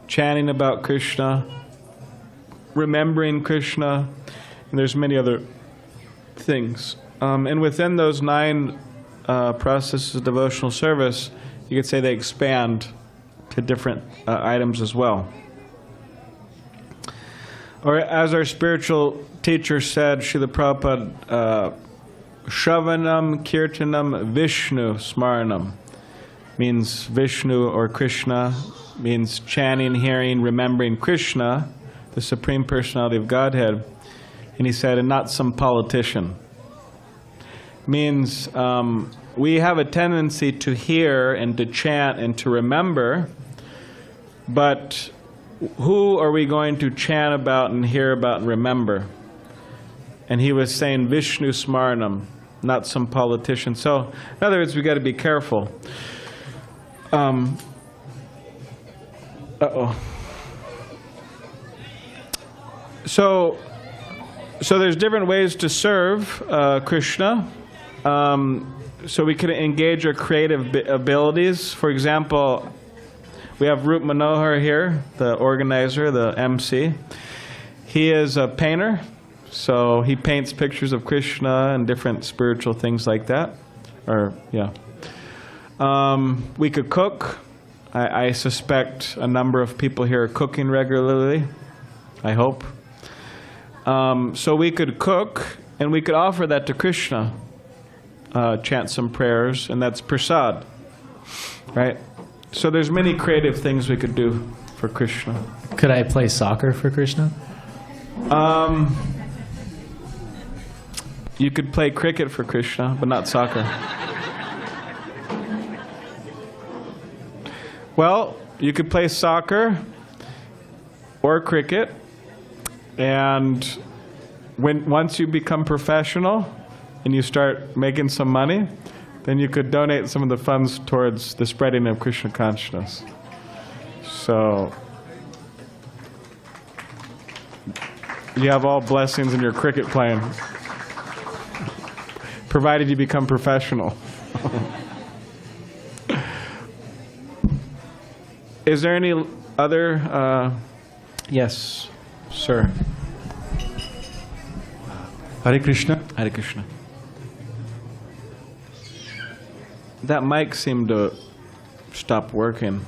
chanting about Krishna, remembering Krishna, and there's many other things. And within those 9 processes of devotional service, you could say they expand to different items as well. Or as our spiritual teacher said, Srila Prabhupada, Shravanam, Kirtanam, Vishnu Sahsranam, means Vishnu or Krishna, means chanting, hearing, remembering Krishna, the Supreme Personality of Godhead. And he said, and not some politician. Means we have a tendency to hear and to chant and to remember, but who are we going to chant about and hear about and remember? And he was saying Vishnu Sahsranam, not some politician. So, in other words, we got to be careful. So there's different ways to serve Krishna. So we can engage our creative abilities. For example, we have Rup Manohar here, the organizer, the MC. He is a painter, so he paints pictures of Krishna and different spiritual things like that. We could cook. I suspect a number of people here are cooking regularly, I hope. So we could cook, and we could offer that to Krishna, chant some prayers, and that's prasad, right? So there's many creative things we could do for Krishna. Could I play soccer for Krishna? You could play cricket for Krishna, but not soccer. Well, you could play soccer or cricket, and once you become professional and you start making some money, then you could donate some of the funds towards the spreading of Krishna consciousness. So you have all blessings in your cricket playing, provided you become professional. Is there any other? Yes, sir. Hare Krishna. Hare Krishna. That mic seemed to stop working.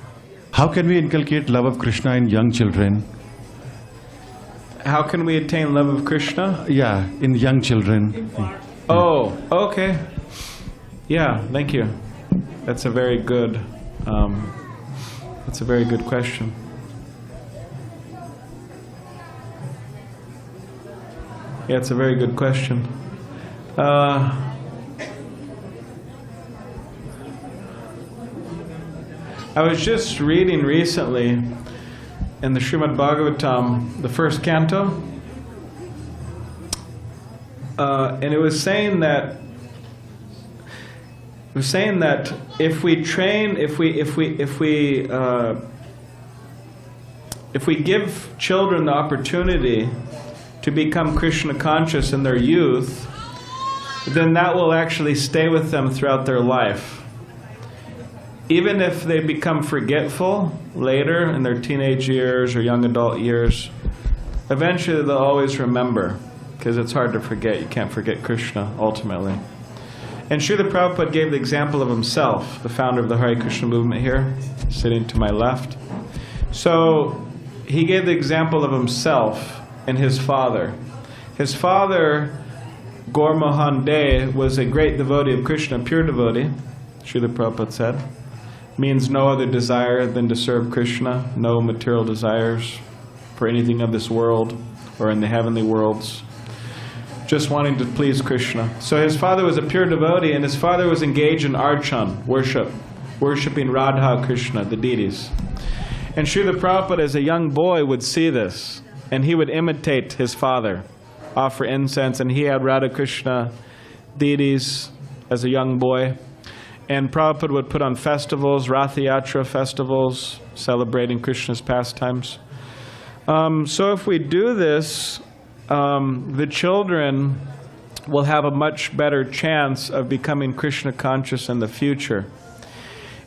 How can we inculcate love of Krishna in young children? How can we attain love of Krishna? Yeah, in young children. Oh, okay. Yeah, thank you. That's a very good. That's a very good question. Yeah, it's a very good question. I was just reading recently in the Srimad Bhagavatam, the first canto, and it was saying that if we train, if we give children the opportunity to become Krishna conscious in their youth, then that will actually stay with them throughout their life. Even if they become forgetful later in their teenage years or young adult years, eventually they'll always remember, because it's hard to forget. You can't forget Krishna, ultimately. And Srila Prabhupada gave the example of himself, the founder of the Hare Krishna movement here, sitting to my left. So he gave the example of himself and his father. His father, Gaur Mohan De, was a great devotee of Krishna, pure devotee, Srila Prabhupada said. Means no other desire than to serve Krishna, no material desires for anything of this world or in the heavenly worlds, just wanting to please Krishna. So his father was a pure devotee, and his father was engaged in archan, worshipping Radha, Krishna, the deities. And Srila Prabhupada as a young boy would see this, and he would imitate his father, offer incense, and he had Radha Krishna deities as a young boy. And Prabhupada would put on festivals, Ratha Yatra festivals, celebrating Krishna's pastimes. So if we do this, the children will have a much better chance of becoming Krishna conscious in the future.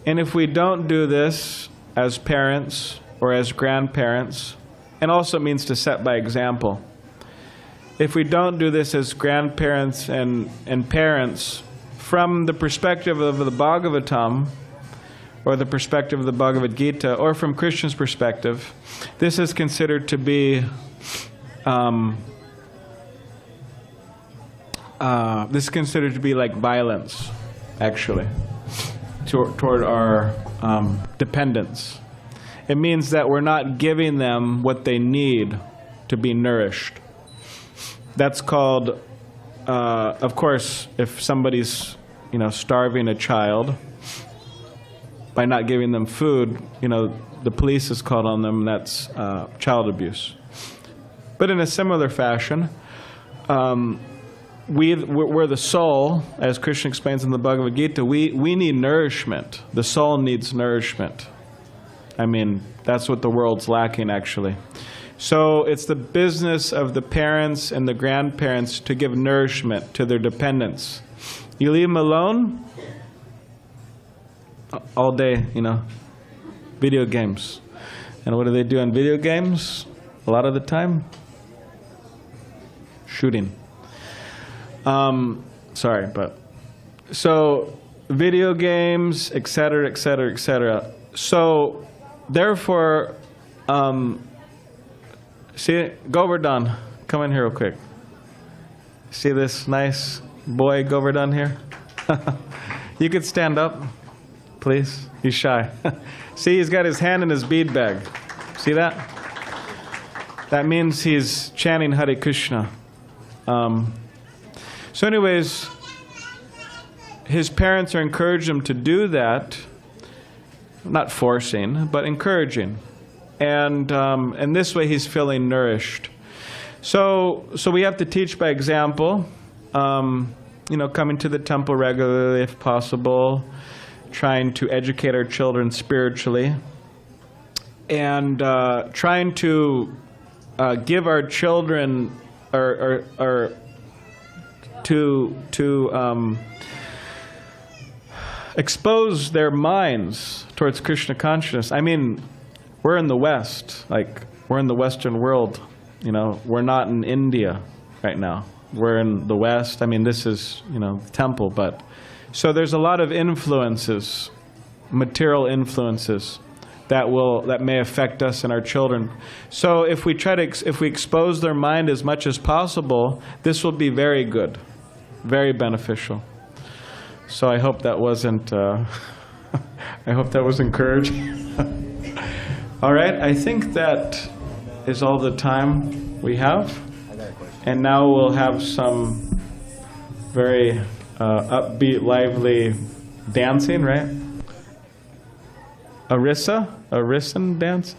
And if we don't do this as parents or as grandparents, and also it means to set by example. If we don't do this as grandparents and parents, from the perspective of the Bhagavatam, or the perspective of the Bhagavad Gita, or from Krishna's perspective, this is considered to be like violence, actually, toward our dependents. It means that we're not giving them what they need to be nourished. That's called, of course, if somebody's starving a child by not giving them food, the police is called on them, and that's child abuse. But in a similar fashion, we're the soul, as Krishna explains in the Bhagavad Gita, we need nourishment. The soul needs nourishment. I mean, that's what the world's lacking, actually. So it's the business of the parents and the grandparents to give nourishment to their dependents. You leave them alone all day, video games. And what do they do on video games? A lot of the time? Shooting. Sorry, but... So, video games, etc., etc., etc. So, therefore, see, Govardhan, come in here real quick. See this nice boy Govardhan here? You could stand up, please. He's shy. See, he's got his hand in his bead bag. See that? That means he's chanting Hare Krishna. So anyways, his parents are encouraging him to do that. Not forcing, but encouraging. And this way he's feeling nourished. So we have to teach by example. Coming to the temple regularly if possible, trying to educate our children spiritually, and trying to give our children to expose their minds towards Krishna consciousness. I mean, we're in the West, we're in the Western world, we're not in India right now. We're in the West. I mean, this is, the temple, but... So there's a lot of influences, material influences, that may affect us and our children. So if we expose their mind as much as possible, this will be very good, very beneficial. So I hope that wasn't, I hope that was encouraging. All right, I think that is all the time we have. And now we'll have some very upbeat, lively dancing, right? Arisan dance?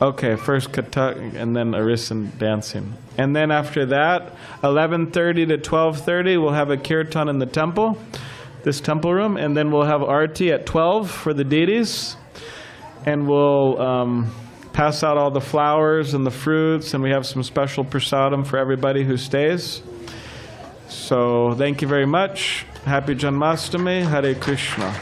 Okay, first Kathak and then Arisan dancing. And then after that, 11:30 to 12:30, we'll have a kirtan in the temple, this temple room, and then we'll have Arati at 12 for the deities. And we'll pass out all the flowers and the fruits, and we have some special prasadam for everybody who stays. So thank you very much. Happy Janmastami. Hare Krishna.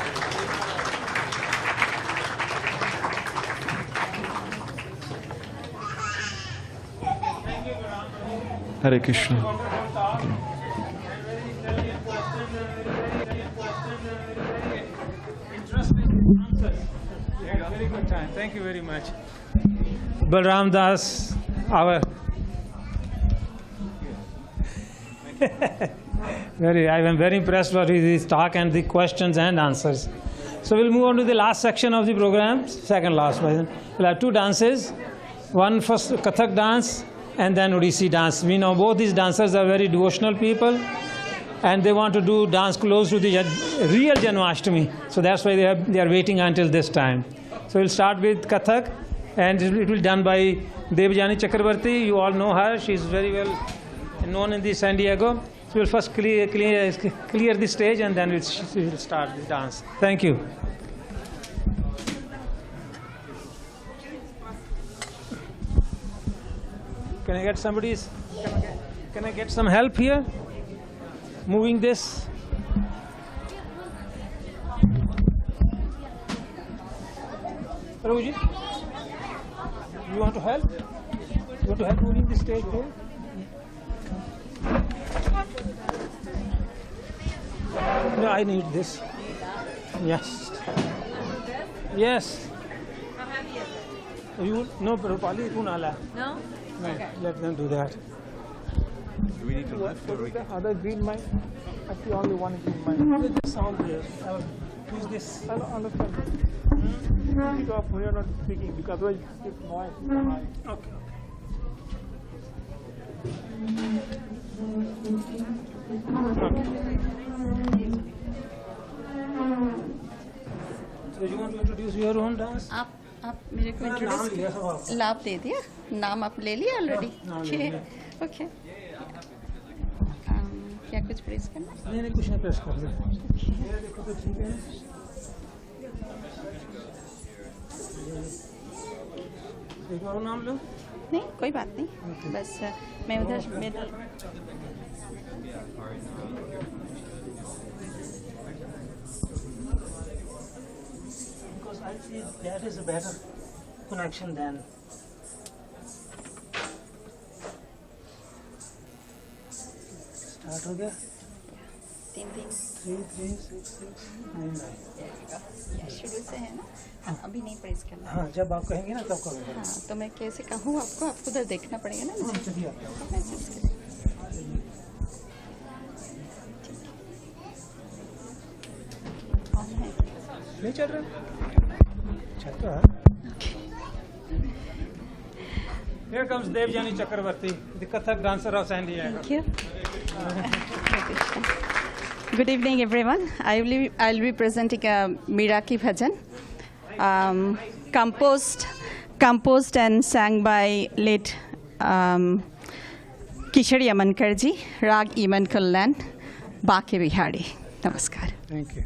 Hare Krishna. Interesting answers. You had a very good time. Thank you very much. Balarama Das, our I am very impressed with his talk and the questions and answers. So we'll move on to the last section of the program, second last version. We'll have two dances. One first Kathak dance and then Odissi dance. We know both these dancers are very devotional people and they want to do dance close to the real Janmashtami. So that's why they are waiting until this time. So we'll start with Kathak and it will be done by Devjani Chakravarti. You all know her. She is very well known in the San Diego. So we'll first clear the stage and then we'll start the dance. Thank you. Can I get some help here? Moving this. Prabhuji, you want to help? You want to help moving the stage here? No, I need this. Yes. Yes. You no, Prabhupada, you nala. No? No, okay. Let them do that. Do we need to lift or we The other green mic. That's the only one green mic. This sound here. Use this. I understand. Pick it up when you're not speaking because otherwise it's noise. Okay. So you want to introduce your own dance? आप मेरे को introduce लाभ दे दिया नाम आप ले लिया already okay क्या कुछ प्रेस करना नहीं कुछ नहीं प्रेस करना देखो तो ठीक है एक और नाम लो नहीं कोई बात नहीं बस मैं उधर मेरा I feel that is a better connection than start हो गया 3 3 3 6 6 9 9 शुरू से है ना अभी नहीं प्रेस करना हाँ जब आप कहेंगे ना तब करोगे हाँ तो मैं कैसे कहूँ आपको उधर देखना पड़ेगा ना चलिए नहीं चल रहा Here comes Devjani Chakravarti, the Kathak dancer of San Diego. Thank you. Good evening, everyone. I'll be presenting a Miraki bhajan, composed and sang by late Kishori Amankarji, Rag Iman Kallan, Bake Bihari. Namaskar. Thank you.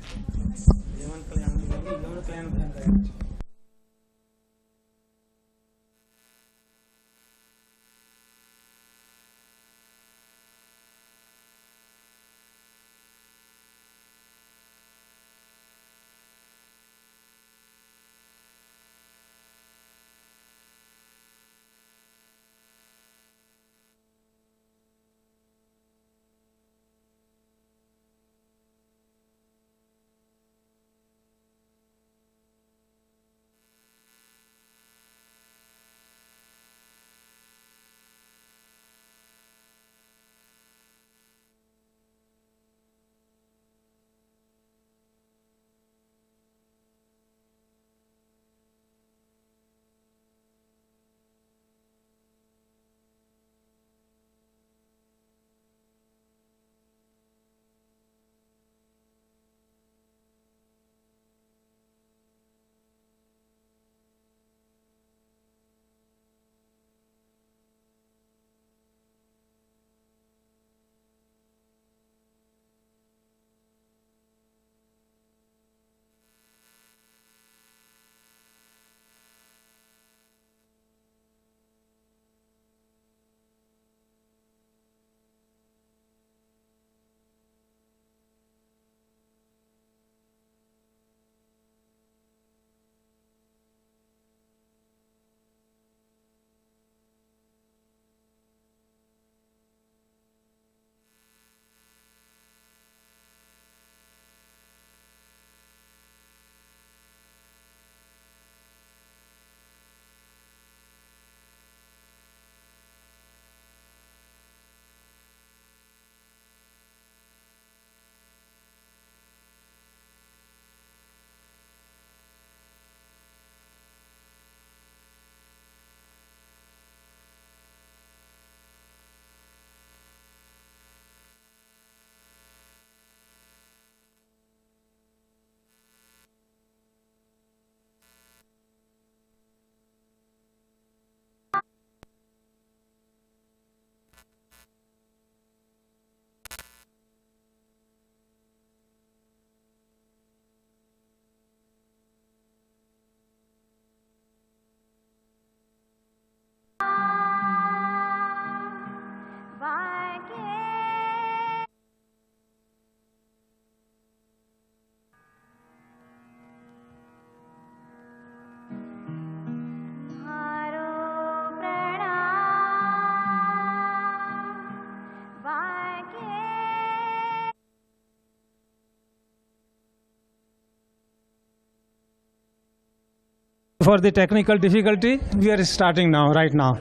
for the technical difficulty. We are starting now, right now.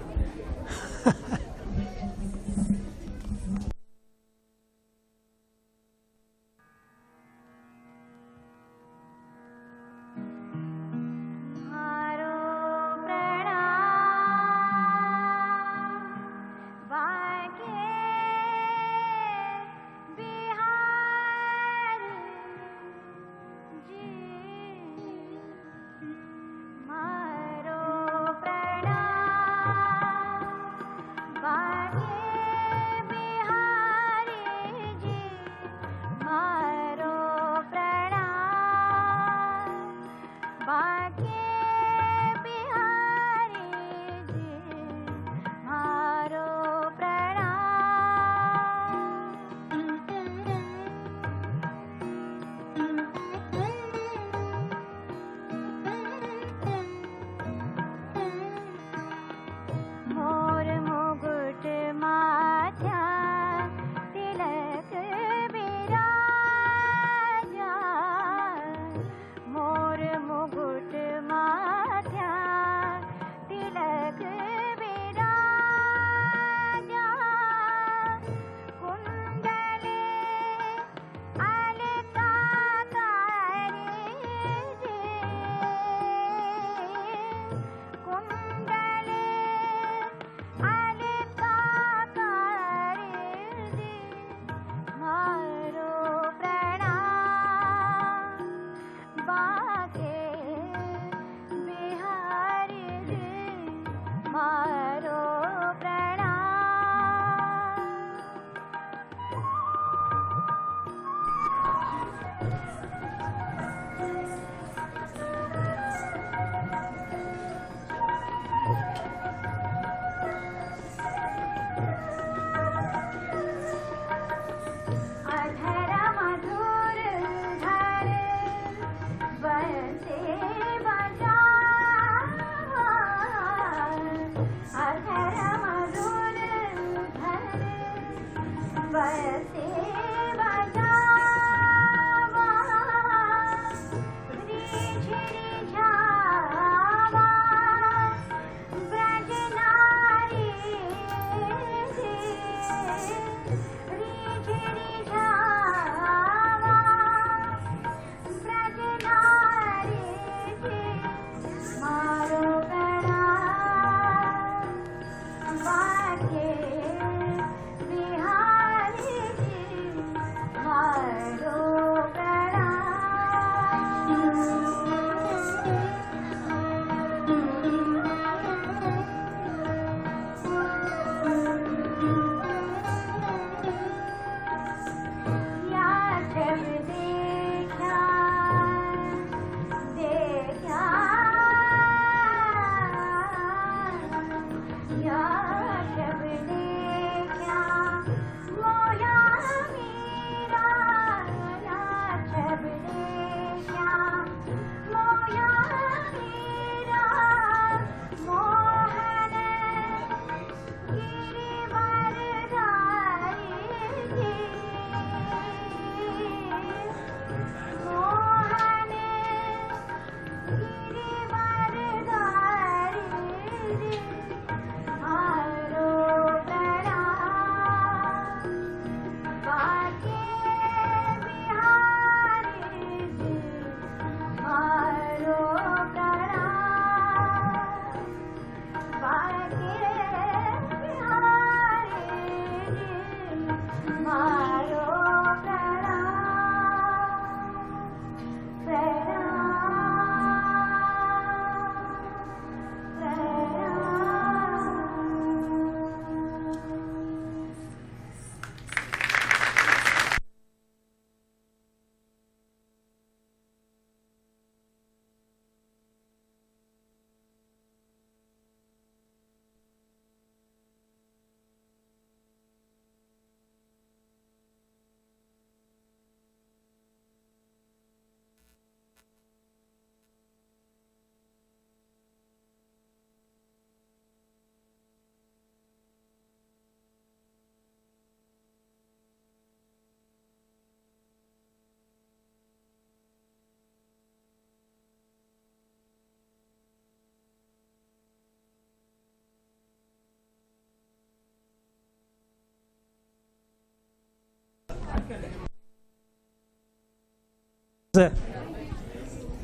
Maro prana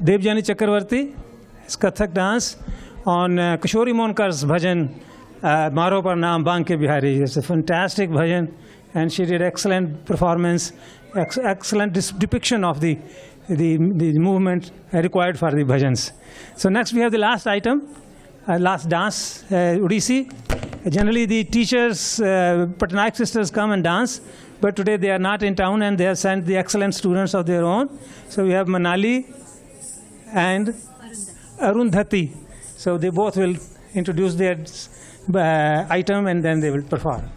Devjani Chakravarti, his Kathak dance on Kishori Monkar's bhajan, Maro Par Naam Banke Bihari. It's a fantastic bhajan, and she did excellent performance, excellent depiction of the movement required for the bhajans. So next we have the last item, last dance, Odissi. Generally the teachers, Patnaik sisters come and dance, but today they are not in town and they have sent the excellent students of their own. So we have Manali and Arundhati. So they both will introduce their item and then they will perform.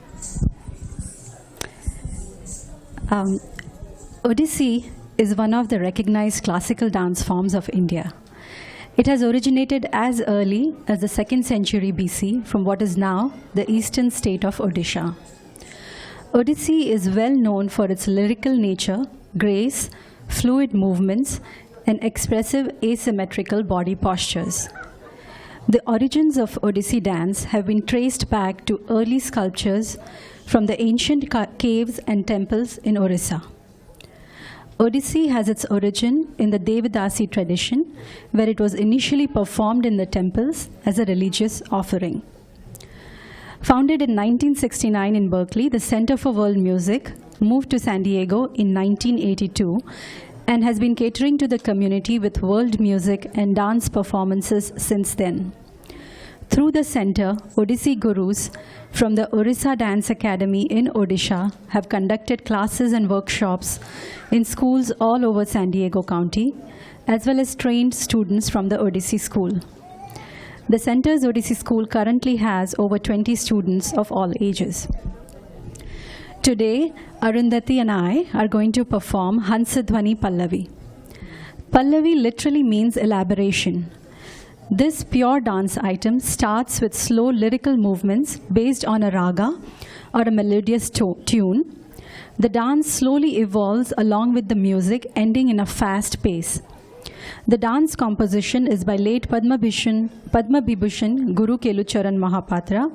Odissi is one of the recognized classical dance forms of India. It has originated as early as the 2nd century BC from what is now the eastern state of Odisha. Odissi is well known for its lyrical nature, grace, fluid movements, and expressive asymmetrical body postures. The origins of Odissi dance have been traced back to early sculptures from the ancient caves and temples in Orissa. Odissi has its origin in the Dravida tradition, where it was initially performed in the temples as a religious offering. Founded in 1969 in Berkeley, the Center for World Music moved to San Diego in 1982 and has been catering to the community with world music and dance performances since then. Through the center, Odissi gurus from the Orissa Dance Academy in Odisha have conducted classes and workshops in schools all over San Diego County, as well as trained students from the Odissi school. The center's Odissi school currently has over 20 students of all ages. Today, Arundhati and I are going to perform Hansadhwani Pallavi. Pallavi literally means elaboration. This pure dance item starts with slow lyrical movements based on a raga or a melodious tune. The dance slowly evolves along with the music, ending in a fast pace. The dance composition is by late Padma Vibhushan Guru Kelucharan Mahapatra.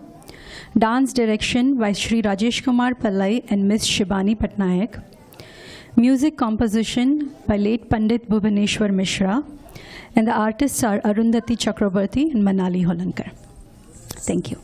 Dance direction by Shri Rajesh Kumar Pallai and Miss Shibani Patnaik. Music composition by late Pandit Bhubaneswar Mishra. And the artists are Arundhati Chakrabarti and Manali Holankar. Thank you.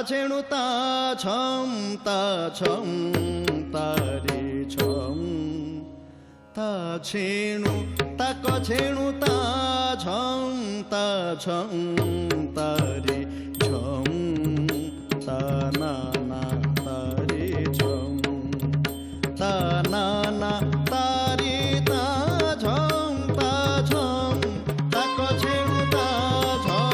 छेणु ता छम तारे छम ता छेणु तक छेणु ता छम तारे छम ता नाना तारे छम ता नाना तारे ता छम तक छेणु ता छम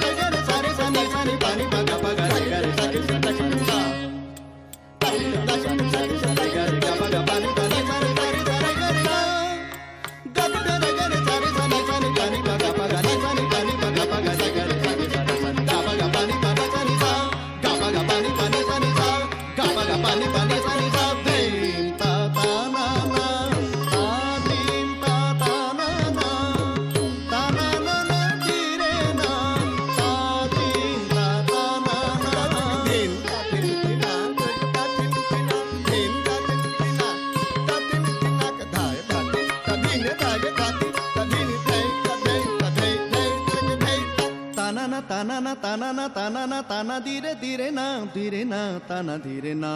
tanana tanana tanana tana dire dire na tana dire na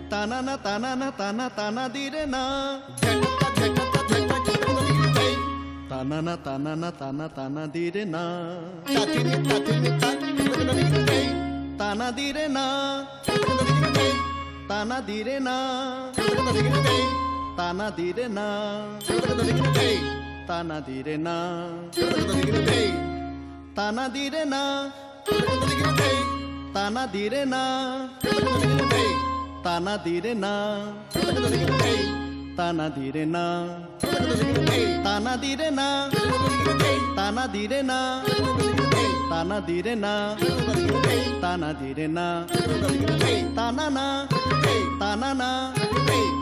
tanana tanana tana tana dire na tanana tanana tana tana dire na tana dire na tana dire na tana dire na tana dire na tana dire na tana dire na tana dire na tana dire na tana dire na tana dire na tana dire na tana dire na tana na tana na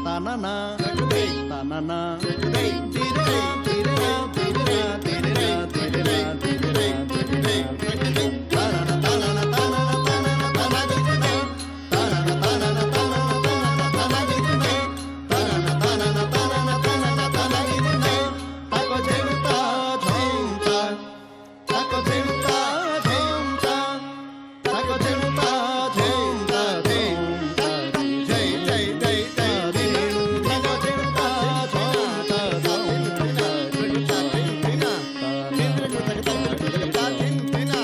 tana na tana na dire na dire na dire na dire na dire na dire na tana na tana na tana na tana na tana dire na tana na tana na tana na tana na tana dire na tana na tana na tana na tana na tana dire na tako jenta jenta tako jenta jenta tako jenta jenta jenta jai jai jai jai tako jenta jenta jenta jenta jenta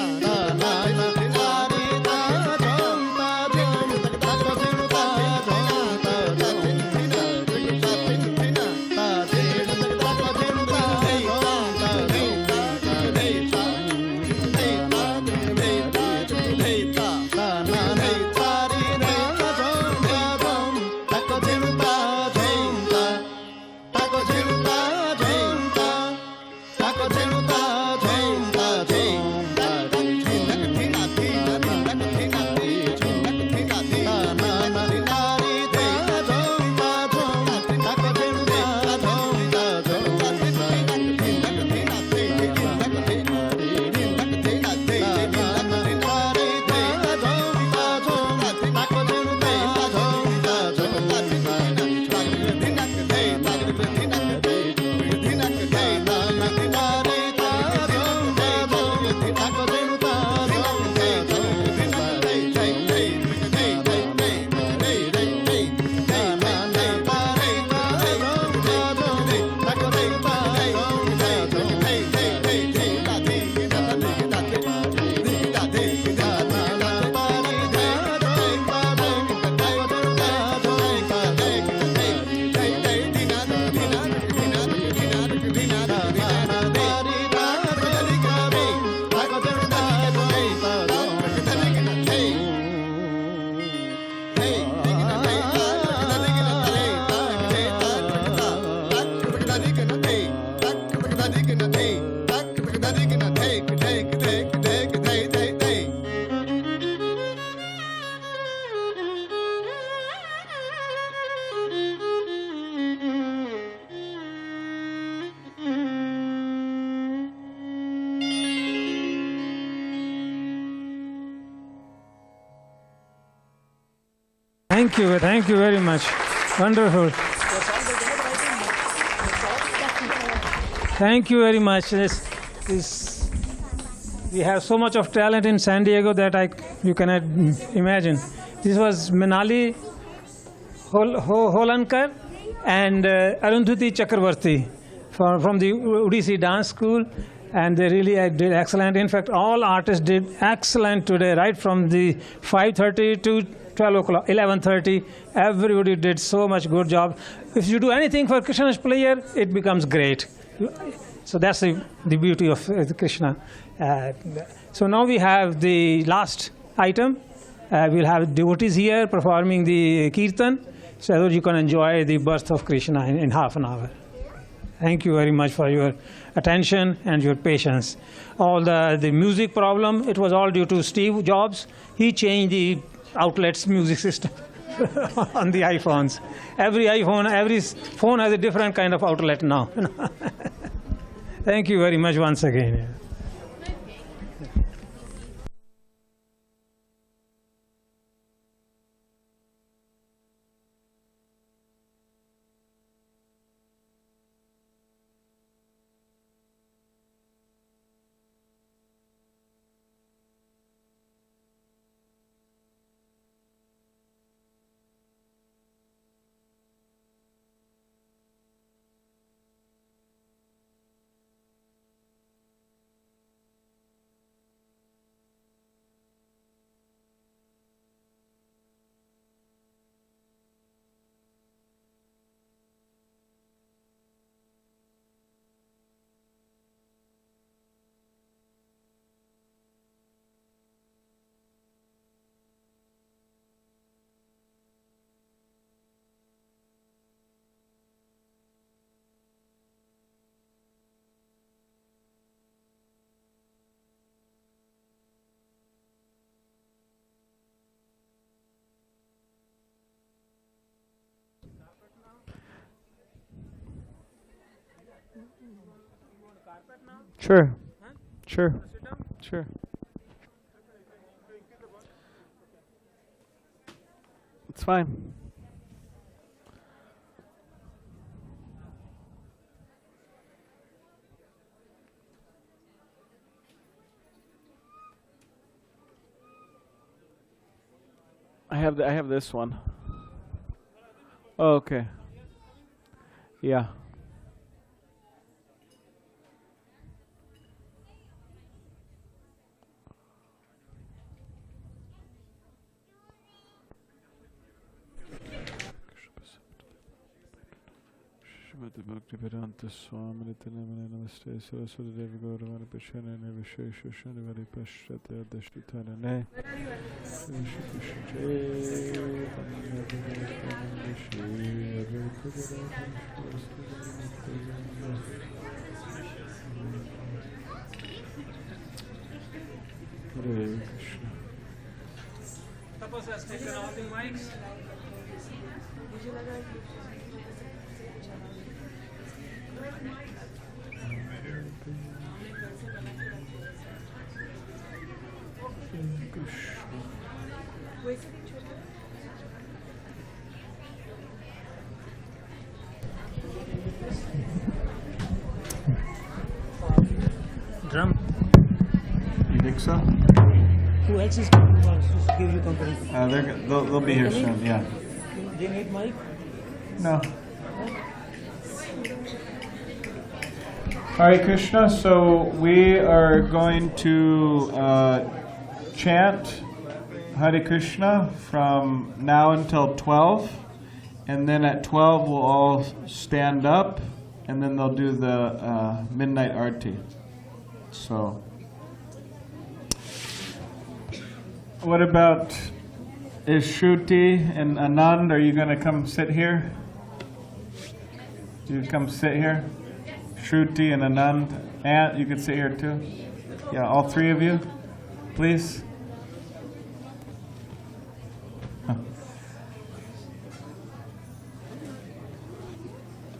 Thank you very much. Wonderful. Thank you very much. We have so much of talent in San Diego that you cannot imagine. This was Manali Holankar and Arundhati Chakravarti from the Odissi dance school, and they really did excellent. In fact, all artists did excellent today, right from the 5:30 to 12 o'clock, 11:30. Everybody did so much good job. If you do anything for Krishna's player, it becomes great. So that's the beauty of Krishna. So now we have the last item. We'll have devotees here performing the Kirtan, so that you can enjoy the birth of Krishna in half an hour. Thank you very much for your attention and your patience. All the music problem, it was all due to Steve Jobs. He changed the outlets music system on the iPhones. Every phone has a different kind of outlet now. Thank you very much once again. Sure. It's fine. I have this one. Oh, okay. Yeah. Bhaktivedanta Swami Namaste Saraswati Devi Gauravani Pashana Nivishaya Shoshana Vari Pashtata Dashtitana Ne Hare Krishna. Tapas has taken all the mics. Drum. You think so? Who else is coming to give you company? They'll be here soon. Yeah. They need mic? No. Hare Krishna. So we are going to chant Hare Krishna from now until 12, and then at 12 we'll all stand up, and then they'll do the midnight Arati. So, what about Shruti and Anand? Are you going to come sit here? You come sit here? Shruti and Anand. And you can sit here too. Yeah, all three of you, please.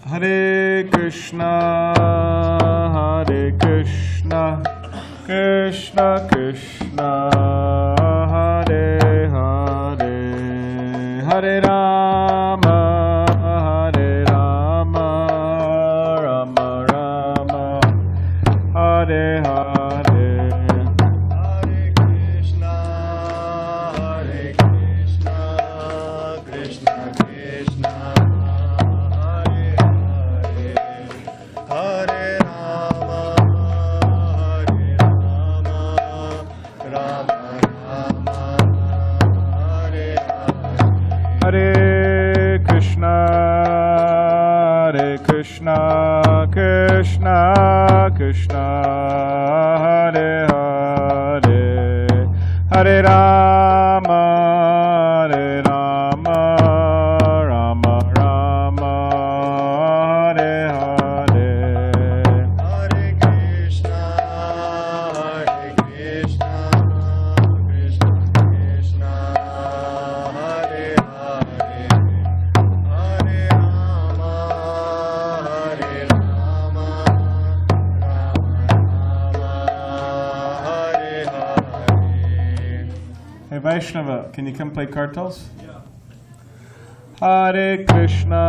Hare Krishna, Hare Krishna, Krishna Krishna, Hare Hare, Hare Rama, Hare Rama, Rama Rama, Hare Hare. Hare Krishna, Krishna Krishna, Hare Hare, Hare Rama, Rama Rama, Hare Hare. Hare Krishna, Krishna Krishna, Hare Hare, Hare Rama, Rama Rama, Hare Hare. Hare Krishna, Krishna Krishna, Hare Hare, Hare Rama, Rama Hare Hare. Hey Vaishnava, can you come play kartals? Hare Krishna,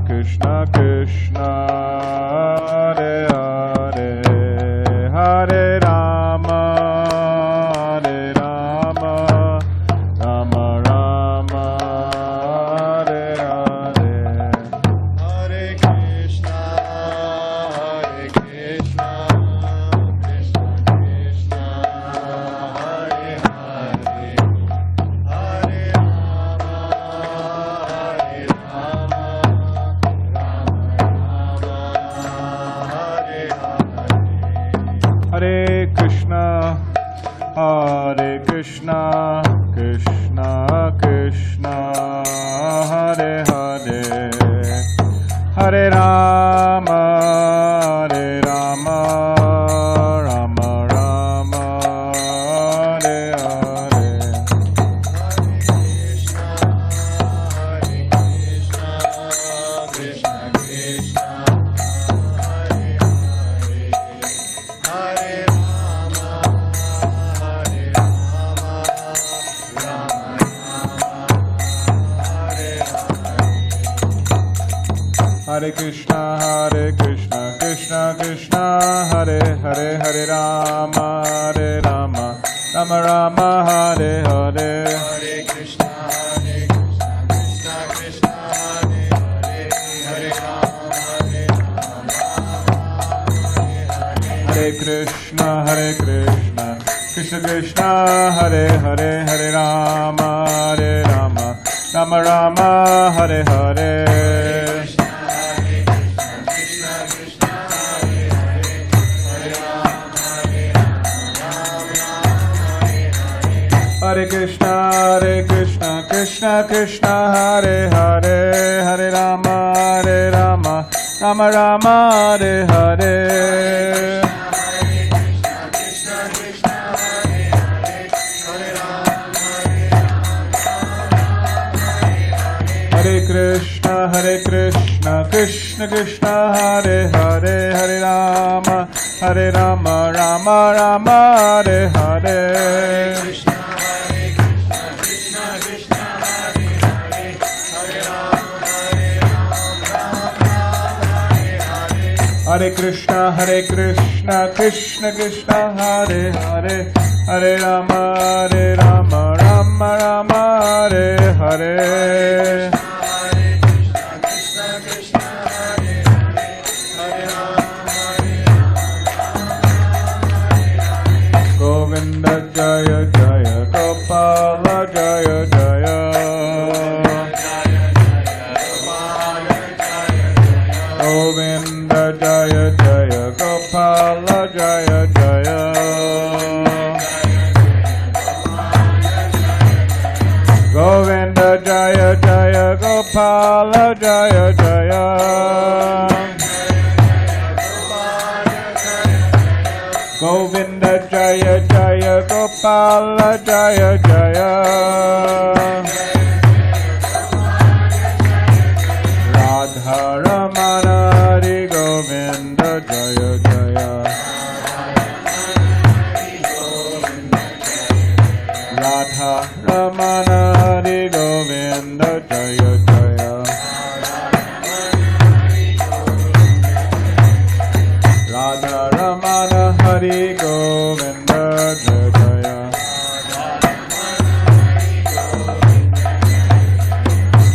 Krishna Krishna, Hare Hare, Hare Rama, Rama Rama, Hare Hare. Hare Krishna, Krishna Krishna, Hare Hare, Hare Rama, Hare Krishna, Krishna Krishna, Hare Hare, Hare Rama, Rama Rama, Hare Hare. Krishna Krishna, Hare Rama, Hare Krishna, Krishna Krishna, Hare Hare, Hare Rama, Rama Rama, Hare Hare. Hare Krishna, Krishna Krishna, Hare Rama, Hare Krishna, Krishna Krishna, Hare Hare, Hare Rama, Rama Rama, Hare Hare. Hare Krishna, Krishna Krishna, Hare Hare, Hare Rama, Rama Rama, Hare Hare. Hare Krishna, Krishna Krishna, Hare Hare, Hare Rama, Rama Rama, Hare Hare. Hare Krishna, Krishna Krishna, Hare Hare, Hare Rama, Rama Rama, Hare Hare. Govinda Jaya Jaya, Gopala Jaya Jaya. Govinda Jaya Jaya, Gopala Jaya Jaya. Govinda Jaya Jaya, Gopala Jaya Jaya. Govinda Jaya Jaya, Gopala Jaya Jaya. Radha Ramana Hare Govinda Jaya Jaya. Ramana Hare Govinda Jaya Jaya Radha Ramana Hare Govinda Jaya Jaya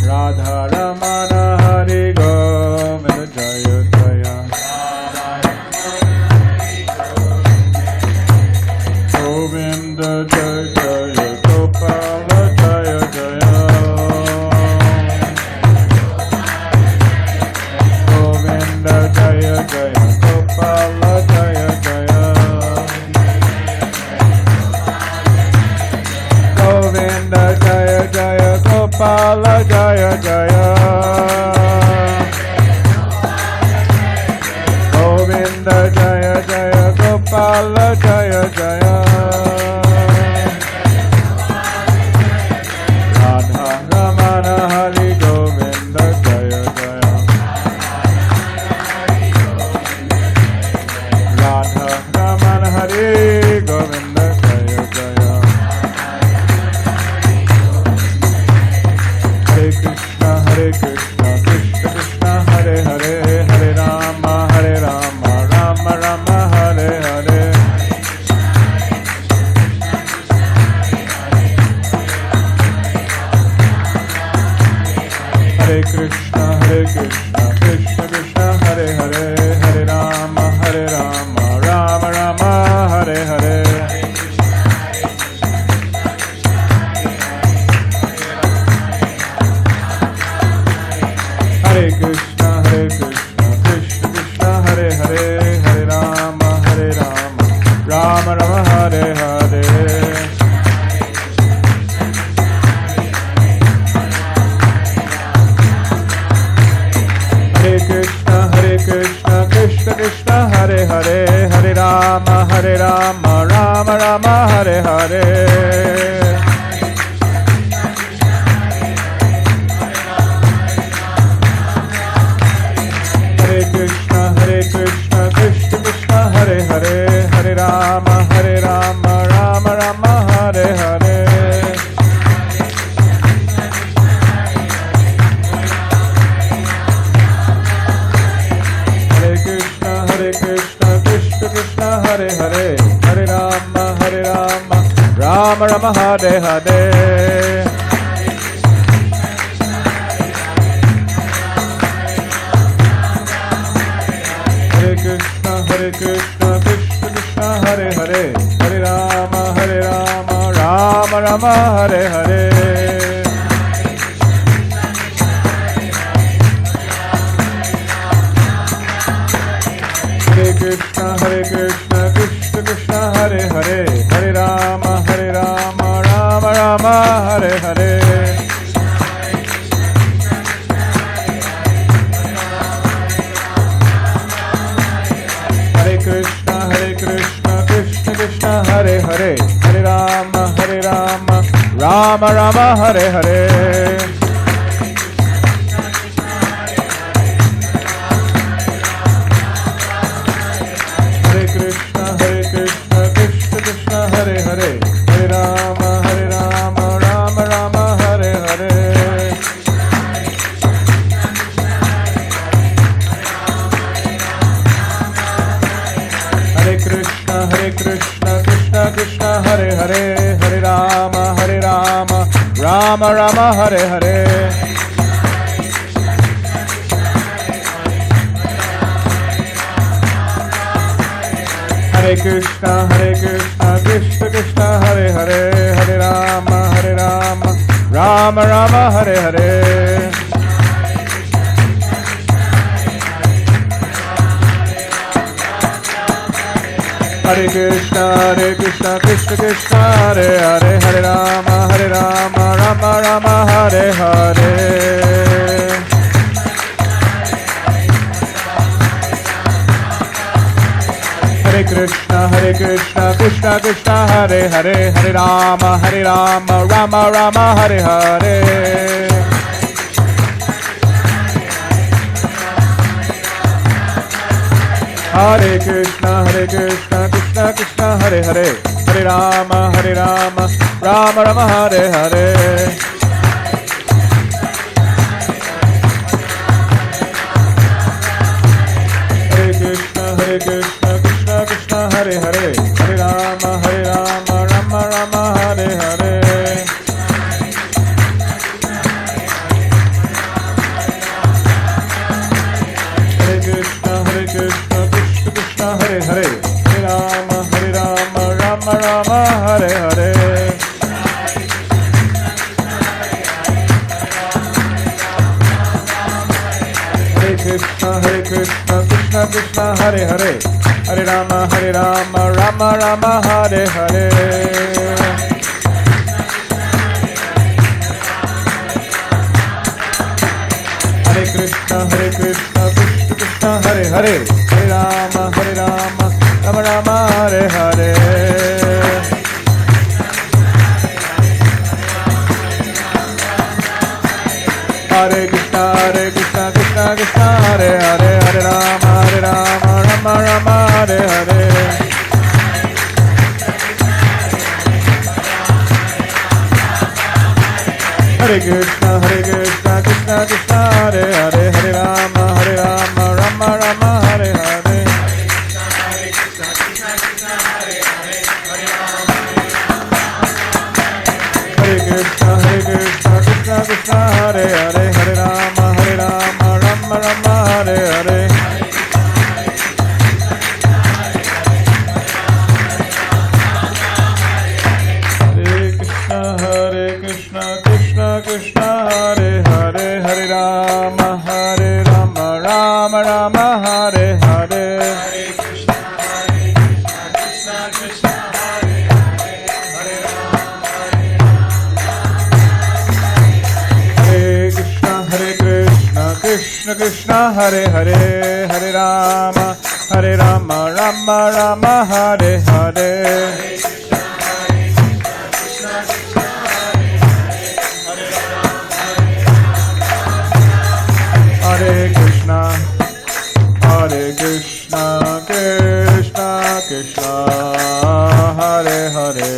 Radha Ramana Hare Govinda Jaya Jaya Govinda Jaya Jaya Gopala Jaya Jaya Govinda Jaya Jaya Gopala Jaya Jaya Govinda Jaya Jaya Gopala Jaya Jaya Govinda Jaya Jaya Gopala Jaya Jaya Radha Ramana Hare Govinda Jaya Jaya Radha Ramana Hare Govinda Jaya Jaya Hare Krishna Krishna Krishna Hare Hare Hare Rama Rama Rama Hare Hare Hare Krishna Krishna Krishna Hare Hare Hare Rama Rama Rama Hare Hare Hare Krishna Krishna Krishna Hare Hare Hare Rama Rama Rama Hare Hare Hare Krishna Krishna Krishna Hare Hare Hare Rama Rama Rama Hare Hare Hare Krishna Krishna Krishna Hare Hare Hare Rama Rama Rama Hare Hare Hare Krishna Krishna Krishna Hare Hare Hare Rama Rama Rama Hare Hare Hare Krishna Krishna Krishna Hare Hare Hare Rama Rama Rama Hare Hare Hare Krishna Krishna Krishna Hare Hare Hare Rama Rama Rama Hare Hare Hare Krishna Krishna Krishna Hare Hare Hare Rama Rama Rama Hare Hare Hare Krishna Krishna Krishna Hare Hare Hare Rama Rama Rama Hare Hare Hare Krishna Krishna Krishna Hare Hare Hare Rama Rama Rama Hare Hare Hare Krishna Krishna Hare Hare Hare Rama Rama Rama Hare Hare Hare Krishna Krishna Krishna Hare Hare Hare Rama Rama Rama Hare Hare Hare Krishna Krishna Krishna Hare Hare Hare Rama Rama Rama Hare Hare Hare Krishna Krishna Krishna Hare Hare Hare Rama Rama Rama Hare Hare. Hare Krishna Krishna Krishna Hare Hare, Hare Rama Rama Rama Hare Hare. Hare Krishna Krishna Krishna Hare Hare, Hare Rama Rama Rama Hare Hare. Hare Krishna Krishna Krishna Hare Hare, Hare Rama Rama Rama Hare Hare. Hare Krishna Krishna Krishna Hare Hare, Hare Rama Rama Rama Hare Hare. Hare Krishna Krishna Krishna Hare Hare, Hare Rama Rama Rama Hare Hare. Hare Krishna Krishna Krishna Hare Hare, Hare Rama Rama Rama Hare Hare. Hare Krishna Krishna Hare Hare, Hare Rama Rama Rama Hare Hare. Hare Krishna Krishna Hare Hare, Hare Rama Rama Rama Hare Hare. Hare Krishna Krishna Hare Hare, Hare Rama Krishna Hare Hare, Hare Rama Rama Rama Hare Hare. Hare Krishna Krishna Krishna Hare Hare,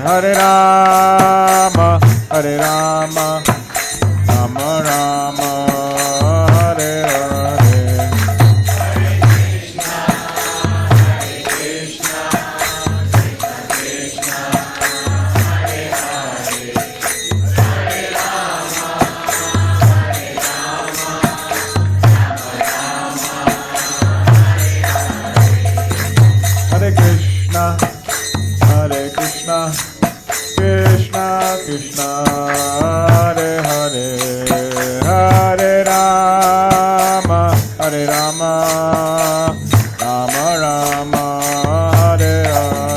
Hare Rama Rama Rama Hare Hare. Hare Krishna Krishna Krishna Hare Hare, Hare Rama Rama Rama Hare Hare.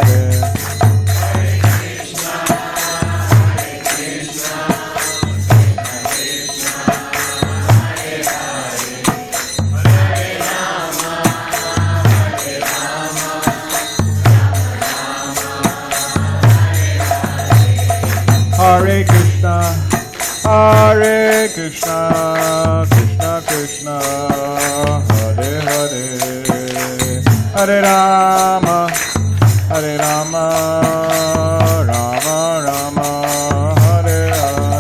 Hare Krishna Krishna Krishna Hare Hare, Hare Rama Rama Rama Hare Hare.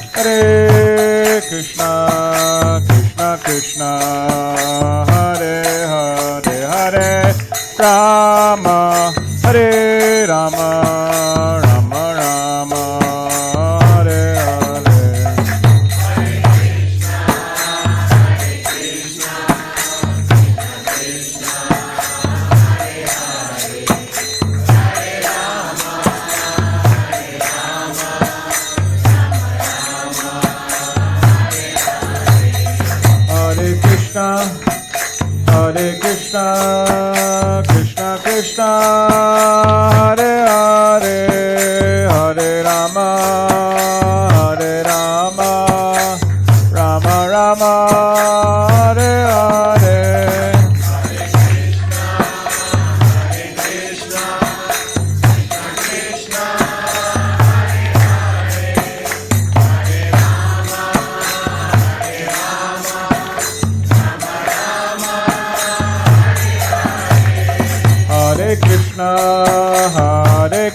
Hare Krishna Krishna Hare Hare, Hare Rama Rama Rama Hare Hare. Hare Krishna Krishna Krishna Hare Hare, Hare Rama Rama Rama Hare Hare.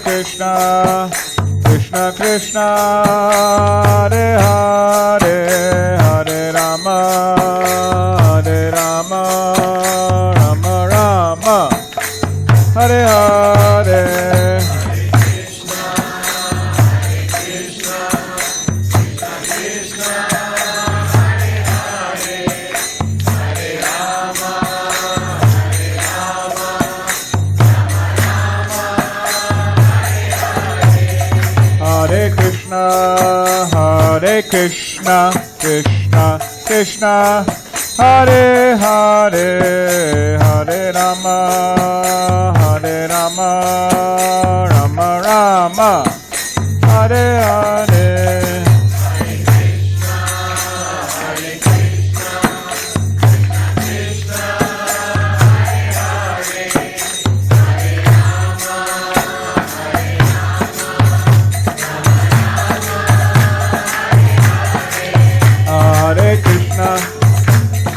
Krishna, Krishna Krishna, Hare Hare, Hare Rama, Rama Rama, Hare Hare. Hare Krishna, Krishna Krishna, Hare Hare, Hare Rama, Rama Rama, Hare Hare.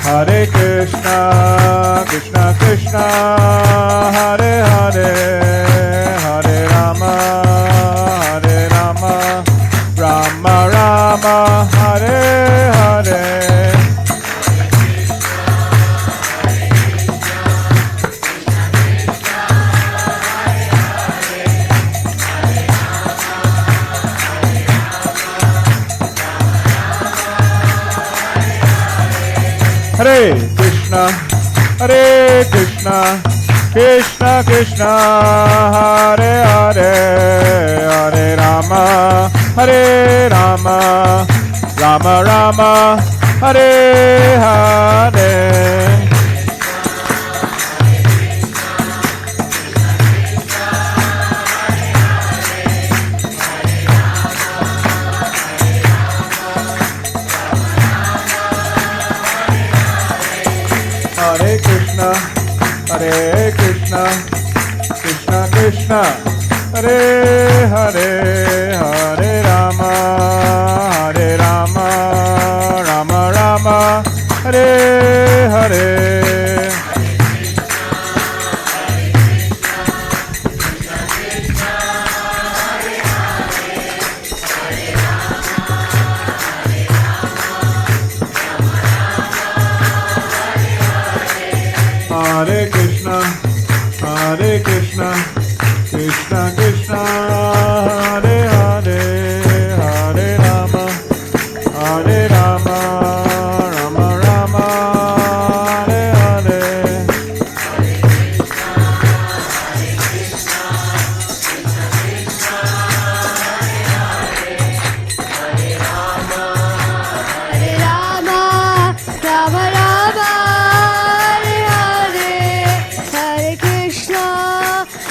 Hare Krishna, Krishna Krishna, Hare Hare, Hare Rama, Rama Rama, Hare Hare. Hare Krishna, Krishna Krishna, Hare Hare, Hare Rama, Rama Rama, Hare Hare. Hare Krishna, Krishna Krishna, Hare Hare, Hare Rama, Rama Rama, Hare Hare. Hare Krishna, Krishna Krishna, Hare Hare, Hare Rama, Rama Rama, Hare Hare. Krishna Krishna, Hare Hare, Hare Rama, Rama Rama, Hare Hare.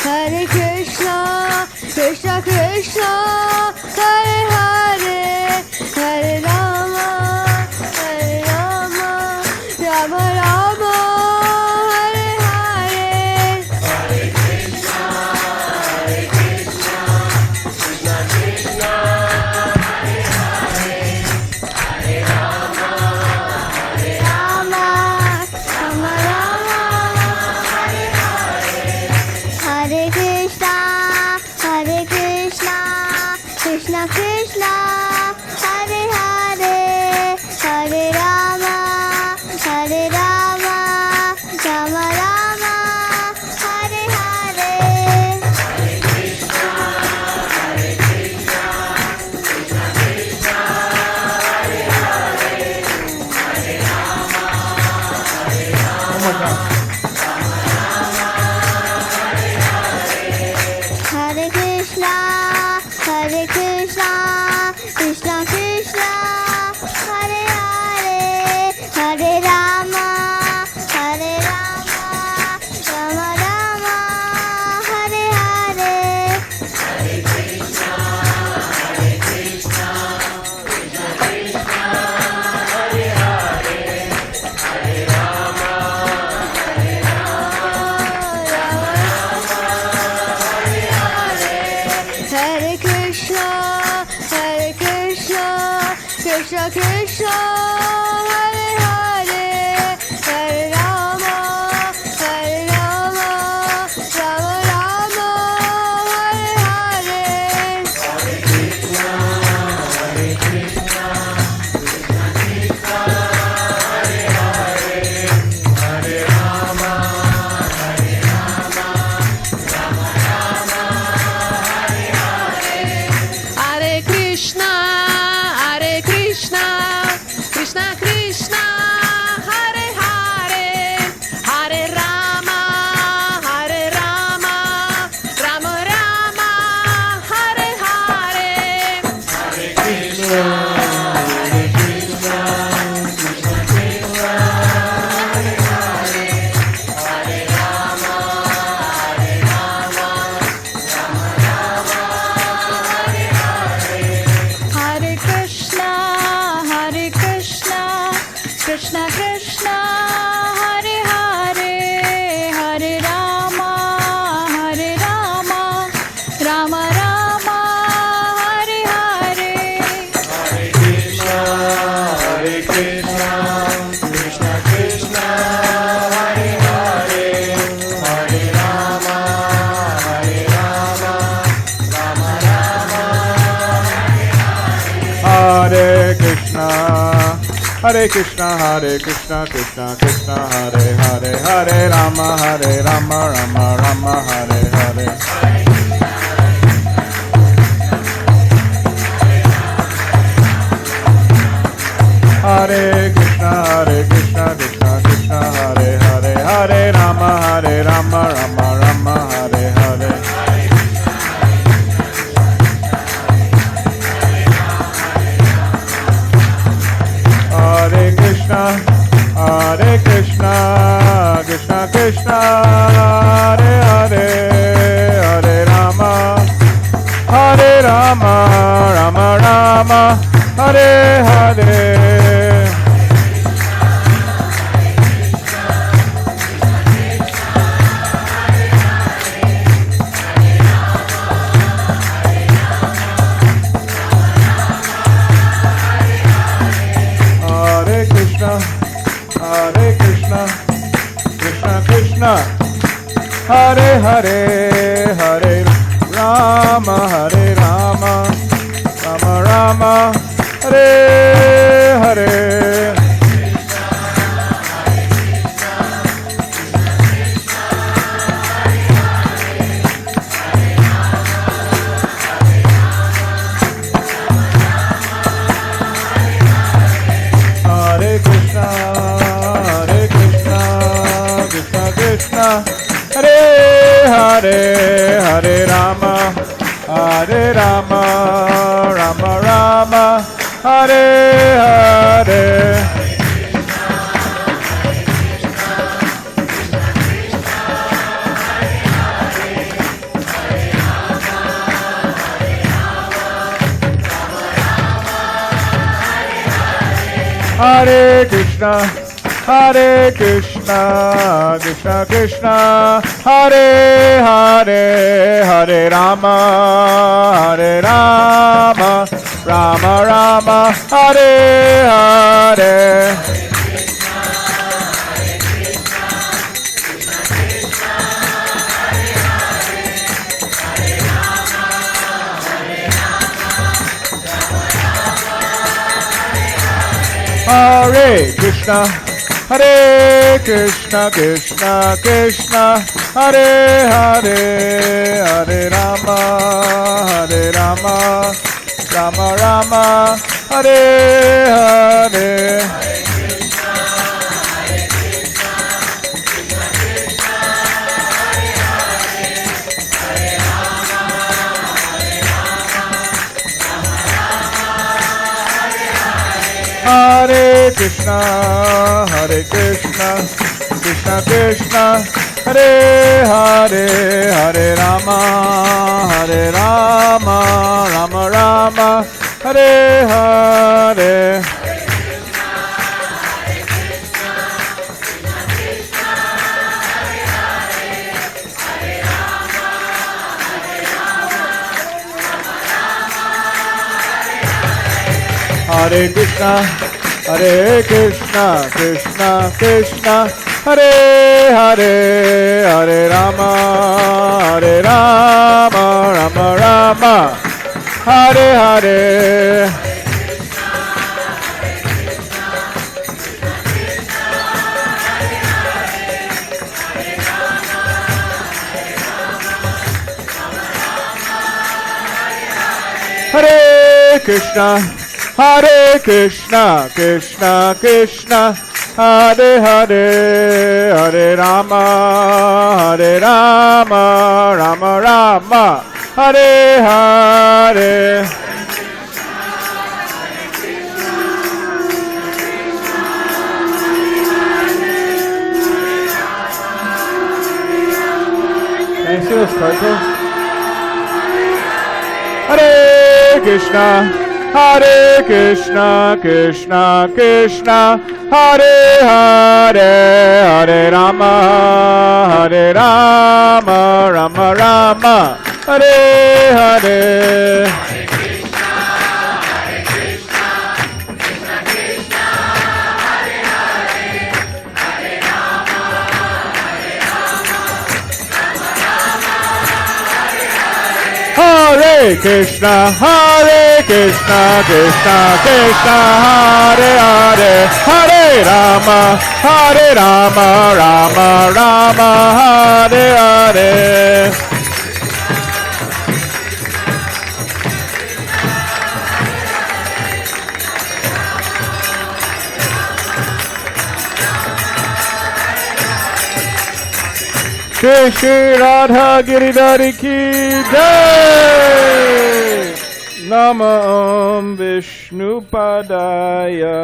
Hare Krishna, Krishna Krishna, Hare Hare, Hare Rama, Rama Rama, Hare Hare. Hare Krishna, Krishna Krishna, Hare Krishna, Krishna Krishna, Hare Hare, Hare Rama, Rama Rama, Hare Hare. Hare Krishna, Krishna Krishna, Hare Hare, Hare Rama, Rama Rama, Hare Hare. Hare Krishna, Krishna Krishna, Hare Hare, Hare Rama, Rama Rama, Hare Hare. Hare Krishna, Krishna Krishna, Hare Hare, Hare Rama, Rama Rama, Hare Hare. Hare Hare, Hare Rama, Rama Rama, Hare Hare. Hare Krishna, Krishna Krishna, Hare Hare, Hare Rama, Rama Rama, Hare Hare. Hare Krishna, Krishna Krishna, Hare Hare, Hare Rama, Rama Rama, Hare Hare. Hare Krishna, Krishna Krishna, Hare Hare, Hare Rama, Rama Rama, Hare Hare. Hare Krishna, Krishna Krishna, Hare Hare, Hare Rama, Rama Rama, Hare Hare. Hare Krishna, Krishna Krishna, Hare Hare, Hare Rama, Rama Rama, Hare Hare. Can I see those cartoons? Hare Krishna, Krishna Krishna, Hare Hare, Hare Rama, Rama Rama, Hare Hare. Hare Krishna, Krishna Krishna, Hare Hare, Hare Rama, Rama Rama, Hare Hare. Shri Shri Radha Giridhari Ki Jai. Namo Vishnu Padaya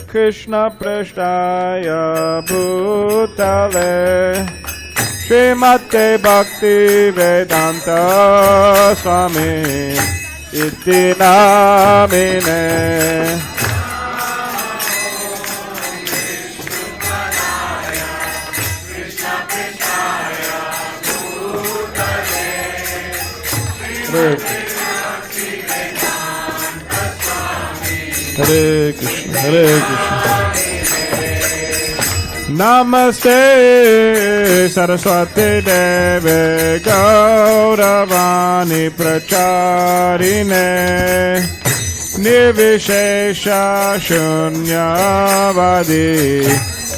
Krishna Prasthaya Bhutale Srimate Bhakti Vedanta Swami Iti Namine. Hare Krishna, Hare Krishna. Namaste Saraswati Deve Gauravani Pracharine Nirvishesha Shunyavadi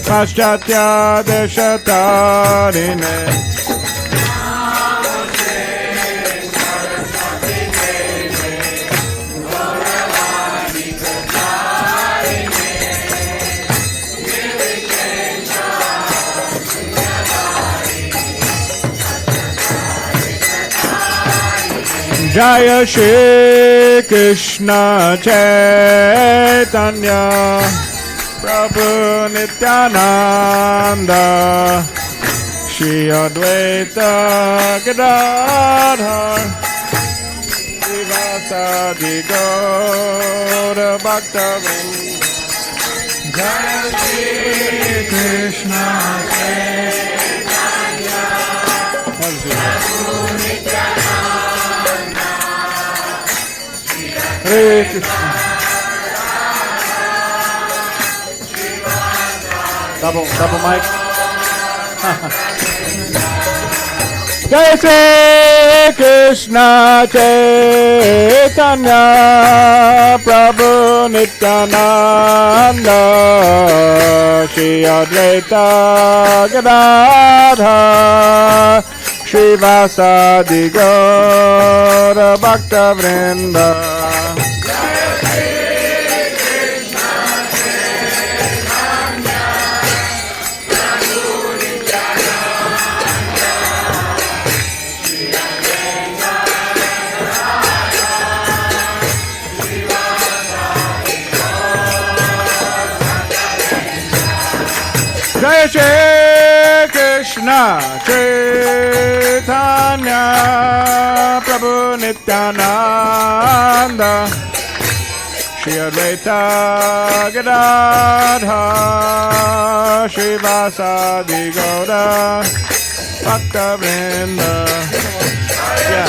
Paschatya Deshatarine. Jaya Shri Krishna Chaitanya Prabhu Nityananda Shri Advaita Gadadhar Srivasadi Gaura Bhaktavrinda. Jaya Shri Krishna Chaitanya Prabhu Nityananda Hare Krishna. Double mic. Jai Shri Krishna Chaitanya Prabhu Nityananda Shri Advaita Gadadhar Srivasadi Gaura Bhaktavrinda. Jai Shri Krishna Chaitanya Prabhu Nityananda Shri Advaita Gadadhar Srivasadi Gaura Bhaktavrinda. Yeah.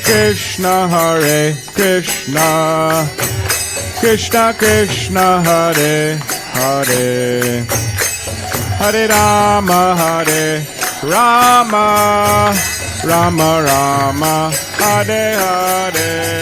Krishna Hare Krishna Krishna Krishna Hare Hare Hare Rama Hare Rama Rama Rama Hare Hare.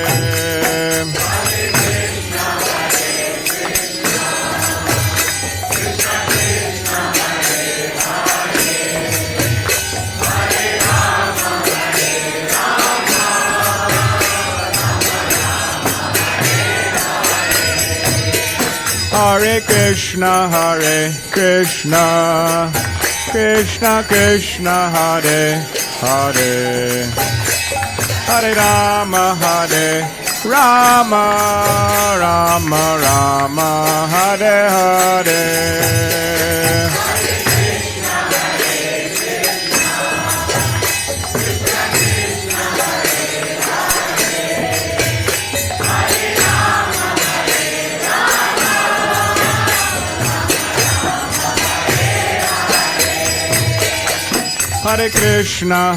Hare Krishna Krishna Krishna Hare Hare Hare Rama Hare Rama Rama Rama Hare Hare. Hare Krishna,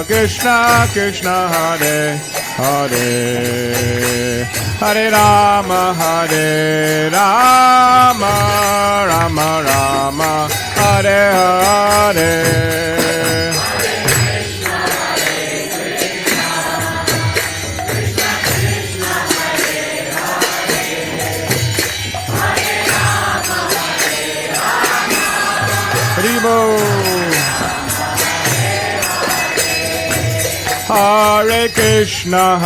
Krishna Krishna, Hare Hare, Hare Rama, Rama Rama, Hare Hare. Hare Krishna,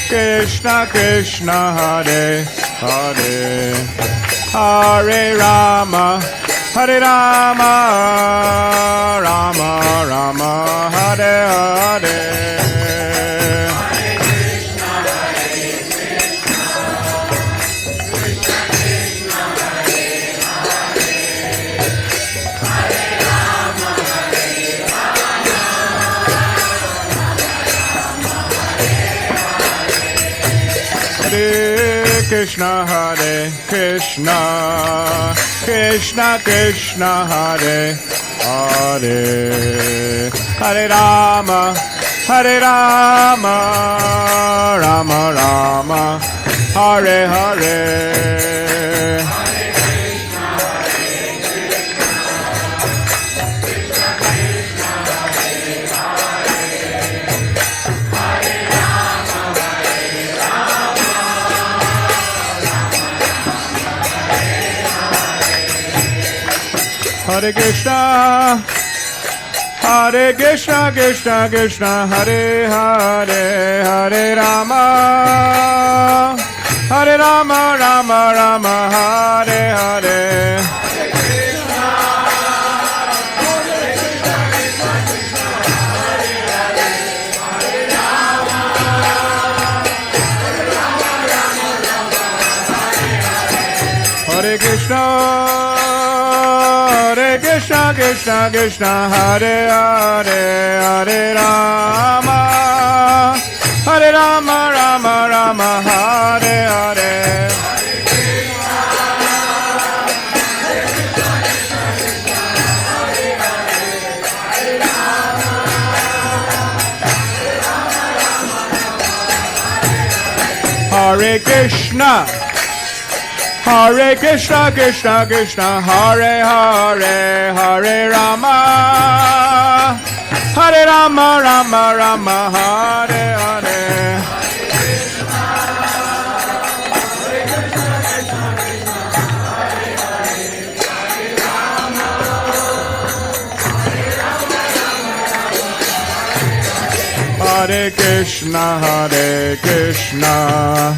Krishna Krishna, Hare Hare, Hare Rama, Rama Rama, Hare Hare. Hare Krishna, Krishna Krishna, Hare Hare, Hare Rama, Rama Rama, Hare Hare. Hare Krishna, Krishna Krishna, Hare Hare, Hare Rama, Rama Rama, Hare Hare. Hare Krishna, Krishna Krishna, Hare Hare, Hare Rama, Rama Rama, Hare Hare. Hare Krishna, Krishna Krishna, Hare Hare, Hare Rama, Rama Rama, Hare Hare. Hare Krishna,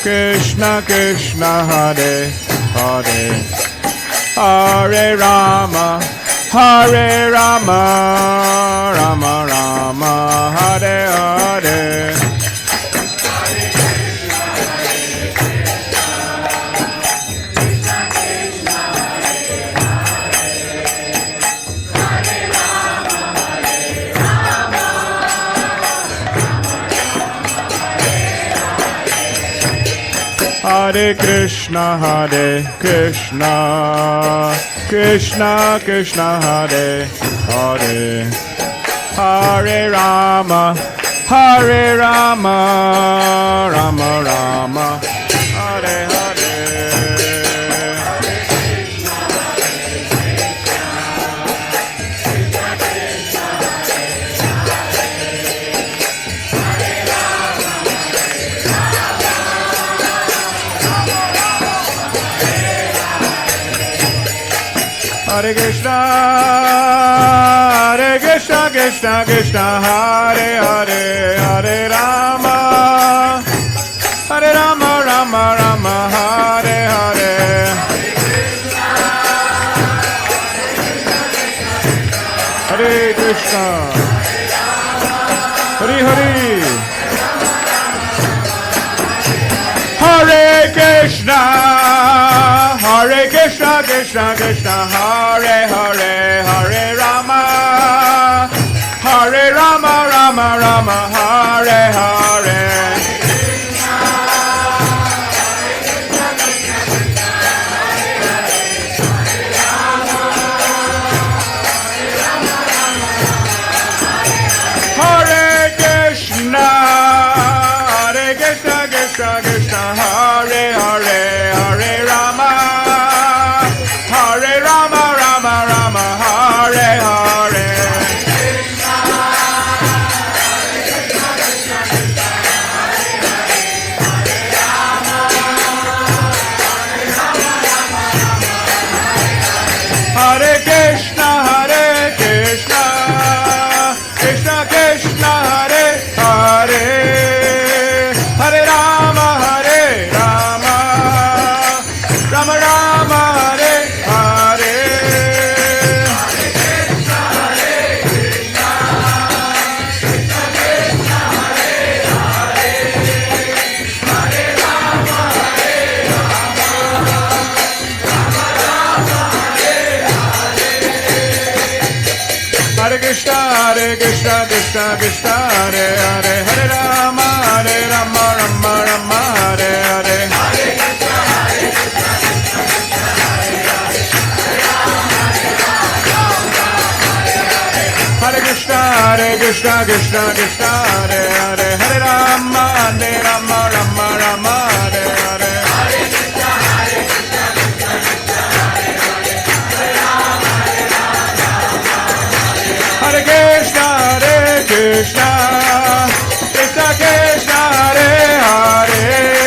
Krishna Krishna, Hare Hare, Hare Rama, Rama Rama, Hare Hare. Hare Krishna, Krishna Krishna, Hare Hare, Hare Rama, Rama Rama, Hare Hare. Hare Krishna, Krishna Krishna, Hare Hare, Hare Rama, Rama Rama, Hare Hare. Hare Krishna, Hare Hare, Hare Krishna, Krishna Krishna, Hare Hare, Hare Rama, Rama Rama, Hare Hare. Krishna Krishna Hare Hare Hare Rama Hare Rama Rama Rama Hare Hare Hare Krishna Krishna Krishna Hare Hare Hare Rama Rama Rama Hare Hare Hare Krishna Krishna Krishna Hare Hare Hare Rama Rama Rama Hare Hare Hare Krishna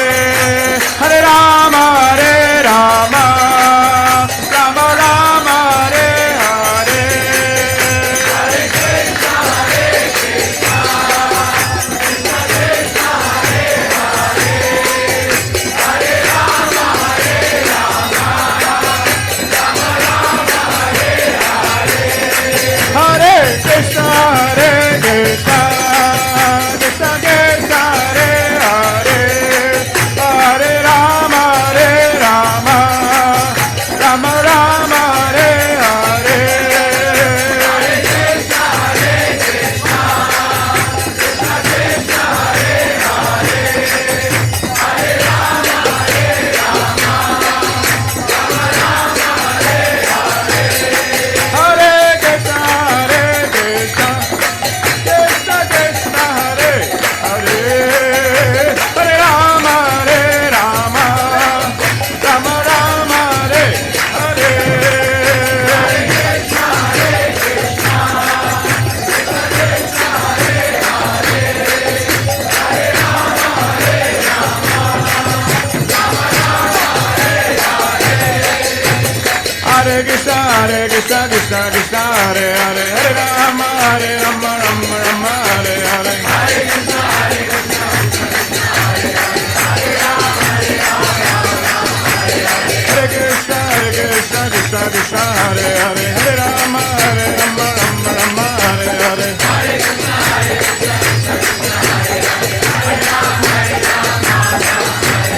Krishna Krishna Hare Hare Hare Rama Rama Rama Hare Hare Hare Krishna Krishna Krishna Hare Hare Hare Rama Rama Rama Hare Hare Hare Krishna Krishna Krishna Hare Hare Hare Rama Rama Rama Hare Hare Hare Krishna Krishna Krishna Hare Hare Hare Rama Rama Rama Hare Hare Hare Krishna Krishna Krishna Hare Hare Hare Rama Rama Rama Hare Hare Hare Krishna Krishna Krishna Hare Hare Hare Rama Rama Rama Hare Hare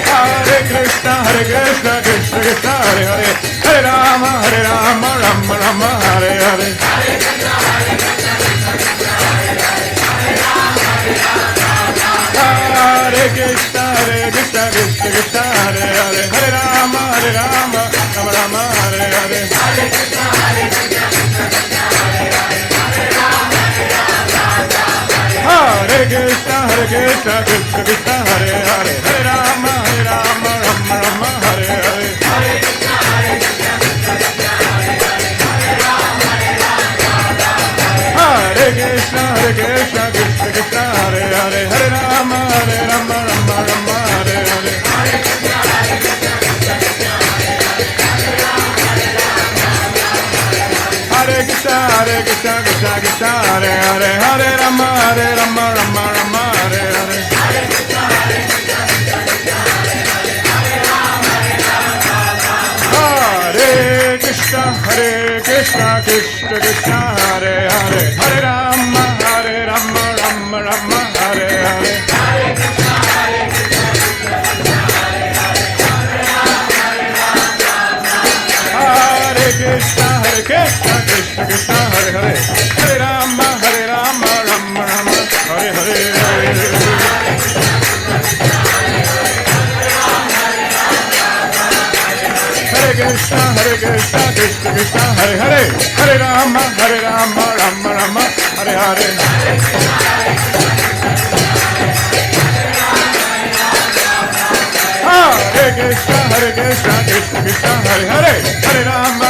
Hare Krishna Krishna Krishna Hare Hare Hare Rama Rama Hare Krishna Krishna Krishna Hare Hare Hare Rama Rama Rama Hare Hare Hare Krishna Krishna Krishna Hare Hare Hare Rama Rama Rama Hare Hare Hare Krishna Hare Krishna Krishna Hare Hare Hare Rama Rama Rama Hare Hare Hare Krishna Krishna Hare Hare Hare Rama Rama Rama Hare Hare Hare Krishna Krishna Hare Hare Hare Rama Rama Rama Hare Hare Hare Krishna Krishna Hare Hare Hare Rama Rama Rama Hare Hare Hare Krishna Krishna Hare Hare Hare Rama Rama Rama Hare Hare Hare Krishna Krishna Krishna Hare Hare Hare Rama Rama Rama Hare Hare Hare Krishna Krishna Krishna Hare Hare Hare Rama Rama Rama Hare Hare Hare Krishna Krishna Hare Hare Hare Rama Rama Rama Hare Hare Krishna, Krishna Krishna, Hare Hare, Hare Rama,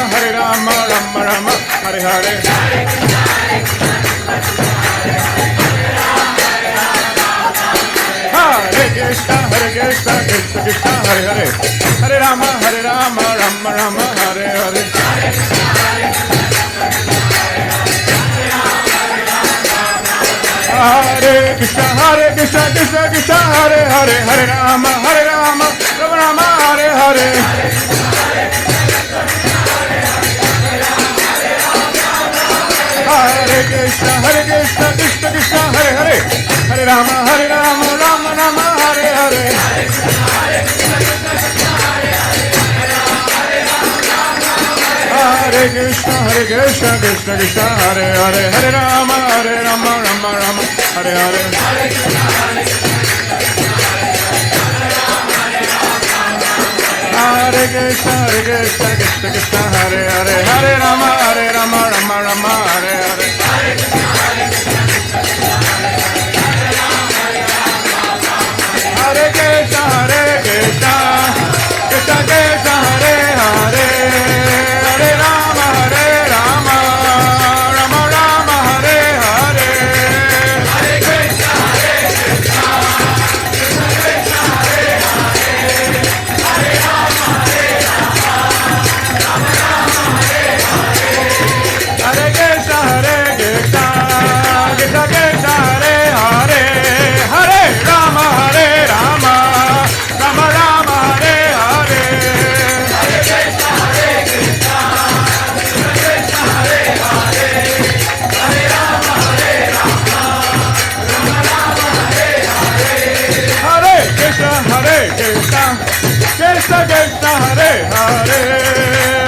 Rama Rama, Hare Hare. Hare Krishna, Krishna Krishna, Hare Hare, Hare Rama, Rama Rama, Hare Hare. Hare Krishna, Krishna Krishna, Hare Hare, Hare Rama, Rama Rama, Hare Hare. Hare Krishna, Krishna Krishna, Hare Hare, Hare Rama, Rama Rama, Hare Hare. Hare Krishna, Krishna Krishna, Hare Hare, Hare Rama, Rama Rama, Hare Hare. Hare Krishna, Krishna Krishna, Hare Hare, Hare Rama, Rama Rama, Hare Hare. Hare Krishna, Krishna Krishna, Hare Hare, Hare Rama, Rama Rama, Hare Hare. Hare Krishna, Krishna Krishna, Hare Hare, Hare Rama, Rama Rama, Hare Hare. Hare Krishna, Krishna Krishna, Hare Hare, Hare Rama, Rama Rama, Hare Hare. Hare Krishna, Krishna Krishna, Hare Hare,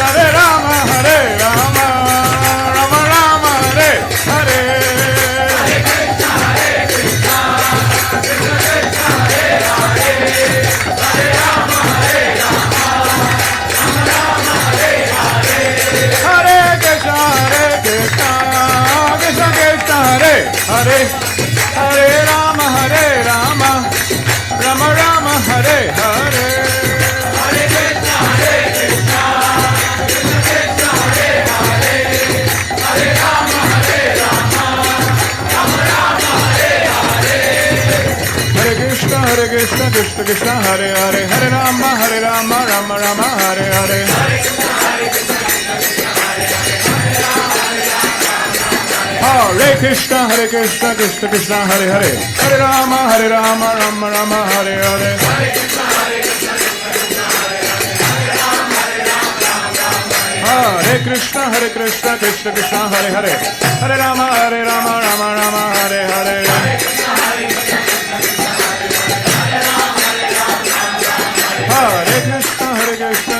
Hare Rama, Rama Rama, Hare Hare. Hare Krishna, Krishna Krishna, Hare Hare, Hare Rama, Rama Rama, Hare Hare. Hare Krishna, Krishna Krishna, Hare Hare, Hare Rama, Rama Rama, Hare Hare. Hare Krishna, Krishna Krishna, Hare Hare, Hare Rama, Rama Rama, Hare Hare. Hare Krishna, Krishna Krishna, Hare Hare, Hare Rama, Rama Rama, Hare Hare. Hare Krishna, Krishna Krishna, Hare Hare, Hare Rama, Rama Rama, Hare Hare. Hare Krishna, Krishna Krishna, Hare Hare, Hare Rama, Rama Rama, Hare Hare. Hare Krishna,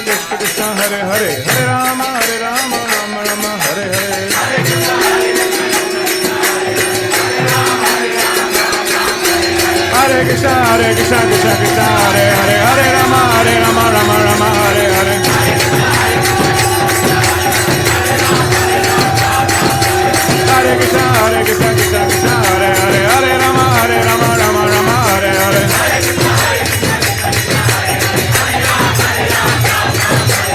Krishna Krishna, Hare Hare, Hare Rama, Rama Rama, Hare Hare. Hare Krishna, Krishna Hare Hare, Hare Rama, Rama Rama, Hare Hare. Hare Krishna, Krishna Krishna, Hare Hare, Hare Rama, Rama Rama, Hare Hare. Hare Krishna, Krishna Krishna, Hare Hare, Hare Rama, Rama Rama, Hare Hare.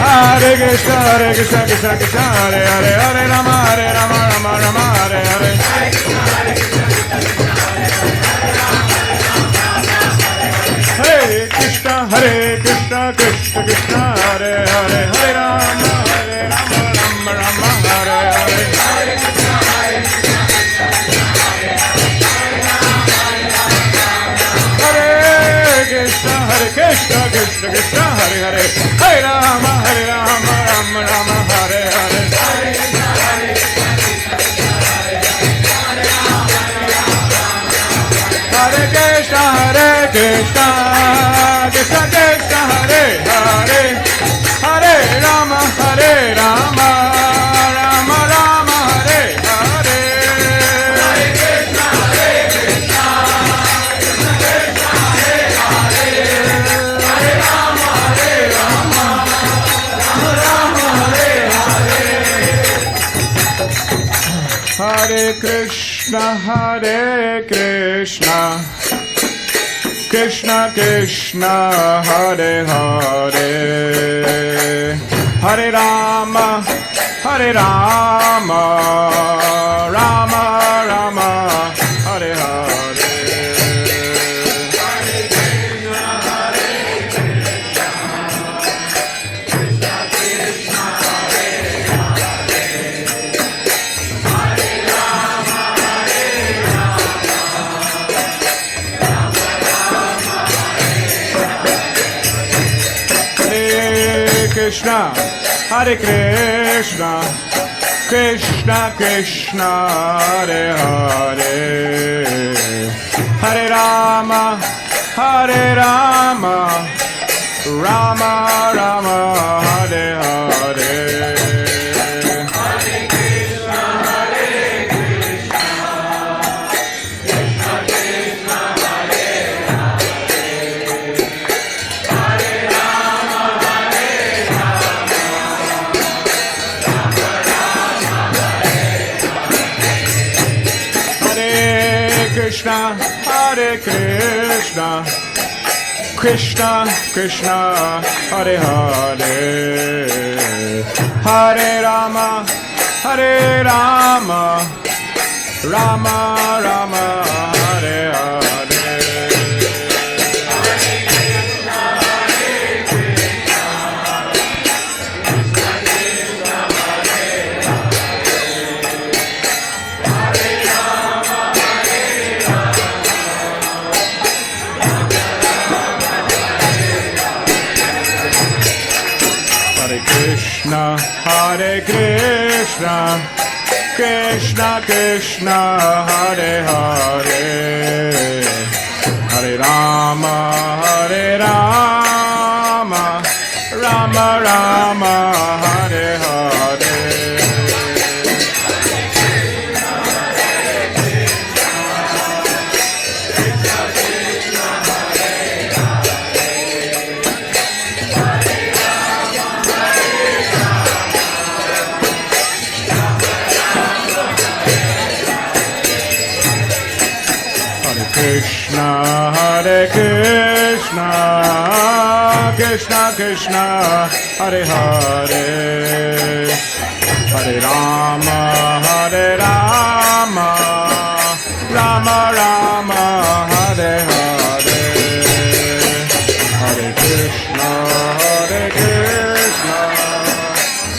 Hare Krishna, Krishna Krishna, Hare Hare, Hare Rama, Rama Hare Hare. Hare Krishna, Krishna Krishna, Hare Hare, Hare Rama, Rama Hare Hare. Krishna, Krishna Krishna, Hare Hare, Hare Rama, Rama Hare Hare. Hare Krishna, Krishna Krishna, Hare Hare, Hare Rama, Rama Rama, Hare Hare. Hare Krishna, Krishna Krishna, Hare Hare, Hare Rama, Rama Rama, Hare Hare. Hare Krishna, Krishna Krishna Hare Hare Hare Rama Hare Rama Rama Rama Hare Hare Krishna, Hare Krishna, Krishna Krishna, Hare Hare, Hare Rama, Hare Rama, Rama Rama, Hare Hare. Krishna, Hare Krishna, Krishna Krishna, Hare Hare, Hare Rama, Hare Rama, Rama Rama, Hare Hare. Hare Krishna, Krishna Krishna, Hare Hare, Hare Rama, Hare Rama, Rama Rama, Hare Hare. Krishna, Hare Krishna, Krishna Krishna, Hare Hare, Hare Rama, Hare Rama, Rama Rama, Hare Hare, Hare Krishna, Hare Krishna,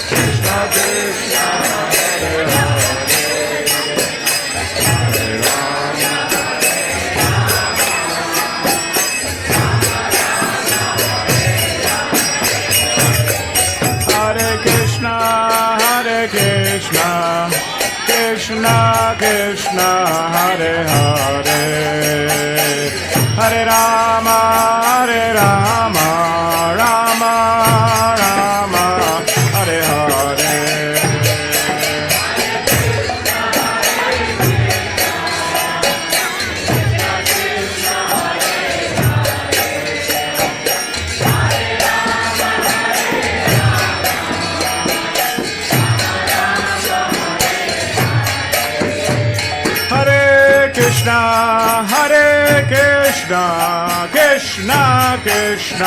Krishna Krishna, Hare Hare. Krishna, Krishna Krishna, Hare Hare, Hare Rama, Hare Rama, Rama Rama, Hare Hare. Krishna, Hare Krishna, Krishna Krishna,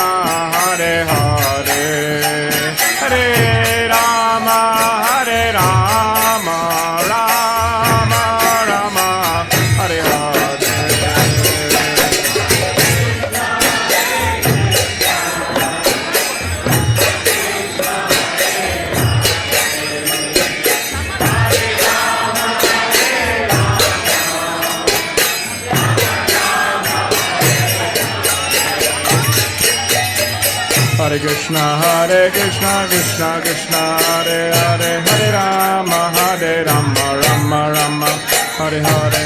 Hare Hare, Hare Rama, Hare Rama, Rama Rama, Hare Hare. Hare Krishna, Krishna Krishna, Hare Hare, Hare Rama, Rama Rama, Hare Hare.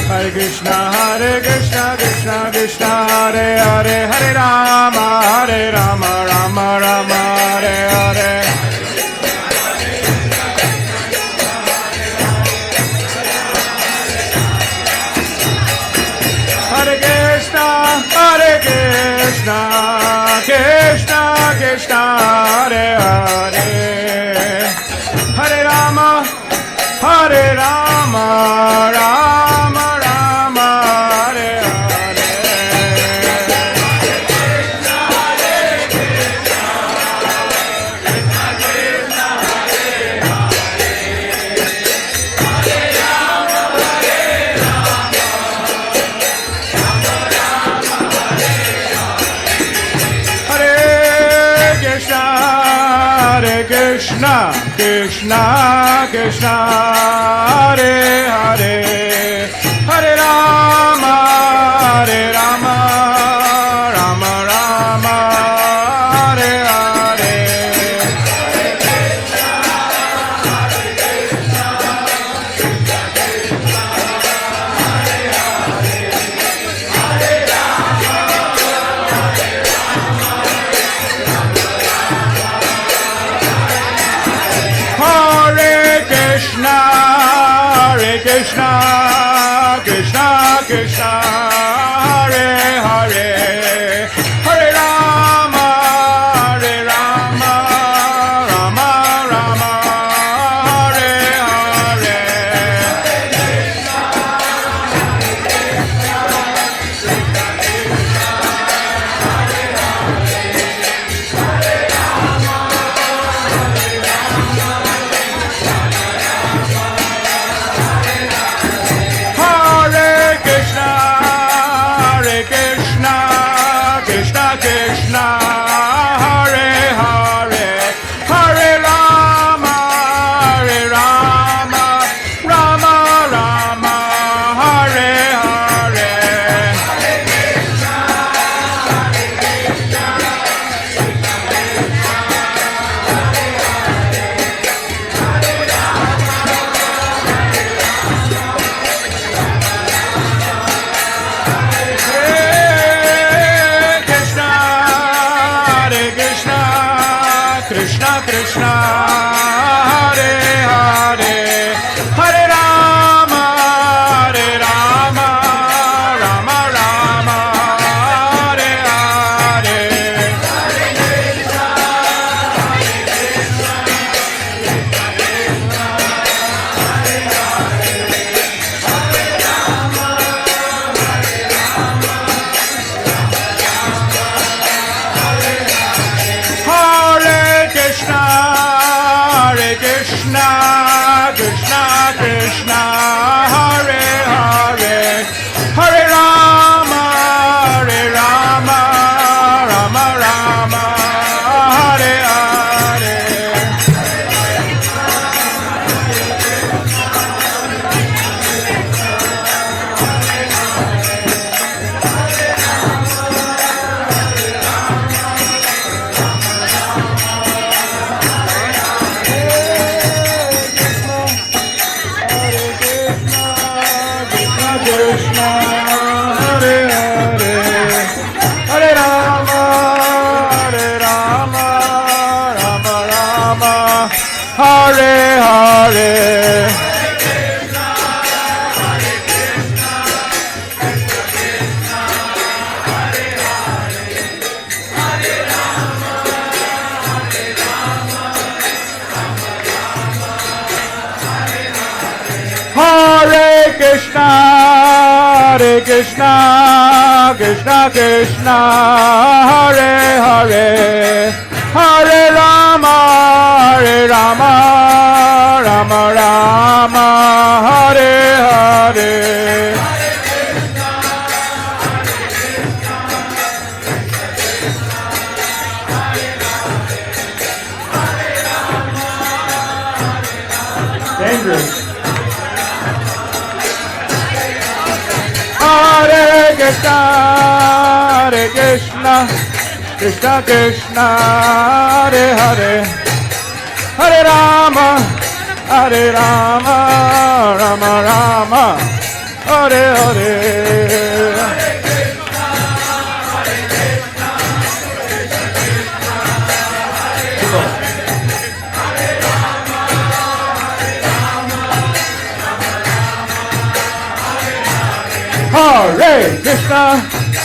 Hare Krishna, Krishna Krishna, Hare Hare, Hare Rama, Rama Rama, Hare Hare. Hare Krishna, Krishna Krishna, Hare Hare, Hare Rama, Rama Rama, Hare Hare. Hare Krishna, Krishna Krishna, Hare Hare, Hare Rama, Rama Rama, Hare Hare. Hare Krishna, Krishna Krishna, Hare Hare, Hare Rama, Rama Rama, Hare Hare. Krishna Krishna, Hare Hare, Hare Rama, Rama Rama, Hare Hare. Krishna, Krishna Krishna, Hare Hare, Hare Rama, Rama Rama, Hare Hare. Krishna, Hare Hare, Hare Rama, Rama Rama, Hare Hare. Hare Krishna, Krishna Krishna, Hare Hare, Hare Rama, Rama Rama, Hare Hare. Dangerous. Hare Krishna, Krishna Krishna, Hare Hare, Hare Rama, Rama Rama, Hare Hare.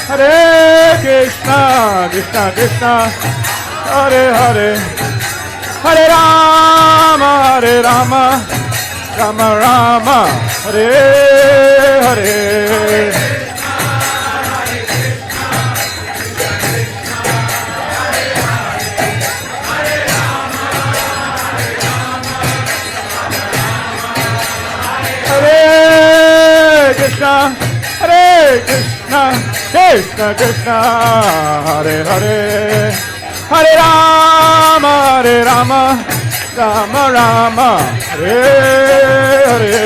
Hare Krishna, Krishna Krishna, Hare Hare, Hare Rama, Rama Rama, Hare Hare. Krishna, Hare Krishna, Krishna Krishna, Hare Hare, Hare Rama, Rama Rama, Hare Hare.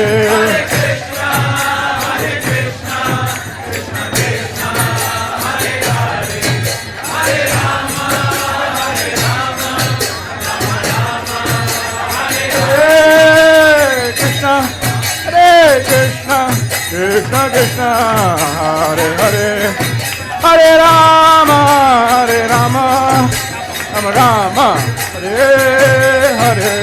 Krishna, Krishna Krishna, Hare Hare, Hare Rama, Rama Rama, Hare Hare.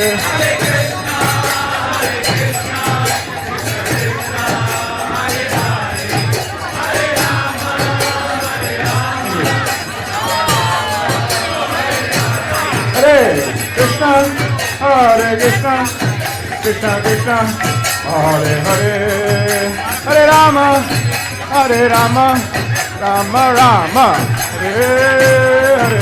Hare Krishna, Hare Krishna, Krishna Krishna, Hare Hare, Hare Rama, Rama Rama, Hare Hare.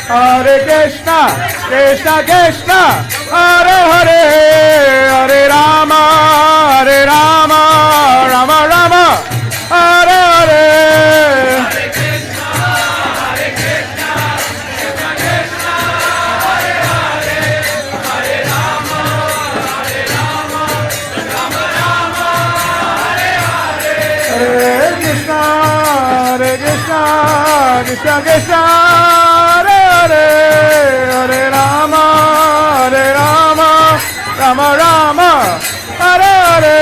Hare Krishna, Krishna Krishna, Hare Hare, Hare Rama, Rama Rama, Hare Hare. Hare Krishna, Krishna Krishna, Hare Hare, Hare Rama, Rama Rama, Hare Hare.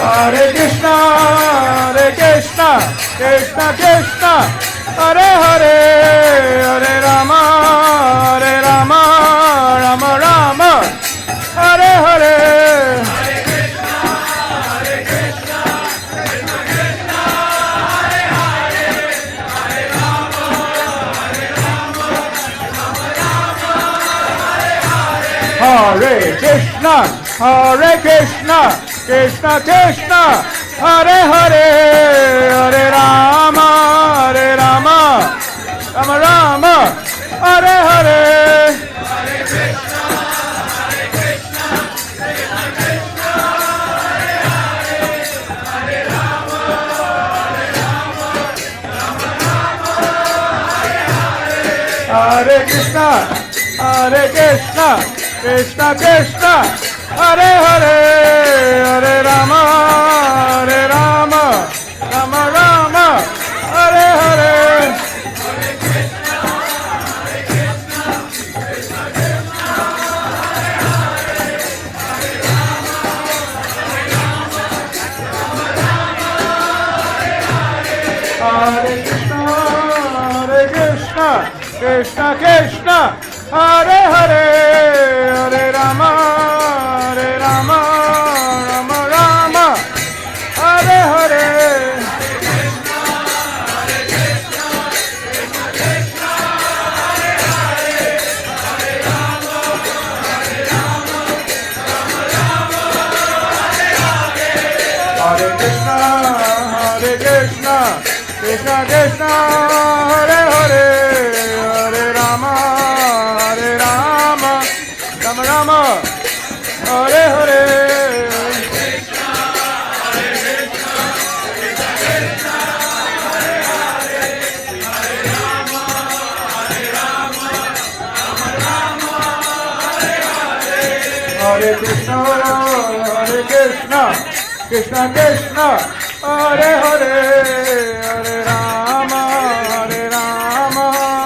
Hare Krishna, Krishna Krishna, Hare Hare, Hare Rama, Rama Rama, Hare Hare. Hare Krishna, Krishna Krishna, Hare Hare, Hare Rama, Rama Rama, Hare Hare. Hare Krishna, Krishna Krishna, Hare Hare, Hare Rama, Rama Rama, Hare Hare. Hare Krishna, Krishna Krishna, Hare Hare, Hare Rama, Rama Rama, Hare Hare. Hare Krishna, Krishna Krishna, Hare Hare, Hare Rama, Rama Rama, Hare Hare. Hare Krishna, Krishna Krishna, Hare Hare, Hare Rama,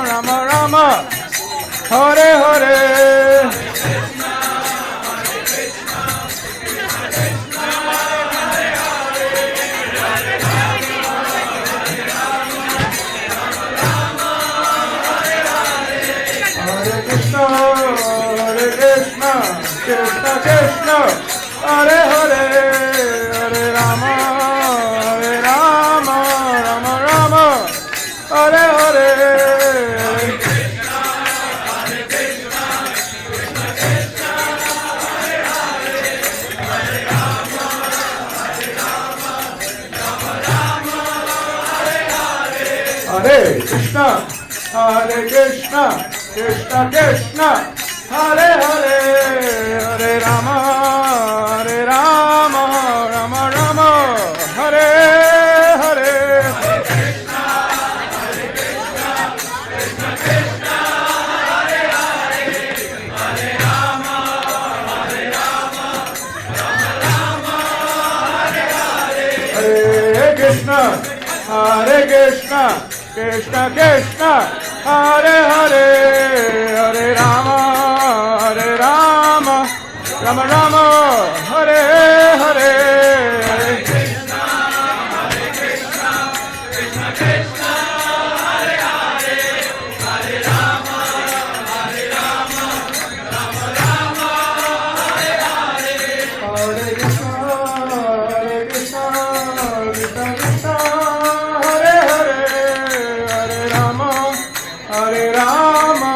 Rama Rama, Hare Hare. Krishna Krishna, Hare Hare, Hare Rama, Rama Rama, Hare Hare. Hare Krishna, Krishna Krishna, Hare Hare, Hare Rama, Rama Rama, Hare Hare. Hare Krishna, Krishna Krishna, Hare Hare, Hare Rama, Rama Hare Hare. Hare Krishna, Krishna Krishna, Hare Hare, Hare Rama, Rama Rama, Hare Hare. Hare Krishna, Krishna Krishna, Hare Hare, Hare Rama, Rama Rama, Hare Hare. Hare Krishna, Krishna Krishna, Hare Hare, Hare Rama,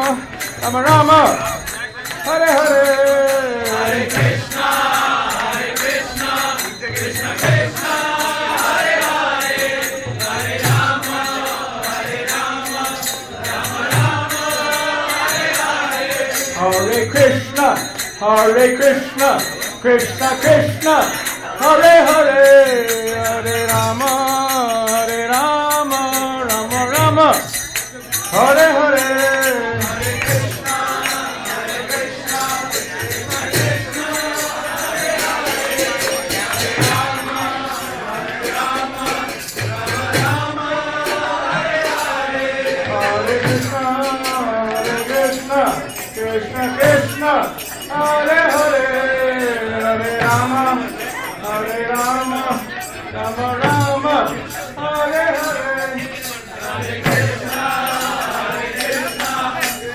Rama Rama, Hare Hare. Hare Krishna, Krishna Krishna, Hare Hare, Hare Rama, Rama Rama, Hare Hare. Hare Krishna, Krishna Krishna, Hare Hare, Hare Rama, Rama Rama, Hare Hare. Hare Krishna, Krishna Krishna, Hare Hare, Hare Rama, Rama Rama, Hare Hare. Hare Krishna, Krishna Krishna, Hare Hare, Hare Rama, Rama Rama, Hare Hare. Hare Krishna, Krishna Krishna, Hare Hare, Hare Rama, Rama Rama, Hare Hare. Hare Krishna,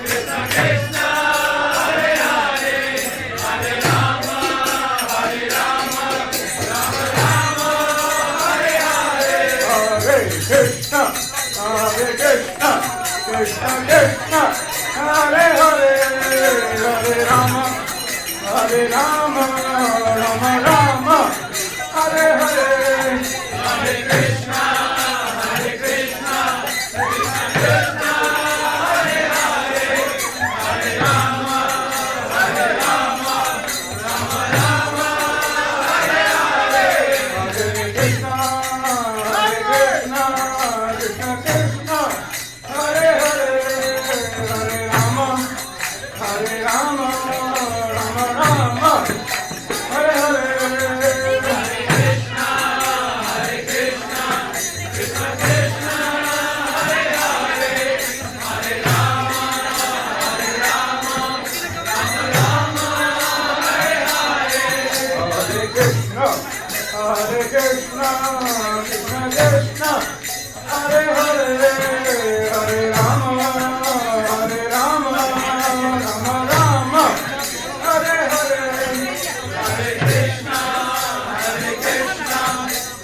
Krishna Krishna, Hare Hare, Hare Rama, Rama Rama, Hare Hare. Hare Krishna, Krishna Krishna, Hare Hare, Hare Rama, Rama Rama, Hare Hare. Hare Krishna, Krishna Krishna, Hare Hare, Hare Rama, Rama Rama, Hare Hare. Hare Krishna, Krishna Krishna, Hare Hare, Hare Rama, Rama Rama, Hare Hare. Hare Krishna, Krishna Krishna, Hare Hare, Hare Rama, Rama Rama, Hare Hare. Hare Krishna, Krishna Krishna, Hare Hare, Hare Rama, Rama Rama, Hare Hare. Hare Krishna,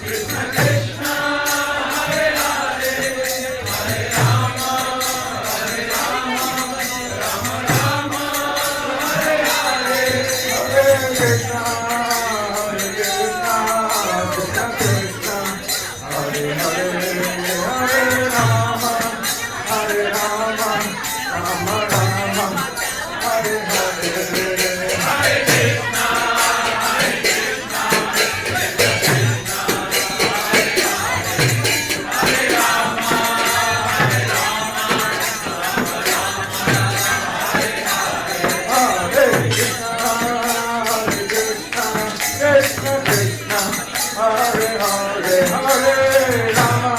Krishna Krishna, Hare Rama, Hare Krishna, Krishna Krishna, Hare Hare, Hare Rama,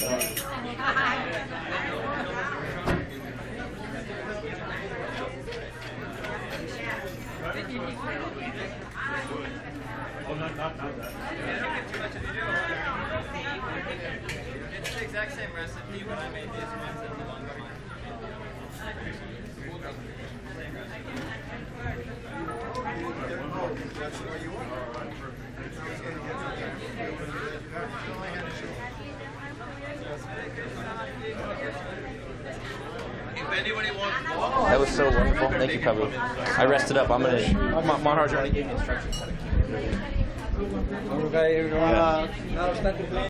It's the exact same recipe, but I made these ones in the longer one. That was so wonderful. Thank you, Prabhu. I rested up. I'm going to... Maharaj already gave me instructions how to keep it.